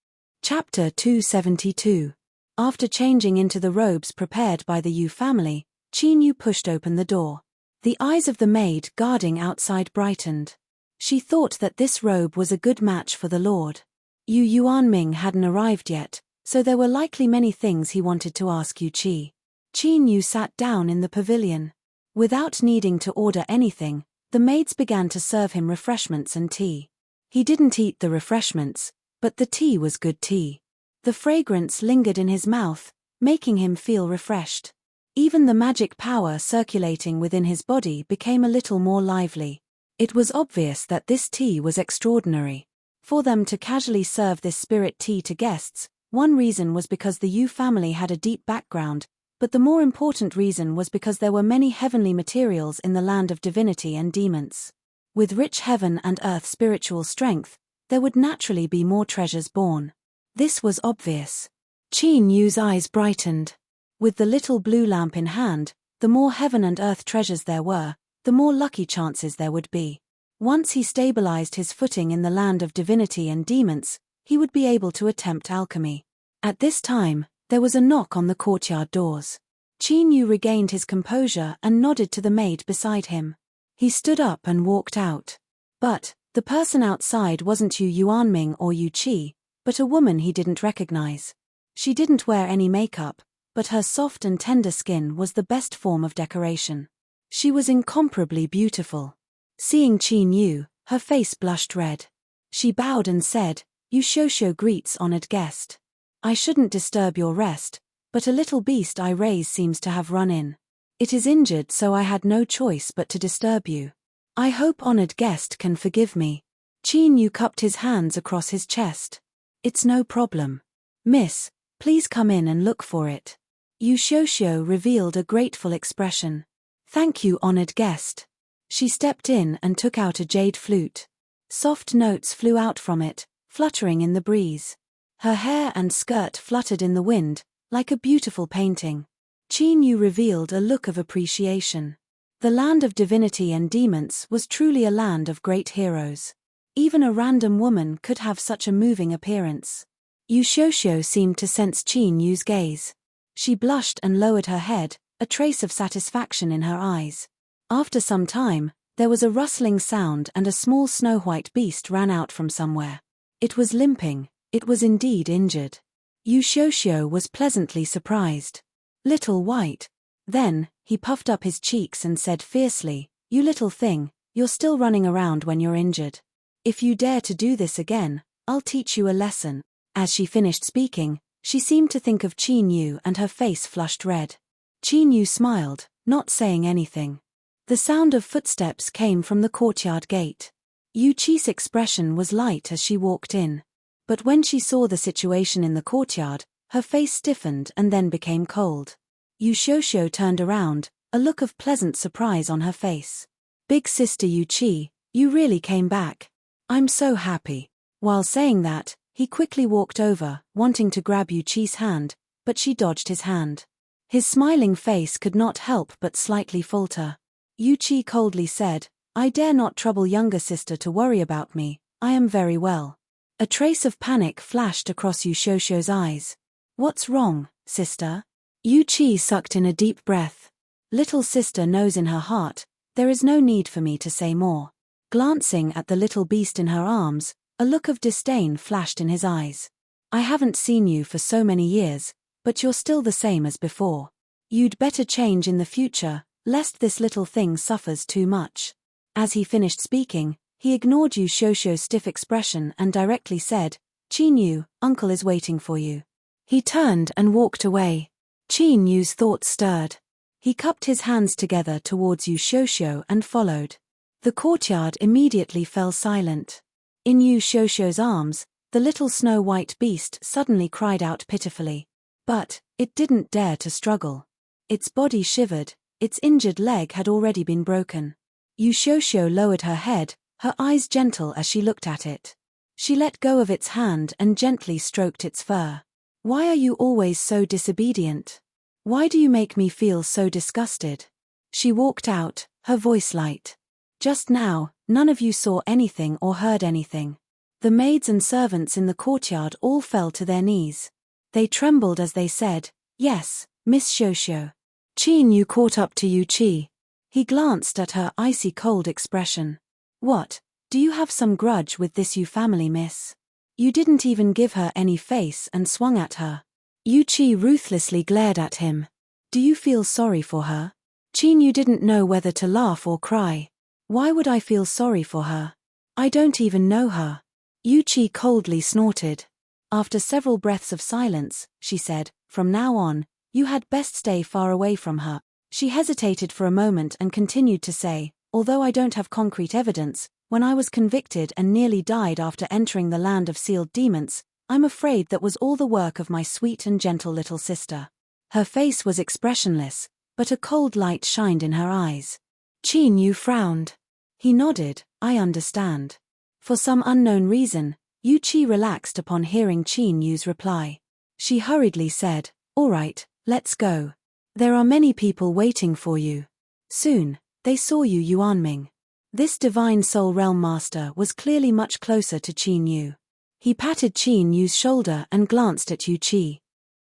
Chapter 272. After changing into the robes prepared by the Yu family, Qin Yu pushed open the door. The eyes of the maid guarding outside brightened. She thought that this robe was a good match for the lord. Yu Yuanming hadn't arrived yet, so there were likely many things he wanted to ask Yu Qi. Qin Yu sat down in the pavilion. Without needing to order anything, the maids began to serve him refreshments and tea. He didn't eat the refreshments, but the tea was good tea. The fragrance lingered in his mouth, making him feel refreshed. Even the magic power circulating within his body became a little more lively. It was obvious that this tea was extraordinary. For them to casually serve this spirit tea to guests, one reason was because the Yu family had a deep background, but the more important reason was because there were many heavenly materials in the land of divinity and demons. With rich heaven and earth spiritual strength, there would naturally be more treasures born. This was obvious. Qin Yu's eyes brightened. With the little blue lamp in hand, the more heaven and earth treasures there were, the more lucky chances there would be. Once he stabilized his footing in the land of divinity and demons, he would be able to attempt alchemy. At this time, there was a knock on the courtyard doors. Qin Yu regained his composure and nodded to the maid beside him. He stood up and walked out. But the person outside wasn't Yu Yuanming or Yu Qi, but a woman he didn't recognize. She didn't wear any makeup, but her soft and tender skin was the best form of decoration. She was incomparably beautiful. Seeing Qin Yu, her face blushed red. She bowed and said, "Yu Shosho greets honored guest. I shouldn't disturb your rest, but a little beast I raise seems to have run in. It is injured, so I had no choice but to disturb you. I hope honored guest can forgive me." Qin Yu cupped his hands across his chest. "It's no problem. Miss, please come in and look for it." Yu Shosho revealed a grateful expression. "Thank you, honored guest." She stepped in and took out a jade flute. Soft notes flew out from it, fluttering in the breeze. Her hair and skirt fluttered in the wind, like a beautiful painting. Qin Yu revealed a look of appreciation. The land of divinity and demons was truly a land of great heroes. Even a random woman could have such a moving appearance. Yu Shosho seemed to sense Qin Yu's gaze. She blushed and lowered her head, a trace of satisfaction in her eyes. After some time, there was a rustling sound and a small snow-white beast ran out from somewhere. It was limping. It was indeed injured. Yu Shosho was pleasantly surprised. "Little white." Then, he puffed up his cheeks and said fiercely, "You little thing, you're still running around when you're injured. If you dare to do this again, I'll teach you a lesson." As she finished speaking, she seemed to think of Qin Yu and her face flushed red. Qin Yu smiled, not saying anything. The sound of footsteps came from the courtyard gate. Yu Qi's expression was light as she walked in. But when she saw the situation in the courtyard, her face stiffened and then became cold. Yu Shosho turned around, a look of pleasant surprise on her face. "Big sister Yu Qi, you really came back. I'm so happy." While saying that, he quickly walked over, wanting to grab Yu Qi's hand, but she dodged his hand. His smiling face could not help but slightly falter. Yu Qi coldly said, "I dare not trouble younger sister to worry about me, I am very well." A trace of panic flashed across Yu Shosho's eyes. "What's wrong, sister?" Yu Qi sucked in a deep breath. "Little sister knows in her heart, there is no need for me to say more." Glancing at the little beast in her arms, a look of disdain flashed in his eyes. "I haven't seen you for so many years, but you're still the same as before. You'd better change in the future, lest this little thing suffers too much." As he finished speaking, he ignored Yu Shosho's stiff expression and directly said, "Qin Yu, uncle is waiting for you." He turned and walked away. Qin Yu's thoughts stirred. He cupped his hands together towards Yu Shosho and followed. The courtyard immediately fell silent. In Yu Shosho's arms, the little snow-white beast suddenly cried out pitifully. But it didn't dare to struggle. Its body shivered, its injured leg had already been broken. Yu Xiuxiu lowered her head, her eyes gentle as she looked at it. She let go of its hand and gently stroked its fur. Why are you always so disobedient? Why do you make me feel so disgusted? She walked out, her voice light. Just now, none of you saw anything or heard anything. The maids and servants in the courtyard all fell to their knees. They trembled as they said, "Yes, Miss Xiuxiu." Qin Yu caught up to Yu Qi. He glanced at her icy cold expression. "What, do you have some grudge with this Yu family, miss? You didn't even give her any face and swung at her." Yu Qi ruthlessly glared at him. "Do you feel sorry for her?" Qin Yu didn't know whether to laugh or cry. "Why would I feel sorry for her? I don't even know her." Yu Qi coldly snorted. After several breaths of silence, she said, "From now on, you had best stay far away from her." She hesitated for a moment and continued to say, "Although I don't have concrete evidence, when I was convicted and nearly died after entering the land of sealed demons, I'm afraid that was all the work of my sweet and gentle little sister." Her face was expressionless, but a cold light shined in her eyes. Qin Yu frowned. He nodded, "I understand." For some unknown reason, Yu Qi relaxed upon hearing Qin Yu's reply. She hurriedly said, "All right, let's go. There are many people waiting for you." Soon, they saw Yu Yuanming. This divine soul realm master was clearly much closer to Qin Yu. He patted Qin Yu's shoulder and glanced at Yu Qi.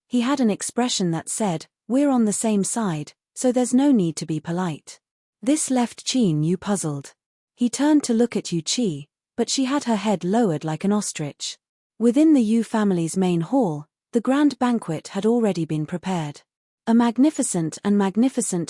He had an expression that said, "We're on the same side, so there's no need to be polite." This left Qin Yu puzzled. He turned to look at Yu Qi, but she had her head lowered like an ostrich. Within the Yu family's main hall, the grand banquet had already been prepared. A magnificent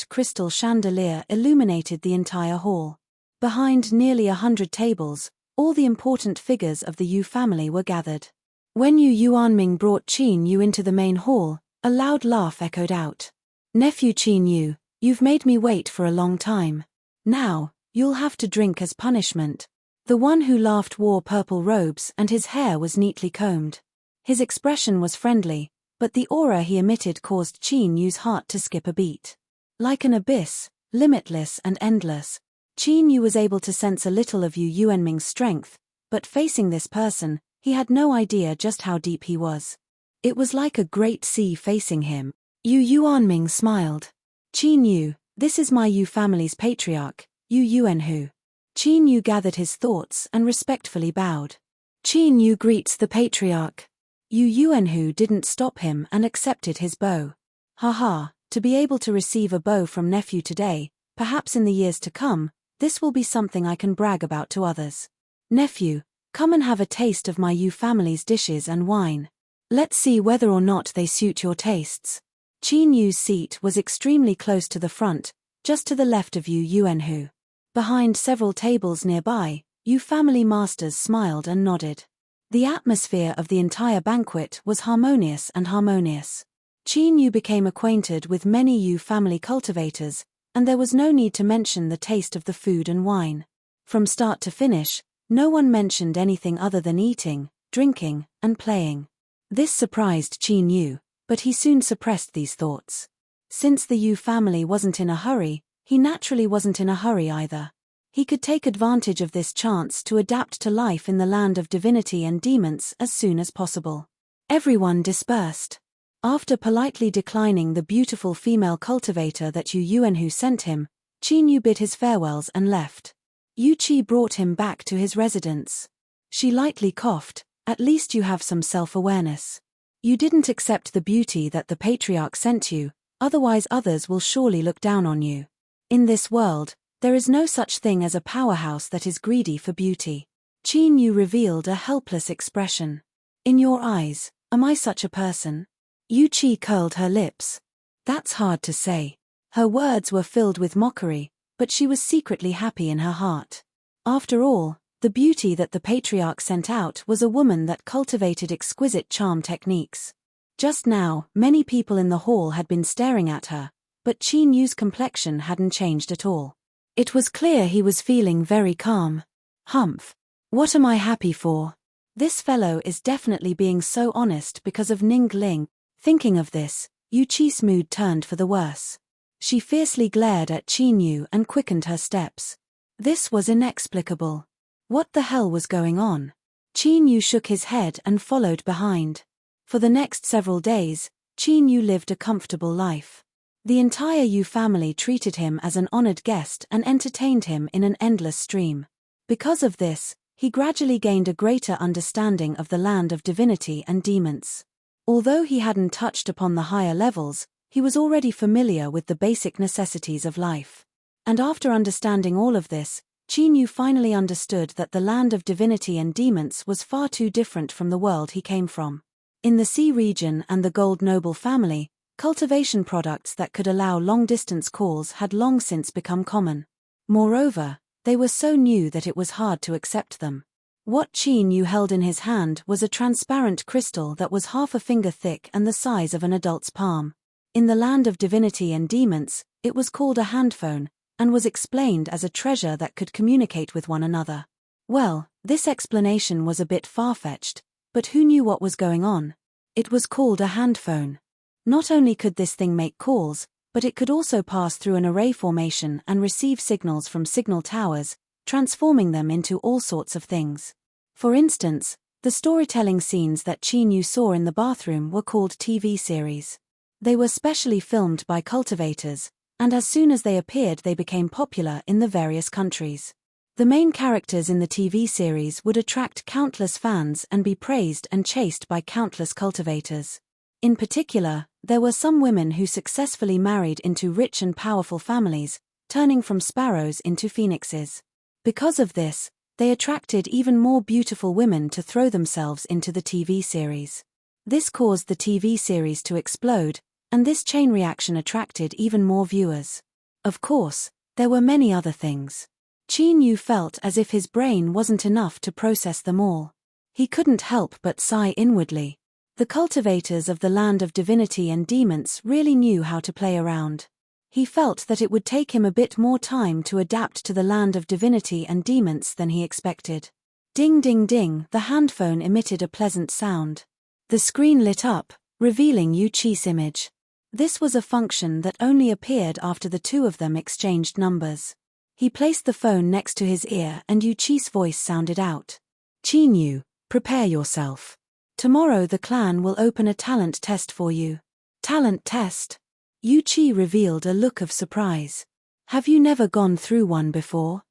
crystal chandelier illuminated the entire hall. Behind nearly 100 tables, all the important figures of the Yu family were gathered. When Yu Yuanming brought Qin Yu into the main hall, a loud laugh echoed out. "Nephew Qin Yu, you've made me wait for a long time. Now, you'll have to drink as punishment." The one who laughed wore purple robes and his hair was neatly combed. His expression was friendly, but the aura he emitted caused Qin Yu's heart to skip a beat. Like an abyss, limitless and endless, Qin Yu was able to sense a little of Yu Yuanming's strength, but facing this person, he had no idea just how deep he was. It was like a great sea facing him. Yu Yuanming smiled. "Qin Yu, this is my Yu family's patriarch, Yu Yuanhu." Qin Yu gathered his thoughts and respectfully bowed. "Qin Yu greets the patriarch." Yu Yuanhu didn't stop him and accepted his bow. "Haha, to be able to receive a bow from nephew today, perhaps in the years to come, this will be something I can brag about to others. Nephew, come and have a taste of my Yu family's dishes and wine. Let's see whether or not they suit your tastes." Qin Yu's seat was extremely close to the front, just to the left of Yu Yuanhu. Behind several tables nearby, Yu family masters smiled and nodded. The atmosphere of the entire banquet was harmonious. Qin Yu became acquainted with many Yu family cultivators, and there was no need to mention the taste of the food and wine. From start to finish, no one mentioned anything other than eating, drinking, and playing. This surprised Qin Yu, but he soon suppressed these thoughts. Since the Yu family wasn't in a hurry, he naturally wasn't in a hurry either. He could take advantage of this chance to adapt to life in the land of divinity and demons as soon as possible. Everyone dispersed. After politely declining the beautiful female cultivator that Yu Yuanhu sent him, Qin Yu bid his farewells and left. Yu Qi brought him back to his residence. She lightly coughed, "At least you have some self-awareness. You didn't accept the beauty that the patriarch sent you, otherwise others will surely look down on you. In this world, there is no such thing as a powerhouse that is greedy for beauty." Qin Yu revealed a helpless expression. "In your eyes, am I such a person?" Yu Qi curled her lips. "That's hard to say." Her words were filled with mockery, but she was secretly happy in her heart. After all, the beauty that the patriarch sent out was a woman that cultivated exquisite charm techniques. Just now, many people in the hall had been staring at her, but Qin Yu's complexion hadn't changed at all. It was clear he was feeling very calm. "Humph. What am I happy for? This fellow is definitely being so honest because of Ning Ling. Thinking of this, Yu Chi's mood turned for the worse. She fiercely glared at Qin Yu and quickened her steps. This was inexplicable. What the hell was going on? Qin Yu shook his head and followed behind. For the next several days, Qin Yu lived a comfortable life. The entire Yu family treated him as an honored guest and entertained him in an endless stream. Because of this, he gradually gained a greater understanding of the land of divinity and demons. Although he hadn't touched upon the higher levels, he was already familiar with the basic necessities of life. And after understanding all of this, Qin Yu finally understood that the land of divinity and demons was far too different from the world he came from. In the Sea region and the Gold Noble family, cultivation products that could allow long-distance calls had long since become common. Moreover, they were so new that it was hard to accept them. What Qin Yu held in his hand was a transparent crystal that was half a finger thick and the size of an adult's palm. In the land of divinity and demons, it was called a handphone, and was explained as a treasure that could communicate with one another. Well, this explanation was a bit far-fetched, but who knew what was going on? It was called a handphone. Not only could this thing make calls, but it could also pass through an array formation and receive signals from signal towers, transforming them into all sorts of things. For instance, the storytelling scenes that Qin Yu saw in the bathroom were called TV series. They were specially filmed by cultivators, and as soon as they appeared they became popular in the various countries. The main characters in the TV series would attract countless fans and be praised and chased by countless cultivators. In particular, there were some women who successfully married into rich and powerful families, turning from sparrows into phoenixes. Because of this, they attracted even more beautiful women to throw themselves into the TV series. This caused the TV series to explode, and this chain reaction attracted even more viewers. Of course, there were many other things. Qin Yu felt as if his brain wasn't enough to process them all. He couldn't help but sigh inwardly. The cultivators of the land of divinity and demons really knew how to play around. He felt that it would take him a bit more time to adapt to the land of divinity and demons than he expected. Ding ding ding, the handphone emitted a pleasant sound. The screen lit up, revealing Yu Chi's image. This was a function that only appeared after the two of them exchanged numbers. He placed the phone next to his ear and Yu Chi's voice sounded out. Qin Yu, prepare yourself. Tomorrow the clan will open a talent test for you. Talent test? Yu Chi revealed a look of surprise. Have you never gone through one before?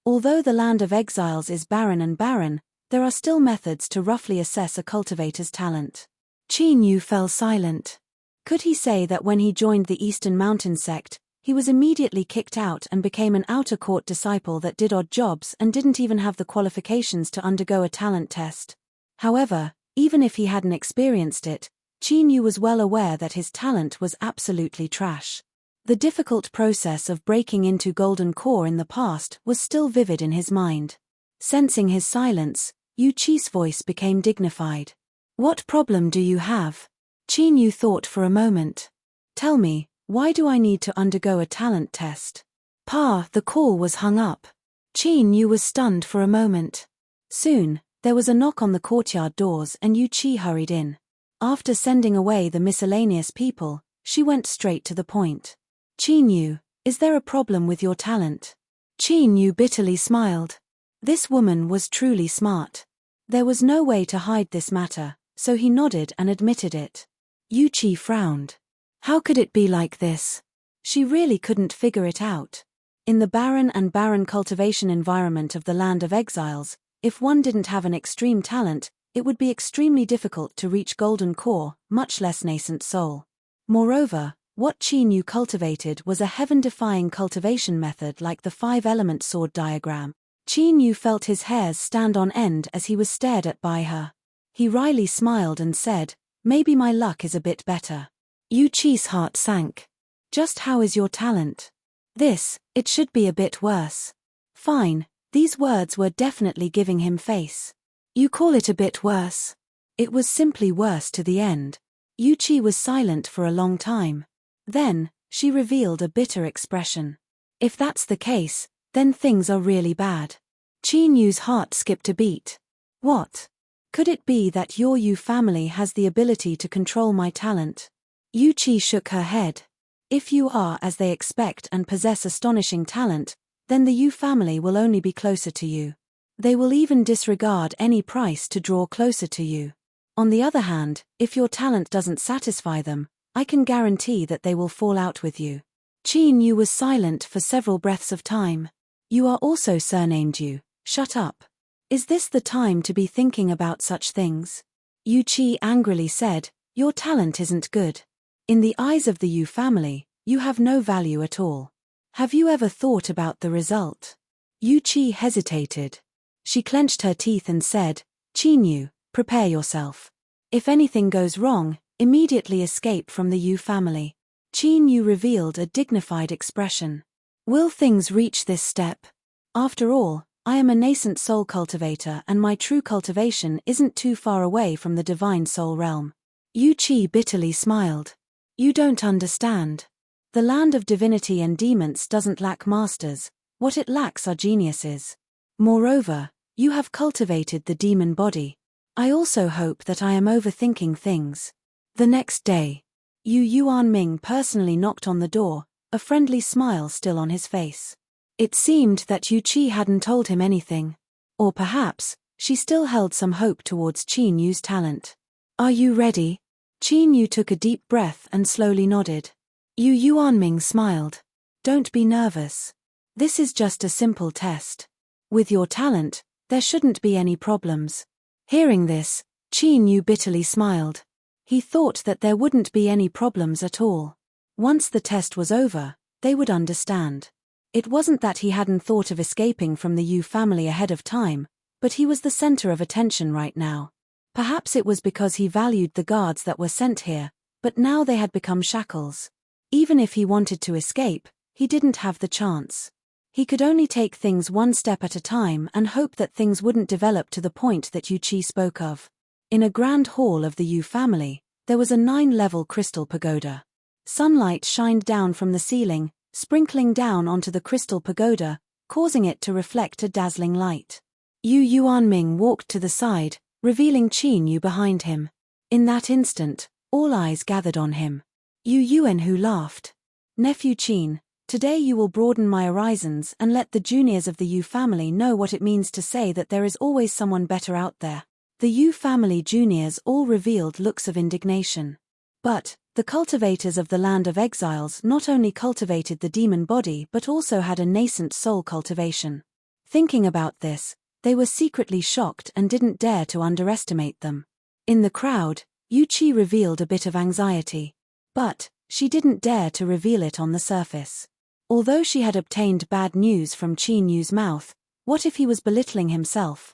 Although the land of exiles is barren, there are still methods to roughly assess a cultivator's talent. Qin Yu fell silent. Could he say that when he joined the Eastern Mountain sect, he was immediately kicked out and became an outer court disciple that did odd jobs and didn't even have the qualifications to undergo a talent test? However, even if he hadn't experienced it, Qin Yu was well aware that his talent was absolutely trash. The difficult process of breaking into Golden Core in the past was still vivid in his mind. Sensing his silence, Yu Chi's voice became dignified. What problem do you have? Qin Yu thought for a moment. Tell me, why do I need to undergo a talent test? The call was hung up. Qin Yu was stunned for a moment. Soon, there was a knock on the courtyard doors and Yu Chi hurried in. After sending away the miscellaneous people, she went straight to the point. Qin Yu, is there a problem with your talent? Qin Yu bitterly smiled. This woman was truly smart. There was no way to hide this matter, so he nodded and admitted it. Yu Chi frowned. How could it be like this? She really couldn't figure it out. In the barren cultivation environment of the land of exiles, if one didn't have an extreme talent, it would be extremely difficult to reach Golden Core, much less nascent soul. Moreover, what Qin Yu cultivated was a heaven-defying cultivation method like the 5-element sword diagram. Qin Yu felt his hairs stand on end as he was stared at by her. He wryly smiled and said, maybe my luck is a bit better. Yu Chi's heart sank. Just how is your talent? It should be a bit worse. Fine, these words were definitely giving him face. You call it a bit worse? It was simply worse to the end. Yu Chi was silent for a long time. Then, she revealed a bitter expression. If that's the case, then things are really bad. Qin Yu's heart skipped a beat. What? Could it be that your Yu family has the ability to control my talent? Yu Qi shook her head. If you are as they expect and possess astonishing talent, then the Yu family will only be closer to you. They will even disregard any price to draw closer to you. On the other hand, if your talent doesn't satisfy them, I can guarantee that they will fall out with you. Qin Yu was silent for several breaths of time. You are also surnamed Yu. Shut up. Is this the time to be thinking about such things? Yu Qi angrily said, your talent isn't good. In the eyes of the Yu family, you have no value at all. Have you ever thought about the result? Yu Qi hesitated. She clenched her teeth and said, Qin Yu, prepare yourself. If anything goes wrong, immediately escape from the Yu family. Qin Yu revealed a dignified expression. Will things reach this step? After all, I am a nascent soul cultivator and my true cultivation isn't too far away from the divine soul realm. Yu Qi bitterly smiled. You don't understand. The land of divinity and demons doesn't lack masters, what it lacks are geniuses. Moreover, you have cultivated the demon body. I also hope that I am overthinking things. The next day, Yu Yuanming personally knocked on the door, a friendly smile still on his face. It seemed that Yu Qi hadn't told him anything. Or perhaps, she still held some hope towards Qin Yu's talent. Are you ready? Qin Yu took a deep breath and slowly nodded. Yu Yuanming smiled. Don't be nervous. This is just a simple test. With your talent, there shouldn't be any problems. Hearing this, Qin Yu bitterly smiled. He thought that there wouldn't be any problems at all. Once the test was over, they would understand. It wasn't that he hadn't thought of escaping from the Yu family ahead of time, but he was the center of attention right now. Perhaps it was because he valued the guards that were sent here, but now they had become shackles. Even if he wanted to escape, he didn't have the chance. He could only take things one step at a time and hope that things wouldn't develop to the point that Yu Qi spoke of. In a grand hall of the Yu family, there was a 9-level crystal pagoda. Sunlight shined down from the ceiling, sprinkling down onto the crystal pagoda, causing it to reflect a dazzling light. Yu Yuanming walked to the side, revealing Qin Yu behind him. In that instant, all eyes gathered on him. Yu Yuanhu laughed. Nephew Qin, today you will broaden my horizons and let the juniors of the Yu family know what it means to say that there is always someone better out there. The Yu family juniors all revealed looks of indignation. But the cultivators of the land of exiles not only cultivated the demon body but also had a nascent soul cultivation. Thinking about this, they were secretly shocked and didn't dare to underestimate them. In the crowd, Yu Qi revealed a bit of anxiety. But she didn't dare to reveal it on the surface. Although she had obtained bad news from Qin Yu's mouth, what if he was belittling himself?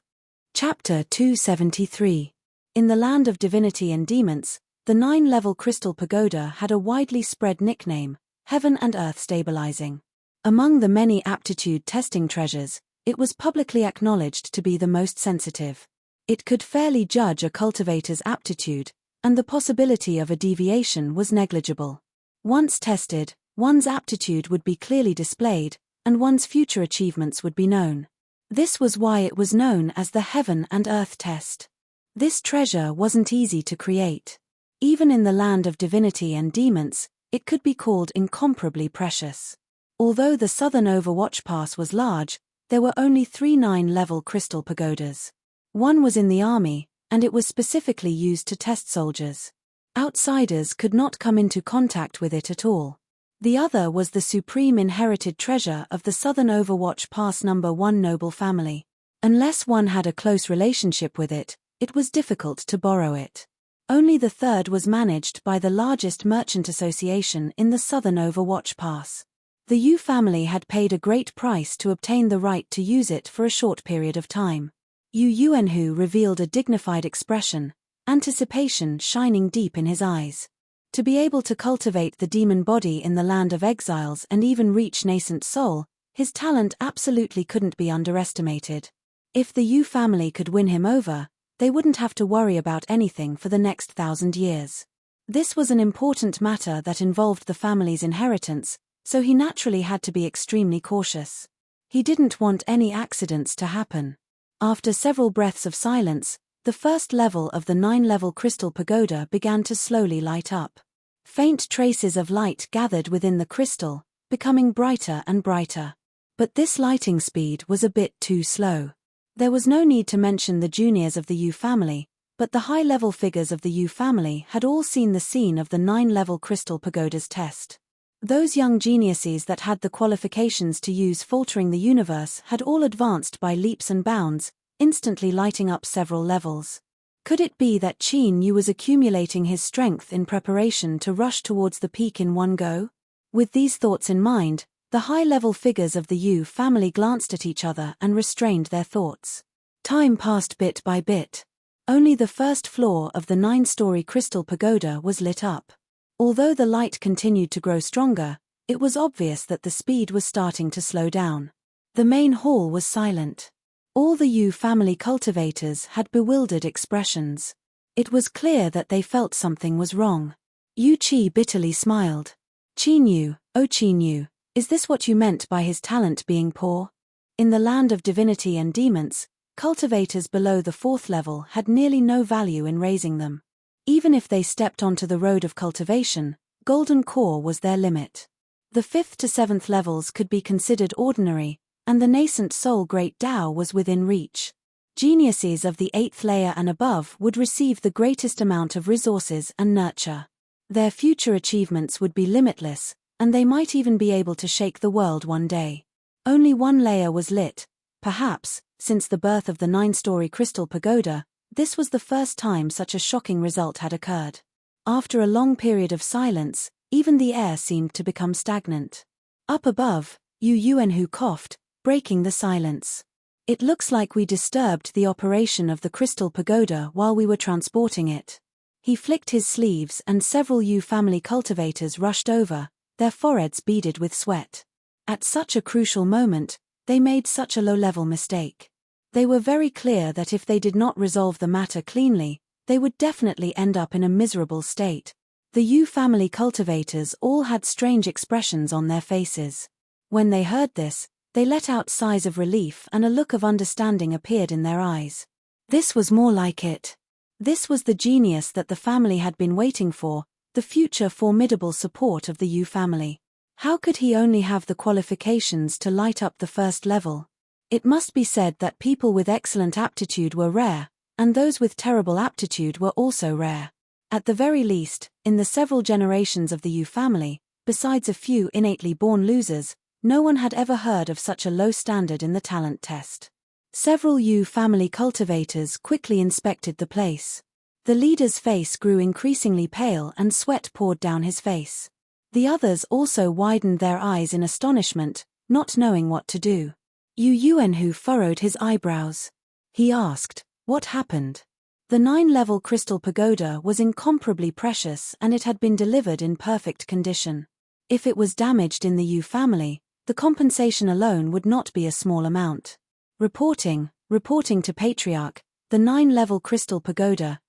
Chapter 273. In the land of divinity and demons, the 9-level crystal pagoda had a widely spread nickname, Heaven and Earth Stabilizing. Among the many aptitude testing treasures, it was publicly acknowledged to be the most sensitive. It could fairly judge a cultivator's aptitude, and the possibility of a deviation was negligible. Once tested, one's aptitude would be clearly displayed, and one's future achievements would be known. This was why it was known as the Heaven and Earth Test. This treasure wasn't easy to create. Even in the land of divinity and demons, it could be called incomparably precious. Although the southern Overwatch Pass was large, there were only 3 9-level crystal pagodas. One was in the army, and it was specifically used to test soldiers. Outsiders could not come into contact with it at all. The other was the supreme inherited treasure of the southern Overwatch Pass number 1 noble family. Unless one had a close relationship with it, it was difficult to borrow it. Only the third was managed by the largest merchant association in the southern Overwatch Pass. The Yu family had paid a great price to obtain the right to use it for a short period of time. Yu Yuanhu revealed a dignified expression, anticipation shining deep in his eyes. To be able to cultivate the demon body in the land of exiles and even reach nascent soul, his talent absolutely couldn't be underestimated. If the Yu family could win him over, they wouldn't have to worry about anything for the next 1,000 years. This was an important matter that involved the family's inheritance, so he naturally had to be extremely cautious. He didn't want any accidents to happen. After several breaths of silence, The first level of the 9-level crystal pagoda began to slowly light up. Faint traces of light gathered within the crystal, becoming brighter and brighter. But this lighting speed was a bit too slow. There was no need to mention the juniors of the U family, but the high-level figures of the U family had all seen the scene of the 9-level crystal pagoda's test. Those young geniuses that had the qualifications to use faltering the universe had all advanced by leaps and bounds, instantly lighting up several levels. Could it be that Qin Yu was accumulating his strength in preparation to rush towards the peak in one go? With these thoughts in mind, the high-level figures of the Yu family glanced at each other and restrained their thoughts. Time passed bit by bit. Only the first floor of the 9-story crystal pagoda was lit up. Although the light continued to grow stronger, it was obvious that the speed was starting to slow down. The main hall was silent. All the Yu family cultivators had bewildered expressions. It was clear that they felt something was wrong. Yu Qi bitterly smiled. Qin Yu, oh Qin Yu, is this what you meant by his talent being poor? In the land of divinity and demons, cultivators below the 4th level had nearly no value in raising them. Even if they stepped onto the road of cultivation, golden core was their limit. The 5th to 7th levels could be considered ordinary, and the nascent soul Great Tao was within reach. Geniuses of the 8th layer and above would receive the greatest amount of resources and nurture. Their future achievements would be limitless, and they might even be able to shake the world one day. Only one layer was lit. Perhaps, since the birth of the 9-story crystal pagoda, this was the first time such a shocking result had occurred. After a long period of silence, even the air seemed to become stagnant. Up above, Yu Yuanhu coughed, breaking the silence. It looks like we disturbed the operation of the crystal pagoda while we were transporting it. He flicked his sleeves and several Yu family cultivators rushed over, their foreheads beaded with sweat. At such a crucial moment, they made such a low-level mistake. They were very clear that if they did not resolve the matter cleanly, they would definitely end up in a miserable state. The Yu family cultivators all had strange expressions on their faces. When they heard this, they let out sighs of relief and a look of understanding appeared in their eyes. This was more like it. This was the genius that the family had been waiting for, the future formidable support of the Yu family. How could he only have the qualifications to light up the first level? It must be said that people with excellent aptitude were rare, and those with terrible aptitude were also rare. At the very least, in the several generations of the Yu family, besides a few innately born losers, no one had ever heard of such a low standard in the talent test. Several Yu family cultivators quickly inspected the place. The leader's face grew increasingly pale and sweat poured down his face. The others also widened their eyes in astonishment, not knowing what to do. Yu Yuanhu furrowed his eyebrows. He asked, "What happened?" The 9-level crystal pagoda was incomparably precious and it had been delivered in perfect condition. If it was damaged in the Yu family, the compensation alone would not be a small amount. Reporting to Patriarch, the 9-level crystal pagoda,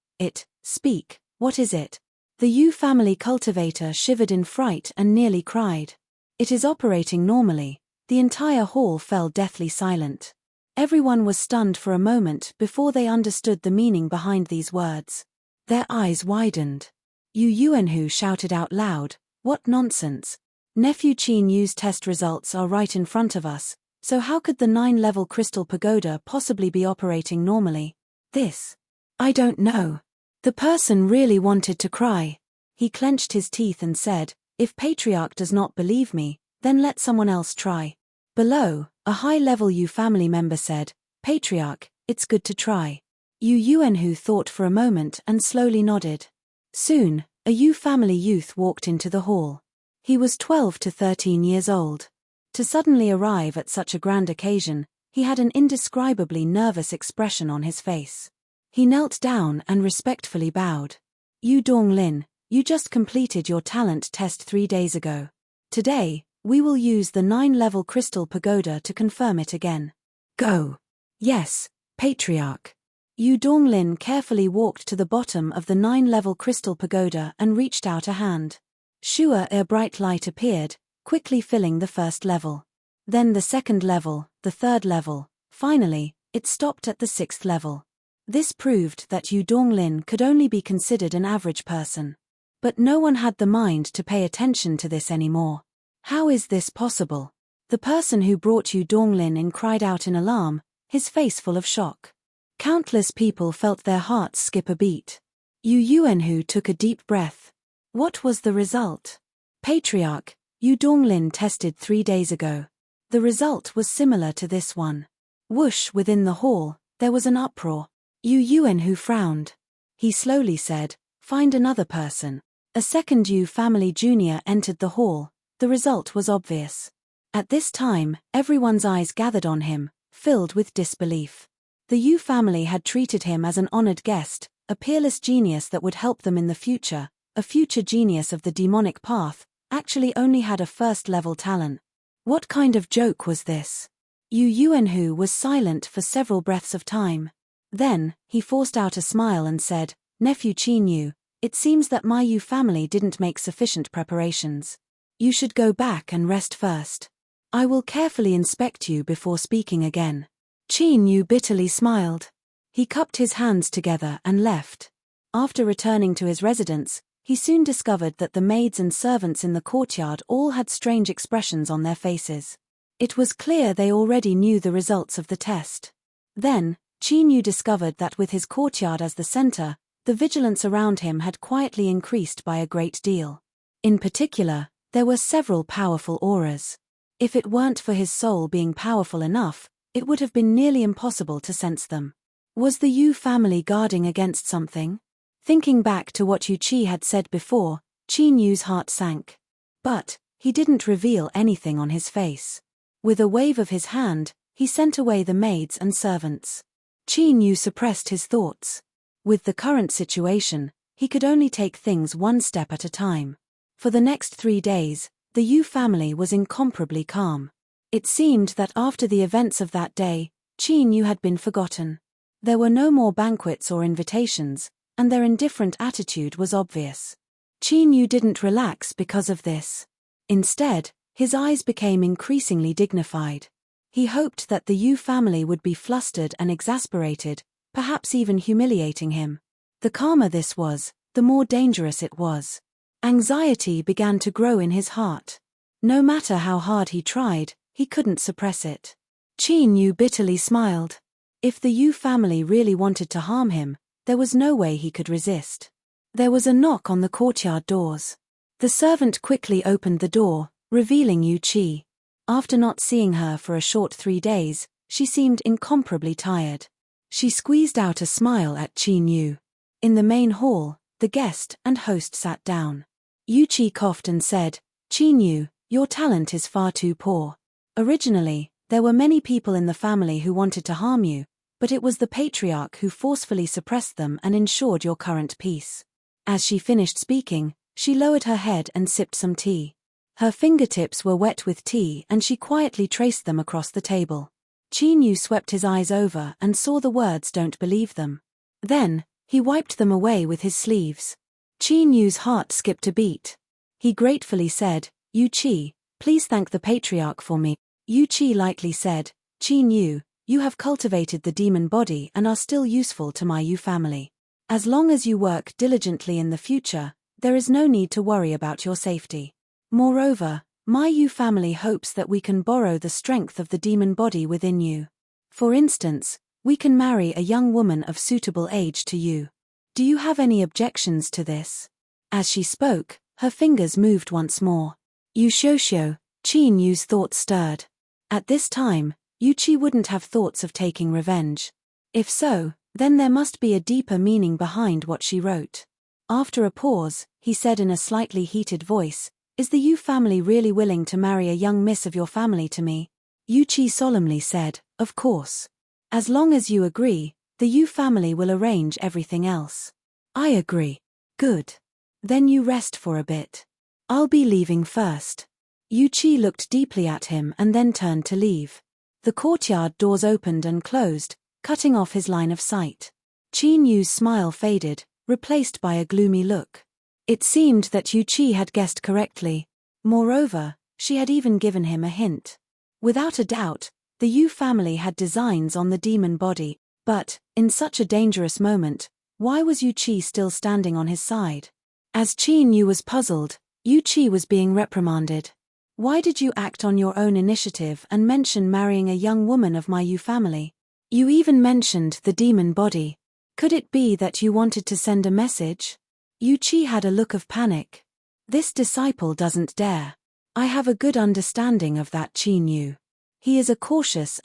speak, what is it? The Yu family cultivator shivered in fright and nearly cried. It is operating normally. The entire hall fell deathly silent. Everyone was stunned for a moment before they understood the meaning behind these words. Their eyes widened. Yu Yuanhu shouted out loud, "What nonsense! Nephew Qin Yu's test results are right in front of us, so how could the 9-level crystal pagoda possibly be operating normally? I don't know." The person really wanted to cry. He clenched his teeth and said, "If Patriarch does not believe me, then let someone else try." Below, a high-level Yu family member said, "Patriarch, it's good to try." Yu Yuanhu thought for a moment and slowly nodded. Soon, a Yu family youth walked into the hall. He was 12 to 13 years old. To suddenly arrive at such a grand occasion, he had an indescribably nervous expression on his face. He knelt down and respectfully bowed. "Yu Donglin, you just completed your talent test 3 days ago. Today, we will use the 9-level crystal pagoda to confirm it again. Go." "Yes, Patriarch." Yu Donglin carefully walked to the bottom of the 9-level crystal pagoda and reached out a hand. A bright light appeared, quickly filling the first level. Then the second level, the third level. Finally, it stopped at the 6th level. This proved that Yu Donglin could only be considered an average person. But no one had the mind to pay attention to this anymore. How is this possible? The person who brought Yu Donglin in cried out in alarm, his face full of shock. Countless people felt their hearts skip a beat. Yu Yuanhu took a deep breath. What was the result? Patriarch, Yu Donglin tested 3 days ago. The result was similar to this one. Whoosh, within the hall, there was an uproar. Yu Yuanhu frowned. He slowly said, "Find another person." A second Yu family junior entered the hall. The result was obvious. At this time, everyone's eyes gathered on him, filled with disbelief. The Yu family had treated him as an honored guest, a peerless genius that would help them in the future. A future genius of the demonic path, actually only had a first-level talent. What kind of joke was this? Yu Yuanhu was silent for several breaths of time. Then, he forced out a smile and said, "Nephew Qin Yu, it seems that my Yu family didn't make sufficient preparations. You should go back and rest first. I will carefully inspect you before speaking again." Qin Yu bitterly smiled. He cupped his hands together and left. After returning to his residence, he soon discovered that the maids and servants in the courtyard all had strange expressions on their faces. It was clear they already knew the results of the test. Then, Qin Yu discovered that with his courtyard as the center, the vigilance around him had quietly increased by a great deal. In particular, there were several powerful auras. If it weren't for his soul being powerful enough, it would have been nearly impossible to sense them. Was the Yu family guarding against something? Thinking back to what Yu Qi had said before, Qin Yu's heart sank. But, he didn't reveal anything on his face. With a wave of his hand, he sent away the maids and servants. Qin Yu suppressed his thoughts. With the current situation, he could only take things one step at a time. For the next 3 days, the Yu family was incomparably calm. It seemed that after the events of that day, Qin Yu had been forgotten. There were no more banquets or invitations, and their indifferent attitude was obvious. Qin Yu didn't relax because of this. Instead, his eyes became increasingly dignified. He hoped that the Yu family would be flustered and exasperated, perhaps even humiliating him. The calmer this was, the more dangerous it was. Anxiety began to grow in his heart. No matter how hard he tried, he couldn't suppress it. Qin Yu bitterly smiled. If the Yu family really wanted to harm him, there was no way he could resist. There was a knock on the courtyard doors. The servant quickly opened the door, revealing Yu Qi. After not seeing her for a short 3 days, she seemed incomparably tired. She squeezed out a smile at Qin Yu. In the main hall, the guest and host sat down. Yu Qi coughed and said, "Qin Yu, your talent is far too poor. Originally, there were many people in the family who wanted to harm you, but it was the patriarch who forcefully suppressed them and ensured your current peace." As she finished speaking, she lowered her head and sipped some tea. Her fingertips were wet with tea and she quietly traced them across the table. Qin Yu swept his eyes over and saw the words "don't believe them." Then, he wiped them away with his sleeves. Qin Yu's heart skipped a beat. He gratefully said, "Yu Qi, please thank the patriarch for me." Yu Qi lightly said, "Qin Yu, you have cultivated the demon body and are still useful to my Yu family. As long as you work diligently in the future, there is no need to worry about your safety. Moreover, my Yu family hopes that we can borrow the strength of the demon body within you. For instance, we can marry a young woman of suitable age to you. Do you have any objections to this?" As she spoke, her fingers moved once more. Yu Xiuxiu, Qin Yu's thoughts stirred. At this time, Yu Qi wouldn't have thoughts of taking revenge. If so, then there must be a deeper meaning behind what she wrote. After a pause, he said in a slightly heated voice, "Is the Yu family really willing to marry a young miss of your family to me?" Yu Qi solemnly said, "Of course. As long as you agree, the Yu family will arrange everything else." "I agree." "Good. Then you rest for a bit. I'll be leaving first." Yu Qi looked deeply at him and then turned to leave. The courtyard doors opened and closed, cutting off his line of sight. Qin Yu's smile faded, replaced by a gloomy look. It seemed that Yu Qi had guessed correctly. Moreover, she had even given him a hint. Without a doubt, the Yu family had designs on the demon body. But, in such a dangerous moment, why was Yu Qi still standing on his side? As Qin Yu was puzzled, Yu Qi was being reprimanded. Why did you act on your own initiative and mention marrying a young woman of my Yu family? You even mentioned the demon body. Could it be that you wanted to send a message? Yu Qi had a look of panic. This disciple doesn't dare. I have a good understanding of that Qin Yu. He is a cautious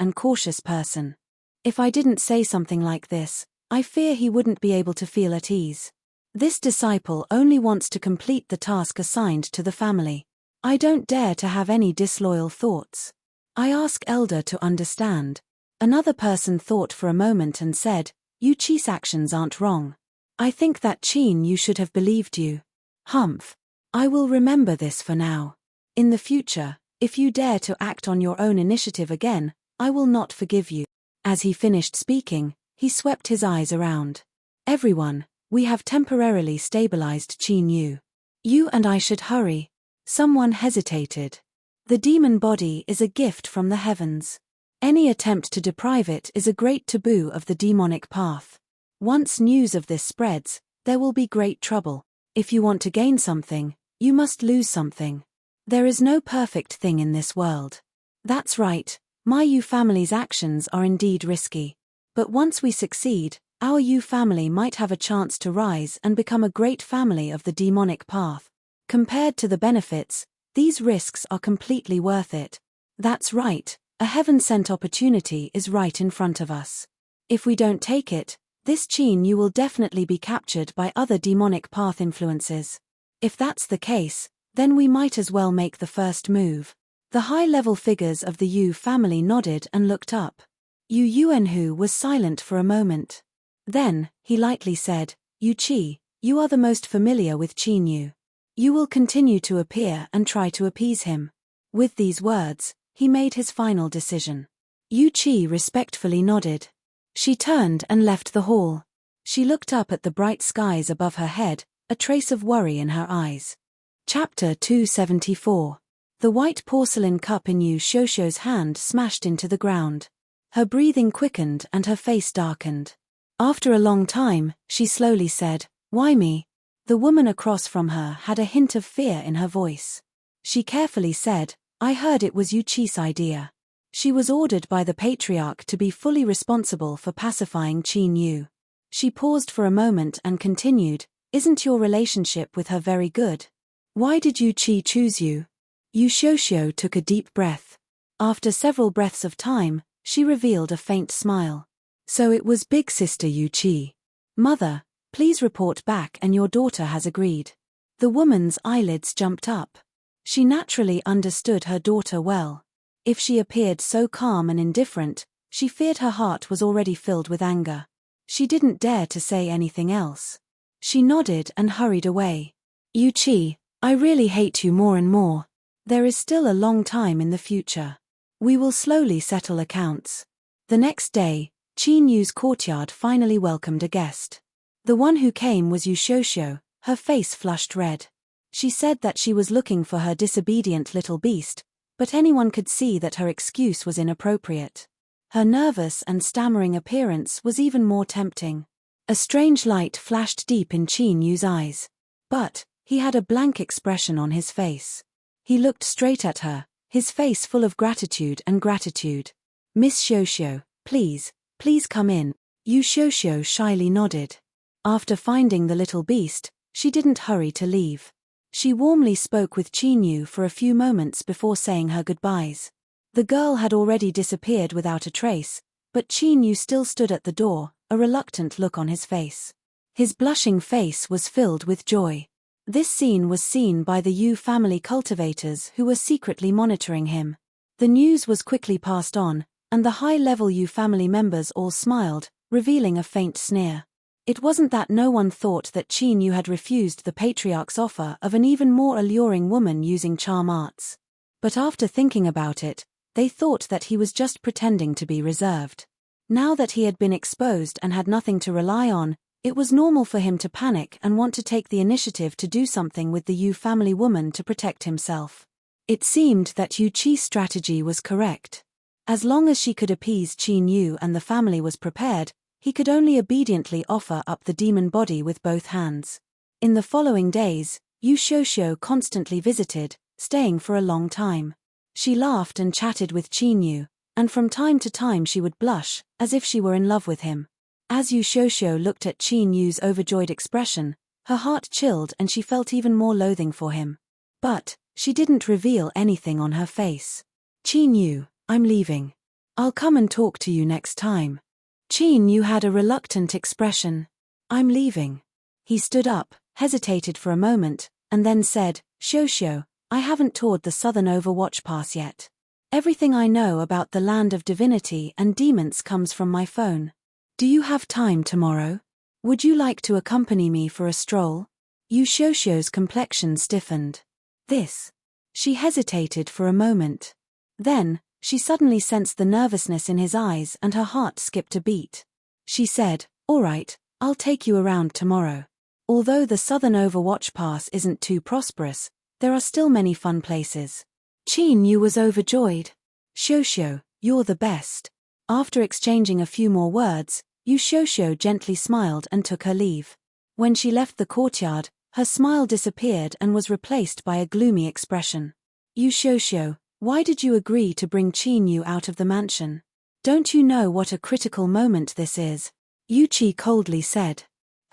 person. If I didn't say something like this, I fear he wouldn't be able to feel at ease. This disciple only wants to complete the task assigned to the family. I don't dare to have any disloyal thoughts. I ask Elder to understand. Another person thought for a moment and said, Yu Qi's actions aren't wrong. I think that Qin Yu should have believed you. Humph. I will remember this for now. In the future, if you dare to act on your own initiative again, I will not forgive you. As he finished speaking, he swept his eyes around. Everyone, we have temporarily stabilized Qin Yu. You and I should hurry. Someone hesitated. The demon body is a gift from the heavens. Any attempt to deprive it is a great taboo of the demonic path. Once news of this spreads, there will be great trouble. If you want to gain something, you must lose something. There is no perfect thing in this world. That's right, my Yu family's actions are indeed risky. But once we succeed, our Yu family might have a chance to rise and become a great family of the demonic path. Compared to the benefits, these risks are completely worth it. That's right, a heaven-sent opportunity is right in front of us. If we don't take it, this Qin Yu will definitely be captured by other demonic path influences. If that's the case, then we might as well make the first move. The high-level figures of the Yu family nodded and looked up. Yu Yuanhu was silent for a moment. Then, he lightly said, Yu Qi, you are the most familiar with Qin Yu. You will continue to appear and try to appease him. With these words, he made his final decision. Yu Qi respectfully nodded. She turned and left the hall. She looked up at the bright skies above her head, a trace of worry in her eyes. Chapter 274. The white porcelain cup in Yu Shosho's hand smashed into the ground. Her breathing quickened and her face darkened. After a long time, she slowly said, Why me? The woman across from her had a hint of fear in her voice. She carefully said, I heard it was Yu Qi's idea. She was ordered by the patriarch to be fully responsible for pacifying Qin Yu. She paused for a moment and continued, Isn't your relationship with her very good? Why did Yu Qi choose you? Yu Shosho took a deep breath. After several breaths of time, she revealed a faint smile. So it was big sister Yu Qi. Mother, please report back and your daughter has agreed. The woman's eyelids jumped up. She naturally understood her daughter well. If she appeared so calm and indifferent, she feared her heart was already filled with anger. She didn't dare to say anything else. She nodded and hurried away. Yu Qi, I really hate you more and more. There is still a long time in the future. We will slowly settle accounts. The next day, Qin Yu's courtyard finally welcomed a guest. The one who came was Yu Shosho, her face flushed red. She said that she was looking for her disobedient little beast, but anyone could see that her excuse was inappropriate. Her nervous and stammering appearance was even more tempting. A strange light flashed deep in Qin Yu's eyes. But, he had a blank expression on his face. He looked straight at her, his face full of gratitude. Miss Shosho, please come in. Yu Shosho shyly nodded. After finding the little beast, she didn't hurry to leave. She warmly spoke with Qin Yu for a few moments before saying her goodbyes. The girl had already disappeared without a trace, but Qin Yu still stood at the door, a reluctant look on his face. His blushing face was filled with joy. This scene was seen by the Yu family cultivators who were secretly monitoring him. The news was quickly passed on, and the high-level Yu family members all smiled, revealing a faint sneer. It wasn't that no one thought that Qin Yu had refused the patriarch's offer of an even more alluring woman using charm arts. But after thinking about it, they thought that he was just pretending to be reserved. Now that he had been exposed and had nothing to rely on, it was normal for him to panic and want to take the initiative to do something with the Yu family woman to protect himself. It seemed that Yu Qi's strategy was correct. As long as she could appease Qin Yu and the family was prepared, He could only obediently offer up the demon body with both hands. In the following days, Yu Shoushou constantly visited, staying for a long time. She laughed and chatted with Qin Yu, and from time to time she would blush, as if she were in love with him. As Yu Shoushou looked at Qin Yu's overjoyed expression, her heart chilled and she felt even more loathing for him. But she didn't reveal anything on her face. Qin Yu, I'm leaving. I'll come and talk to you next time. Qin Yu had a reluctant expression. I'm leaving. He stood up, hesitated for a moment, and then said, Shoushou, I haven't toured the Southern Overwatch Pass yet. Everything I know about the land of divinity and demons comes from my phone. Do you have time tomorrow? Would you like to accompany me for a stroll? Yu Shoushou's complexion stiffened. This. She hesitated for a moment. Then, she suddenly sensed the nervousness in his eyes and her heart skipped a beat. She said, all right, I'll take you around tomorrow. Although the Southern Overwatch Pass isn't too prosperous, there are still many fun places. Qin Yu was overjoyed. Shoushou, you're the best. After exchanging a few more words, Yu Shoushou gently smiled and took her leave. When she left the courtyard, her smile disappeared and was replaced by a gloomy expression. Yu Shoushou, why did you agree to bring Qin Yu out of the mansion? Don't you know what a critical moment this is? Yu Qi coldly said.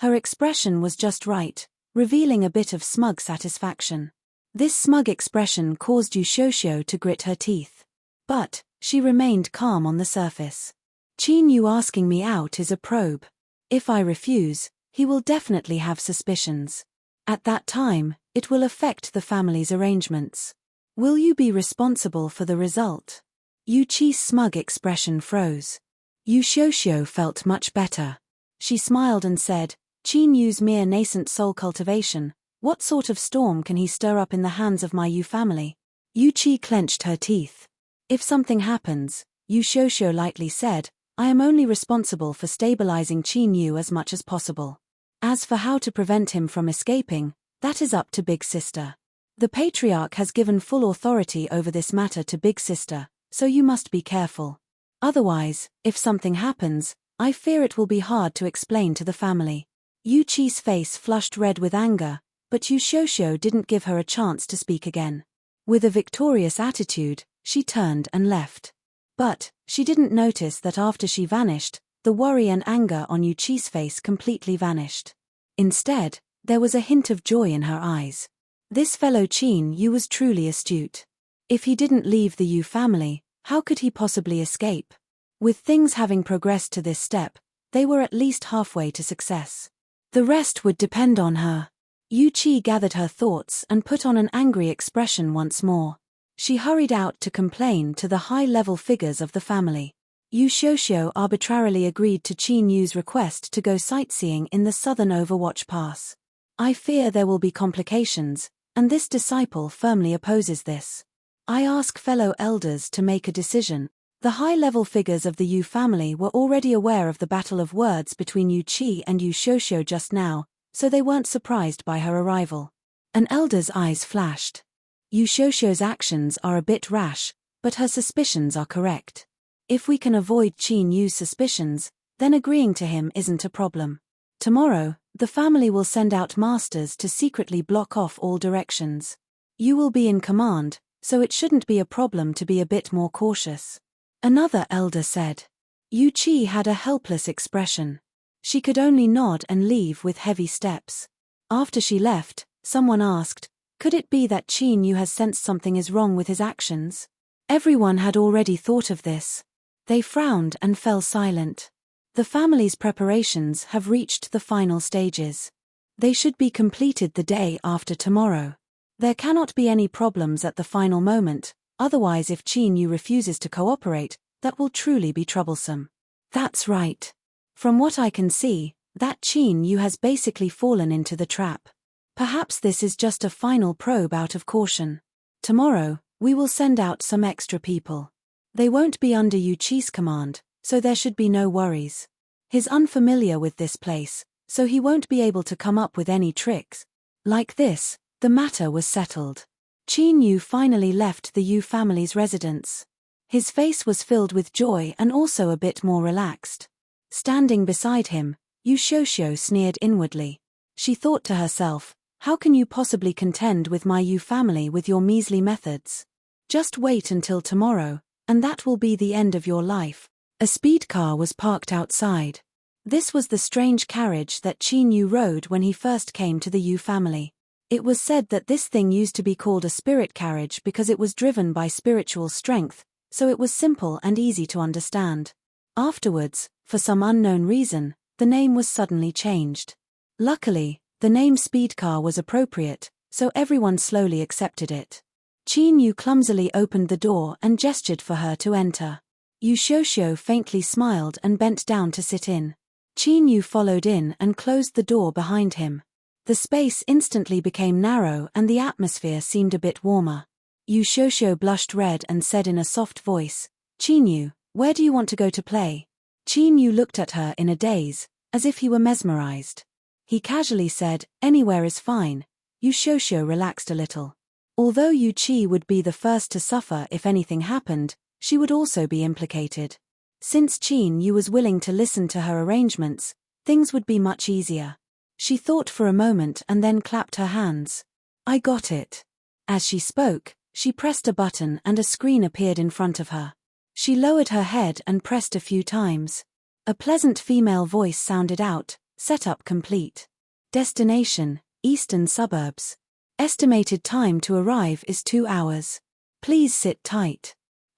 Her expression was just right, revealing a bit of smug satisfaction. This smug expression caused Yu Shoushou to grit her teeth. But she remained calm on the surface. Qin Yu asking me out is a probe. If I refuse, he will definitely have suspicions. At that time, it will affect the family's arrangements. Will you be responsible for the result? Yu Qi's smug expression froze. Yu Shoushou felt much better. She smiled and said, Qin Yu's mere nascent soul cultivation, what sort of storm can he stir up in the hands of my Yu family? Yu Qi clenched her teeth. If something happens, Yu Shoushou lightly said, I am only responsible for stabilizing Qin Yu as much as possible. As for how to prevent him from escaping, that is up to Big Sister. The Patriarch has given full authority over this matter to Big Sister, so you must be careful. Otherwise, if something happens, I fear it will be hard to explain to the family. Yu Qi's face flushed red with anger, but Yu Shoushou didn't give her a chance to speak again. With a victorious attitude, she turned and left. But she didn't notice that after she vanished, the worry and anger on Yu Qi's face completely vanished. Instead, there was a hint of joy in her eyes. This fellow Qin Yu was truly astute. If he didn't leave the Yu family, how could he possibly escape? With things having progressed to this step, they were at least halfway to success. The rest would depend on her. Yu Qi gathered her thoughts and put on an angry expression once more. She hurried out to complain to the high-level figures of the family. Yu Shoushou arbitrarily agreed to Qin Yu's request to go sightseeing in the Southern Overwatch Pass. I fear there will be complications, and this disciple firmly opposes this. I ask fellow elders to make a decision. The high-level figures of the Yu family were already aware of the battle of words between Yu Qi and Yu Shoushou just now, so they weren't surprised by her arrival. An elder's eyes flashed. Yu Shoushou's actions are a bit rash, but her suspicions are correct. If we can avoid Qin Yu's suspicions, then agreeing to him isn't a problem. Tomorrow, the family will send out masters to secretly block off all directions. You will be in command, so it shouldn't be a problem to be a bit more cautious. Another elder said. Yu Qi had a helpless expression. She could only nod and leave with heavy steps. After she left, someone asked, could it be that Qin Yu has sensed something is wrong with his actions? Everyone had already thought of this. They frowned and fell silent. The family's preparations have reached the final stages. They should be completed the day after tomorrow. There cannot be any problems at the final moment, otherwise if Qin Yu refuses to cooperate, that will truly be troublesome. That's right. From what I can see, that Qin Yu has basically fallen into the trap. Perhaps this is just a final probe out of caution. Tomorrow, we will send out some extra people. They won't be under Yu Qi's command, so there should be no worries. He's unfamiliar with this place, so he won't be able to come up with any tricks. Like this, the matter was settled. Qin Yu finally left the Yu family's residence. His face was filled with joy and also a bit more relaxed. Standing beside him, Yu Shosho sneered inwardly. She thought to herself, how can you possibly contend with my Yu family with your measly methods? Just wait until tomorrow, and that will be the end of your life. A speed car was parked outside. This was the strange carriage that Qin Yu rode when he first came to the Yu family. It was said that this thing used to be called a spirit carriage because it was driven by spiritual strength, so it was simple and easy to understand. Afterwards, for some unknown reason, the name was suddenly changed. Luckily, the name speed car was appropriate, so everyone slowly accepted it. Qin Yu clumsily opened the door and gestured for her to enter. Yu Shosho faintly smiled and bent down to sit in. Qin Yu followed in and closed the door behind him. The space instantly became narrow and the atmosphere seemed a bit warmer. Yu Shosho blushed red and said in a soft voice, Qin Yu, where do you want to go to play? Qin Yu looked at her in a daze, as if he were mesmerized. He casually said, anywhere is fine. Yu Shosho relaxed a little. Although Yu Qi would be the first to suffer if anything happened, she would also be implicated. Since Qin Yu was willing to listen to her arrangements, things would be much easier. She thought for a moment and then clapped her hands. I got it. As she spoke, she pressed a button and a screen appeared in front of her. She lowered her head and pressed a few times. A pleasant female voice sounded out, setup complete. Destination, Eastern Suburbs. Estimated time to arrive is 2 hours. Please sit tight.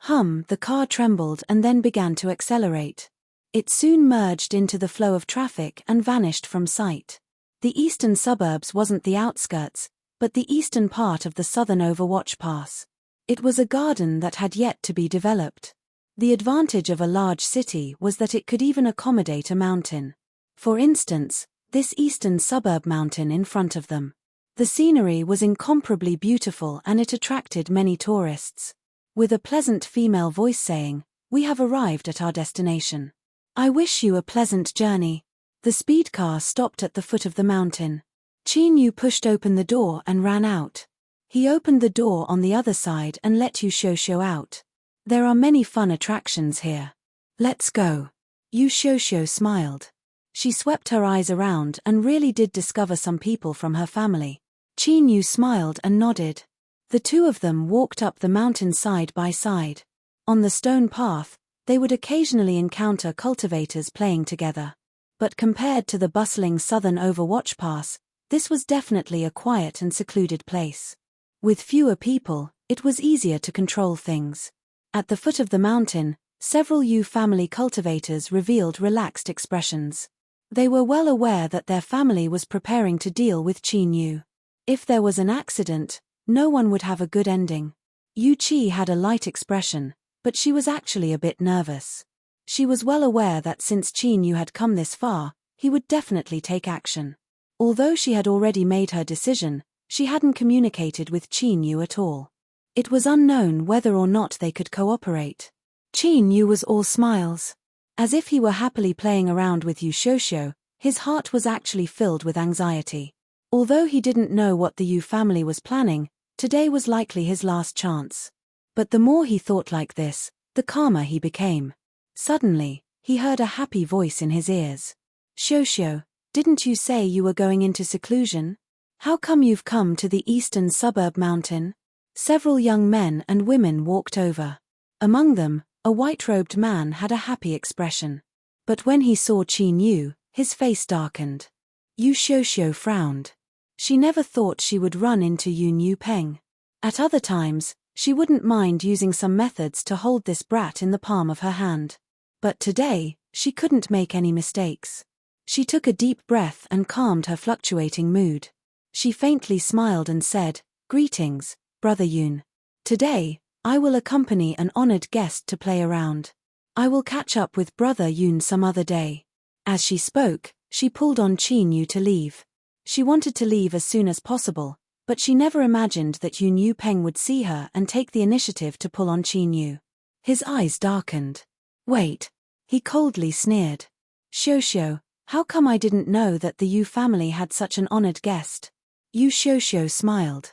The car trembled and then began to accelerate. It soon merged into the flow of traffic and vanished from sight. The eastern suburbs wasn't the outskirts, but the eastern part of the southern Overwatch Pass. It was a garden that had yet to be developed. The advantage of a large city was that it could even accommodate a mountain. For instance, this eastern suburb mountain in front of them. The scenery was incomparably beautiful and it attracted many tourists. With a pleasant female voice saying, we have arrived at our destination. I wish you a pleasant journey. The speed car stopped at the foot of the mountain. Qin Yu pushed open the door and ran out. He opened the door on the other side and let Yu Shosho out. There are many fun attractions here. Let's go. Yu Shosho smiled. She swept her eyes around and really did discover some people from her family. Qin Yu smiled and nodded. The two of them walked up the mountain side by side. On the stone path, they would occasionally encounter cultivators playing together. But compared to the bustling southern Overwatch Pass, this was definitely a quiet and secluded place. With fewer people, it was easier to control things. At the foot of the mountain, several Yu family cultivators revealed relaxed expressions. They were well aware that their family was preparing to deal with Qin Yu. If there was an accident, no one would have a good ending. Yu Qi had a light expression, but she was actually a bit nervous. She was well aware that since Qin Yu had come this far, he would definitely take action. Although she had already made her decision, she hadn't communicated with Qin Yu at all. It was unknown whether or not they could cooperate. Qin Yu was all smiles. As if he were happily playing around with Yu Shosho, his heart was actually filled with anxiety. Although he didn't know what the Yu family was planning, today was likely his last chance. But the more he thought like this, the calmer he became. Suddenly, he heard a happy voice in his ears. Shosho, didn't you say you were going into seclusion? How come you've come to the eastern suburb mountain? Several young men and women walked over. Among them, a white-robed man had a happy expression. But when he saw Qin Yu, his face darkened. Yu Shosho frowned. She never thought she would run into Yu Peng. At other times, she wouldn't mind using some methods to hold this brat in the palm of her hand. But today, she couldn't make any mistakes. She took a deep breath and calmed her fluctuating mood. She faintly smiled and said, Greetings, Brother Yun. Today, I will accompany an honored guest to play around. I will catch up with Brother Yun some other day. As she spoke, she pulled on Qin Yu to leave. She wanted to leave as soon as possible, but she never imagined that Yu Peng would see her and take the initiative to pull on Qin Yu. His eyes darkened. Wait. He coldly sneered. Shosho, how come I didn't know that the Yu family had such an honored guest? Yu Shosho smiled.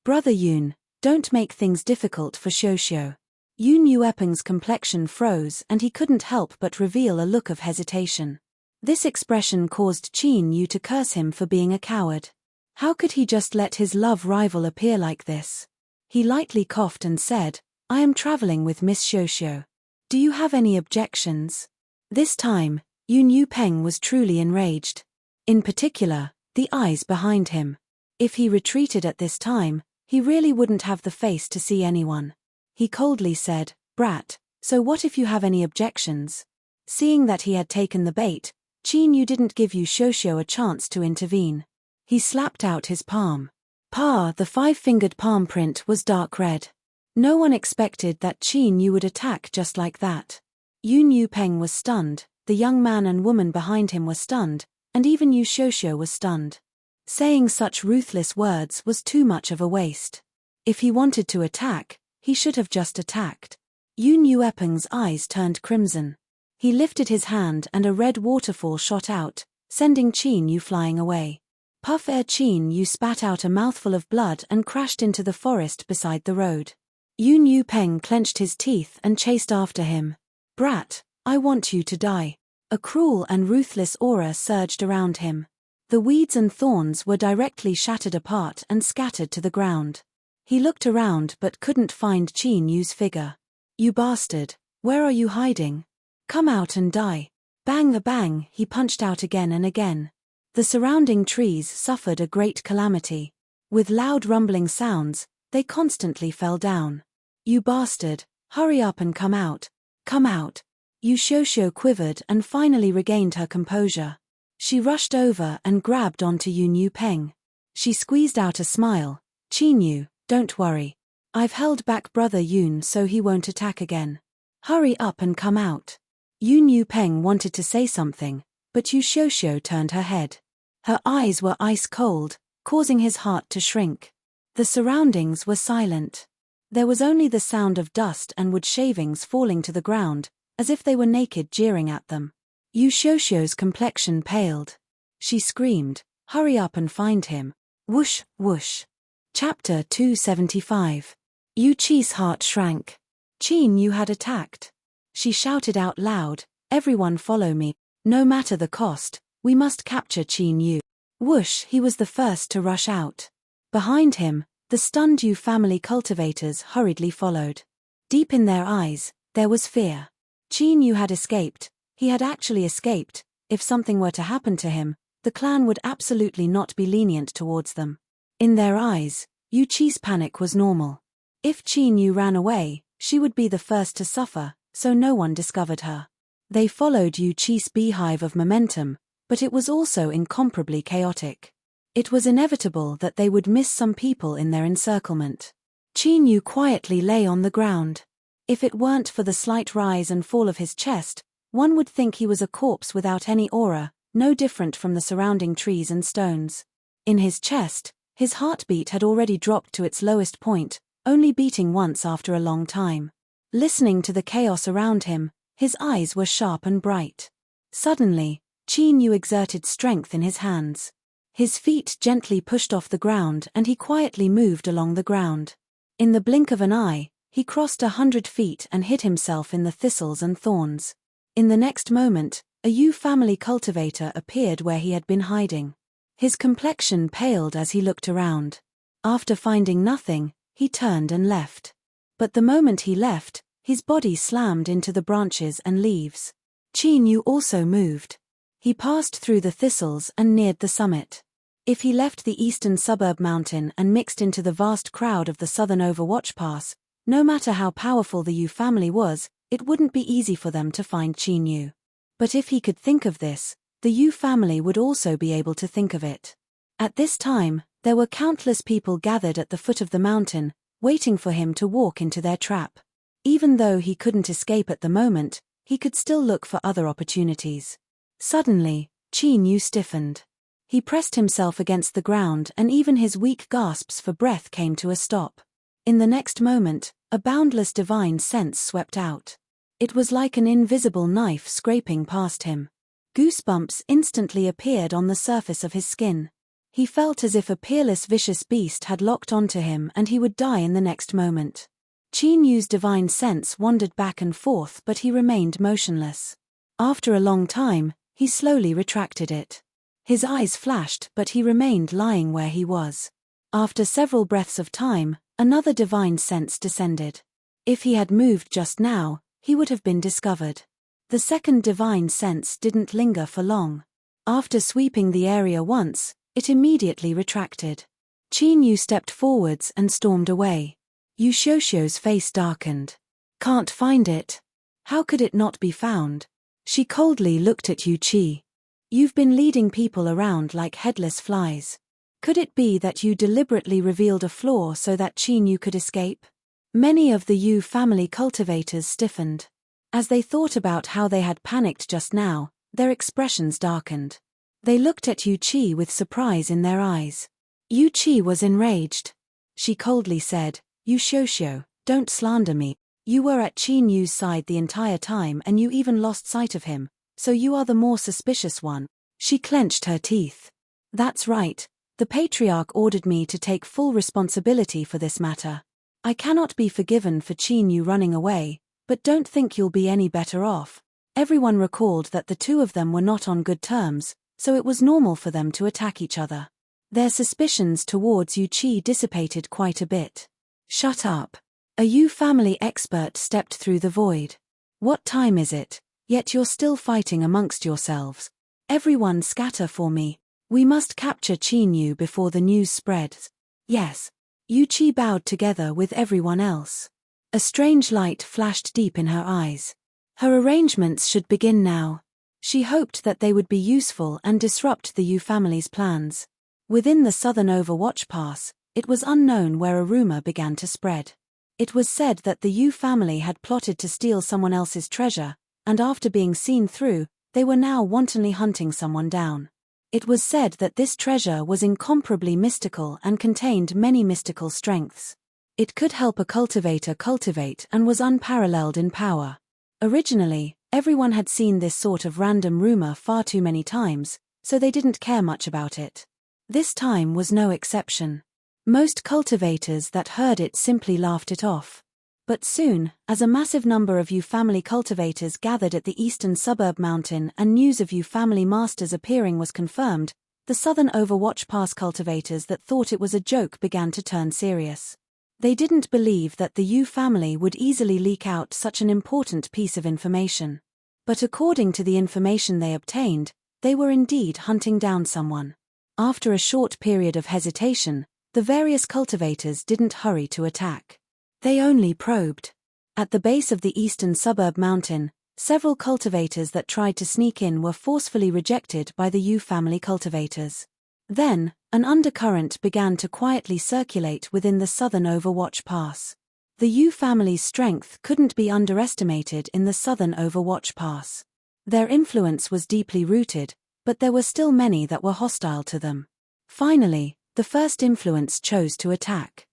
Brother Yun, don't make things difficult for Shosho. Yoon Yuepeng's complexion froze and he couldn't help but reveal a look of hesitation. This expression caused Qin Yu to curse him for being a coward. How could he just let his love rival appear like this? He lightly coughed and said, "I am traveling with Miss Xiuxiu. Do you have any objections?" This time, Yoon Yupeng was truly enraged. In particular, the eyes behind him. If he retreated at this time, he really wouldn't have the face to see anyone. He coldly said, "Brat, so what if you have any objections?" Seeing that he had taken the bait, Qin Yu didn't give Yu Xiuxiu a chance to intervene. He slapped out his palm. The five-fingered palm print was dark red. No one expected that Qin Yu would attack just like that. Yoon Yupeng was stunned, the young man and woman behind him were stunned, and even Yu Xiuxiu was stunned. Saying such ruthless words was too much of a waste. If he wanted to attack, he should have just attacked. Yoon Yuepeng's eyes turned crimson. He lifted his hand and a red waterfall shot out, sending Qin Yu flying away. Qin Yu spat out a mouthful of blood and crashed into the forest beside the road. Yoon Yupeng clenched his teeth and chased after him. "Brat, I want you to die." A cruel and ruthless aura surged around him. The weeds and thorns were directly shattered apart and scattered to the ground. He looked around but couldn't find Qin Yu's figure. "You bastard, where are you hiding? Come out and die." Bang a bang, he punched out again and again. The surrounding trees suffered a great calamity. With loud rumbling sounds, they constantly fell down. "You bastard, hurry up and come out. Come out." Yu Xiuxiu quivered and finally regained her composure. She rushed over and grabbed onto Yoon Yupeng. She squeezed out a smile. "Qin Yu, don't worry. I've held back brother Yoon so he won't attack again. Hurry up and come out." Yoon Yupeng wanted to say something, but Yu Xiuxiu turned her head. Her eyes were ice cold, causing his heart to shrink. The surroundings were silent. There was only the sound of dust and wood shavings falling to the ground, as if they were naked jeering at them. Yu Xiuxiu's complexion paled. She screamed, "Hurry up and find him." Whoosh, whoosh. Chapter 275. Yu Qi's heart shrank. Qin Yu had attacked. She shouted out loud, "Everyone follow me. No matter the cost, we must capture Qin Yu." Whoosh, he was the first to rush out. Behind him, the stunned Yu family cultivators hurriedly followed. Deep in their eyes, there was fear. Qin Yu had escaped. He had actually escaped. If something were to happen to him, the clan would absolutely not be lenient towards them. In their eyes, Yu Qi's panic was normal. If Qin Yu ran away, she would be the first to suffer, so no one discovered her. They followed Yu Qi's beehive of momentum, but it was also incomparably chaotic. It was inevitable that they would miss some people in their encirclement. Qin Yu quietly lay on the ground. If it weren't for the slight rise and fall of his chest, one would think he was a corpse without any aura, no different from the surrounding trees and stones. In his chest, his heartbeat had already dropped to its lowest point, only beating once after a long time. Listening to the chaos around him, his eyes were sharp and bright. Suddenly, Qin Yu exerted strength in his hands. His feet gently pushed off the ground and he quietly moved along the ground. In the blink of an eye, he crossed 100 feet and hid himself in the thistles and thorns. In the next moment, a Yu family cultivator appeared where he had been hiding. His complexion paled as he looked around. After finding nothing, he turned and left. But the moment he left, his body slammed into the branches and leaves. Qin Yu also moved. He passed through the thistles and neared the summit. If he left the eastern suburb mountain and mixed into the vast crowd of the southern Overwatch Pass, no matter how powerful the Yu family was, it wouldn't be easy for them to find Qin Yu. But if he could think of this, the Yu family would also be able to think of it. At this time, there were countless people gathered at the foot of the mountain, waiting for him to walk into their trap. Even though he couldn't escape at the moment, he could still look for other opportunities. Suddenly, Qin Yu stiffened. He pressed himself against the ground and even his weak gasps for breath came to a stop. In the next moment, a boundless divine sense swept out. It was like an invisible knife scraping past him. Goosebumps instantly appeared on the surface of his skin. He felt as if a peerless vicious beast had locked onto him and he would die in the next moment. Qin Yu's divine sense wandered back and forth, but he remained motionless. After a long time, he slowly retracted it. His eyes flashed, but he remained lying where he was. After several breaths of time, another divine sense descended. If he had moved just now, he would have been discovered. The second divine sense didn't linger for long. After sweeping the area once, it immediately retracted. Qin Yu stepped forwards and stormed away. Yu Xiuxiu's face darkened. Can't find it. How could it not be found? She coldly looked at Yu Qi. You've been leading people around like headless flies. Could it be that you deliberately revealed a flaw so that Qin Yu could escape? Many of the Yu family cultivators stiffened. As they thought about how they had panicked just now, their expressions darkened. They looked at Yu Qi with surprise in their eyes. Yu Qi was enraged. She coldly said, Yu Xiuxiu, don't slander me. You were at Qin Yu's side the entire time and you even lost sight of him, so you are the more suspicious one. She clenched her teeth. That's right. The patriarch ordered me to take full responsibility for this matter. I cannot be forgiven for Qin Yu running away, but don't think you'll be any better off. Everyone recalled that the two of them were not on good terms, so it was normal for them to attack each other. Their suspicions towards Yu Qi dissipated quite a bit. Shut up. A Yu family expert stepped through the void. What time is it? Yet you're still fighting amongst yourselves. Everyone scatter for me. We must capture Qin Yu before the news spreads. Yes. Yu Qi bowed together with everyone else. A strange light flashed deep in her eyes. Her arrangements should begin now. She hoped that they would be useful and disrupt the Yu family's plans. Within the southern Overwatch Pass, it was unknown where a rumor began to spread. It was said that the Yu family had plotted to steal someone else's treasure, and after being seen through, they were now wantonly hunting someone down. It was said that this treasure was incomparably mystical and contained many mystical strengths. It could help a cultivator cultivate and was unparalleled in power. Originally, everyone had seen this sort of random rumor far too many times, so they didn't care much about it. This time was no exception. Most cultivators that heard it simply laughed it off. But soon, as a massive number of Yu family cultivators gathered at the eastern suburb mountain and news of Yu family masters appearing was confirmed, the southern Overwatch Pass cultivators that thought it was a joke began to turn serious. They didn't believe that the Yu family would easily leak out such an important piece of information. But according to the information they obtained, they were indeed hunting down someone. After a short period of hesitation, the various cultivators didn't hurry to attack. They only probed. At the base of the eastern suburb mountain, several cultivators that tried to sneak in were forcefully rejected by the Yu family cultivators. Then, an undercurrent began to quietly circulate within the southern Overwatch Pass. The Yu family's strength couldn't be underestimated in the southern Overwatch Pass. Their influence was deeply rooted, but there were still many that were hostile to them. Finally, the first influence chose to attack.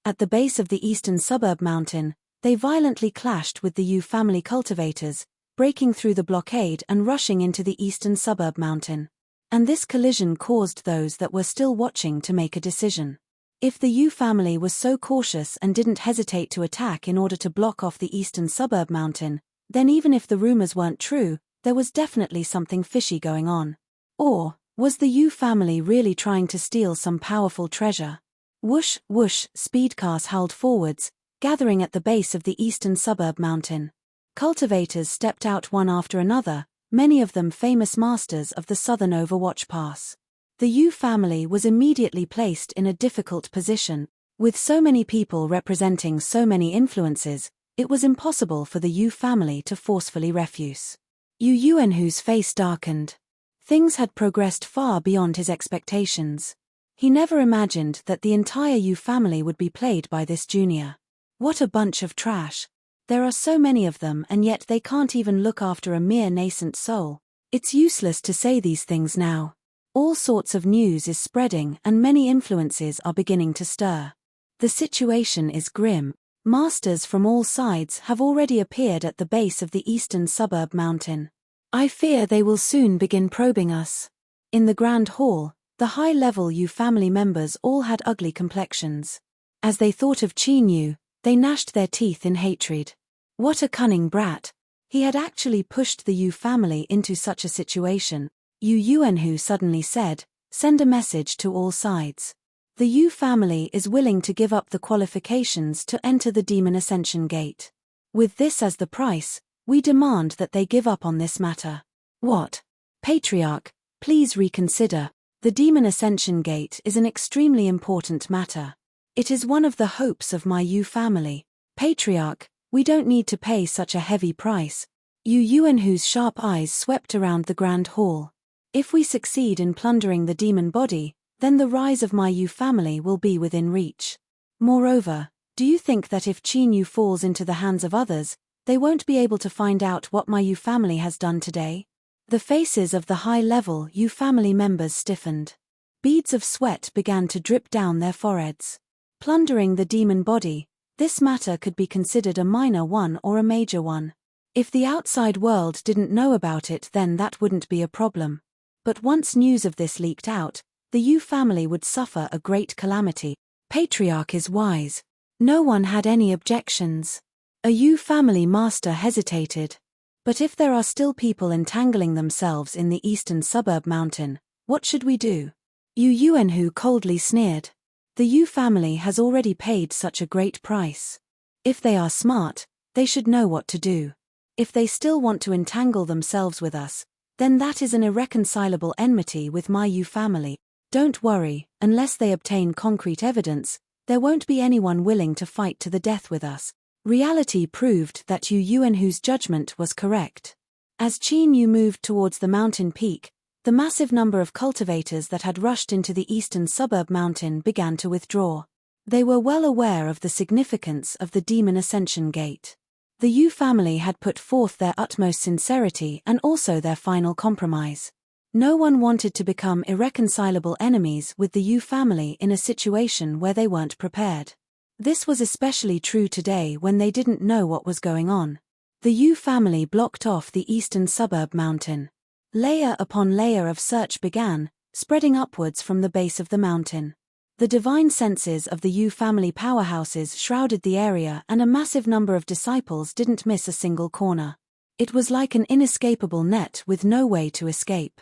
At the base of the eastern suburb mountain, they violently clashed with the Yu family cultivators, breaking through the blockade and rushing into the eastern suburb mountain. And this collision caused those that were still watching to make a decision. If the Yu family was so cautious and didn't hesitate to attack in order to block off the eastern suburb mountain, then even if the rumors weren't true, there was definitely something fishy going on. Or, was the Yu family really trying to steal some powerful treasure? Whoosh, whoosh, speedcars howled forwards, gathering at the base of the eastern suburb mountain. Cultivators stepped out one after another, many of them famous masters of the southern Overwatch Pass. The Yu family was immediately placed in a difficult position. With so many people representing so many influences, it was impossible for the Yu family to forcefully refuse. Yu Yuanhu's face darkened. Things had progressed far beyond his expectations. He never imagined that the entire Yu family would be played by this junior. What a bunch of trash. There are so many of them and yet they can't even look after a mere nascent soul. It's useless to say these things now. All sorts of news is spreading and many influences are beginning to stir. The situation is grim. Masters from all sides have already appeared at the base of the eastern suburb mountain. I fear they will soon begin probing us. In the Grand Hall, the high-level Yu family members all had ugly complexions. As they thought of Qin Yu, They gnashed their teeth in hatred. What a cunning brat! He had actually pushed the Yu family into such a situation. Yu Yuanhu suddenly said, "Send a message to all sides. The Yu family is willing to give up the qualifications to enter the Demon Ascension Gate. With this as the price, we demand that they give up on this matter." What? Patriarch, please reconsider. The Demon Ascension Gate is an extremely important matter. It is one of the hopes of my Yu family. Patriarch, we don't need to pay such a heavy price. Yu Yuanhu's sharp eyes swept around the grand hall. If we succeed in plundering the demon body, then the rise of my Yu family will be within reach. Moreover, do you think that if Qin Yu falls into the hands of others, they won't be able to find out what my Yu family has done today? The faces of the high-level Yu family members stiffened. Beads of sweat began to drip down their foreheads. Plundering the demon body, this matter could be considered a minor one or a major one. If the outside world didn't know about it, then that wouldn't be a problem. But once news of this leaked out, the Yu family would suffer a great calamity. Patriarch is wise. No one had any objections. A Yu family master hesitated. But if there are still people entangling themselves in the eastern suburb mountain, what should we do? Yu Yuanhu coldly sneered. The Yu family has already paid such a great price. If they are smart, they should know what to do. If they still want to entangle themselves with us, then that is an irreconcilable enmity with my Yu family. Don't worry, unless they obtain concrete evidence, there won't be anyone willing to fight to the death with us. Reality proved that Yu Yuanhu's judgment was correct. As Qin Yu moved towards the mountain peak, the massive number of cultivators that had rushed into the eastern suburb mountain began to withdraw. They were well aware of the significance of the Demon Ascension Gate. The Yu family had put forth their utmost sincerity and also their final compromise. No one wanted to become irreconcilable enemies with the Yu family in a situation where they weren't prepared. This was especially true today when they didn't know what was going on. The Yu family blocked off the eastern suburb mountain. Layer upon layer of search began, spreading upwards from the base of the mountain. The divine senses of the Yu family powerhouses shrouded the area, and a massive number of disciples didn't miss a single corner. It was like an inescapable net with no way to escape.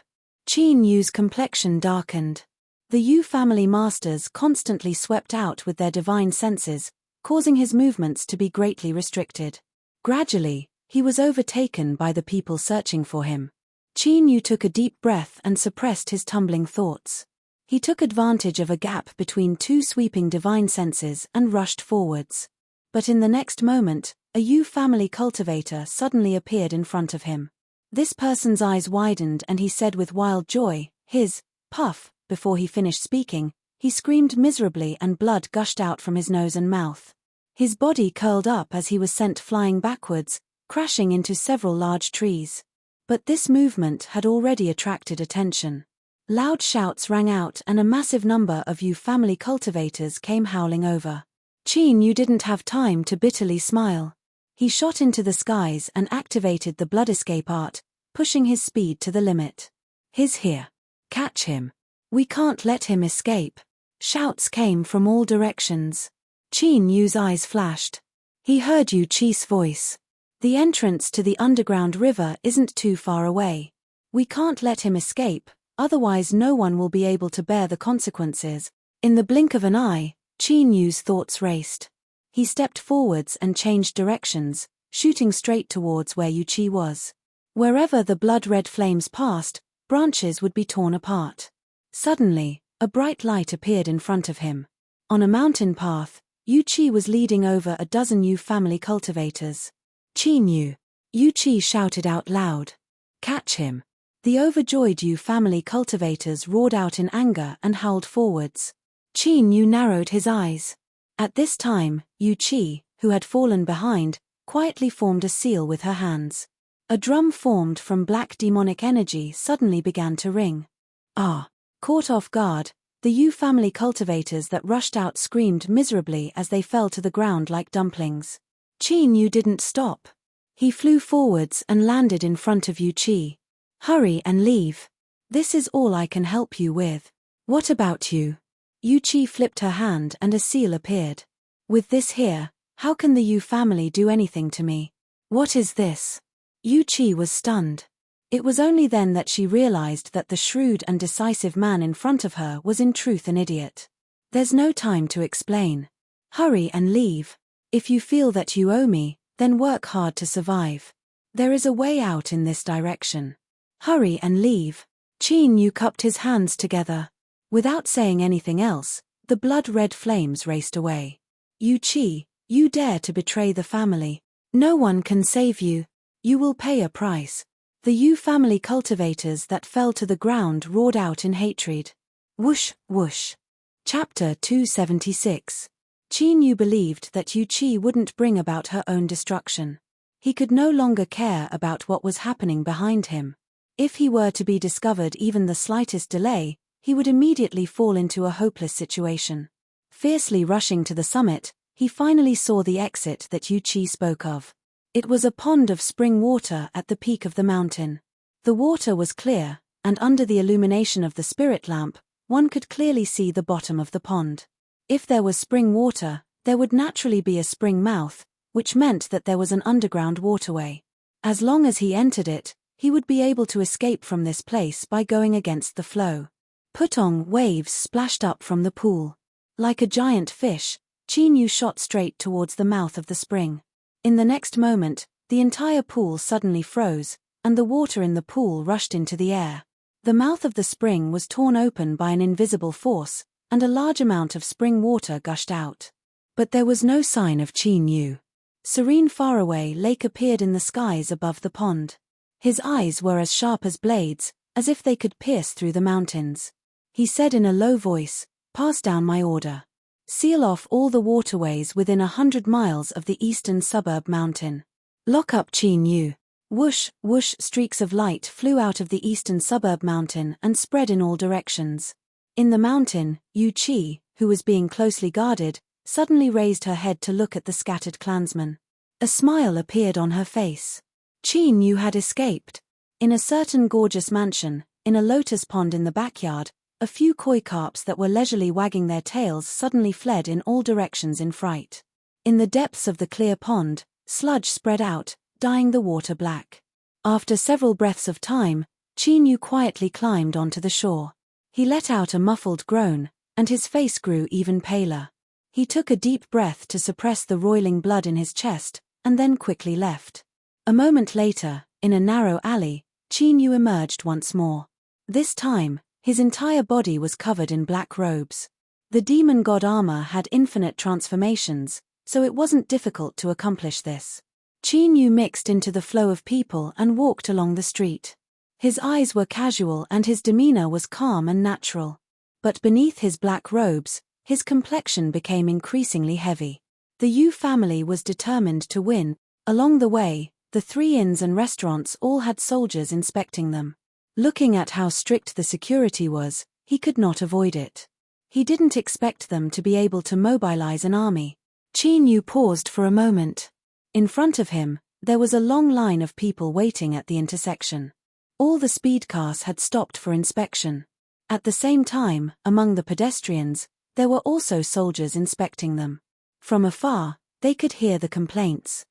Qin Yu's complexion darkened. The Yu family masters constantly swept out with their divine senses, causing his movements to be greatly restricted. Gradually, he was overtaken by the people searching for him. Qin Yu took a deep breath and suppressed his tumbling thoughts. He took advantage of a gap between two sweeping divine senses and rushed forwards. But in the next moment, a Yu family cultivator suddenly appeared in front of him. This person's eyes widened and he said with wild joy, "His puff." Before he finished speaking, he screamed miserably and blood gushed out from his nose and mouth. His body curled up as he was sent flying backwards, crashing into several large trees. But this movement had already attracted attention. Loud shouts rang out and a massive number of Yu family cultivators came howling over. Qin Yu didn't have time to bitterly smile. He shot into the skies and activated the blood escape art, pushing his speed to the limit. "He's here. Catch him. We can't let him escape." Shouts came from all directions. Qin Yu's eyes flashed. He heard Yu Qi's voice. "The entrance to the underground river isn't too far away. We can't let him escape, otherwise no one will be able to bear the consequences." In the blink of an eye, Qin Yu's thoughts raced. He stepped forwards and changed directions, shooting straight towards where Yu Qi was. Wherever the blood-red flames passed, branches would be torn apart. Suddenly, a bright light appeared in front of him. On a mountain path, Yu Qi was leading over a dozen Yu family cultivators. "Qin Yu!" Yu Qi shouted out loud. "Catch him!" The overjoyed Yu family cultivators roared out in anger and howled forwards. Qin Yu narrowed his eyes. At this time, Yu Qi, who had fallen behind, quietly formed a seal with her hands. A drum formed from black demonic energy suddenly began to ring. "Ah!" Caught off guard, the Yu family cultivators that rushed out screamed miserably as they fell to the ground like dumplings. Qin Yu didn't stop. He flew forwards and landed in front of Yu Qi. "Hurry and leave. This is all I can help you with." "What about you?" Yu Qi flipped her hand and a seal appeared. "With this here, How can the Yu family do anything to me? What is this? Yu Qi was stunned. It was only then that she realized that the shrewd and decisive man in front of her was in truth an idiot. There's no time to explain. Hurry and leave. If you feel that you owe me, then work hard to survive. There is a way out in this direction. Hurry and leave. Qin Yu cupped his hands together. Without saying anything else, the blood-red flames raced away. Yu Qi, you dare to betray the family. No one can save you. You will pay a price. The Yu family cultivators that fell to the ground roared out in hatred. Whoosh, whoosh. Chapter 276. Qin Yu believed that Yu Qi wouldn't bring about her own destruction. He could no longer care about what was happening behind him. If he were to be discovered even the slightest delay, he would immediately fall into a hopeless situation. Fiercely rushing to the summit, he finally saw the exit that Yu Qi spoke of. It was a pond of spring water at the peak of the mountain. The water was clear, and under the illumination of the spirit lamp, one could clearly see the bottom of the pond. If there was spring water, there would naturally be a spring mouth, which meant that there was an underground waterway. As long as he entered it, he would be able to escape from this place by going against the flow. Putong waves splashed up from the pool. Like a giant fish, Qin Yu shot straight towards the mouth of the spring. In the next moment, the entire pool suddenly froze, and the water in the pool rushed into the air. The mouth of the spring was torn open by an invisible force, and a large amount of spring water gushed out. But there was no sign of Qin Yu. Serene faraway lake appeared in the skies above the pond. His eyes were as sharp as blades, as if they could pierce through the mountains. He said in a low voice, "Pass down my order. Seal off all the waterways within 100 miles of the eastern suburb mountain. Lock up Qin Yu." Whoosh, whoosh, streaks of light flew out of the eastern suburb mountain and spread in all directions. In the mountain, Yu Qi, who was being closely guarded, suddenly raised her head to look at the scattered clansmen. A smile appeared on her face. Qin Yu had escaped. In a certain gorgeous mansion, in a lotus pond in the backyard, a few koi carps that were leisurely wagging their tails suddenly fled in all directions in fright. In the depths of the clear pond, sludge spread out, dyeing the water black. After several breaths of time, Qin Yu quietly climbed onto the shore. He let out a muffled groan, and his face grew even paler. He took a deep breath to suppress the roiling blood in his chest, and then quickly left. A moment later, in a narrow alley, Qin Yu emerged once more. This time, his entire body was covered in black robes. The demon god armor had infinite transformations, so it wasn't difficult to accomplish this. Qin Yu mixed into the flow of people and walked along the street. His eyes were casual and his demeanor was calm and natural. But beneath his black robes, his complexion became increasingly heavy. The Yu family was determined to win. Along the way, the 3 inns and restaurants all had soldiers inspecting them. Looking at how strict the security was, he could not avoid it. He didn't expect them to be able to mobilize an army. Qin Yu paused for a moment. In front of him, there was a long line of people waiting at the intersection. All the speed cars had stopped for inspection. At the same time, among the pedestrians, there were also soldiers inspecting them. From afar, they could hear the complaints.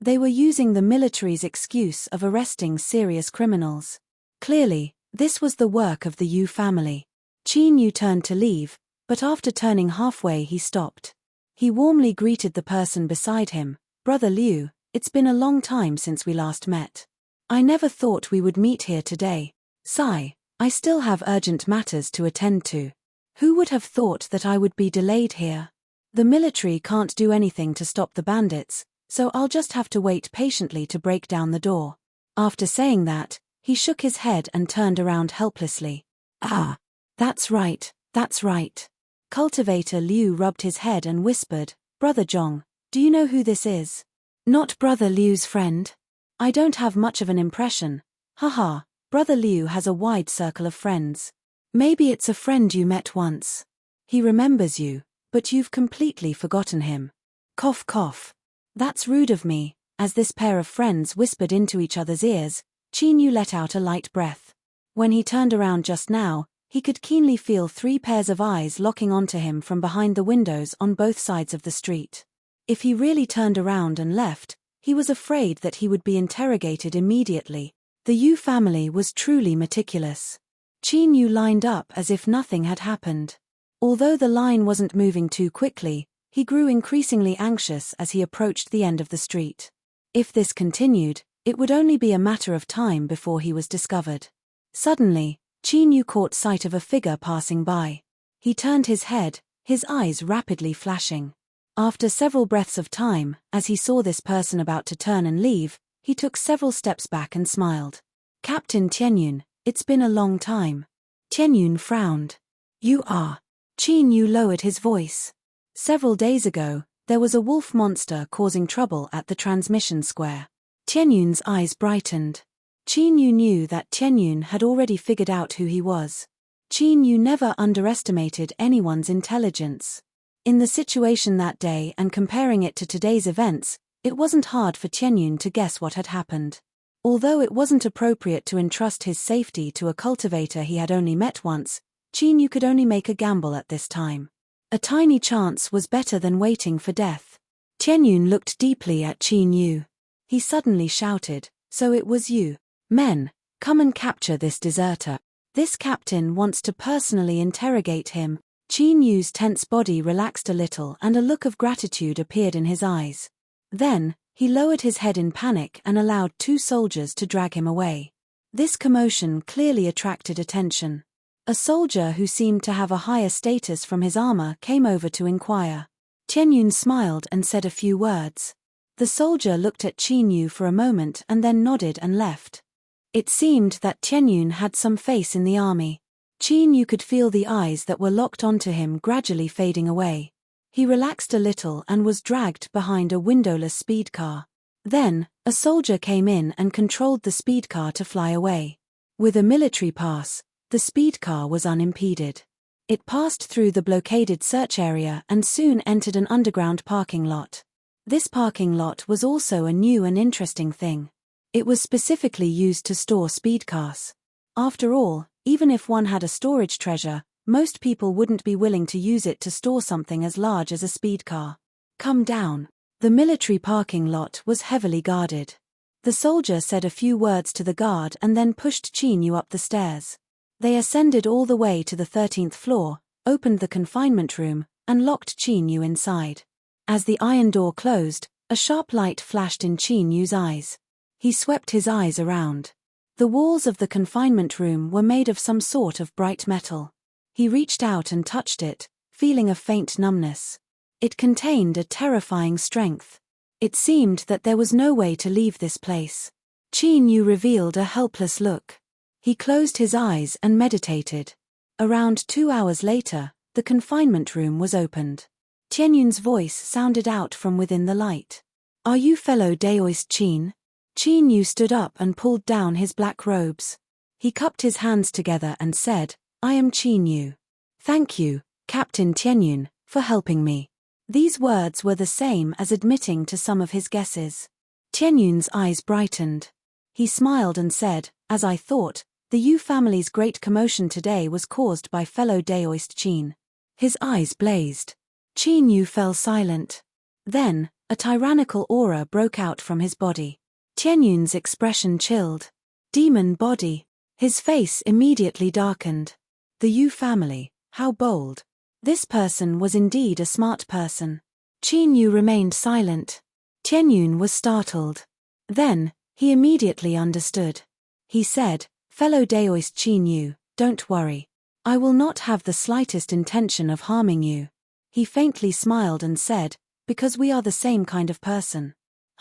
They were using the military's excuse of arresting serious criminals. Clearly, this was the work of the Yu family. Qin Yu turned to leave, but after turning halfway he stopped. He warmly greeted the person beside him. "Brother Liu, it's been a long time since we last met. I never thought we would meet here today. Sigh, I still have urgent matters to attend to. Who would have thought that I would be delayed here? The military can't do anything to stop the bandits, so I'll just have to wait patiently to break down the door." After saying that, he shook his head and turned around helplessly. "Ah, that's right, that's right." Cultivator Liu rubbed his head and whispered, "Brother Zhong, do you know who this is?" "Not Brother Liu's friend? I don't have much of an impression. Haha, Brother Liu has a wide circle of friends. Maybe it's a friend you met once. He remembers you, but you've completely forgotten him." Cough cough. "That's rude of me." As this pair of friends whispered into each other's ears, Qin Yu let out a light breath. When he turned around just now, he could keenly feel 3 pairs of eyes locking onto him from behind the windows on both sides of the street. If he really turned around and left, he was afraid that he would be interrogated immediately. The Yu family was truly meticulous. Qin Yu lined up as if nothing had happened. Although the line wasn't moving too quickly, he grew increasingly anxious as he approached the end of the street. If this continued, it would only be a matter of time before he was discovered. Suddenly, Qin Yu caught sight of a figure passing by. He turned his head, his eyes rapidly flashing. After several breaths of time, as he saw this person about to turn and leave, he took several steps back and smiled. "Captain Tianyun, it's been a long time." Tianyun frowned. "You are?" Qin Yu lowered his voice. "Several days ago, there was a wolf monster causing trouble at the transmission square." Tianyun's eyes brightened. Qin Yu knew that Tianyun had already figured out who he was. Qin Yu never underestimated anyone's intelligence. In the situation that day and comparing it to today's events, it wasn't hard for Tianyun to guess what had happened. Although it wasn't appropriate to entrust his safety to a cultivator he had only met once, Qin Yu could only make a gamble at this time. A tiny chance was better than waiting for death. Tianyun looked deeply at Qin Yu. He suddenly shouted, "So it was you. Men, come and capture this deserter. This captain wants to personally interrogate him." Qin Yu's tense body relaxed a little and a look of gratitude appeared in his eyes. Then, he lowered his head in panic and allowed 2 soldiers to drag him away. This commotion clearly attracted attention. A soldier who seemed to have a higher status from his armor came over to inquire. Tianyun smiled and said a few words. The soldier looked at Qin Yu for a moment and then nodded and left. It seemed that Tianyun had some face in the army. Qin Yu could feel the eyes that were locked onto him gradually fading away. He relaxed a little and was dragged behind a windowless speed car. Then, a soldier came in and controlled the speed car to fly away. With a military pass, the speed car was unimpeded. It passed through the blockaded search area and soon entered an underground parking lot. This parking lot was also a new and interesting thing. It was specifically used to store speed cars. After all, even if one had a storage treasure, most people wouldn't be willing to use it to store something as large as a speed car. "Come down." The military parking lot was heavily guarded. The soldier said a few words to the guard and then pushed Qin Yu up the stairs. They ascended all the way to the 13th floor, opened the confinement room, and locked Qin Yu inside. As the iron door closed, a sharp light flashed in Qin Yu's eyes. He swept his eyes around. The walls of the confinement room were made of some sort of bright metal. He reached out and touched it, feeling a faint numbness. It contained a terrifying strength. It seemed that there was no way to leave this place. Qin Yu revealed a helpless look. He closed his eyes and meditated. Around 2 hours later, the confinement room was opened. Tianyun's voice sounded out from within the light. "Are you fellow Daoist Qin?" Qin Yu stood up and pulled down his black robes. He cupped his hands together and said, "I am Qin Yu. Thank you, Captain Tianyun, for helping me." These words were the same as admitting to some of his guesses. Tianyun's eyes brightened. He smiled and said, "As I thought, the Yu family's great commotion today was caused by fellow Daoist Qin." His eyes blazed. Qin Yu fell silent. Then, a tyrannical aura broke out from his body. Tianyun's expression chilled. Demon body. His face immediately darkened. The Yu family, how bold. This person was indeed a smart person. Qin Yu remained silent. Tianyun was startled. Then, he immediately understood. He said, "Fellow Daoist Qin Yu, don't worry. I will not have the slightest intention of harming you." He faintly smiled and said, "Because we are the same kind of person."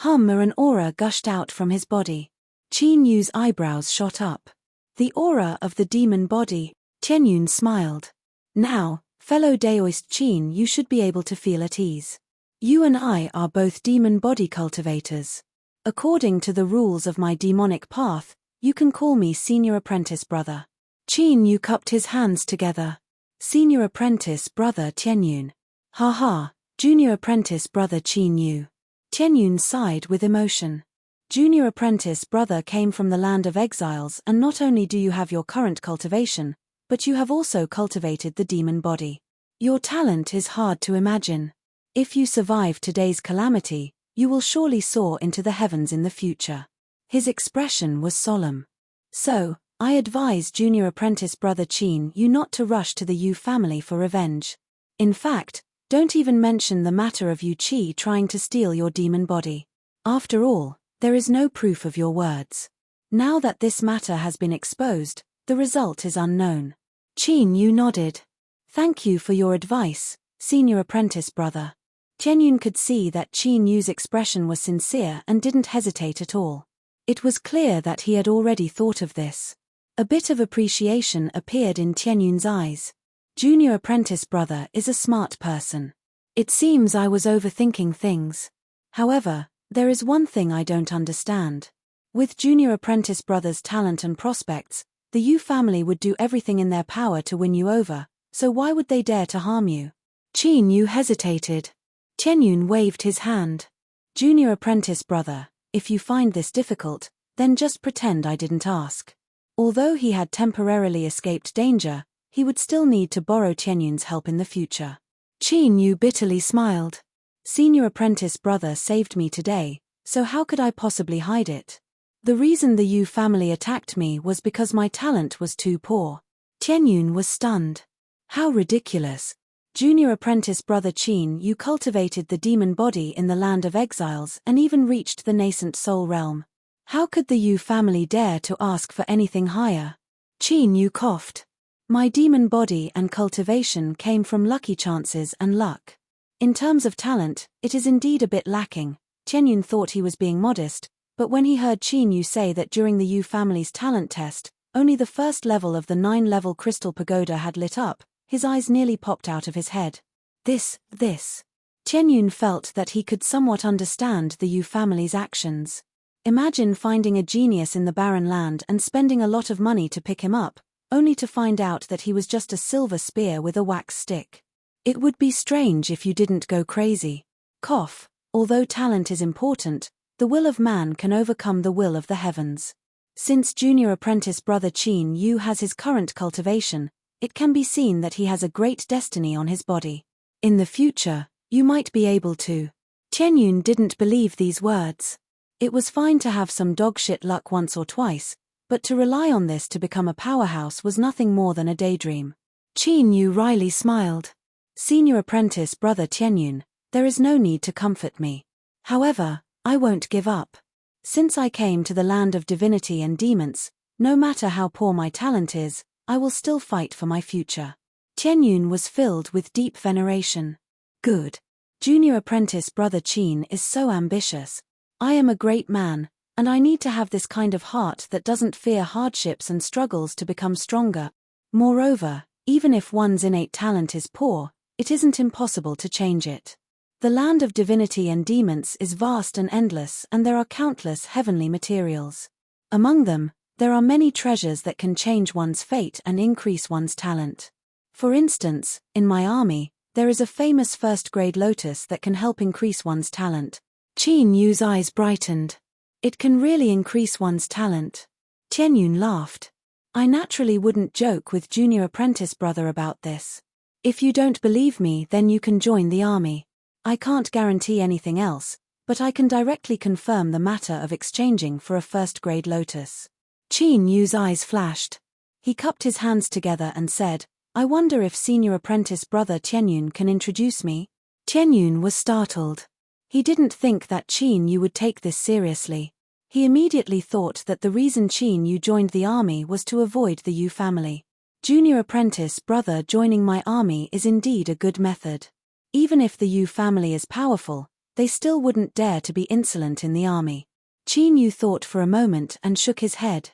An aura gushed out from his body. Qin Yu's eyebrows shot up. "The aura of the demon body." Tianyun smiled. "Now, fellow Daoist Qin, you should be able to feel at ease. You and I are both demon body cultivators. According to the rules of my demonic path, you can call me Senior Apprentice Brother." Qin Yu cupped his hands together. "Senior Apprentice Brother Tianyun. Ha, Junior Apprentice Brother Qin Yu." Tianyun sighed with emotion. "Junior Apprentice Brother came from the land of exiles, and not only do you have your current cultivation, but you have also cultivated the demon body. Your talent is hard to imagine." If you survive today's calamity, you will surely soar into the heavens in the future. His expression was solemn. So, I advise junior apprentice brother Qin you not to rush to the Yu family for revenge. In fact, don't even mention the matter of Yu Qi trying to steal your demon body. After all, there is no proof of your words. Now that this matter has been exposed, the result is unknown. Qin Yu nodded. Thank you for your advice, senior apprentice brother. Tianyun could see that Qin Yu's expression was sincere and didn't hesitate at all. It was clear that he had already thought of this. A bit of appreciation appeared in Tianyun's eyes. Junior apprentice brother is a smart person. It seems I was overthinking things. However, there is one thing I don't understand. With junior apprentice brother's talent and prospects, the Yu family would do everything in their power to win you over, so why would they dare to harm you? Qin Yu hesitated. Tianyun waved his hand. Junior apprentice brother, if you find this difficult, then just pretend I didn't ask. Although he had temporarily escaped danger, he would still need to borrow Tianyun's help in the future. Qin Yu bitterly smiled. Senior apprentice brother saved me today, so how could I possibly hide it? The reason the Yu family attacked me was because my talent was too poor. Tianyun was stunned. How ridiculous. Junior apprentice brother Qin Yu cultivated the demon body in the land of exiles and even reached the nascent soul realm. How could the Yu family dare to ask for anything higher? Qin Yu coughed. My demon body and cultivation came from lucky chances and luck. In terms of talent, it is indeed a bit lacking. Tianyun thought he was being modest, but when he heard Qin Yu say that during the Yu family's talent test, only the first level of the 9-level crystal pagoda had lit up, his eyes nearly popped out of his head. This. Tianyun felt that he could somewhat understand the Yu family's actions. Imagine finding a genius in the barren land and spending a lot of money to pick him up, only to find out that he was just a silver spear with a wax stick. It would be strange if you didn't go crazy. Although talent is important, the will of man can overcome the will of the heavens. Since junior apprentice brother Qin Yu has his current cultivation, it can be seen that he has a great destiny on his body. In the future, you might be able to. Tianyun didn't believe these words. It was fine to have some dogshit luck once or twice, but to rely on this to become a powerhouse was nothing more than a daydream. Qin Yu wryly smiled. Senior apprentice brother Tianyun, there is no need to comfort me. However, I won't give up. Since I came to the land of divinity and demons, no matter how poor my talent is, I will still fight for my future. Tianyun was filled with deep veneration. Good. Junior apprentice brother Qin is so ambitious. I am a great man, and I need to have this kind of heart that doesn't fear hardships and struggles to become stronger. Moreover, even if one's innate talent is poor, it isn't impossible to change it. The land of divinity and demons is vast and endless, and there are countless heavenly materials. Among them, there are many treasures that can change one's fate and increase one's talent. For instance, in my army, there is a famous first-grade lotus that can help increase one's talent. Qin Yu's eyes brightened. It can really increase one's talent. Tianyun laughed. I naturally wouldn't joke with junior apprentice brother about this. If you don't believe me, then you can join the army. I can't guarantee anything else, but I can directly confirm the matter of exchanging for a first-grade lotus. Qin Yu's eyes flashed. He cupped his hands together and said, I wonder if senior apprentice brother Tianyun can introduce me? Tianyun was startled. He didn't think that Qin Yu would take this seriously. He immediately thought that the reason Qin Yu joined the army was to avoid the Yu family. Junior apprentice brother joining my army is indeed a good method. Even if the Yu family is powerful, they still wouldn't dare to be insolent in the army. Qin Yu thought for a moment and shook his head.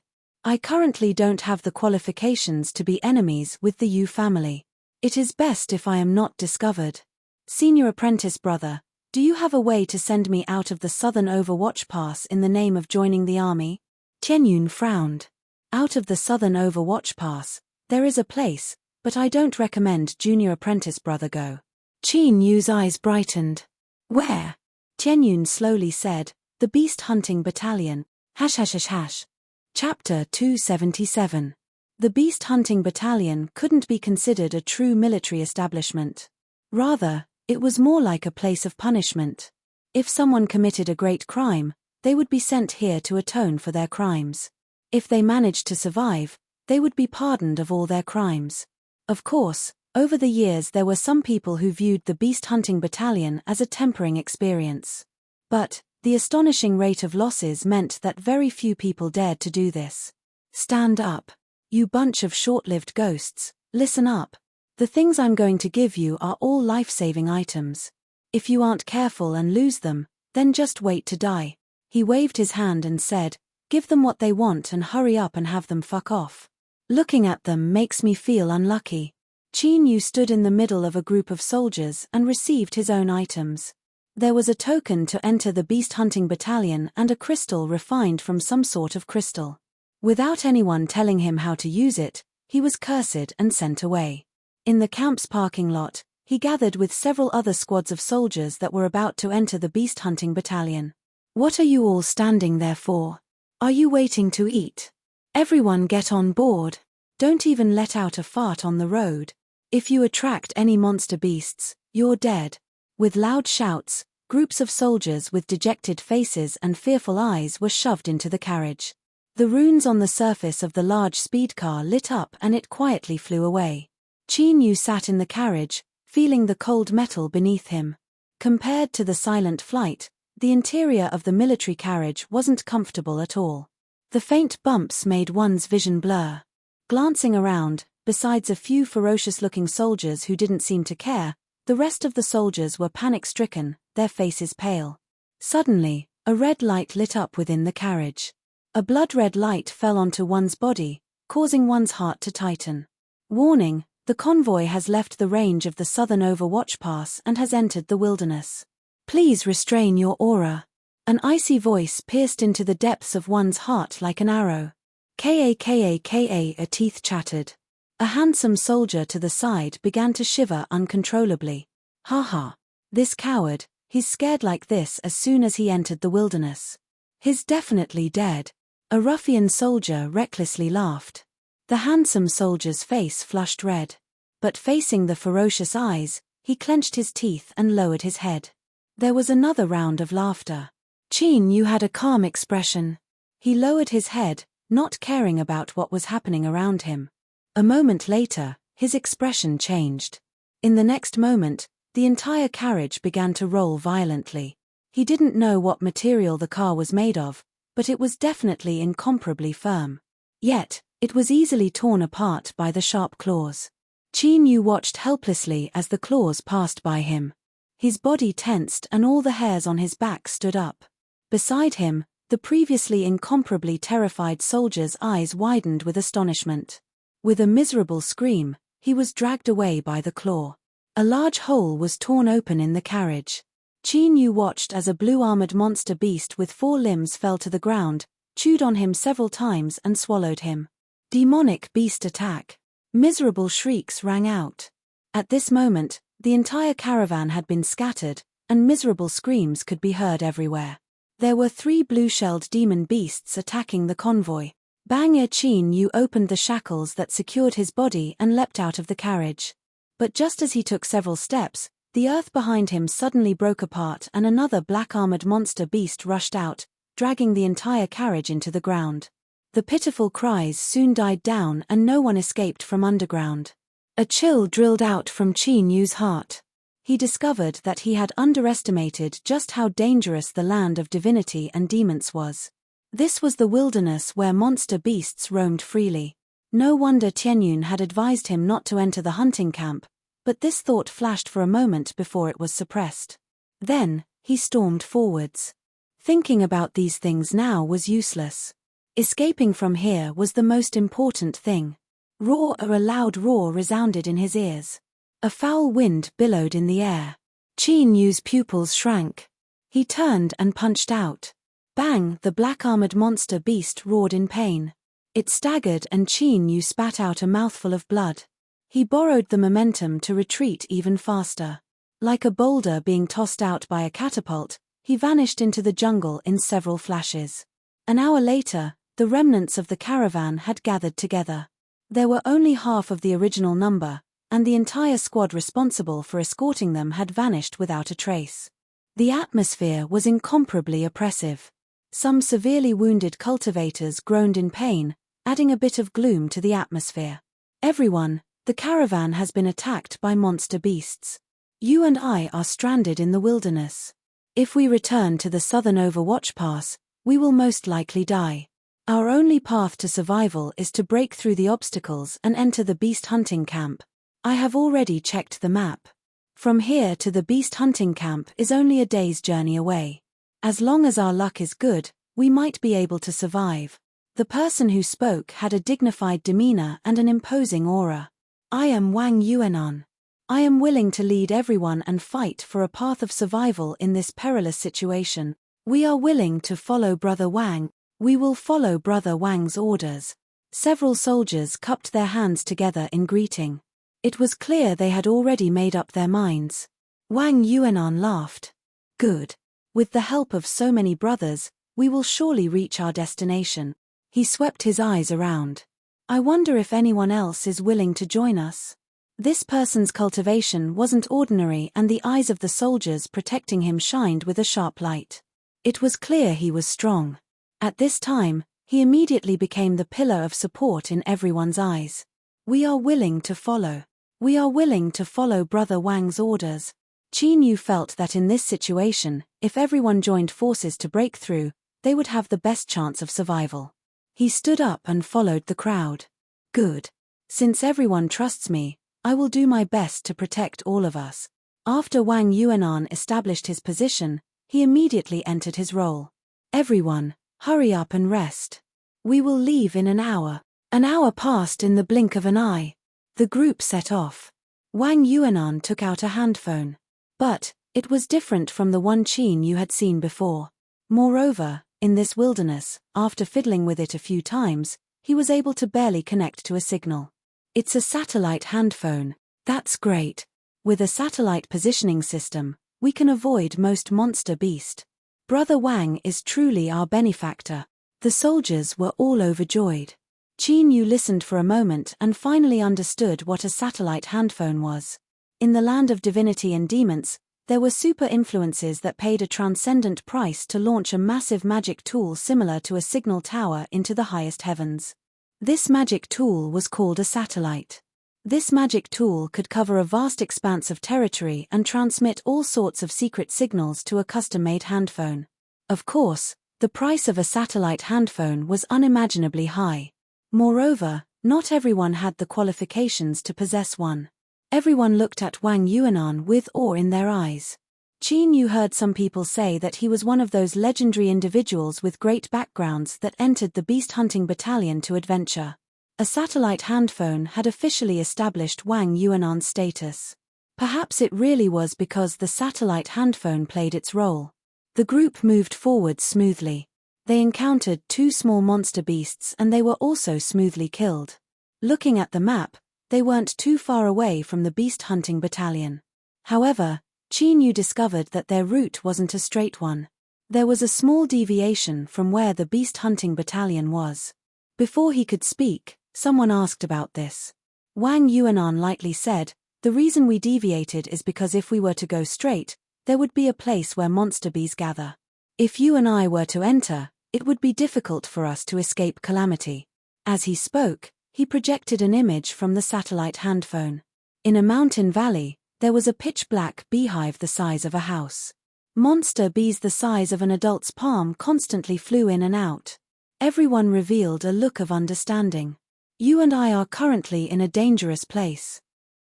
I currently don't have the qualifications to be enemies with the Yu family. It is best if I am not discovered. Senior apprentice brother, do you have a way to send me out of the southern Overwatch Pass in the name of joining the army? Tianyun frowned. Out of the southern Overwatch Pass, there is a place, but I don't recommend junior apprentice brother go. Qin Yu's eyes brightened. Where? Tianyun slowly said, the beast hunting battalion. ###. Chapter 277. The beast hunting battalion couldn't be considered a true military establishment. Rather, It was more like a place of punishment. If someone committed a great crime, they would be sent here to atone for their crimes. If they managed to survive, they would be pardoned of all their crimes. Of course, over the years there were some people who viewed the beast hunting battalion as a tempering experience. But the astonishing rate of losses meant that very few people dared to do this. Stand up. You bunch of short-lived ghosts, listen up. The things I'm going to give you are all life-saving items. If you aren't careful and lose them, then just wait to die. He waved his hand and said, give them what they want and hurry up and have them fuck off. Looking at them makes me feel unlucky. Qin Yu stood in the middle of a group of soldiers and received his own items. There was a token to enter the beast hunting battalion and a crystal refined from some sort of crystal. Without anyone telling him how to use it, he was cursed and sent away. In the camp's parking lot, he gathered with several other squads of soldiers that were about to enter the beast hunting battalion. What are you all standing there for? Are you waiting to eat? Everyone get on board. Don't even let out a fart on the road. If you attract any monster beasts, you're dead. With loud shouts, groups of soldiers with dejected faces and fearful eyes were shoved into the carriage. The runes on the surface of the large speed car lit up and it quietly flew away. Qin Yu sat in the carriage, feeling the cold metal beneath him. Compared to the silent flight, the interior of the military carriage wasn't comfortable at all. The faint bumps made one's vision blur. Glancing around, besides a few ferocious-looking soldiers who didn't seem to care, the rest of the soldiers were panic-stricken, their faces pale. Suddenly, a red light lit up within the carriage. A blood-red light fell onto one's body, causing one's heart to tighten. Warning, the convoy has left the range of the Southern Overwatch Pass and has entered the wilderness. Please restrain your aura. An icy voice pierced into the depths of one's heart like an arrow. Ka, a teeth chattered. A handsome soldier to the side began to shiver uncontrollably. Ha. This coward, he's scared like this as soon as he entered the wilderness. He's definitely dead. A ruffian soldier recklessly laughed. The handsome soldier's face flushed red. But facing the ferocious eyes, he clenched his teeth and lowered his head. There was another round of laughter. Qin Yu had a calm expression. He lowered his head, not caring about what was happening around him. A moment later, his expression changed. In the next moment, the entire carriage began to roll violently. He didn't know what material the car was made of, but it was definitely incomparably firm. Yet, it was easily torn apart by the sharp claws. Qin Yu watched helplessly as the claws passed by him. His body tensed and all the hairs on his back stood up. Beside him, the previously incomparably terrified soldier's eyes widened with astonishment. With a miserable scream, he was dragged away by the claw. A large hole was torn open in the carriage. Qin Yu watched as a blue-armored monster beast with 4 limbs fell to the ground, chewed on him several times and swallowed him. Demonic beast attack. Miserable shrieks rang out. At this moment, the entire caravan had been scattered, and miserable screams could be heard everywhere. There were 3 blue-shelled demon beasts attacking the convoy. Qin Yu opened the shackles that secured his body and leapt out of the carriage. But just as he took several steps, the earth behind him suddenly broke apart and another black-armored monster beast rushed out, dragging the entire carriage into the ground. The pitiful cries soon died down and no one escaped from underground. A chill drilled out from Qin Yu's heart. He discovered that he had underestimated just how dangerous the land of divinity and demons was. This was the wilderness where monster beasts roamed freely. No wonder Tianyun had advised him not to enter the hunting camp, but this thought flashed for a moment before it was suppressed. Then, he stormed forwards. Thinking about these things now was useless. Escaping from here was the most important thing. Roar! A loud roar resounded in his ears. A foul wind billowed in the air. Qin Yu's pupils shrank. He turned and punched out. Bang! The black-armored monster beast roared in pain. It staggered and Qin Yu spat out a mouthful of blood. He borrowed the momentum to retreat even faster. Like a boulder being tossed out by a catapult, he vanished into the jungle in several flashes. An hour later, the remnants of the caravan had gathered together. There were only half of the original number, and the entire squad responsible for escorting them had vanished without a trace. The atmosphere was incomparably oppressive. Some severely wounded cultivators groaned in pain, adding a bit of gloom to the atmosphere. "Everyone, the caravan has been attacked by monster beasts. You and I are stranded in the wilderness. If we return to the southern Overwatch Pass, we will most likely die. Our only path to survival is to break through the obstacles and enter the beast hunting camp. I have already checked the map. From here to the beast hunting camp is only a day's journey away. As long as our luck is good, we might be able to survive." The person who spoke had a dignified demeanor and an imposing aura. "I am Wang Yuanan. I am willing to lead everyone and fight for a path of survival in this perilous situation. We are willing to follow Brother Wang. We will follow Brother Wang's orders." Several soldiers cupped their hands together in greeting. It was clear they had already made up their minds. Wang Yuanan laughed. "Good. With the help of so many brothers, we will surely reach our destination." He swept his eyes around. "I wonder if anyone else is willing to join us." This person's cultivation wasn't ordinary, and the eyes of the soldiers protecting him shined with a sharp light. It was clear he was strong. At this time, he immediately became the pillar of support in everyone's eyes. "We are willing to follow. We are willing to follow Brother Wang's orders." Qin Yu felt that in this situation, if everyone joined forces to break through, they would have the best chance of survival. He stood up and followed the crowd. "Good. Since everyone trusts me, I will do my best to protect all of us." After Wang Yuanan established his position, he immediately entered his role. "Everyone, hurry up and rest. We will leave in an hour." An hour passed in the blink of an eye. The group set off. Wang Yuanan took out a handphone. But it was different from the one Qin Yu had seen before. Moreover, in this wilderness, after fiddling with it a few times, he was able to barely connect to a signal. "It's a satellite handphone. That's great. With a satellite positioning system, we can avoid most monster beast. Brother Wang is truly our benefactor." The soldiers were all overjoyed. Qin Yu listened for a moment and finally understood what a satellite handphone was. In the land of divinity and demons, there were super influences that paid a transcendent price to launch a massive magic tool similar to a signal tower into the highest heavens. This magic tool was called a satellite. This magic tool could cover a vast expanse of territory and transmit all sorts of secret signals to a custom-made handphone. Of course, the price of a satellite handphone was unimaginably high. Moreover, not everyone had the qualifications to possess one. Everyone looked at Wang Yuanan with awe in their eyes. Qin Yu heard some people say that he was one of those legendary individuals with great backgrounds that entered the beast hunting battalion to adventure. A satellite handphone had officially established Wang Yuanan's status. Perhaps it really was because the satellite handphone played its role. The group moved forward smoothly. They encountered two small monster beasts and they were also smoothly killed. Looking at the map, they weren't too far away from the beast hunting battalion. However, Qin Yu discovered that their route wasn't a straight one. There was a small deviation from where the beast hunting battalion was. Before he could speak, someone asked about this. Wang Yuanan lightly said, "The reason we deviated is because if we were to go straight, there would be a place where monster bees gather. If you and I were to enter, it would be difficult for us to escape calamity." As he spoke, he projected an image from the satellite handphone. In a mountain valley, there was a pitch-black beehive the size of a house. Monster bees the size of an adult's palm constantly flew in and out. Everyone revealed a look of understanding. "You and I are currently in a dangerous place.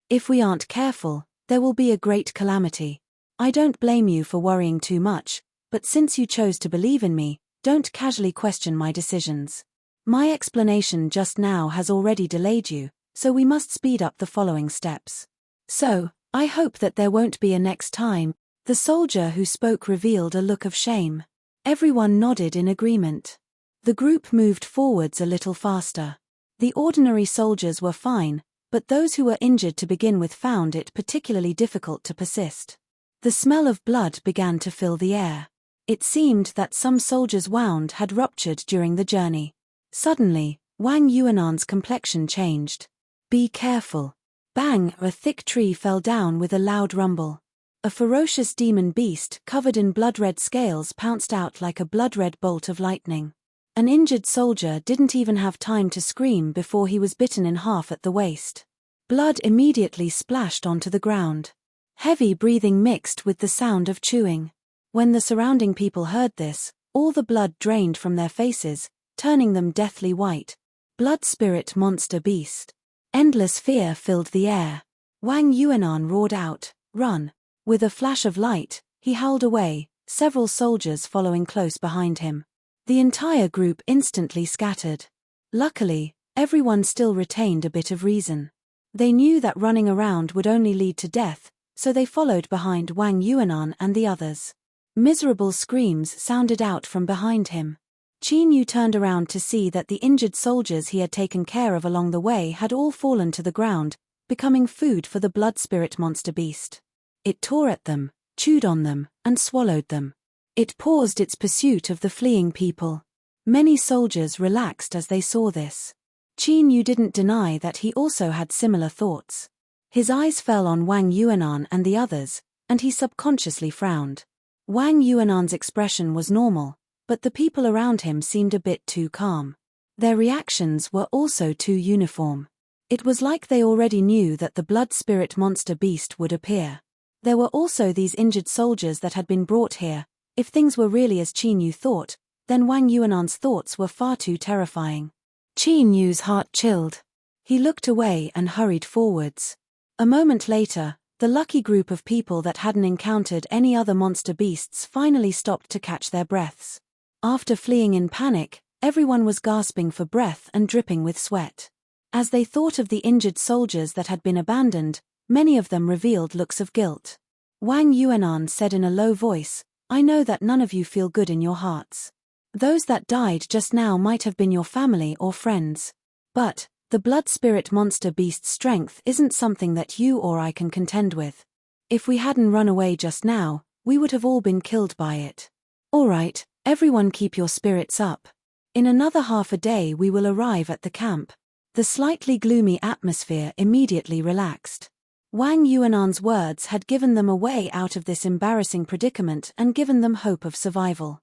If we aren't careful, there will be a great calamity. I don't blame you for worrying too much, but since you chose to believe in me, don't casually question my decisions. My explanation just now has already delayed you, so we must speed up the following steps. So, I hope that there won't be a next time." The soldier who spoke revealed a look of shame. Everyone nodded in agreement. The group moved forwards a little faster. The ordinary soldiers were fine, but those who were injured to begin with found it particularly difficult to persist. The smell of blood began to fill the air. It seemed that some soldiers' wound had ruptured during the journey. Suddenly, Wang Yuanan's complexion changed. "Be careful. Bang! A thick tree fell down with a loud rumble. A ferocious demon beast, covered in blood-red scales, pounced out like a blood-red bolt of lightning. An injured soldier didn't even have time to scream before he was bitten in half at the waist. Blood immediately splashed onto the ground. Heavy breathing mixed with the sound of chewing. When the surrounding people heard this, all the blood drained from their faces, turning them deathly white. Blood spirit monster beast. Endless fear filled the air. Wang Yuanan roared out, "Run!" With a flash of light, he howled away, several soldiers following close behind him. The entire group instantly scattered. Luckily, everyone still retained a bit of reason. They knew that running around would only lead to death, so they followed behind Wang Yuanan and the others. Miserable screams sounded out from behind him. Qin Yu turned around to see that the injured soldiers he had taken care of along the way had all fallen to the ground, becoming food for the blood spirit monster beast. It tore at them, chewed on them, and swallowed them. It paused its pursuit of the fleeing people. Many soldiers relaxed as they saw this. Qin Yu didn't deny that he also had similar thoughts. His eyes fell on Wang Yuanan and the others, and he subconsciously frowned. Wang Yuanan's expression was normal, but the people around him seemed a bit too calm. Their reactions were also too uniform. It was like they already knew that the blood spirit monster beast would appear. There were also these injured soldiers that had been brought here. If things were really as Qin Yu thought, then Wang Yuanan's thoughts were far too terrifying. Qin Yu's heart chilled. He looked away and hurried forwards. A moment later, the lucky group of people that hadn't encountered any other monster beasts finally stopped to catch their breaths. After fleeing in panic, everyone was gasping for breath and dripping with sweat. As they thought of the injured soldiers that had been abandoned, many of them revealed looks of guilt. Wang Yuanan said in a low voice, "I know that none of you feel good in your hearts. Those that died just now might have been your family or friends. But the blood spirit monster beast's strength isn't something that you or I can contend with. If we hadn't run away just now, we would have all been killed by it. All right, everyone keep your spirits up. In another half a day we will arrive at the camp." The slightly gloomy atmosphere immediately relaxed. Wang Yuanan's words had given them a way out of this embarrassing predicament and given them hope of survival.